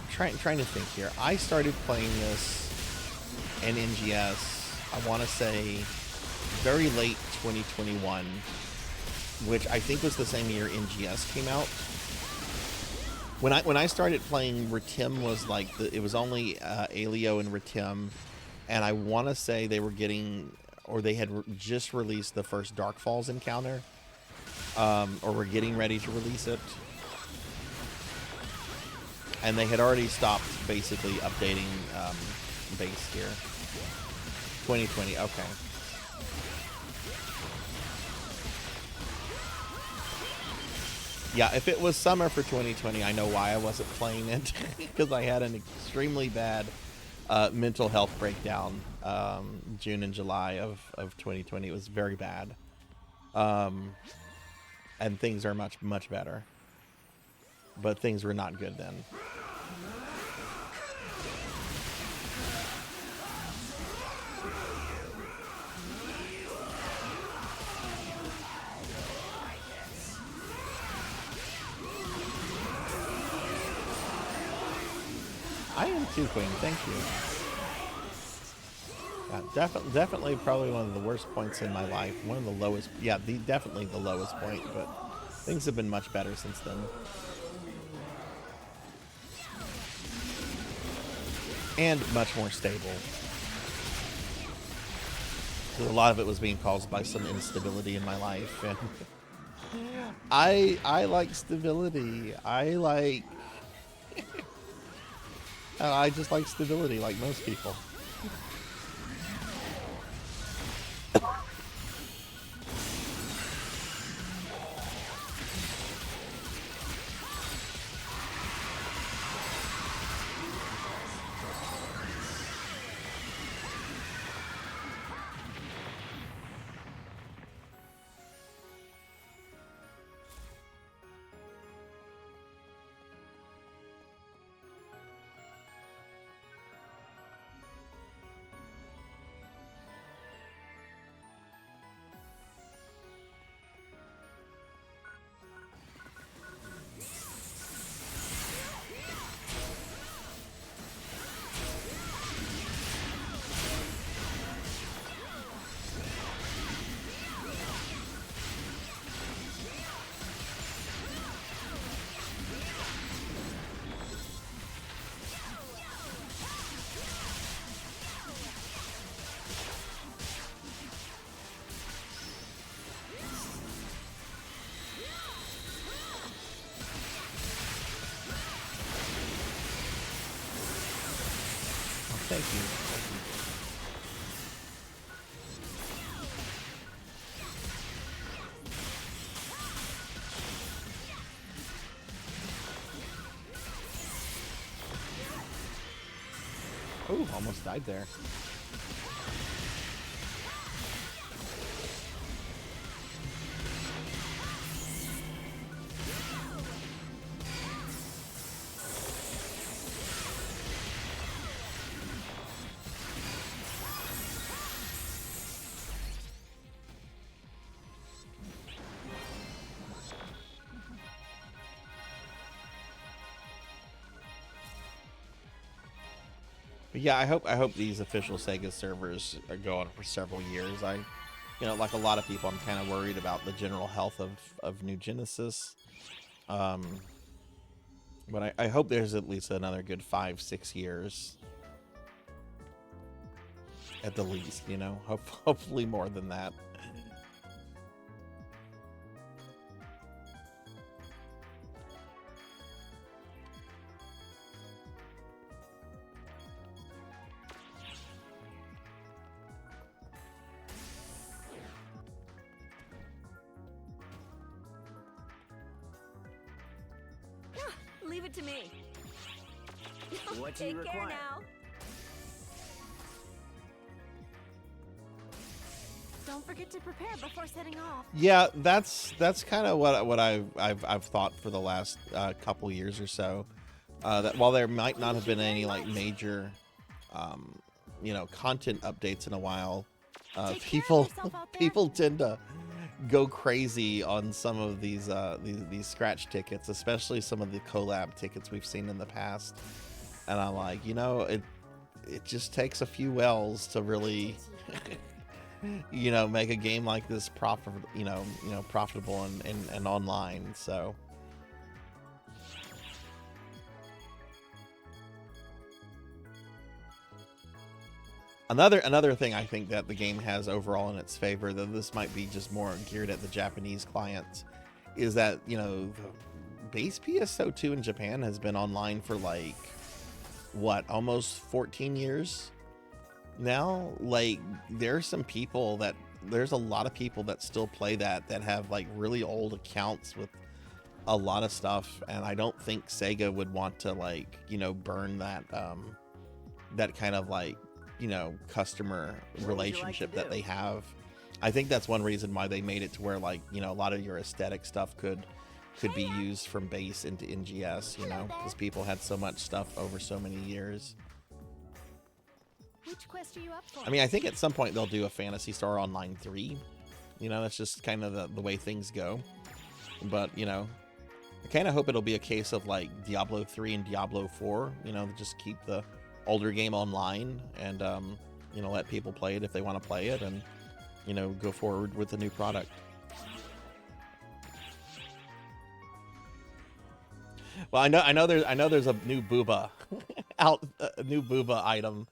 C: Trying to think here. I started playing this in NGS, I want to say very late 2021, which I think was the same year NGS came out. When I started playing, Ritim was like, it was only Alio and Ritim, and I want to say they were getting, or they had just released the first Dark Falls encounter. Or were getting ready to release it. And they had already stopped basically updating base here. 2020, okay. Yeah, if it was summer for 2020, I know why I wasn't playing it. Because I had an extremely bad mental health breakdown June and July of 2020. It was very bad. And things are much, much better. But things were not good then. I am too, Queen. Thank you. Definitely probably one of the worst points in my life. One of the lowest. Yeah, definitely the lowest point, but things have been much better since then. And much more stable. So a lot of it was being caused by some instability in my life, and I like stability. I just like stability, like most people. Thank you. Oh, almost died there. But yeah, I hope these official Sega servers go on for several years. Like a lot of people, I'm kind of worried about the general health of New Genesis. But I hope there's at least another good 5-6 years. At the least, hopefully more than that.
F: Leave it to me.
G: What do you
F: Take care
G: require?
F: now. Don't forget to prepare before setting off.
C: Yeah, that's kind of what I've thought for the last couple years or so. That while there might not have been any like major, content updates in a while,
F: Take care of
C: people
F: yourself out there.
C: people tend to go crazy on some of these scratch tickets, especially some of the collab tickets we've seen in the past. And I'm like, it just takes a few wells to really make a game like this profitable and online. So another thing I think that the game has overall in its favor, though this might be just more geared at the Japanese clients, is that the base PSO2 in Japan has been online for like almost 14 years now. Like there's a lot of people that still play that have like really old accounts with a lot of stuff, and I don't think Sega would want to burn that kind of customer relationship that they have. I think that's one reason why they made it to where a lot of your aesthetic stuff could be used from base into NGS, because people had so much stuff over so many years.
F: Which quest are you up for?
C: I mean, I think at some point they'll do a Phantasy Star Online 3. That's just kind of the way things go. But, I kind of hope it'll be a case of like Diablo 3 and Diablo 4, just keep the older game online and, let people play it if they want to play it and, go forward with the new product. Well, I know there's a new booba a new booba item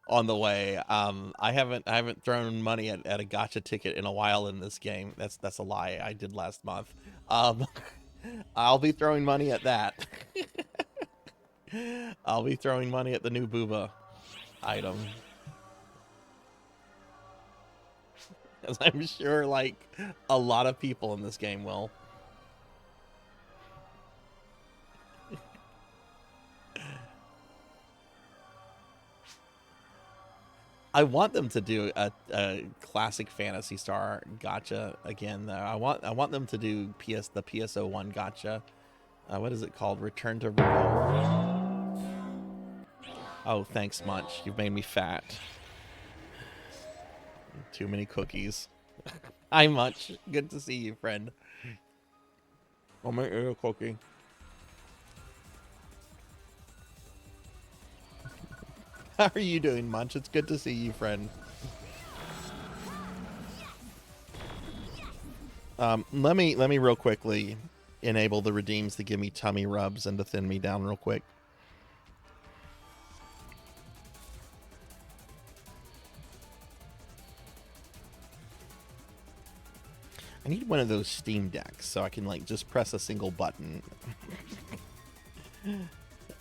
C: on the way. I haven't thrown money at a gacha ticket in a while in this game. That's a lie. I did last month. I'll be throwing money at that. I'll be throwing money at the new booba item. As I'm sure a lot of people in this game will. I want them to do a classic Phantasy Star gacha again, though. I want them to do the PSO1 gacha. What is it called? Return to Revolve. Oh, thanks much. You've made me fat. Too many cookies. Hi, Much. Good to see you, friend. I'll make you a cookie. How are you doing, Munch? It's good to see you, friend. Let me real quickly enable the redeems to give me tummy rubs and to thin me down real quick. I need one of those Steam Decks so I can just press a single button.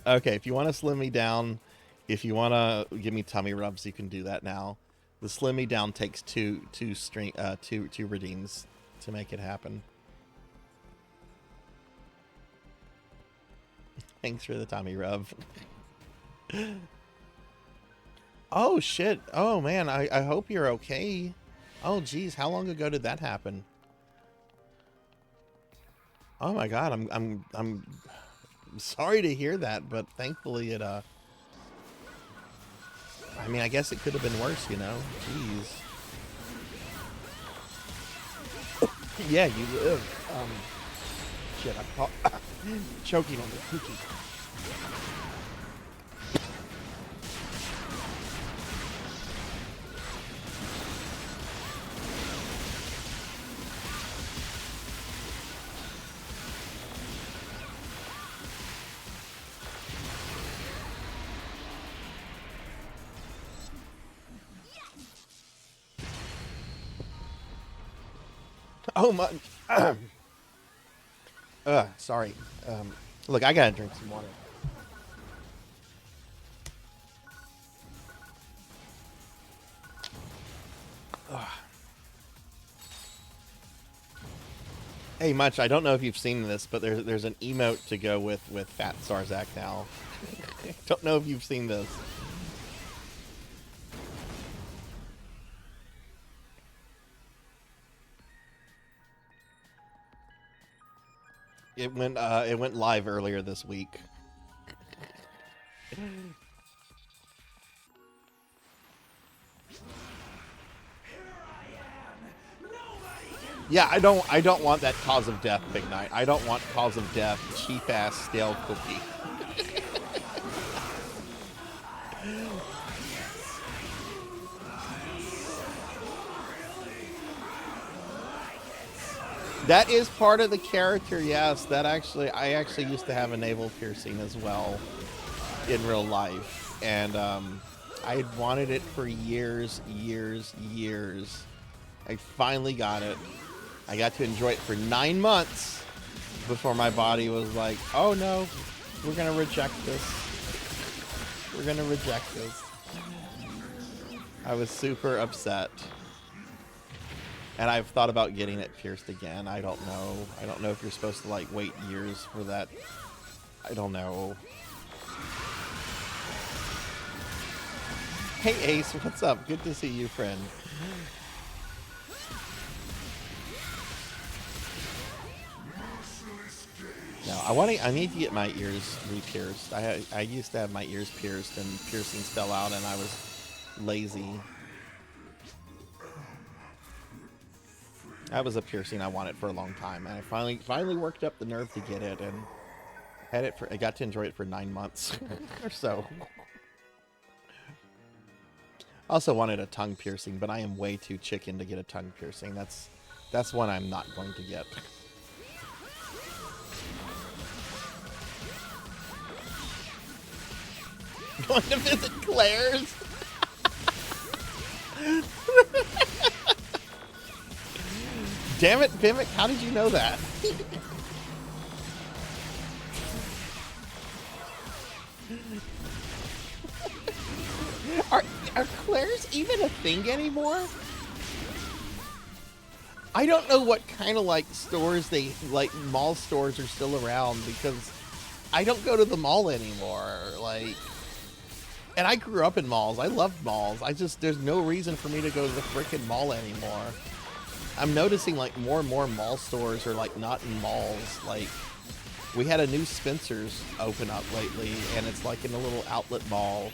C: Okay, if you want to slim me down, if you want to give me tummy rubs, you can do that now. The slim me down takes two redeems to make it happen. Thanks for the tummy rub. Oh shit! Oh man, I hope you're okay. Oh geez, how long ago did that happen? Oh my god, I'm sorry to hear that, but thankfully it I mean, I guess it could have been worse, Jeez. Yeah, you live. Shit, I'm choking on the cookie. Oh my. Sorry. Look, I gotta drink some water. Hey, Much, I don't know if you've seen this, but there's an emote to go with Fat Sarzac now. Don't know if you've seen this. It went live earlier this week. Yeah, I don't want that cause of death, Big Night. I don't want cause of death, cheap ass stale cookie. That is part of the character, yes. That I actually used to have a navel piercing as well in real life. And I had wanted it for years. I finally got it. I got to enjoy it for 9 months before my body was like, oh no, we're going to reject this. We're going to reject this. I was super upset. And I've thought about getting it pierced again. I don't know. I don't know if you're supposed to like wait years for that. I don't know. Hey Ace, what's up? Good to see you, friend. No, I need to get my ears re-pierced. I used to have my ears pierced and piercings fell out and I was lazy. That was a piercing I wanted for a long time, and I finally worked up the nerve to get it, and I got to enjoy it for 9 months or so. I also wanted a tongue piercing, but I am way too chicken to get a tongue piercing. That's one I'm not going to get. Going to visit Claire's? Damn it, Vimic, how did you know that? Are Claire's even a thing anymore? I don't know what kind of like stores mall stores are still around because I don't go to the mall anymore. And I grew up in malls. I loved malls. There's no reason for me to go to the frickin' mall anymore. I'm noticing like more and more mall stores are like not in malls. Like we had a new Spencer's open up lately and it's like in a little outlet mall.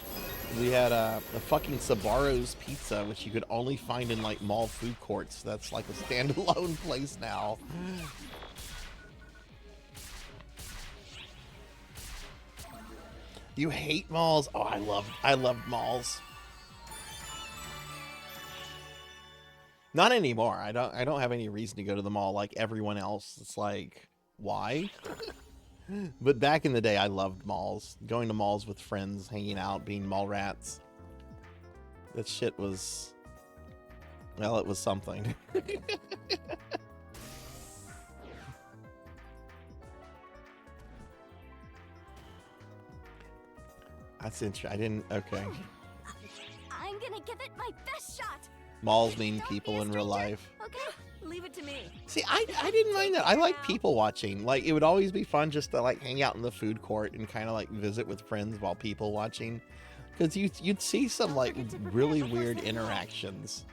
C: We had a fucking Sbarro's Pizza, which you could only find in like mall food courts. That's like a standalone place now. You hate malls? Oh, I love malls. Not anymore. I don't have any reason to go to the mall like everyone else. It's like, why? But back in the day, I loved malls. Going to malls with friends, hanging out, being mall rats. That shit was... Well, it was something. That's interesting. I didn't... Okay.
F: I'm gonna give it my best shot.
C: Malls mean people in real life.
F: Okay, leave it to me.
C: See, I didn't mind that. I like people watching. Like, it would always be fun just to, like, hang out in the food court and kind of, like, visit with friends while people watching. Because you'd see some, like, really weird interactions.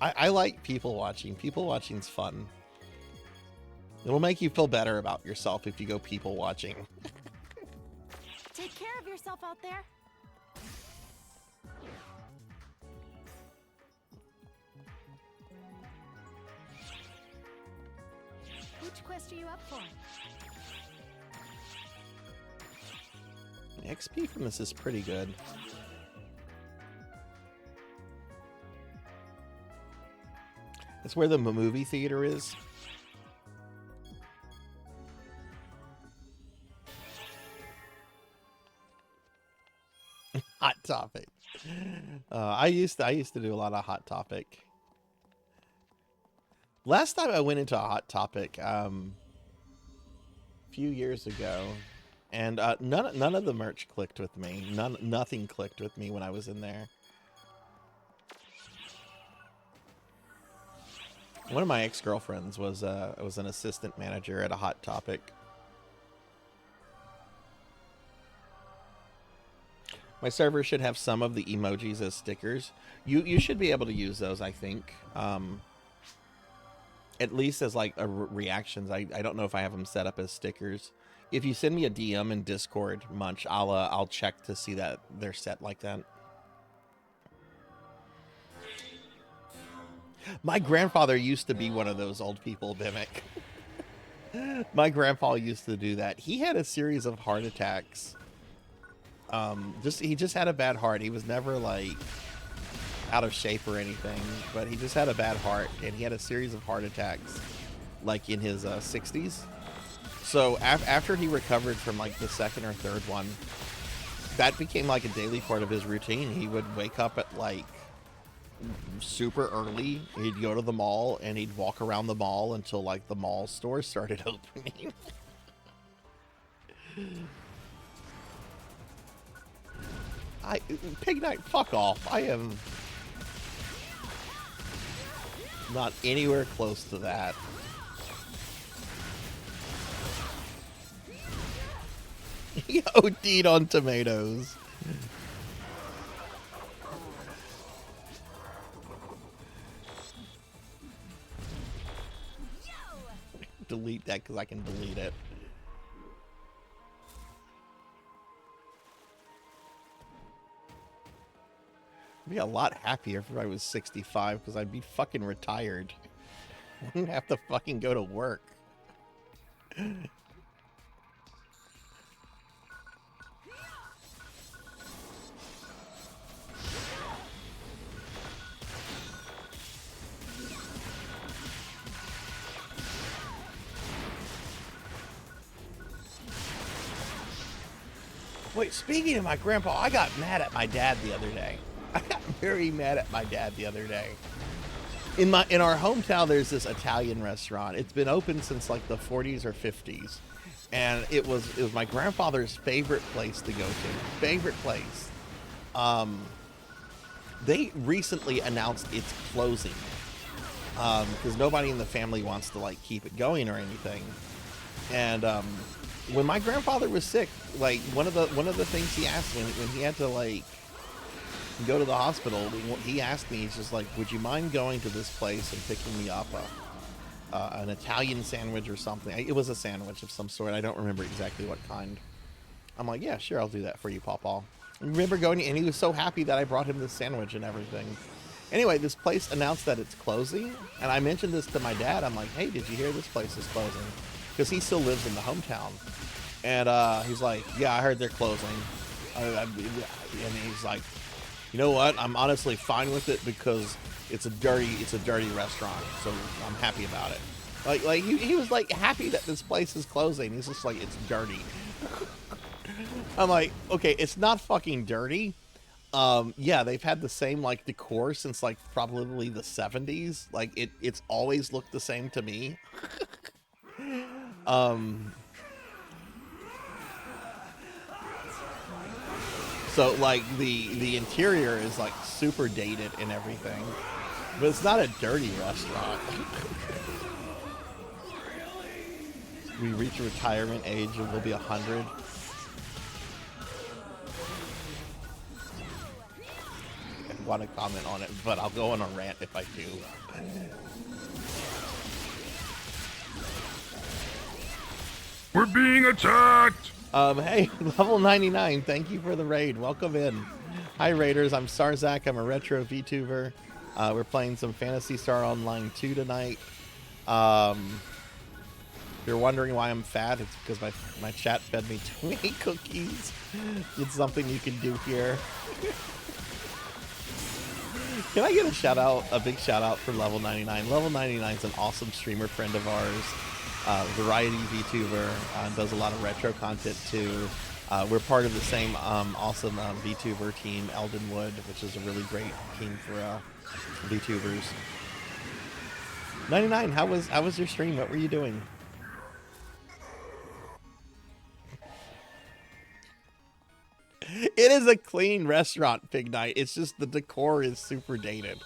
C: I like people watching. People watching's fun. It'll make you feel better about yourself if you go people watching.
F: Take care of yourself out there. Which quest are you up for?
C: The XP from this is pretty good. That's where the movie theater is. Hot Topic. I used to do a lot of Hot Topic. Last time I went into a Hot Topic, a few years ago, and none of the merch clicked with me. Nothing clicked with me when I was in there. One of my ex-girlfriends was an assistant manager at a Hot Topic. My server should have some of the emojis as stickers. You should be able to use those, I think. At least as like reactions. I don't know if I have them set up as stickers. If you send me a DM in Discord, Munch, I'll check to see that they're set like that. My grandfather used to be one of those old people, Mimic. My grandpa used to do that. He had a series of heart attacks. He just had a bad heart. He was never like out of shape or anything, but he just had a bad heart, and he had a series of heart attacks like in his 60s. So after he recovered from like the second or third one, that became like a daily part of his routine. He would wake up at like super early. He'd go to the mall and he'd walk around the mall until like the mall stores started opening. Pig Knight, fuck off. I am not anywhere close to that. He OD'd on tomatoes. Delete that because I can delete it. I'd be a lot happier if I was 65 because I'd be fucking retired. I wouldn't have to fucking go to work. Wait, speaking of my grandpa, I got mad at my dad the other day. I got very mad at my dad the other day. In our hometown, there's this Italian restaurant. It's been open since like the 40s or 50s, and it was my grandfather's favorite place to go to. Favorite place. They recently announced it's closing because nobody in the family wants to like keep it going or anything. And when my grandfather was sick, like one of the things he asked when he had to like go to the hospital, he asked me, he's just like, would you mind going to this place and picking me up an Italian sandwich or something? It was a sandwich of some sort. I don't remember exactly what kind. I'm like, yeah, sure, I'll do that for you, Pawpaw. I remember going, and he was so happy that I brought him this sandwich and everything. Anyway, this place announced that it's closing, and I mentioned this to my dad. I'm like, hey, did you hear this place is closing? Because he still lives in the hometown. And he's like, yeah, I heard they're closing. And he's like, you know what? I'm honestly fine with it because it's a dirty restaurant, so I'm happy about it. Like he was like happy that this place is closing. He's just like, it's dirty. I'm like, okay, it's not fucking dirty. Yeah, they've had the same like decor since like probably the 70s. Like it's always looked the same to me. So like the interior is like super dated and everything, but it's not a dirty restaurant. We reach retirement age and we'll be 100. I want to comment on it, but I'll go on a rant if I do.
D: We're being attacked!
C: Hey, level 99, thank you for the raid. Welcome in. Hi, Raiders. I'm Sarzac. I'm a retro VTuber. We're playing some Phantasy Star Online 2 tonight. If you're wondering why I'm fat, it's because my chat fed me too many cookies. It's something you can do here. Can I get a big shout out for Level 99? Level 99 is an awesome streamer friend of ours. Variety VTuber, does a lot of retro content too. We're part of the same awesome VTuber team, Eldenwood, which is a really great team for VTubers. 99, how was your stream? What were you doing? It is a clean restaurant, Pig Night. It's just the decor is super dated.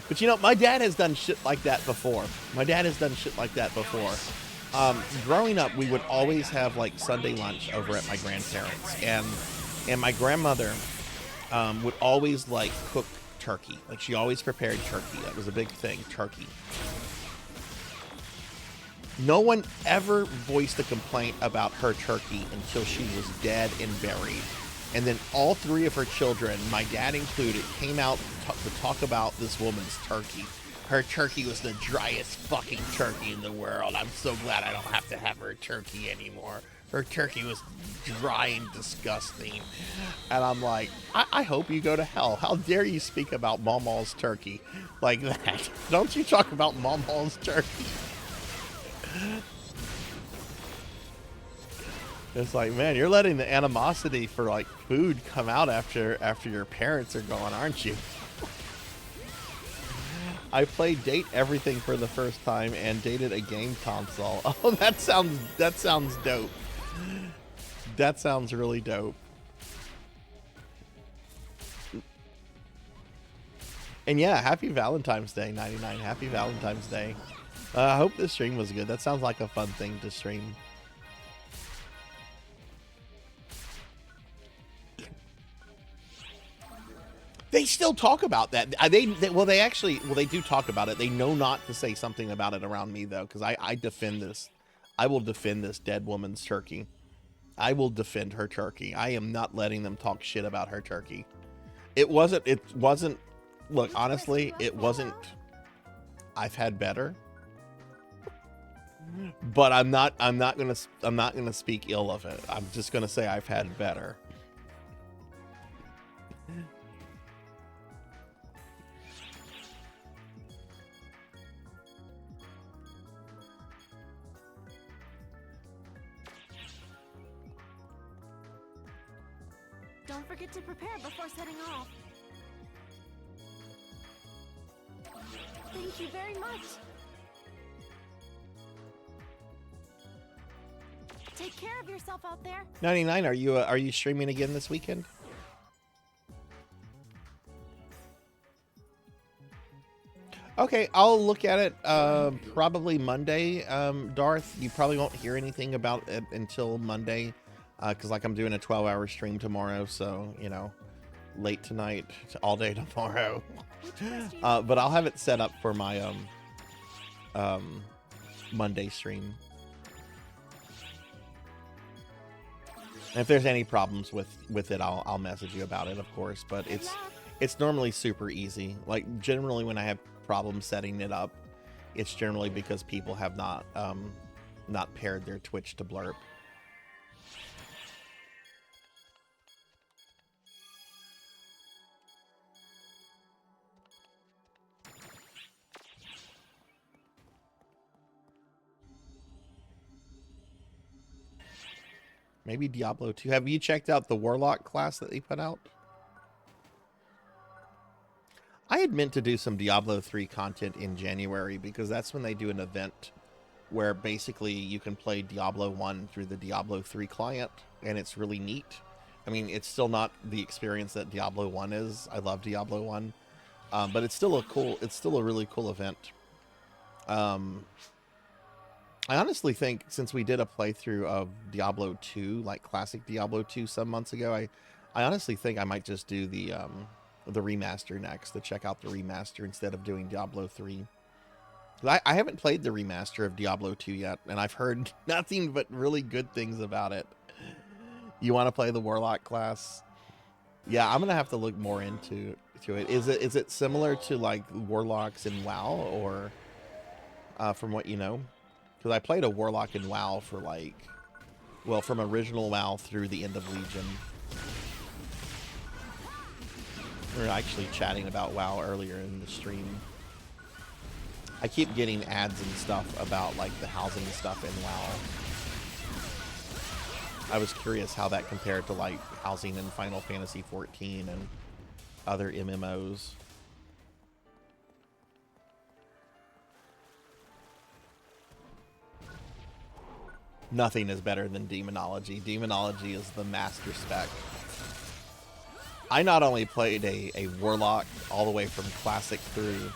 C: But you know, my dad has done shit like that before. My dad has done shit like that before. Growing up, we would always have like Sunday lunch over at my grandparents, and my grandmother would always like cook turkey. Like she always prepared turkey. That was a big thing, turkey. No one ever voiced a complaint about her turkey until she was dead and buried. And then all three of her children, my dad included, came out to talk about this woman's turkey. Her turkey was the driest fucking turkey in the world. I'm so glad I don't have to have her turkey anymore. Her turkey was dry and disgusting. And I'm like, I hope you go to hell. How dare you speak about Mama's turkey like that? Don't you talk about Mama's turkey. It's like, man, you're letting the animosity for like food come out after your parents are gone, aren't you? I played Date Everything for the first time and dated a game console. Oh, that sounds dope. That sounds really dope. And yeah, happy Valentine's Day, 99. Happy Valentine's Day. I hope this stream was good. That sounds like a fun thing to stream. They still talk about that. They do talk about it. They know not to say something about it around me though, because I defend this. I will defend this dead woman's turkey. I will defend her turkey. I am not letting them talk shit about her turkey. It wasn't. Look, honestly, it wasn't. I've had better. But I'm not gonna speak ill of it. I'm just gonna say I've had better.
F: Don't forget to prepare before setting off. Thank you very much. Take care of yourself out there.
C: 99, are you streaming again this weekend? Okay, I'll look at it probably Monday. Darth, you probably won't hear anything about it until Monday, because like I'm doing a 12-hour stream tomorrow, so you know, late tonight to all day tomorrow. But I'll have it set up for my Monday stream. And if there's any problems with it, I'll message you about it, of course. But it's normally super easy. Like generally, when I have problems setting it up, it's generally because people have not paired their Twitch to Blurp. Maybe Diablo 2. Have you checked out the Warlock class that they put out? I had meant to do some Diablo 3 content in January because that's when they do an event where basically you can play Diablo 1 through the Diablo 3 client, and it's really neat. I mean, it's still not the experience that Diablo 1 is. I love Diablo 1, but it's still a really cool event. I honestly think since we did a playthrough of Diablo 2, like classic Diablo 2 some months ago, I honestly think I might just do the remaster next, to check out the remaster instead of doing Diablo 3. I haven't played the remaster of Diablo 2 yet, and I've heard nothing but really good things about it. You want to play the Warlock class? Yeah, I'm gonna have to look more into it. Is it similar to like Warlocks in WoW, or from what you know? Because I played a Warlock in WoW for like, well, from original WoW through the end of Legion. We were actually chatting about WoW earlier in the stream. I keep getting ads and stuff about like the housing stuff in WoW. I was curious how that compared to like housing in Final Fantasy 14 and other MMOs. Nothing is better than Demonology. Demonology is the master spec. I not only played a Warlock all the way from Classic through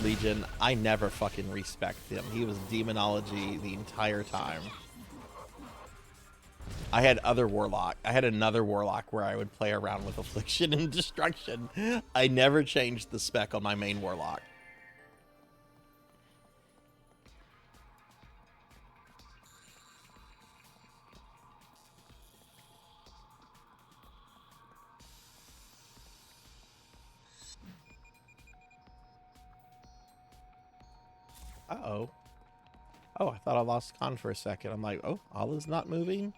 C: Legion, I never fucking respect him. He was demonology the entire time. I had another warlock where I would play around with affliction and destruction. I never changed the spec on my main warlock. Uh-oh. Oh, I thought I lost con for a second. I'm like, oh, Allah's not moving,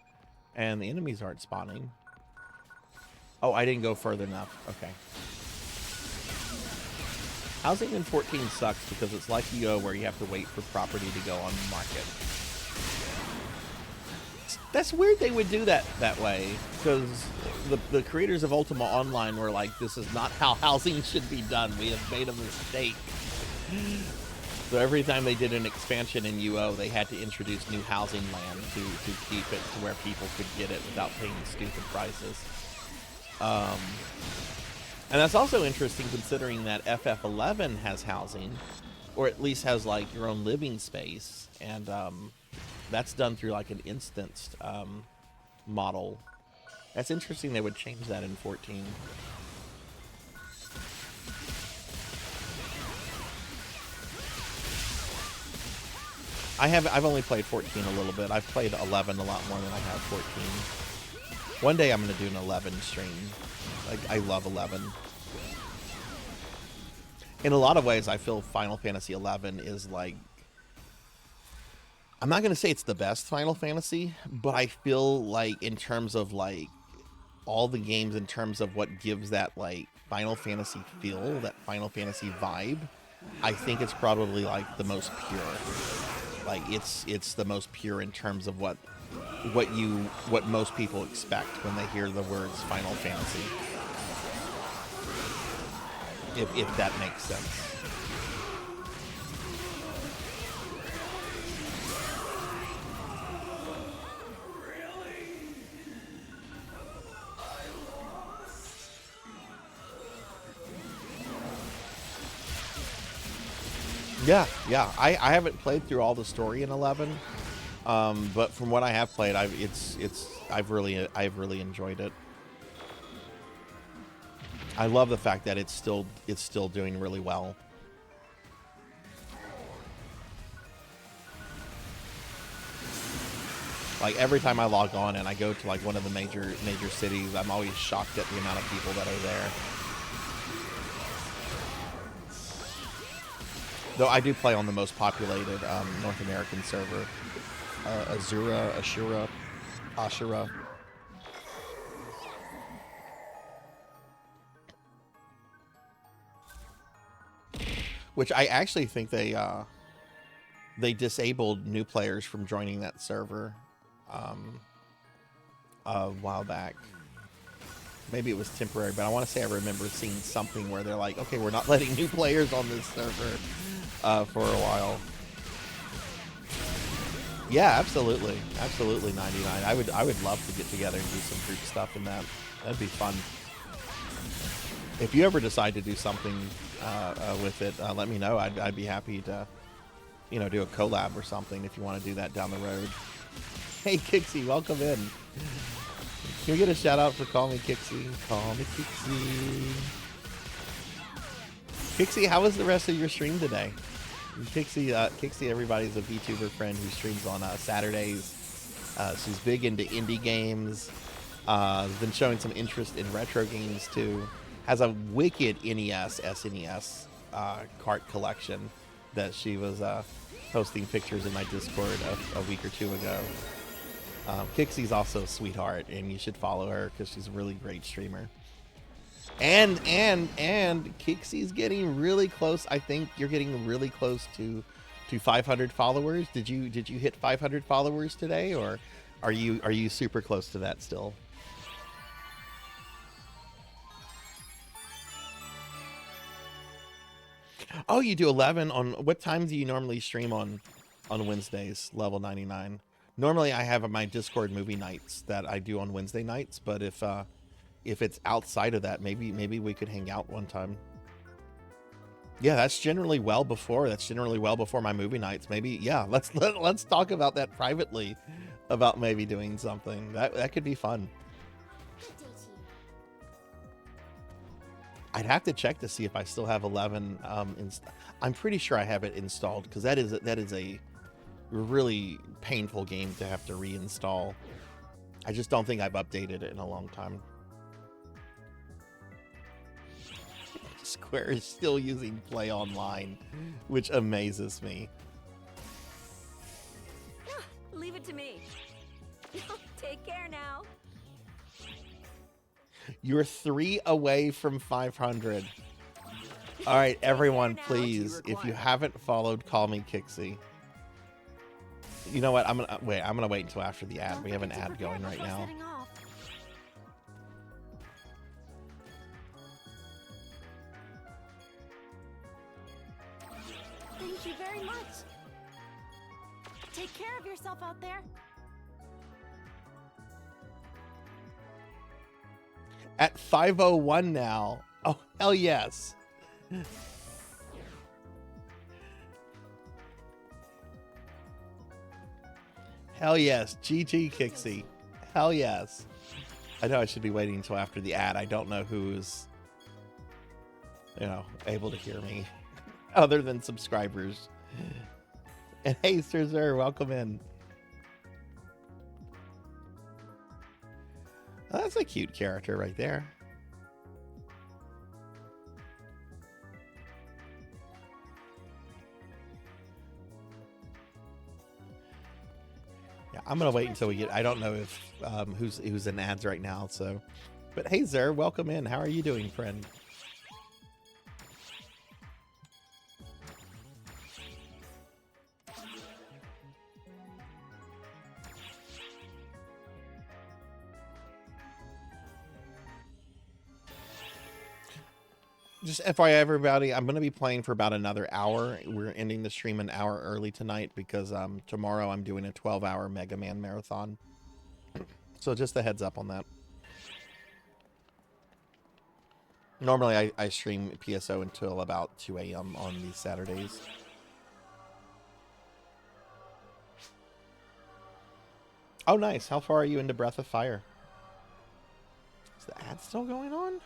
C: and the enemies aren't spawning. Oh, I didn't go further enough. Okay. Housing in 14 sucks because it's like EO where you have to wait for property to go on the market. That's weird they would do that way, because the creators of Ultima Online were like, this is not how housing should be done. We have made a mistake. So every time they did an expansion in UO, they had to introduce new housing land to keep it to where people could get it without paying stupid prices. And that's also interesting considering that FF11 has housing, or at least has like your own living space, and that's done through like an instanced model. That's interesting they would change that in 14. I've only played 14 a little bit. I've played 11 a lot more than I have 14. One day I'm going to do an 11 stream. Like, I love 11. In a lot of ways, I feel Final Fantasy 11 is like... I'm not going to say it's the best Final Fantasy, but I feel like in terms of like all the games, in terms of what gives that like Final Fantasy feel, that Final Fantasy vibe, I think it's probably like the most pure. Like it's the most pure in terms of what most people expect when they hear the words Final Fantasy. If that makes sense. Yeah. I haven't played through all the story in 11, but from what I have played, I've really enjoyed it. I love the fact that it's still doing really well. Like every time I log on and I go to like one of the major cities, I'm always shocked at the amount of people that are there. Though I do play on the most populated North American server, Ashura. Which I actually think they disabled new players from joining that server a while back. Maybe it was temporary, but I want to say I remember seeing something where they're like, okay, we're not letting new players on this server for a while. Yeah, absolutely, 99. I would love to get together and do some group stuff in that. That'd be fun. If you ever decide to do something with it, let me know. I'd be happy to, do a collab or something if you want to do that down the road. Hey, Kixie, welcome in. Can we get a shout out for Call Me Kixie? Call Me Kixie. Kixie, how was the rest of your stream today? Kixie, everybody's a VTuber friend who streams on Saturdays. She's big into indie games. Has been showing some interest in retro games too. Has a wicked NES, SNES cart collection that she was posting pictures in my Discord a week or two ago. Kixie's also a sweetheart, and you should follow her because she's a really great streamer. And Kixie's getting really close. I think you're getting really close to 500 followers. Did you hit 500 followers today, or are you super close to that still? Oh, you do 11 on what time do you normally stream on Wednesdays? Level 99. Normally I have my Discord movie nights that I do on Wednesday nights, but if if it's outside of that, maybe we could hang out one time. Yeah, that's generally well before my movie nights. Maybe, yeah, let's talk about that privately, about maybe doing something. That could be fun. I'd have to check to see if I still have 11. I'm pretty sure I have it installed, because that is a really painful game to have to reinstall. I just don't think I've updated it in a long time. Square is still using Play Online, which amazes me.
F: Leave it to me. Take care now.
C: You're 3 away from 500. All right, everyone, please, if you haven't followed, call me Kixie. You know what? I'm gonna wait until after the ad. We have an ad going right now.
F: Thank you very much. Take care of yourself out there.
C: At 501 now. Oh, hell yes. Hell yes. GG, Kixie. Hell yes. I know I should be waiting until after the ad. I don't know who's, able to hear me other than subscribers. And hey, Sarzac, welcome in. Oh, that's a cute character right there. Yeah, I'm gonna wait until we get. I don't know if who's in ads right now. So, but hey, Zer, welcome in. How are you doing, friend? Just FYI, everybody, I'm going to be playing for about another hour. We're ending the stream an hour early tonight because tomorrow I'm doing a 12-hour Mega Man marathon. So just a heads up on that. Normally, I stream PSO until about 2 a.m. on these Saturdays. Oh, nice. How far are you into Breath of Fire? Is the ad still going on?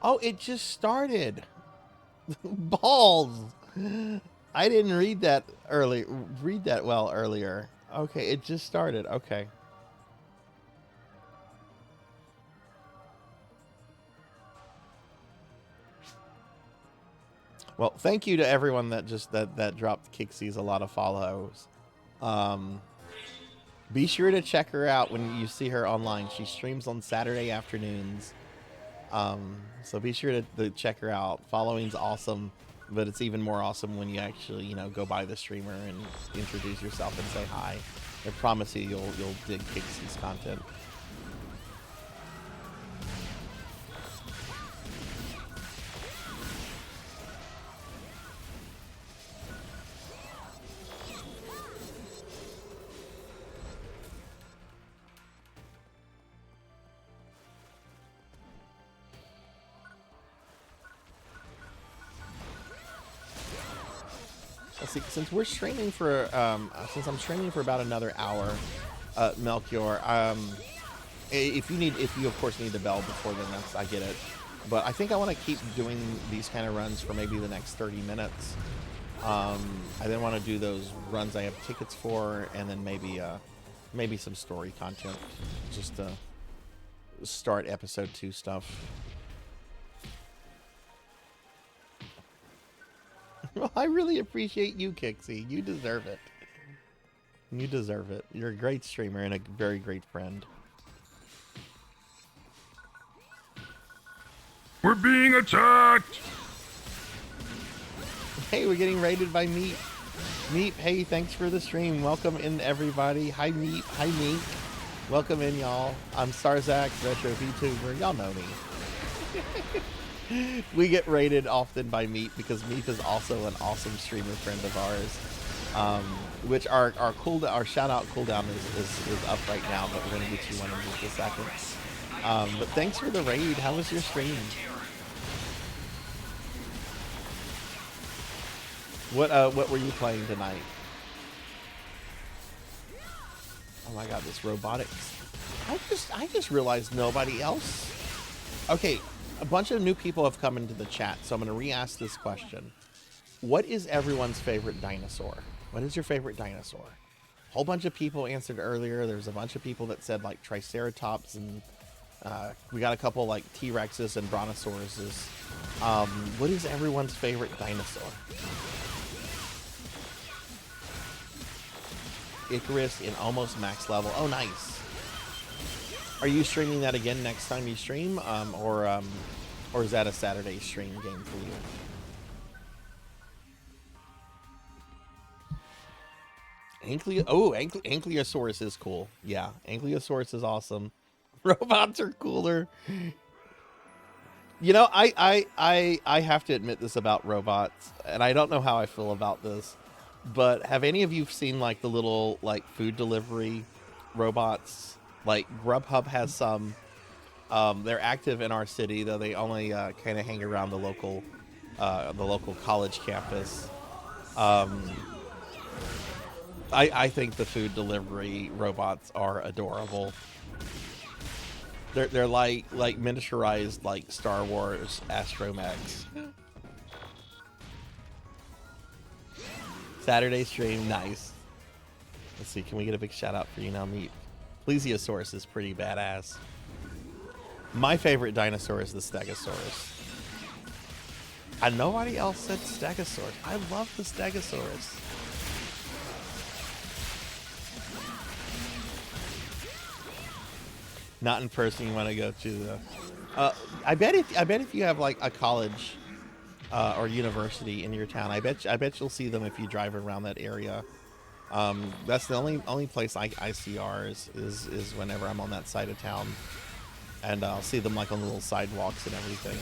C: Oh, it just started. Balls. I didn't read that well earlier. Okay, it just started. Okay. Well, thank you to everyone that that dropped Kixie's a lot of follows. Be sure to check her out when you see her online. She streams on Saturday afternoons. So be sure to check her out. Following's awesome, but it's even more awesome when you actually, go by the streamer and introduce yourself and say hi. I promise you'll dig Kixie's content. Since we're streaming for since I'm streaming for about another hour, Melchior, if you of course need the bell before then, I get it, but I think I want to keep doing these kind of runs for maybe the next 30 minutes. I then want to do those runs I have tickets for, and then maybe some story content just to start episode 2 stuff. Well, I really appreciate you, Kixie. You deserve it. You deserve it. You're a great streamer and a very great friend.
D: We're being attacked!
C: Hey, we're getting raided by Meep. Meep, hey, thanks for the stream. Welcome in, everybody. Hi, Meep. Hi, Meek. Welcome in, y'all. I'm Sarzac, Retro VTuber. Y'all know me. We get raided often by Meep because Meep is also an awesome streamer friend of ours. Which our shout out cooldown is up right now, but we're gonna get you one in just a second. But thanks for the raid. How was your stream? What were you playing tonight? Oh my god, this robotics. I just realized nobody else. Okay, a bunch of new people have come into the chat, so I'm gonna re-ask this question. What is everyone's favorite dinosaur? What is your favorite dinosaur? A whole bunch of people answered earlier. There's a bunch of people that said like Triceratops, and we got a couple like T-Rexes and Brontosauruses. What is everyone's favorite dinosaur? Icarus in almost max level. Oh, nice. Are you streaming that again next time you stream, or is that a Saturday stream game for you? Ankylosaurus is cool. Yeah, Ankylosaurus is awesome. Robots are cooler. You know, I have to admit this about robots, and I don't know how I feel about this, but have any of you seen like the little like food delivery robots? Like Grubhub has some. They're active in our city, though they only kind of hang around the local college campus. I think the food delivery robots are adorable. They're like miniaturized like Star Wars astromechs. Saturday stream, nice. Let's see, can we get a big shout out for you now, Meep? Plesiosaurus is pretty badass. My favorite dinosaur is the Stegosaurus. And nobody else said Stegosaurus. I love the Stegosaurus. Not in person. You want to go to the. I bet if you have like a college or university in your town, I bet you'll see them if you drive around that area. That's the only place I see ours is whenever I'm on that side of town, and I'll see them like on little sidewalks and everything.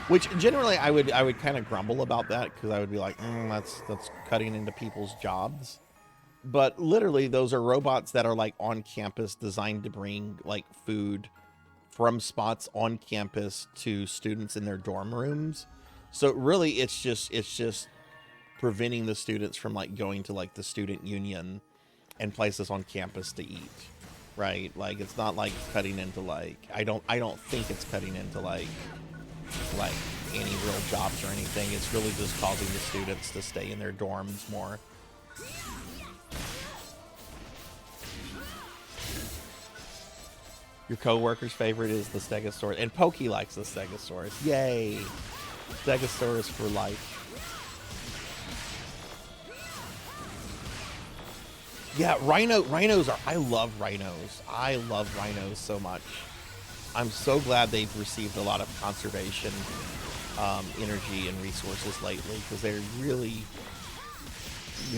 C: Which generally I would kind of grumble about that, because I would be like, that's cutting into people's jobs. But literally, those are robots that are like on campus, designed to bring like food from spots on campus to students in their dorm rooms. So really, it's just preventing the students from like going to like the student union and places on campus to eat, right? Like it's not like cutting into like I don't think it's cutting into like any real jobs or anything. It's really just causing the students to stay in their dorms more. Your co-worker's favorite is the Stegosaurus, and Pokey likes the Stegosaurus. Yay! Stegosaurus for life. Yeah, rhinos are. I love rhinos. I love rhinos so much. I'm so glad they've received a lot of conservation energy and resources lately, because they're really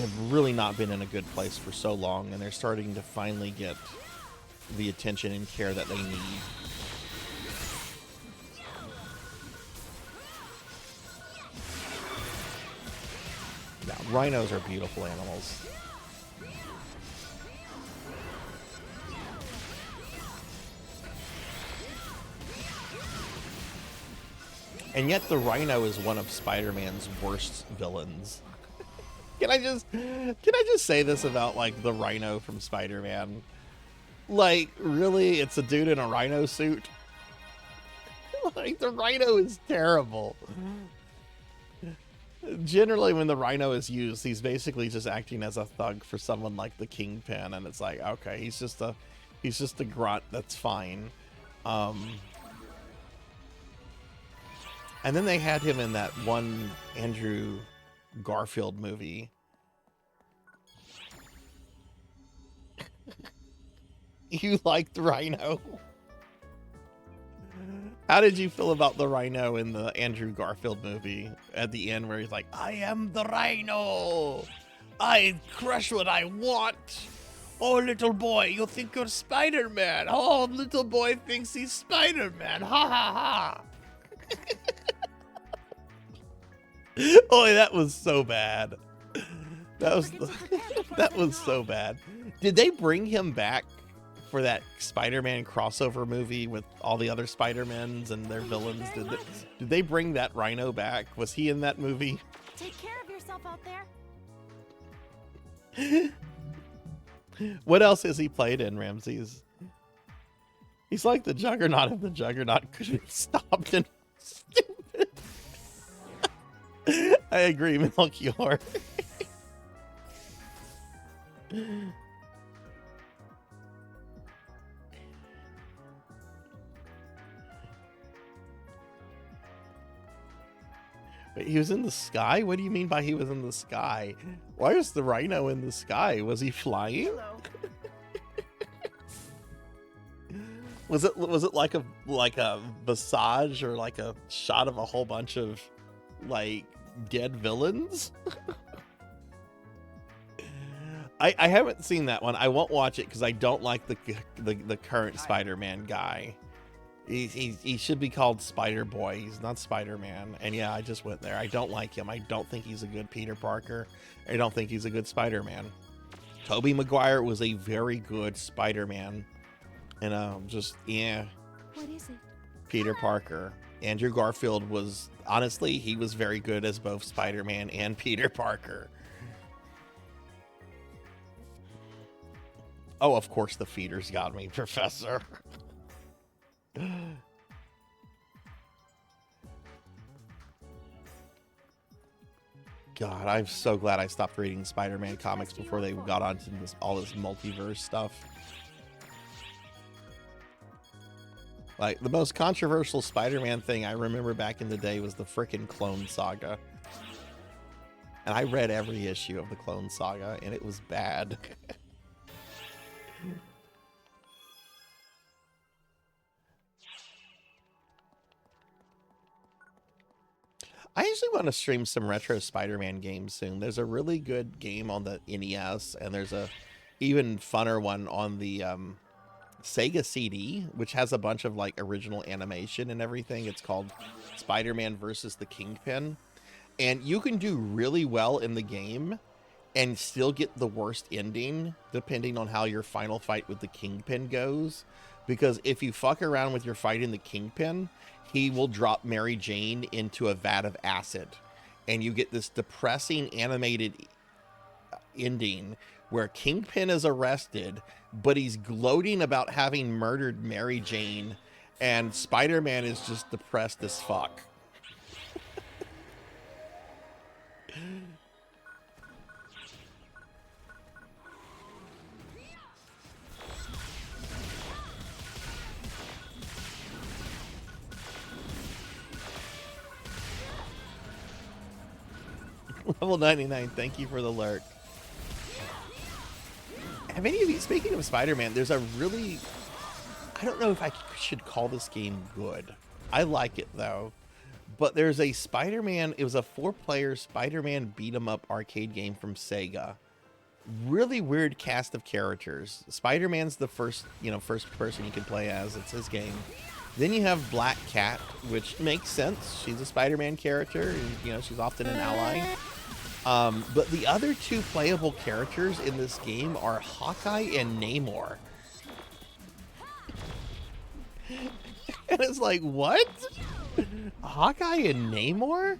C: have really not been in a good place for so long, and they're starting to finally get the attention and care that they need. Yeah, rhinos are beautiful animals. And yet the rhino is one of Spider-Man's worst villains. Can I just say this about like the rhino from Spider-Man? Like, really, it's a dude in a rhino suit? Like, the rhino is terrible. Generally, when the rhino is used, he's basically just acting as a thug for someone like the Kingpin, and it's like, okay, he's just a grunt, that's fine. And then they had him in that one Andrew Garfield movie. You liked Rhino? How did you feel about the Rhino in the Andrew Garfield movie at the end, where he's like, I am the Rhino? I crush what I want. Oh, little boy, you think you're Spider-Man. Oh, little boy thinks he's Spider-Man. Ha ha ha. Oh, that was so bad. That was that was so bad. Did they bring him back for that Spider-Man crossover movie with all the other Spider-Mans and their villains? Did they bring that Rhino back? Was he in that movie?
F: Take care of yourself out there.
C: What else has he played in, Ramses? He's like the Juggernaut if the Juggernaut could have stopped and stupid. I agree, Melchior. Wait, he was in the sky? What do you mean by he was in the sky? Why is the Rhino in the sky? Was he flying?
F: Hello.
C: Was it like a massage or like a shot of a whole bunch of like dead villains? I haven't seen that one. I won't watch it because I don't like the current Spider-Man guy. He should be called Spider-Boy. He's not Spider-Man. And yeah, I just went there. I don't like him. I don't think he's a good Peter Parker. I don't think he's a good Spider-Man. Tobey Maguire was a very good Spider-Man. And just, yeah.
F: What is it?
C: Peter Parker. Andrew Garfield was, honestly, he was very good as both Spider-Man and Peter Parker. Oh, of course the feeders got me, Professor. God, I'm so glad I stopped reading Spider-Man comics before they got onto all this multiverse stuff. Like, the most controversial Spider-Man thing I remember back in the day was the frickin' Clone Saga. And I read every issue of the Clone Saga, and it was bad. I actually want to stream some retro Spider-Man games soon. There's a really good game on the NES, and there's a even funner one on the Sega CD, which has a bunch of like original animation and everything. It's called Spider-Man versus the Kingpin. And you can do really well in the game and still get the worst ending depending on how your final fight with the Kingpin goes. Because if you fuck around with your fight in the Kingpin, he will drop Mary Jane into a vat of acid. And you get this depressing animated ending where Kingpin is arrested, but he's gloating about having murdered Mary Jane, and Spider-Man is just depressed as fuck. Level 99, thank you for the lurk. Have any of you, speaking of Spider-Man, there's a really, I don't know if I should call this game good. I like it though. But there's a Spider-Man, it was a 4-player Spider-Man beat-em-up arcade game from Sega. Really weird cast of characters. Spider-Man's the first person you can play as. It's his game. Then you have Black Cat, which makes sense. She's a Spider-Man character, and she's often an ally. But the other 2 playable characters in this game are Hawkeye and Namor. And it's like, what? Hawkeye and Namor?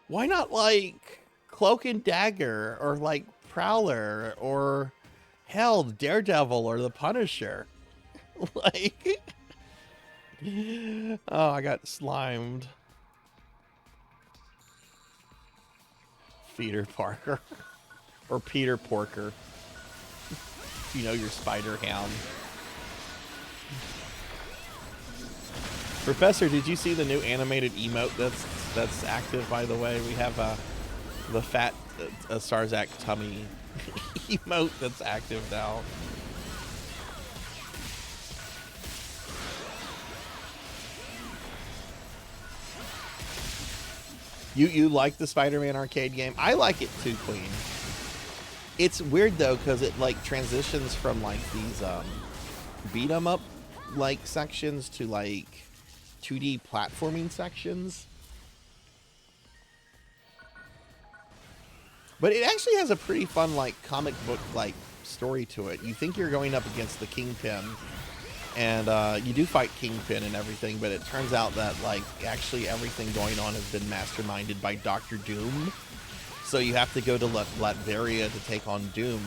C: Why not like Cloak and Dagger or like Prowler or hell, Daredevil or the Punisher? Like, oh, I got slimed. Peter Parker or Peter Porker. You know your Spider Hound. Professor, did you see the new animated emote that's active? By the way, we have the fat Sarzac tummy emote that's active now. You like the Spider-Man arcade game? I like it too, Queen. It's weird though because it like transitions from like these beat 'em up like sections to like 2D platforming sections. But it actually has a pretty fun like comic book like story to it. You think you're going up against the Kingpin, and you do fight Kingpin and everything, but it turns out that like actually everything going on has been masterminded by Doctor Doom. So you have to go to Latveria to take on Doom,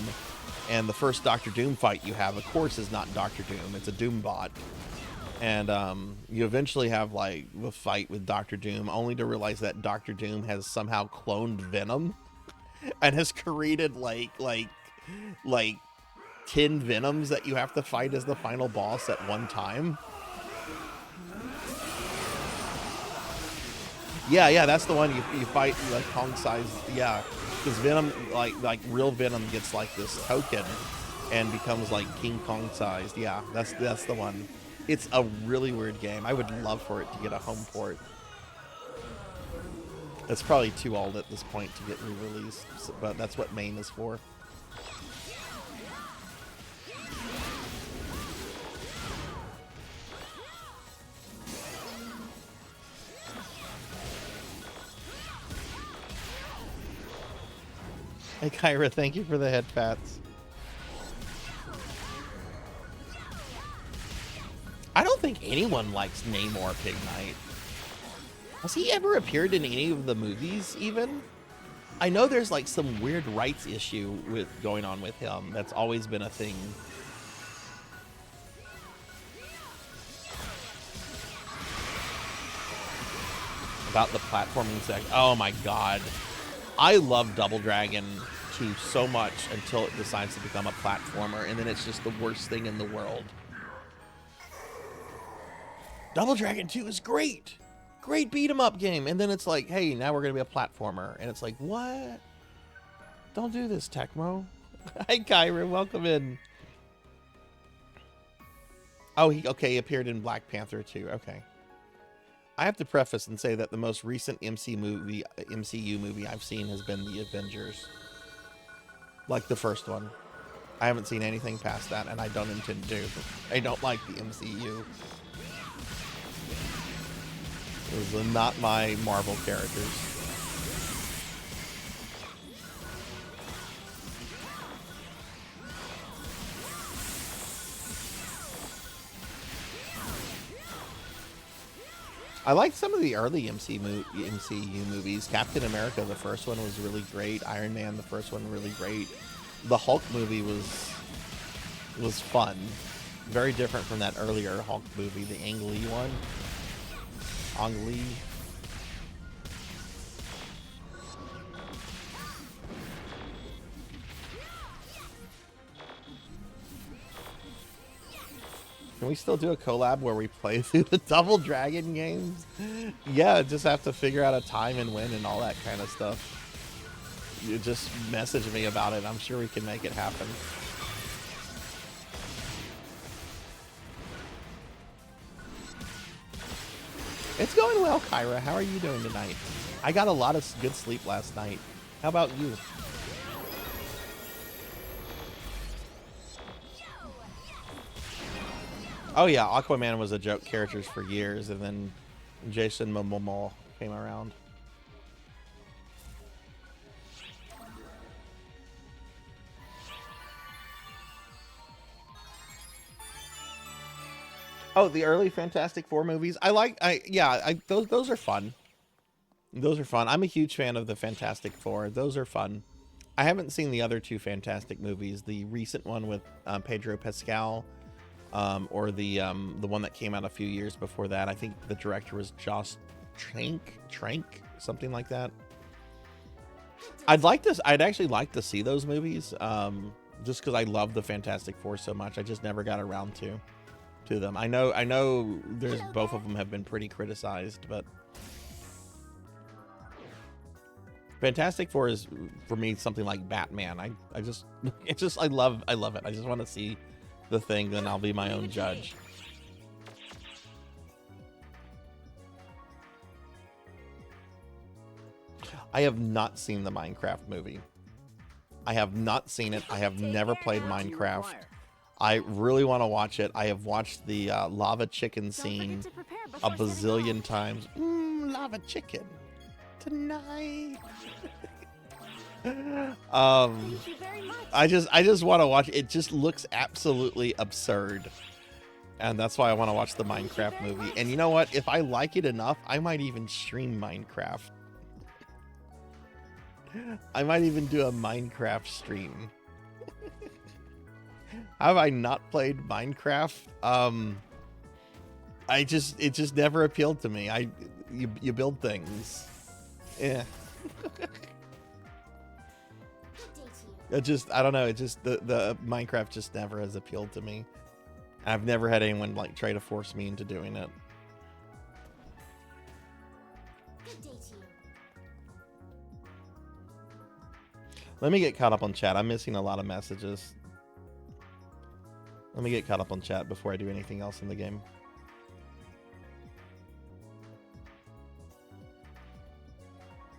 C: and the first Doctor Doom fight you have, of course, is not Doctor Doom. It's a Doom bot, and you eventually have like the fight with Doctor Doom, only to realize that Doctor Doom has somehow cloned Venom and has created like 10 Venoms that you have to fight as the final boss at one time. Yeah, that's the one you fight like Kong-sized. Yeah, because Venom, like real Venom, gets like this token and becomes like King Kong-sized. Yeah, that's the one. It's a really weird game. I would love for it to get a home port. It's probably too old at this point to get re-released, but that's what MAME is for. Hey Kyra, thank you for the head pats. I don't think anyone likes Namor Pig Knight. Has he ever appeared in any of the movies even? I know there's like some weird rights issue with going on with him. That's always been a thing. About the platforming section. Oh my god. I love Double Dragon 2 so much until it decides to become a platformer, and then it's just the worst thing in the world. Double Dragon 2 is great. Great beat 'em up game. And then it's like, hey, now we're going to be a platformer. And it's like, what? Don't do this, Tecmo. Hi, Kyra. Welcome in. Oh, he appeared in Black Panther 2. Okay. I have to preface and say that the most recent MCU movie I've seen has been The Avengers. Like the first one. I haven't seen anything past that, and I don't intend to. I don't like the MCU. Those are not my Marvel characters. I liked some of the early MCU movies. Captain America, the first one, was really great. Iron Man, the first one, really great. The Hulk movie was fun. Very different from that earlier Hulk movie, the Ang Lee one. Ang Lee. Can we still do a collab where we play through the Double Dragon games? Yeah, just have to figure out a time and when and all that kind of stuff. You just message me about it. I'm sure we can make it happen. It's going well, Kyra. How are you doing tonight? I got a lot of good sleep last night. How about you? Oh yeah, Aquaman was a joke character for years, and then Jason Momoa came around. Oh, the early Fantastic Four movies. Those are fun. Those are fun. I'm a huge fan of the Fantastic Four. Those are fun. I haven't seen the other two Fantastic movies. The recent one with Pedro Pascal. Or the one that came out a few years before that. I think the director was Josh Trank, something like that. I'd actually like to see those movies, just because I love the Fantastic Four so much. I just never got around to them. I know there's both of them have been pretty criticized, but Fantastic Four is for me something like Batman. I love it. I just want to see the Thing, then I'll be my own judge. I have not seen the Minecraft movie. I have not seen it. I have never played
G: What do you
C: Minecraft.
G: require?
C: I really want to watch it. I have watched the lava chicken
F: Don't
C: scene
F: forget to prepare
C: a
F: before setting
C: bazillion
F: off.
C: times. Lava chicken tonight.
F: Thank you very much.
C: I just want to watch it. It just looks absolutely absurd. And that's why I want to watch the Minecraft movie. And you know what? If I like it enough, I might even stream Minecraft. I might even do a Minecraft stream. Have I not played Minecraft? It just never appealed to me. You build things. Yeah. I don't know. It just the Minecraft just never has appealed to me. I've never had anyone like try to force me into doing it. Let me get caught up on chat. I'm missing a lot of messages. Let me get caught up on chat before I do anything else in the game.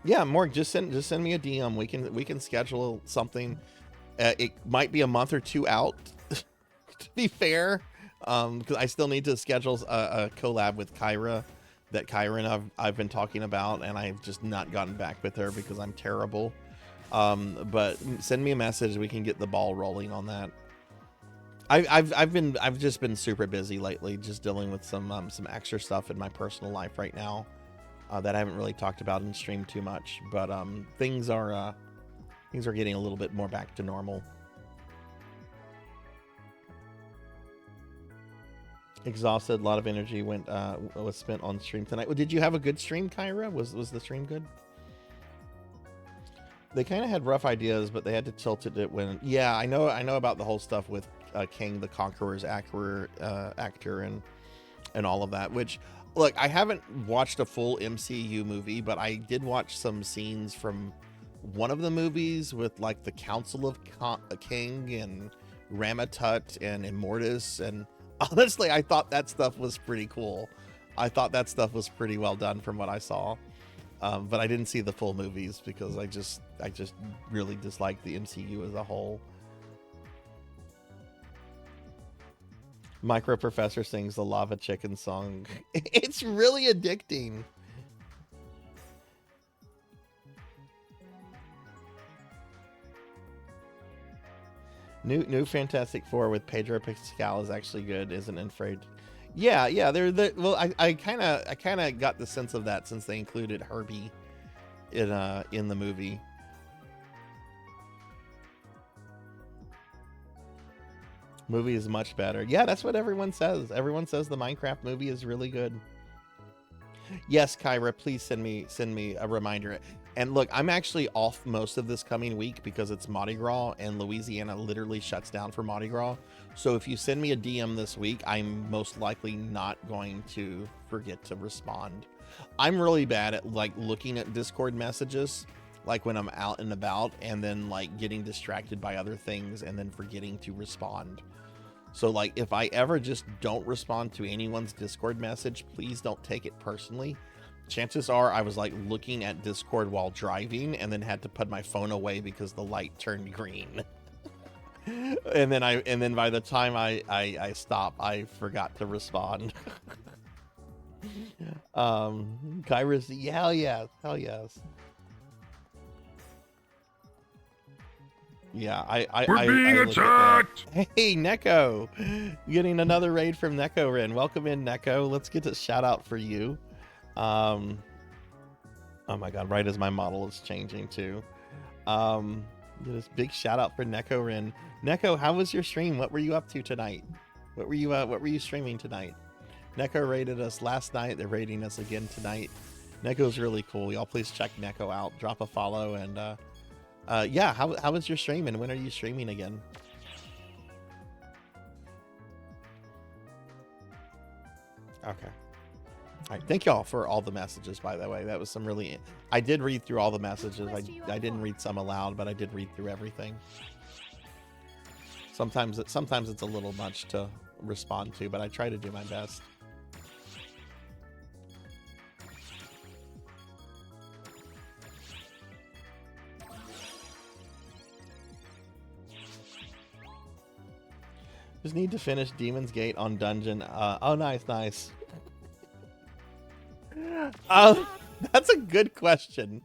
C: Yeah, Morg, just send me a DM. We can schedule something. It might be a month or two out, to be fair, because I still need to schedule a collab with Kyra that Kyra and I've been talking about, and I've just not gotten back with her because I'm terrible. But send me a message. We can get the ball rolling on that. I've just been super busy lately, just dealing with some extra stuff in my personal life right now that I haven't really talked about in stream too much. But things are getting a little bit more back to normal. Exhausted, a lot of energy was spent on stream tonight. Well, did you have a good stream, Kyra? Was the stream good? They kind of had rough ideas, but they had to tilt it when. Yeah, I know about the whole stuff with King the Conqueror's actor and all of that. Which, look, I haven't watched a full MCU movie, but I did watch some scenes from one of the movies with like the Council of King and Ramatut and Immortus, and honestly, I thought that stuff was pretty cool. I thought that stuff was pretty well done from what I saw. But I didn't see the full movies because I just really dislike the MCU as a whole. Micro Professor sings the Lava Chicken song. It's really addicting. New Fantastic Four with Pedro Pascal is actually good, isn't it, Fred? Yeah. Well, I kind of got the sense of that since they included Herbie in the movie. Movie is much better. Yeah, that's what everyone says. Everyone says the Minecraft movie is really good. Yes, Kyra, please send me a reminder. And look, I'm actually off most of this coming week because it's Mardi Gras and Louisiana literally shuts down for Mardi Gras. So if you send me a DM this week, I'm most likely not going to forget to respond. I'm really bad at like looking at Discord messages, like when I'm out and about, and then like getting distracted by other things and then forgetting to respond. So like if I ever just don't respond to anyone's Discord message, please don't take it personally. Chances are I was like looking at Discord while driving and then had to put my phone away because the light turned green. and then by the time I stop, I forgot to respond. Kyra's, hell yes. Yeah,
D: We're being attacked!
C: Hey, Neko! Getting another raid from Neko Rin. Welcome in, Neko. Let's get a shout out for you. Oh my god, right as my model is changing too. Get this big shout out for Neko Rin. Neko, how was your stream? What were you up to tonight? What were you streaming tonight? Neko raided us last night. They're raiding us again tonight. Neko's really cool. Y'all please check Neko out. Drop a follow and yeah, how was your stream and when are you streaming again? Okay. All right. Thank y'all for all the messages, by the way. That was some really... I did read through all the messages. I didn't read some aloud, but I did read through everything. Sometimes it's a little much to respond to, but I try to do my best. Just need to finish Demon's Gate on dungeon. Oh, nice, nice. That's a good question.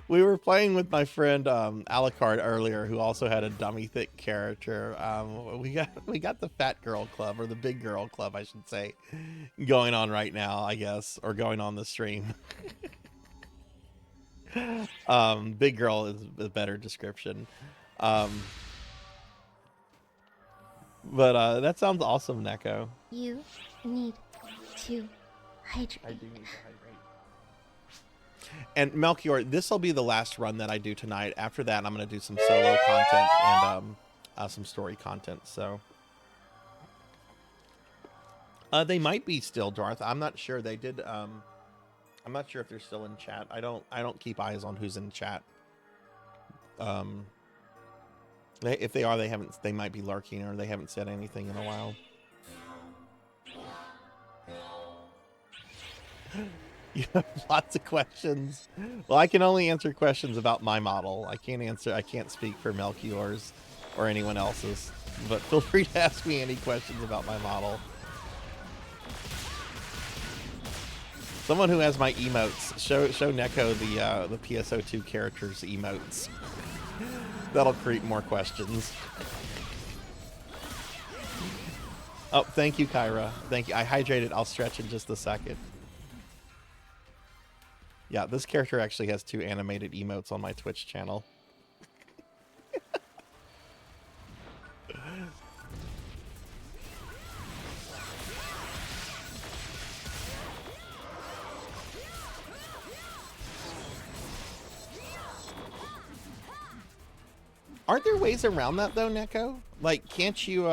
C: We were playing with my friend Alucard earlier, who also had a dummy thick character. We got the Fat Girl Club, or the Big Girl Club, I should say, going on right now, I guess, or going on the stream. Big Girl is a better description. But that sounds awesome, Neko.
F: You need to hydrate.
C: I do need to hydrate. And Melchior, this will be the last run that I do tonight. After that, I'm going to do some solo content and some story content. So they might be still, Darth. I'm not sure. They did. I'm not sure if they're still in chat. I don't keep eyes on who's in chat. If they are, they might be lurking, or they haven't said anything in a while. You have lots of questions. Well, I can only answer questions about my model. I can't speak for Melchior's or anyone else's. But feel free to ask me any questions about my model. Someone who has my emotes, show Neko the PSO2 characters emotes. That'll create more questions. Oh, thank you, Kyra. Thank you. I hydrated. I'll stretch in just a second. Yeah, this character actually has 2 animated emotes on my Twitch channel. Aren't there ways around that though, Neko? Like, can't you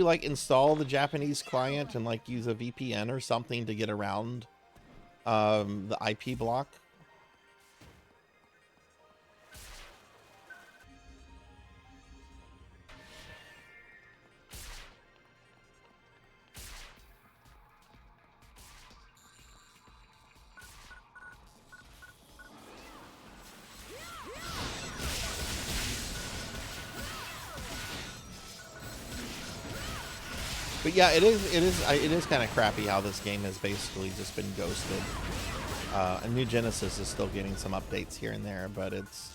C: like install the Japanese client and like use a VPN or something to get around the IP block? But yeah, it is kind of crappy how this game has basically just been ghosted. And New Genesis is still getting some updates here and there, but it's,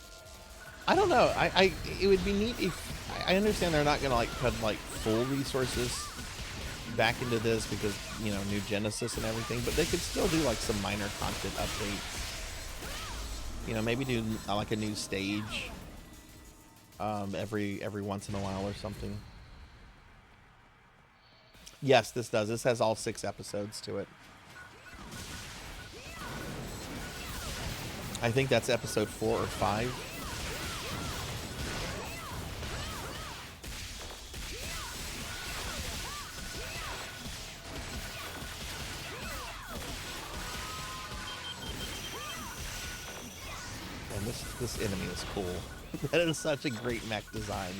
C: I don't know. It would be neat if, I understand they're not gonna like put like full resources back into this because, you know, New Genesis and everything, but they could still do like some minor content updates. You know, maybe do like a new stage every once in a while or something. Yes, this does. This has all 6 episodes to it. I think that's episode 4 or 5. And this enemy is cool. That is such a great mech design.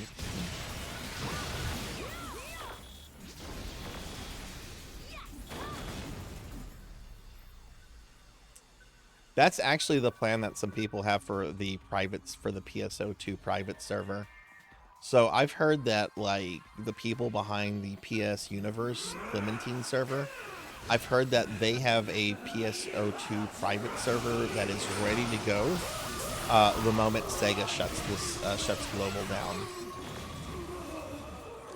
C: That's actually the plan that some people have for the privates, for the PSO2 private server. So I've heard that like the people behind the PS Universe Clementine server, I've heard that they have a PSO2 private server that is ready to go the moment Sega shuts global down.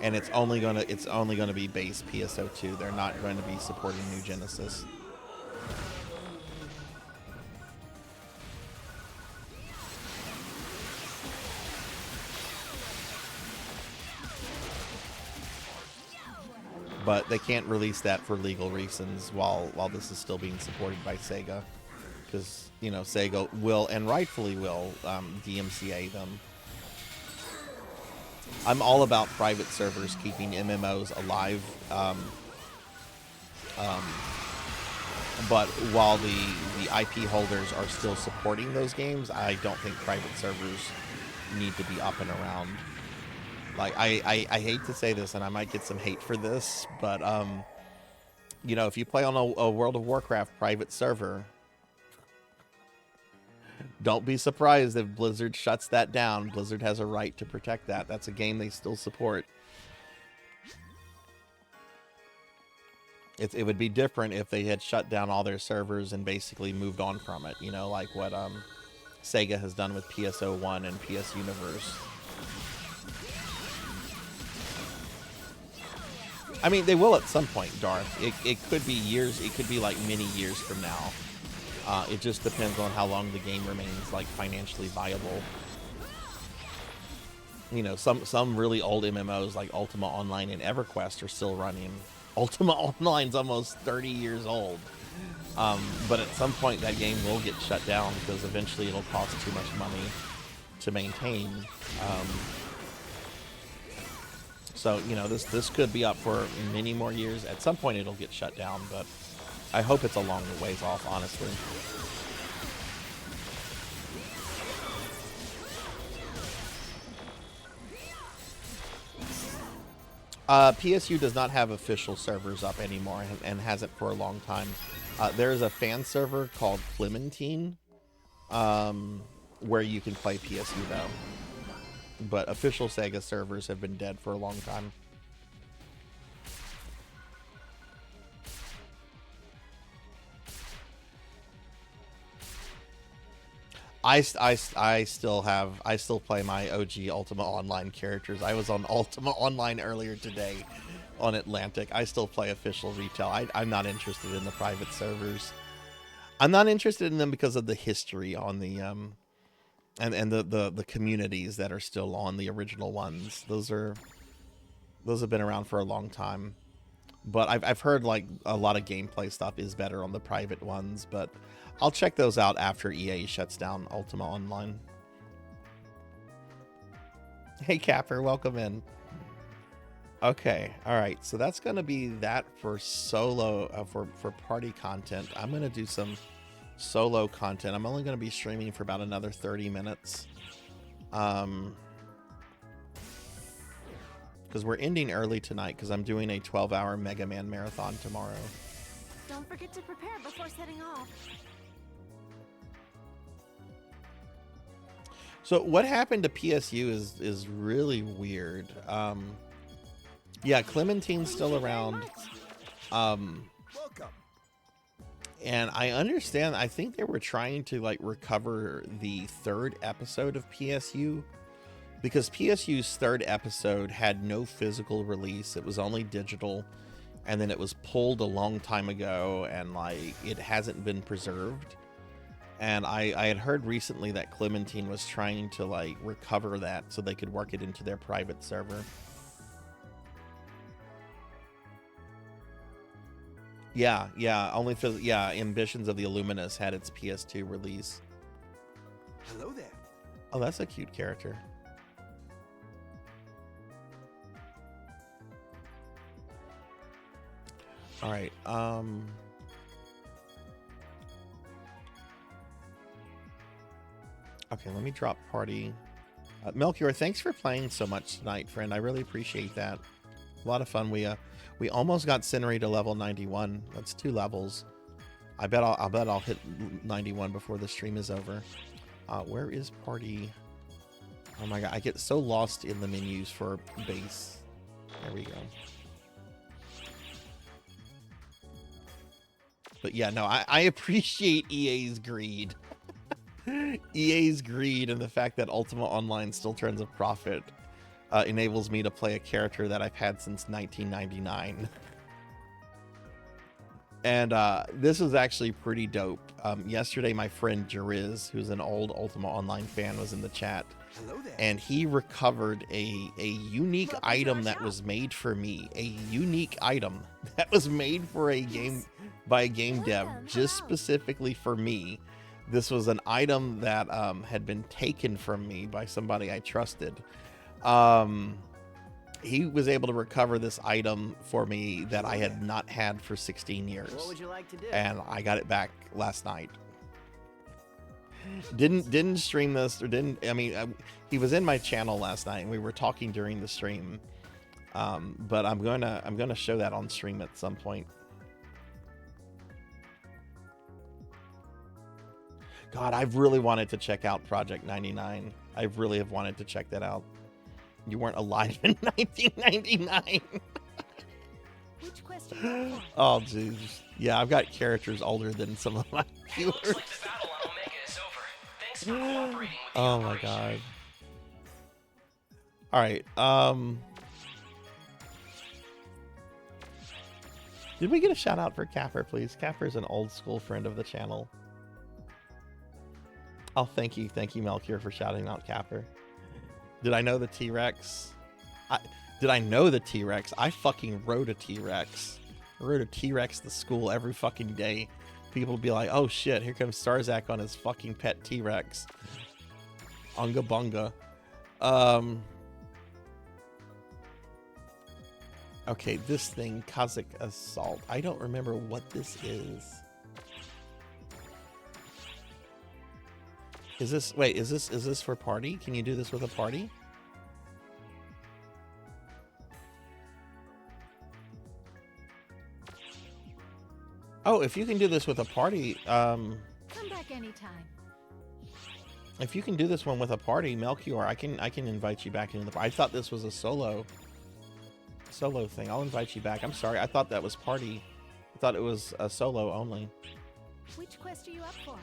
C: And it's only gonna be base PSO2. They're not going to be supporting New Genesis. But they can't release that for legal reasons while this is still being supported by Sega, because, you know, Sega will, and rightfully will, DMCA them. I'm all about private servers keeping MMOs alive, but while the IP holders are still supporting those games, I don't think private servers need to be up and around. Like, I hate to say this, and I might get some hate for this, but, you know, if you play on a World of Warcraft private server, Don't be surprised if Blizzard shuts that down. Blizzard has a right to protect that. That's a game they still support. It would be different if they had shut down all their servers and basically moved on from it, you know, like what Sega has done with PSO1 and PS Universe. I mean, they will at some point, Darth. It could be years, it could be like many years from now. It just depends on how long the game remains like financially viable. You know, some really old MMOs like Ultima Online and EverQuest are still running. Ultima Online's almost 30 years old. But at some point that game will get shut down because eventually it'll cost too much money to maintain. So, you know, this could be up for many more years. At some point it'll get shut down, but I hope it's a long ways off, honestly. PSU does not have official servers up anymore and hasn't for a long time. There is a fan server called Clementine where you can play PSU though. But official Sega servers have been dead for a long time. I still play my OG Ultima Online characters. I was on Ultima Online earlier today on Atlantic. I still play official retail. I'm not interested in the private servers. I'm not interested in them because of the history on the and the communities that are still on the original ones. Those have been around for a long time. But I've heard like a lot of gameplay stuff is better on the private ones, but I'll check those out after EA shuts down Ultima Online. Hey Capper, welcome in. Okay, all right, so that's gonna be that for solo for party content. I'm gonna do some solo content. I'm only gonna be streaming for about another 30 minutes. Because we're ending early tonight because I'm doing a 12-hour Mega Man marathon tomorrow.
F: Don't forget to prepare before setting off.
C: So what happened to PSU is really weird. Yeah, Clementine's still around.
G: Welcome.
C: And I understand, I think they were trying to like recover the third episode of PSU because PSU's third episode had no physical release. It was only digital, and then it was pulled a long time ago, and like it hasn't been preserved. And I had heard recently that Clementine was trying to like recover that so they could work it into their private server. Yeah, Ambitions of the Illuminous had its PS2 release.
G: Hello there.
C: Oh, that's a cute character. All right. Okay, let me drop party. Melchior, thanks for playing so much tonight, friend. I really appreciate that. A lot of fun. We almost got Cinery to level 91. That's 2 levels. I bet I'll hit 91 before the stream is over. Where is party? Oh my god, I get so lost in the menus for base. There we go. But yeah, no, I appreciate EA's greed. EA's greed and the fact that Ultima Online still turns a profit enables me to play a character that I've had since 1999. And this was actually pretty dope. Yesterday, my friend Jariz, who's an old Ultima Online fan, was in the chat.
G: Hello there.
C: And he recovered a unique item that was made for me. A unique item that was made for a game by a game dev just specifically for me. This was an item that had been taken from me by somebody I trusted. He was able to recover this item for me that I had not had for 16 years.
G: What would you like to do?
C: And I got it back last night. Didn't stream this, or didn't, I mean, he was in my channel last night and we were talking during the stream. But I'm gonna show that on stream at some point. God, I've really wanted to check out Project 99. I really have wanted to check that out. You weren't alive in 1999.
F: Which quest are you up for?
C: Oh, jeez. Yeah, I've got characters older than some of my viewers.
H: Looks like the battle on Omega is over. Thanks for cooperating with the
C: Oh my
H: operation.
C: god. All right. Did we get a shout out for Capper, please? Capper's an old school friend of the channel. Oh, thank you, Melchior, for shouting out Capper. Did I know the T-Rex? Did I know the T-Rex? I fucking rode a T-Rex. I rode a T-Rex to school every fucking day. People would be like, "Oh shit, here comes Sarzac on his fucking pet T-Rex." Unga bunga. Okay, this thing, Kazakh Assault. I don't remember what this is. Is this for party? Can you do this with a party? Oh, if you can do this with a party,
F: Come back anytime.
C: if you can do this one with a party, Melchior, I can invite you back into the party. I thought this was a solo thing. I'll invite you back. I'm sorry. I thought that was party. I thought it was a solo only.
F: Which quest are you up for?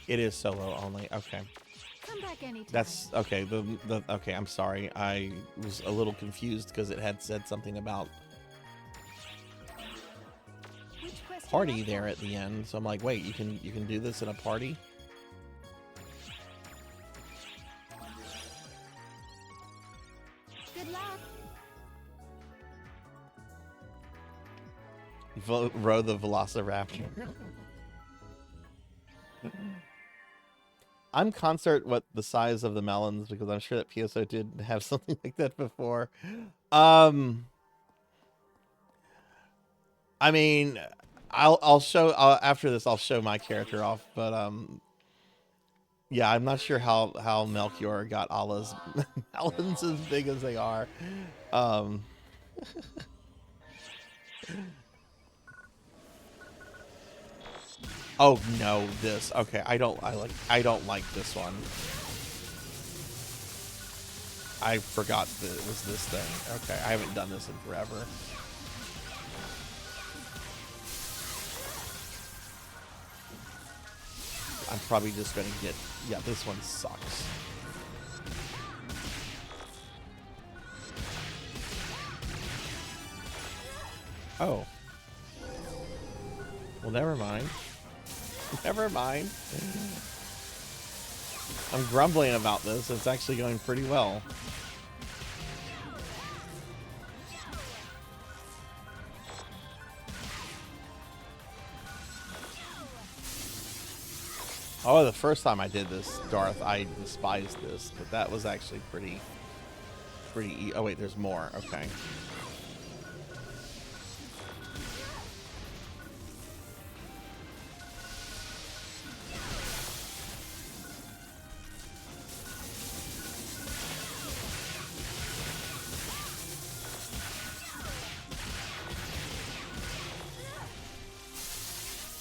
C: It is solo only. Okay.
F: Come back anytime.
C: That's okay. Okay, I'm sorry. I was a little confused because it had said something about
F: Which quest are you
C: party
F: up
C: there
F: for?
C: at the end. So I'm like, wait, you can do this in a party?
F: Good luck.
C: Row the Velociraptor. I'm concert what the size of the melons because I'm sure that PSO did have something like that before. I mean, I'll show after this. I'll show my character off, but yeah, I'm not sure how Melchior got Allah's melons as big as they are. Oh no, this. Okay, I don't like this one. I forgot that it was this thing. Okay, I haven't done this in forever. I'm probably just gonna get, yeah, this one sucks. Oh. Well, never mind. Never mind. I'm grumbling about this. It's actually going pretty well. Oh, the first time I did this, Darth, I despised this, but that was actually pretty oh wait, there's more. Okay.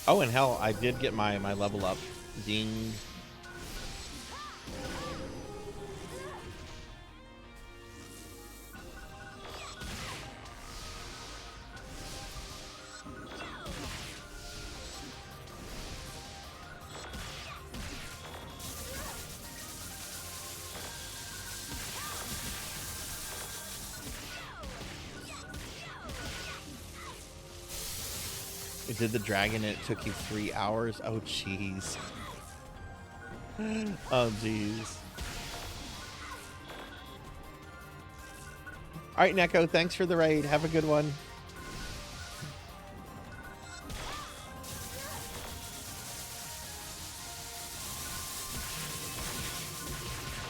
C: Oh, and hell, I did get my level up. Ding. It did the dragon and it took you 3 hours? Oh, jeez. Oh, jeez. All right, Neko, thanks for the raid. Have a good one.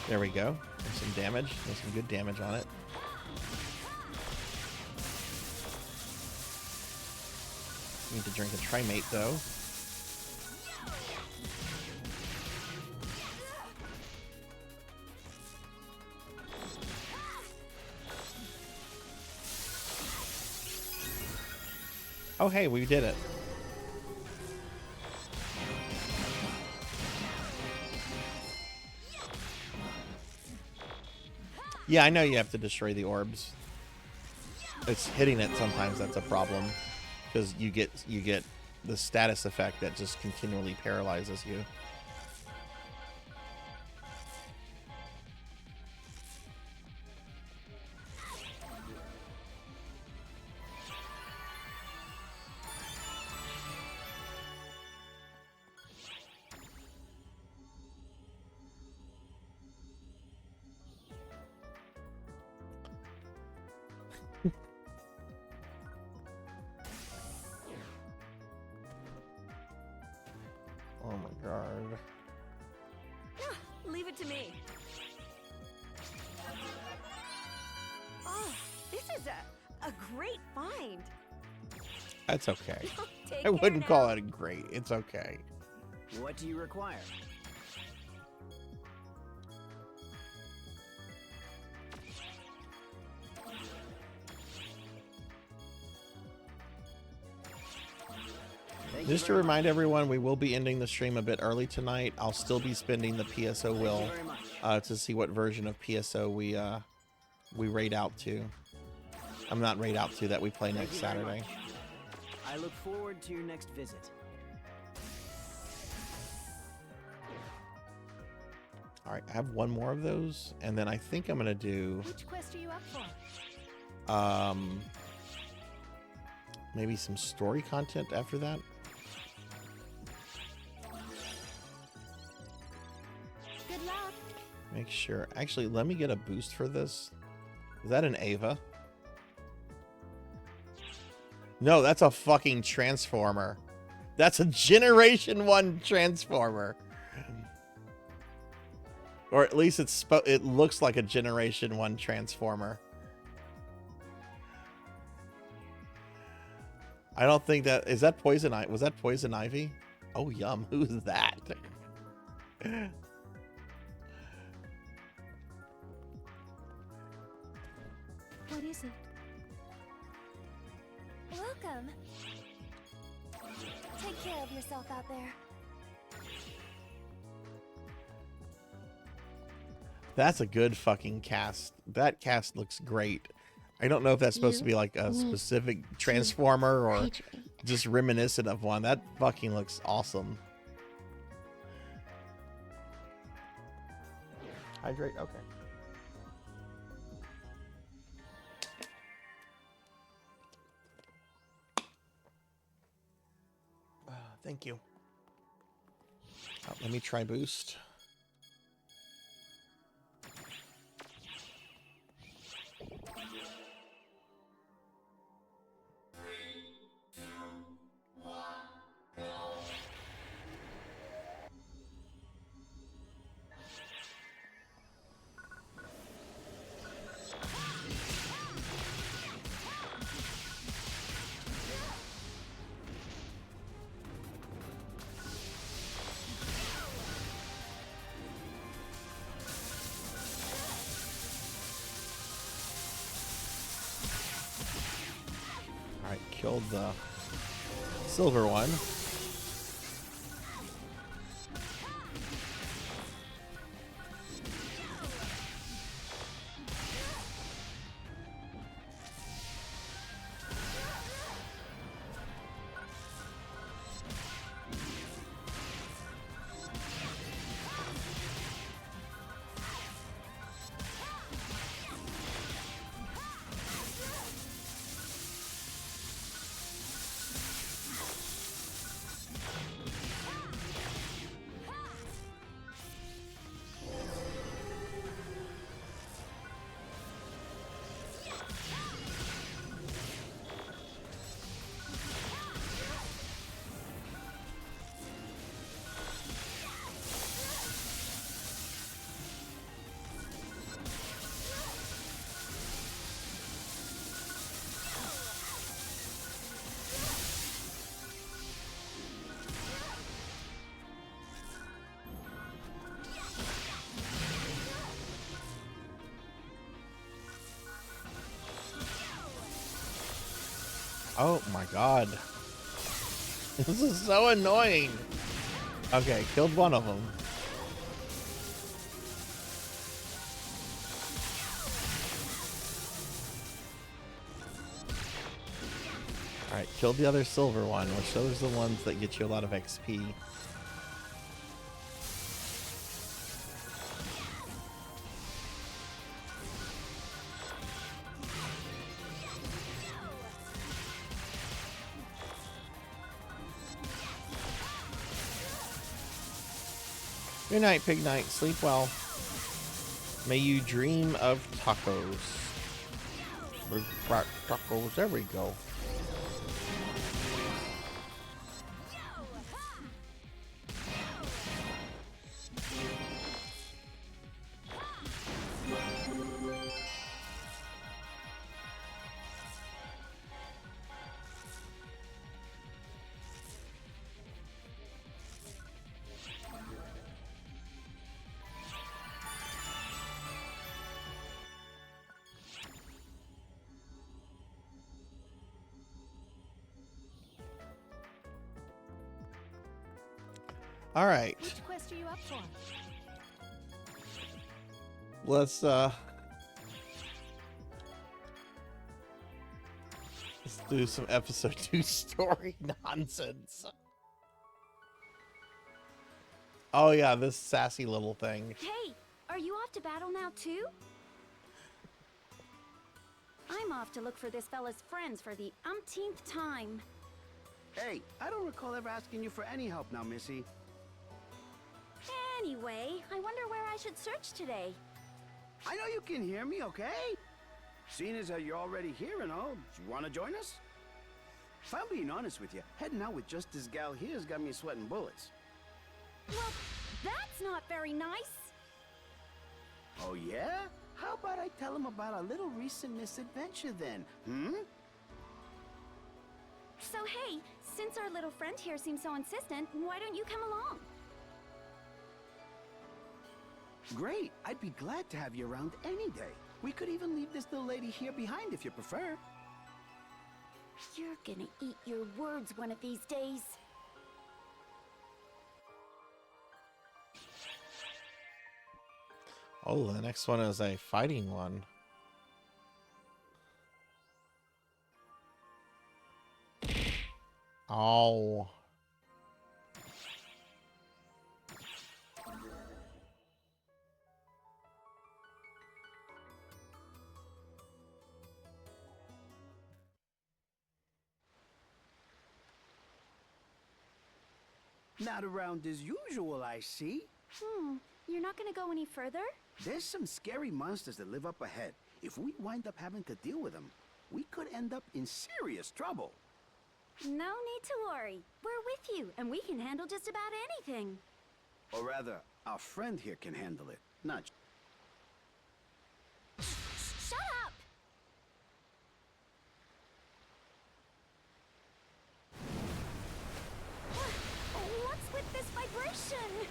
C: There we go. There's some damage. There's some good damage on it. Need to drink a Trimate, though. Oh, hey, we did it. Yeah, I know you have to destroy the orbs. It's hitting it sometimes that's a problem, because you get the status effect that just continually paralyzes you. Oh my god.
F: Leave it to me. Oh, this is a great find.
C: That's okay.
F: Take
C: I
F: care
C: wouldn't call
F: now.
C: it great. It's okay.
G: What do you require? Thank you
C: Just to
G: very
C: remind everyone, we will be ending the stream a bit early tonight. I'll still be spending the PSO
G: much.
C: will
G: Thank you very much.
C: to see what version of PSO we raid out to. I'm not raid out to, that we play
G: Thank
C: next
G: you very
C: Saturday.
G: much. I look forward to your next visit.
C: All right, I have one more of those, and then I think I'm gonna do
F: Which quest are you up for?
C: maybe some story content after that.
F: Good luck.
C: Make sure. Actually, let me get a boost for this. Is that an Ava? No, that's a fucking Transformer. That's a Generation 1 Transformer. Or at least it looks like a Generation 1 Transformer. I don't think that... Is that Poison Ivy? Was that Poison Ivy? Oh, yum. Who's that?
F: What is it? Welcome. Take care of yourself out there.
C: That's a good fucking cast. That cast looks great. I don't know if that's supposed to be like a specific Transformer or just reminiscent of one. That fucking looks awesome. Hydrate? Okay. Thank you. Let me try boost. Killed the silver one. Oh my god. This is so annoying. Okay, killed one of them. Alright, killed the other silver one, which those are the ones that get you a lot of XP. Good night, Pig Knight. Sleep well. May you dream of tacos. Big fat tacos. There we go. All right.
F: Which quest are you up for?
C: Let's do some episode 2 story nonsense. Oh yeah, this sassy little thing.
F: Hey, are you off to battle now too? I'm off to look for this fella's friends for the umpteenth time.
G: Hey, I don't recall ever asking you for any help now, Missy.
F: Anyway, I wonder where I should search today.
G: I know you can hear me, okay? Seeing as how you're already here and all, you want to join us? If I'm being honest with you, heading out with just this gal here's got me sweating bullets.
F: Well, that's not very nice.
G: Oh yeah? How about I tell him about our little recent misadventure then, hmm?
F: So hey, since our little friend here seems so insistent, why don't you come along?
G: Great, I'd be glad to have you around any day. We could even leave this little lady here behind if you prefer.
F: You're gonna eat your words one of these days.
C: Oh, the next one is a fighting one. Oh.
G: Not around as usual, I see.
F: You're not gonna go any further?
G: There's some scary monsters that live up ahead. If we wind up having to deal with them, we could end up in serious trouble.
F: No need to worry. We're with you, and we can handle just about anything.
G: Or rather, our friend here can handle it, not...
F: Shut up! What's with this vibration?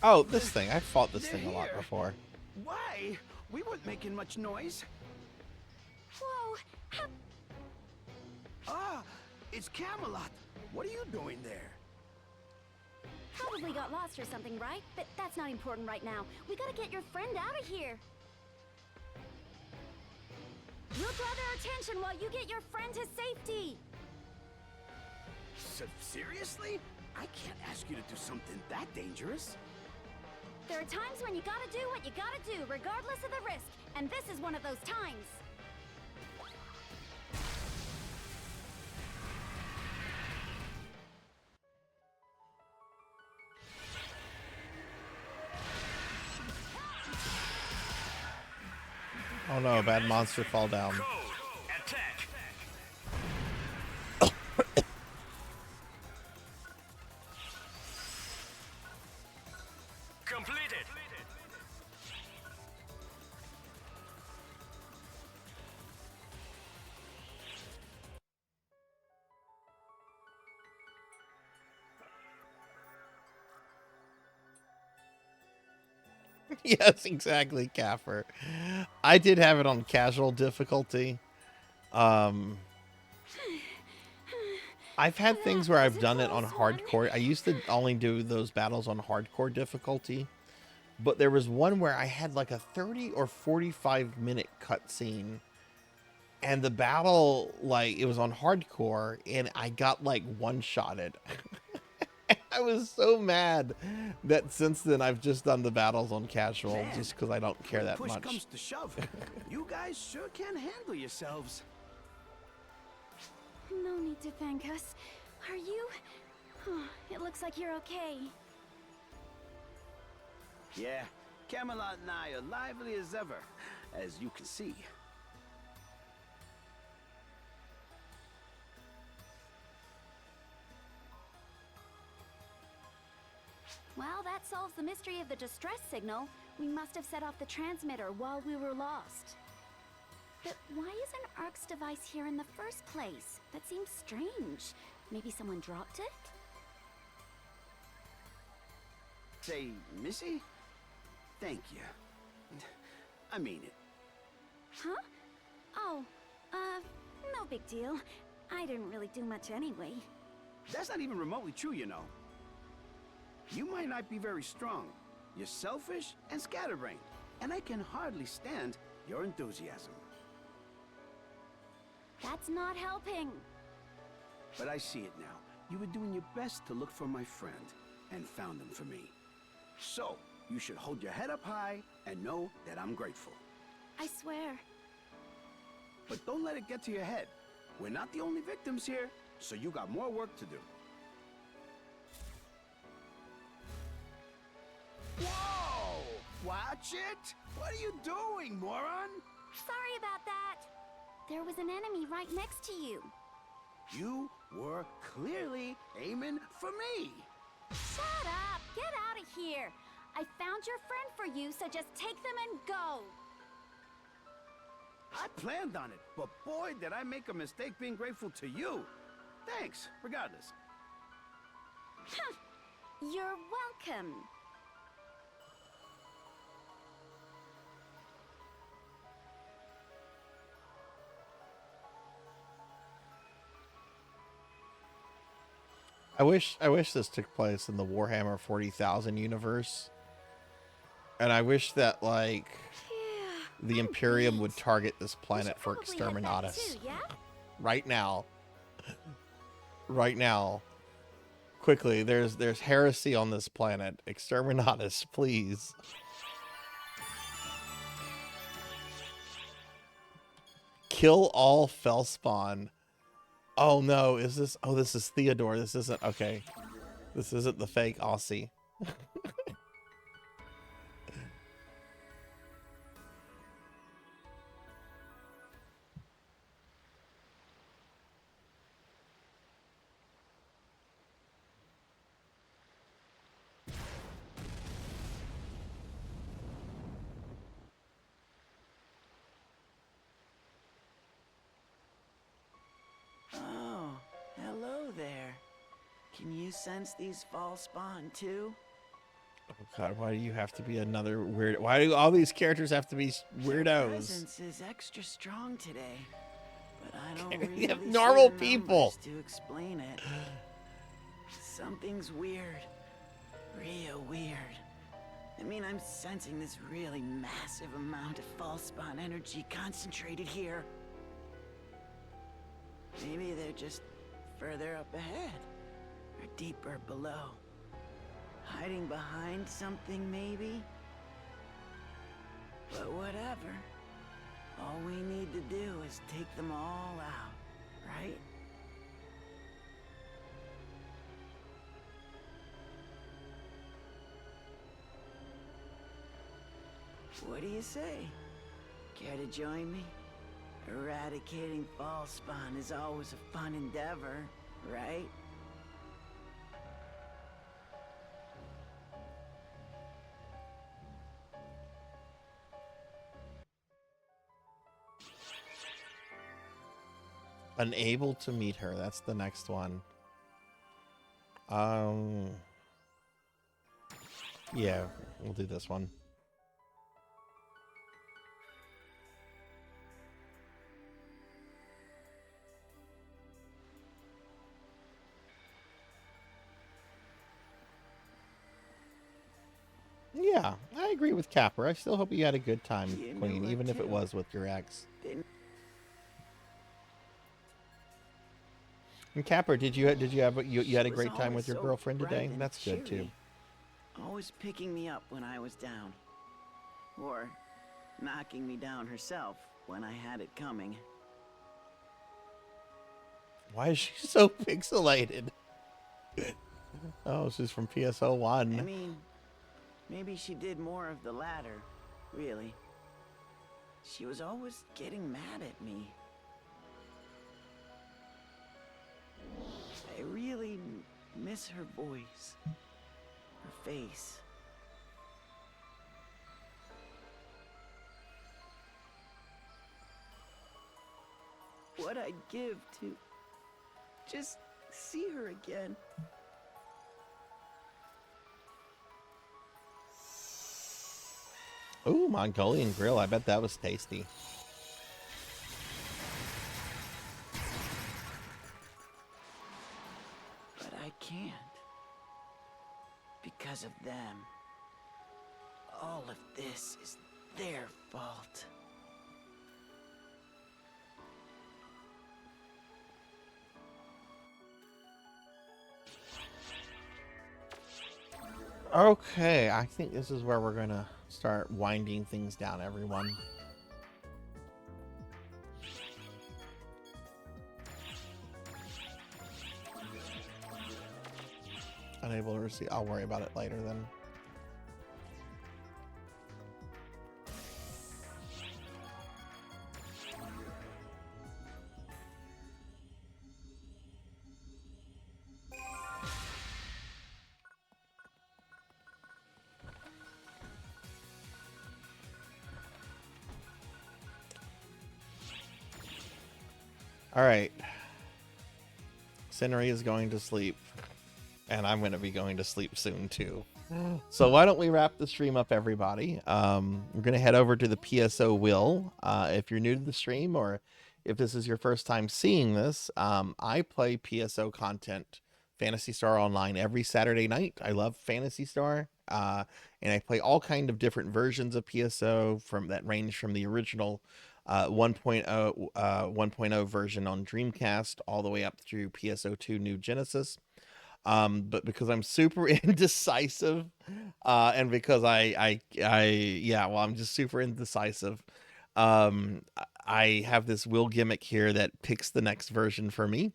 C: Oh, this thing. I fought this
G: They're
C: thing a lot
G: here.
C: before.
G: Why? We weren't making much noise.
F: Whoa!
G: Ah, it's Camelot. What are you doing there?
F: Probably got lost or something, right? But that's not important right now. We gotta get your friend out of here. We'll draw their attention while you get your friend to safety.
G: Seriously? I can't ask you to do something that dangerous.
F: There are times when you gotta do what you gotta do, regardless of the risk. And this is one of those times.
C: Oh no, a bad monster fall down.
A: Code. Attack. Completed.
C: Yes, exactly, Caffer. I did have it on casual difficulty. I've had things where I've done it on hardcore. I used to only do those battles on hardcore difficulty, but there was one where I had like a 30 or 45 minute cutscene, and the battle, like, it was on hardcore, and I got like one-shotted. I was so mad that since then I've just done the battles on casual,
G: Man,
C: just because I don't care
G: when
C: that
G: push
C: much.
G: comes to shove, you guys sure can handle yourselves.
F: No need to thank us. Are you? Oh, it looks like you're okay.
G: Yeah, Camelot and I are lively as ever, as you can see.
F: Well, that solves the mystery of the distress signal. We must have set off the transmitter while we were lost. But why isn't Ark's device here in the first place? That seems strange. Maybe someone dropped it?
G: Say, Missy? Thank you. I mean it.
F: Huh? Oh, no big deal. I didn't really do much anyway.
G: That's not even remotely true, you know. You might not be very strong. You're selfish and scatterbrained, and I can hardly stand your enthusiasm.
F: That's not helping.
G: But I see it now. You were doing your best to look for my friend, and found him for me. So, you should hold your head up high and know that I'm grateful.
F: I swear.
G: But don't let it get to your head. We're not the only victims here, so you got more work to do. Whoa! Watch it! What are you doing, moron?
F: Sorry about that. There was an enemy right next to you.
G: You were clearly aiming for me.
F: Shut up! Get out of here! I found your friend for you, so just take them and go.
G: I planned on it, but boy, did I make a mistake being grateful to you. Thanks, regardless.
F: You're welcome.
C: I wish this took place in the Warhammer 40,000 universe. And I wish that, like, the Imperium would target this planet for Exterminatus.
F: Too, yeah?
C: Right now. Right now. Quickly, there's heresy on this planet. Exterminatus, please. Kill all Fellspawn. Oh no, is this... Oh, this is Theodore. This isn't... Okay. This isn't the fake Aussie.
I: Oh, hello there. Can you sense these fall spawn too?
C: Oh god, why do you have to be another weird... Why do all these characters have to be
I: Your
C: weirdos?
I: presence is extra strong today, but I don't
C: You
I: really
C: have
I: see
C: normal
I: the
C: people.
I: numbers to explain it. Something's weird. Real weird. I mean, I'm sensing this really massive amount of false spawn energy concentrated here. Maybe they're just further up ahead, or deeper below. Hiding behind something, maybe? But whatever. All we need to do is take them all out, right? What do you say? Care to join me? Eradicating false spawn is always a fun endeavor, right?
C: Unable to meet her. That's the next one. Yeah, we'll do this one. Yeah, I agree with Capper. I still hope you had a good time,
I: You know
C: Queen,
I: what,
C: even if it
I: too?
C: was with your ex.
I: Didn't
C: And Capper, did you have you had a
I: She was
C: great time
I: always
C: with your
I: so
C: girlfriend
I: bright
C: today?
I: and
C: That's good too.
I: cheery, always picking me up when I was down, or knocking me down herself when I had it coming.
C: Why is she so pixelated? Oh, she's from PSO1.
I: I mean, maybe she did more of the latter, really. She was always getting mad at me. I really miss her voice, her face. What I'd give to just see her again.
C: Ooh, Mongolian grill. I bet that was tasty.
I: But I can't. Because of them. All of this is their fault.
C: Okay, I think this is where we're gonna start winding things down, everyone. Unable to receive. I'll worry about it later then. All right. Cineri is going to sleep, and I'm going to be going to sleep soon too. So why don't we wrap the stream up, everybody? We're going to head over to the PSO Will. If you're new to the stream, or if this is your first time seeing this, I play PSO content, Phantasy Star Online, every Saturday night. I love Phantasy Star, and I play all kind of different versions of PSO from that range from the original 1.0 version on Dreamcast all the way up through PSO2 New Genesis. But because I'm super indecisive, and because I'm just super indecisive. I have this wheel gimmick here that picks the next version for me.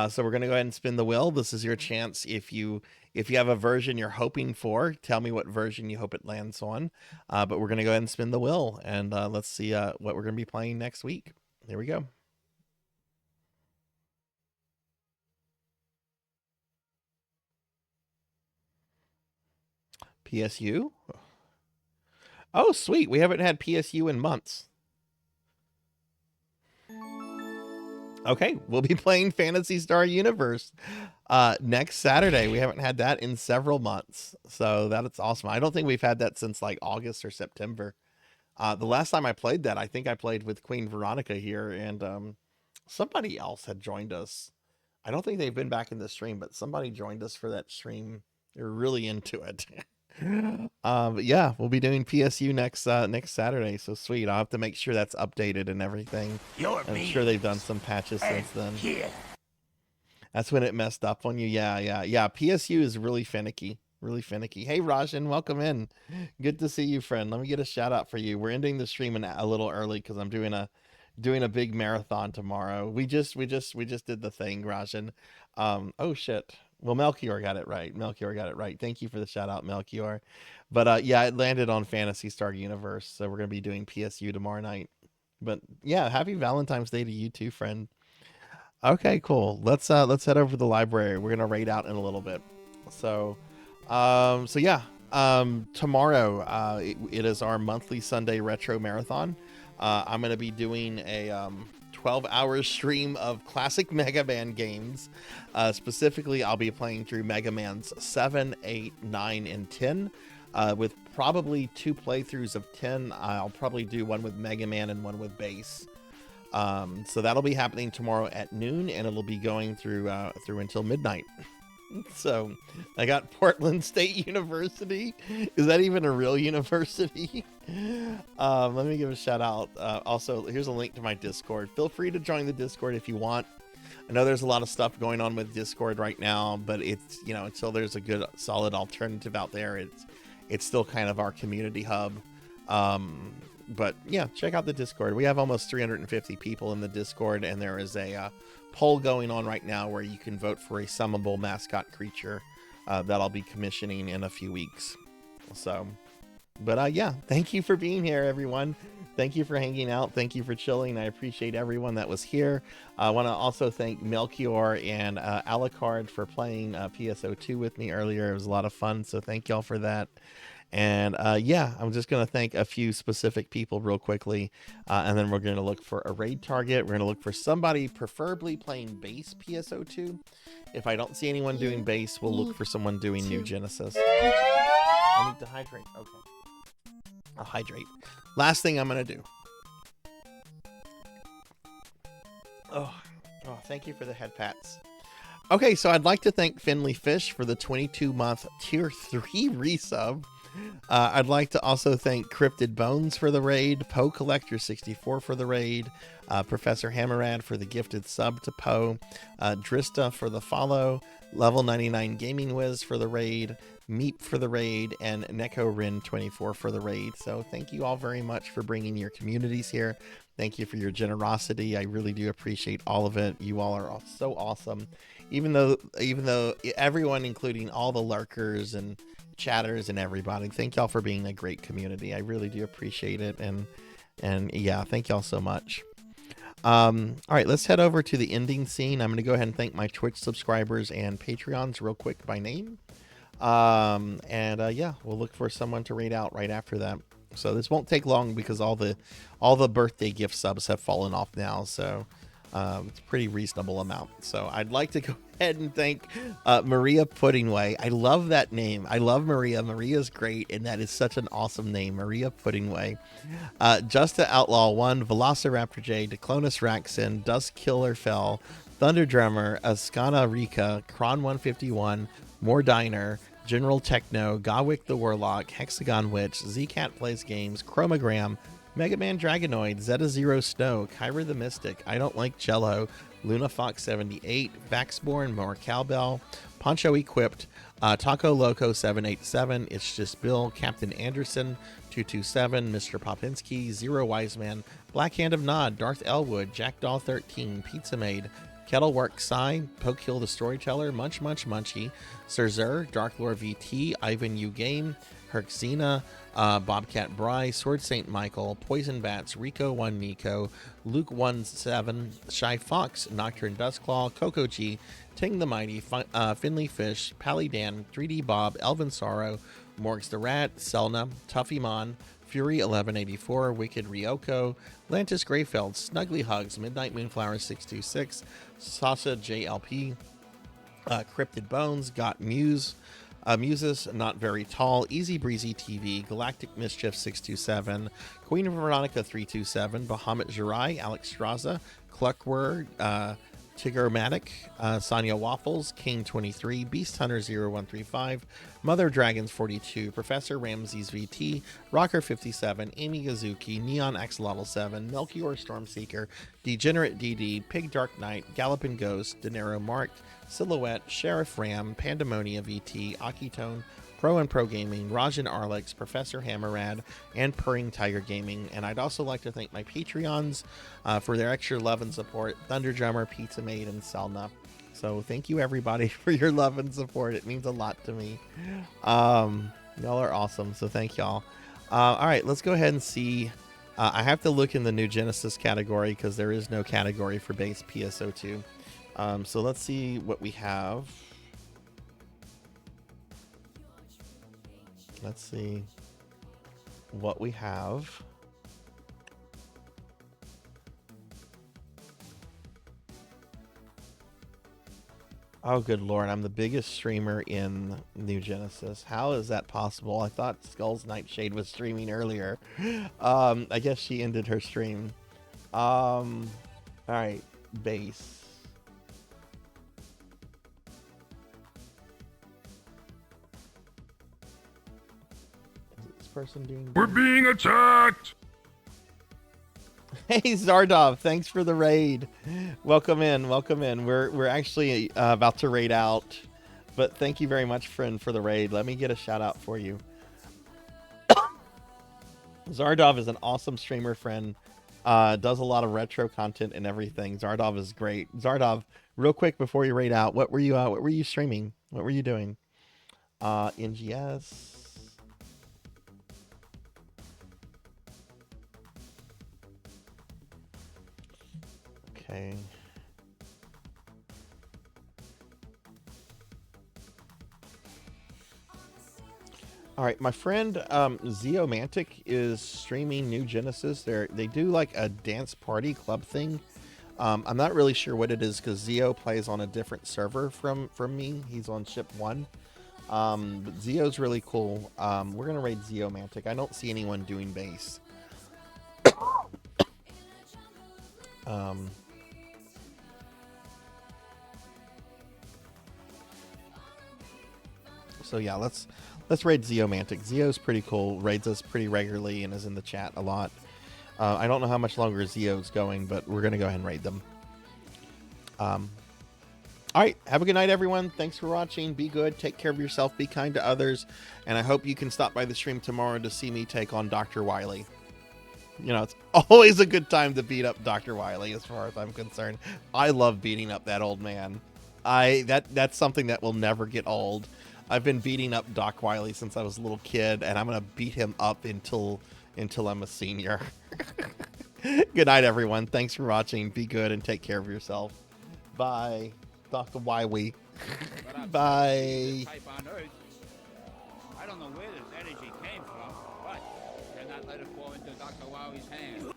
C: So we're gonna go ahead and spin the wheel. This is your chance. If you have a version you're hoping for, tell me what version you hope it lands on. But we're gonna go ahead and spin the wheel, and let's see what we're gonna be playing next week. Here we go. PSU. Oh, sweet. We haven't had PSU in months. Okay, we'll be playing Phantasy Star Universe next Saturday. We haven't had that in several months, so that's awesome. I don't think we've had that since like August or September. The last time I played that, I think I played with Queen Veronica here, and somebody else had joined us. I don't think they've been back in the stream, but somebody joined us for that stream. They're really into it. But yeah, we'll be doing PSU next Saturday. So sweet. I'll have to make sure that's updated and everything. I'm sure they've done some patches since then.
D: Here.
C: That's when it messed up on you. Yeah. PSU is really finicky. Really finicky. Hey Rajan, welcome in. Good to see you, friend. Let me get a shout out for you. We're ending the stream a little early because I'm doing a big marathon tomorrow. We just did the thing, Rajan. Oh shit. Well, Melchior got it right. Thank you for the shout out, Melchior. But yeah, it landed on Phantasy Star Universe, so we're gonna be doing PSU tomorrow night. But yeah, happy Valentine's Day to you too, friend. Okay, cool. Let's head over to the library. We're gonna raid out in a little bit. So tomorrow it is our monthly Sunday retro marathon. I'm gonna be doing a 12-hour stream of classic Mega Man games. Specifically, I'll be playing through Mega Man's 7, 8, 9, and 10, with probably 2 playthroughs of 10. I'll probably do one with Mega Man and one with Bass. So that'll be happening tomorrow at noon, and it'll be going through until midnight. So I got Portland State University. Is that even a real university? Let me give a shout out. Also, here's a link to my Discord. Feel free to join the Discord if you want. I know there's a lot of stuff going on with Discord right now, but it's, you know, until there's a good solid alternative out there, it's still kind of our community hub. But yeah, check out the Discord. We have almost 350 people in the Discord, and there is a poll going on right now where you can vote for a summable mascot creature that I'll be commissioning in a few weeks. So, but yeah, thank you for being here, everyone. Thank you for hanging out. Thank you for chilling. I appreciate everyone that was here. I want to also thank Melchior and Alucard for playing PSO2 with me earlier. It was a lot of fun, so thank y'all for that. And yeah, I'm just going to thank a few specific people real quickly, and then we're going to look for a raid target. We're going to look for somebody preferably playing base PSO2. If I don't see anyone doing base, we'll look for someone doing New Genesis. I need to hydrate. Okay. I'll hydrate. Last thing I'm going to do. Oh, thank you for the head pats. Okay, so I'd like to thank Finley Fish for the 22-month Tier 3 resub. I'd like to also thank Cryptid Bones for the raid, Poe Collector 64 for the raid, Professor Hammerad for the gifted sub to Poe, Drista for the follow, Level 99 Gaming Wiz for the raid, Meep for the raid, and Neko Rin 24 for the raid. So thank you all very much for bringing your communities here. Thank you for your generosity. I really do appreciate all of it. You all are all so awesome. Even though everyone, including all the lurkers and chatters and everybody, thank y'all for being a great community. I really do appreciate it. And yeah, thank y'all so much. All right, let's head over to the ending scene. I'm going to go ahead and thank my Twitch subscribers and Patreons real quick by name. Yeah, we'll look for someone to raid out right after that. So this won't take long because all the birthday gift subs have fallen off now. So it's a pretty reasonable amount. So I'd like to go ahead and thank Maria Puddingway. I love that name. I love Maria. Maria's great, and that is such an awesome name, Maria Puddingway. Justa Outlaw 1, Velociraptor J, Declonus Raxin, Dusk Killer Fell, Thunder Drummer, Ascana Rika, Kron 151, More Diner, General Techno, Gawick the Warlock, Hexagon Witch, Zcat Plays Games, Chromogram, Mega Man Dragonoid, Zeta Zero Snow, Kyra the Mystic, I Don't Like Jello, Luna Fox 78, Vaxborn, More Cowbell, Poncho Equipped, Taco Loco 787, It's Just Bill, Captain Anderson 227, Mr. Popinski, Zero Wiseman, Black Hand of Nod, Darth Elwood, Jackdaw 13, Pizza Maid, Kettlework Psy, Pokekill the Storyteller, Munch Munch Munchie, Sarzac, Darklore VT, Ivan U Game, Herxena, Bobcat Bry, Sword Saint Michael, Poison Bats, Rico 1 Nico, Luke 17, Shy Fox, Nocturne Dustclaw, Coco G, Ting the Mighty, Finley Fish, Pally Dan, 3D Bob, Elvin Sorrow, Morgs the Rat, Selna, Tuffy Mon, Fury 1184, Wicked Ryoko, Lantis Greyfeld, Snuggly Hugs, Midnight Moonflower 626, Sasha JLP, Cryptid Bones, Got Muse, Muses Not Very Tall, Easy Breezy TV, Galactic Mischief 627, Queen of Veronica 327, Bahamut Jirai, Alex Straza, Cluckword, Tigermatic, Sonia Waffles, King 23, Beast Hunter 0135, Mother Dragons 42, Professor Ramses VT, Rocker 57, Amy Gazuki, Neon X Level 7, Melchior Stormseeker, Degenerate DD, Pig Dark Knight, Gallopin Ghost, Dinero Marked, Silhouette, Sheriff Ram, Pandemonia VT, Akitone, Pro and Pro Gaming, Rajan Arlex, Professor Hammerad, and Purring Tiger Gaming. And I'd also like to thank my Patreons for their extra love and support, Thunder Drummer, Pizza Maid, and Selna. So thank you everybody for your love and support. It means a lot to me. Y'all are awesome, so thank y'all. All right, let's go ahead and see. I have to look in the New Genesis category because there is no category for base PSO2. So let's see what we have. Let's see what we have. Oh, good Lord. I'm the biggest streamer in New Genesis. How is that possible? I thought Skull's Nightshade was streaming earlier. I guess she ended her stream. All right. Base. person being...
D: We're being attacked!
C: Hey Zardov, thanks for the raid. Welcome in, welcome in. We're actually about to raid out, but thank you very much, friend, for the raid. Let me get a shout out for you. Zardov is an awesome streamer friend. Does a lot of retro content and everything. Zardov is great. Zardov, real quick before you raid out, what were you streaming? What were you doing? NGS. Okay. All right, my friend Zeomantic is streaming New Genesis. They do like a dance party club thing. I'm not really sure what it is because Zeo plays on a different server from me. He's on ship 1. But Zeo's really cool. We're gonna raid Zeomantic. I don't see anyone doing bass. So yeah, let's raid Zeomantic. Zeo's pretty cool, raids us pretty regularly and is in the chat a lot. I don't know how much longer Zeo's going, but we're gonna go ahead and raid them. All right, have a good night, everyone. Thanks for watching. Be good, take care of yourself, be kind to others, and I hope you can stop by the stream tomorrow to see me take on Dr. Wily. You know, it's always a good time to beat up Dr. Wily, as far as I'm concerned. I love beating up that old man. That's something that will never get old. I've been beating up Doc Wily since I was a little kid, and I'm gonna beat him up until I'm a senior. Good night, everyone. Thanks for watching. Be good and take care of yourself. Bye, Dr. Wily. Bye.
J: I don't know where this energy came from, but cannot let it fall into Dr. Wiley's hands.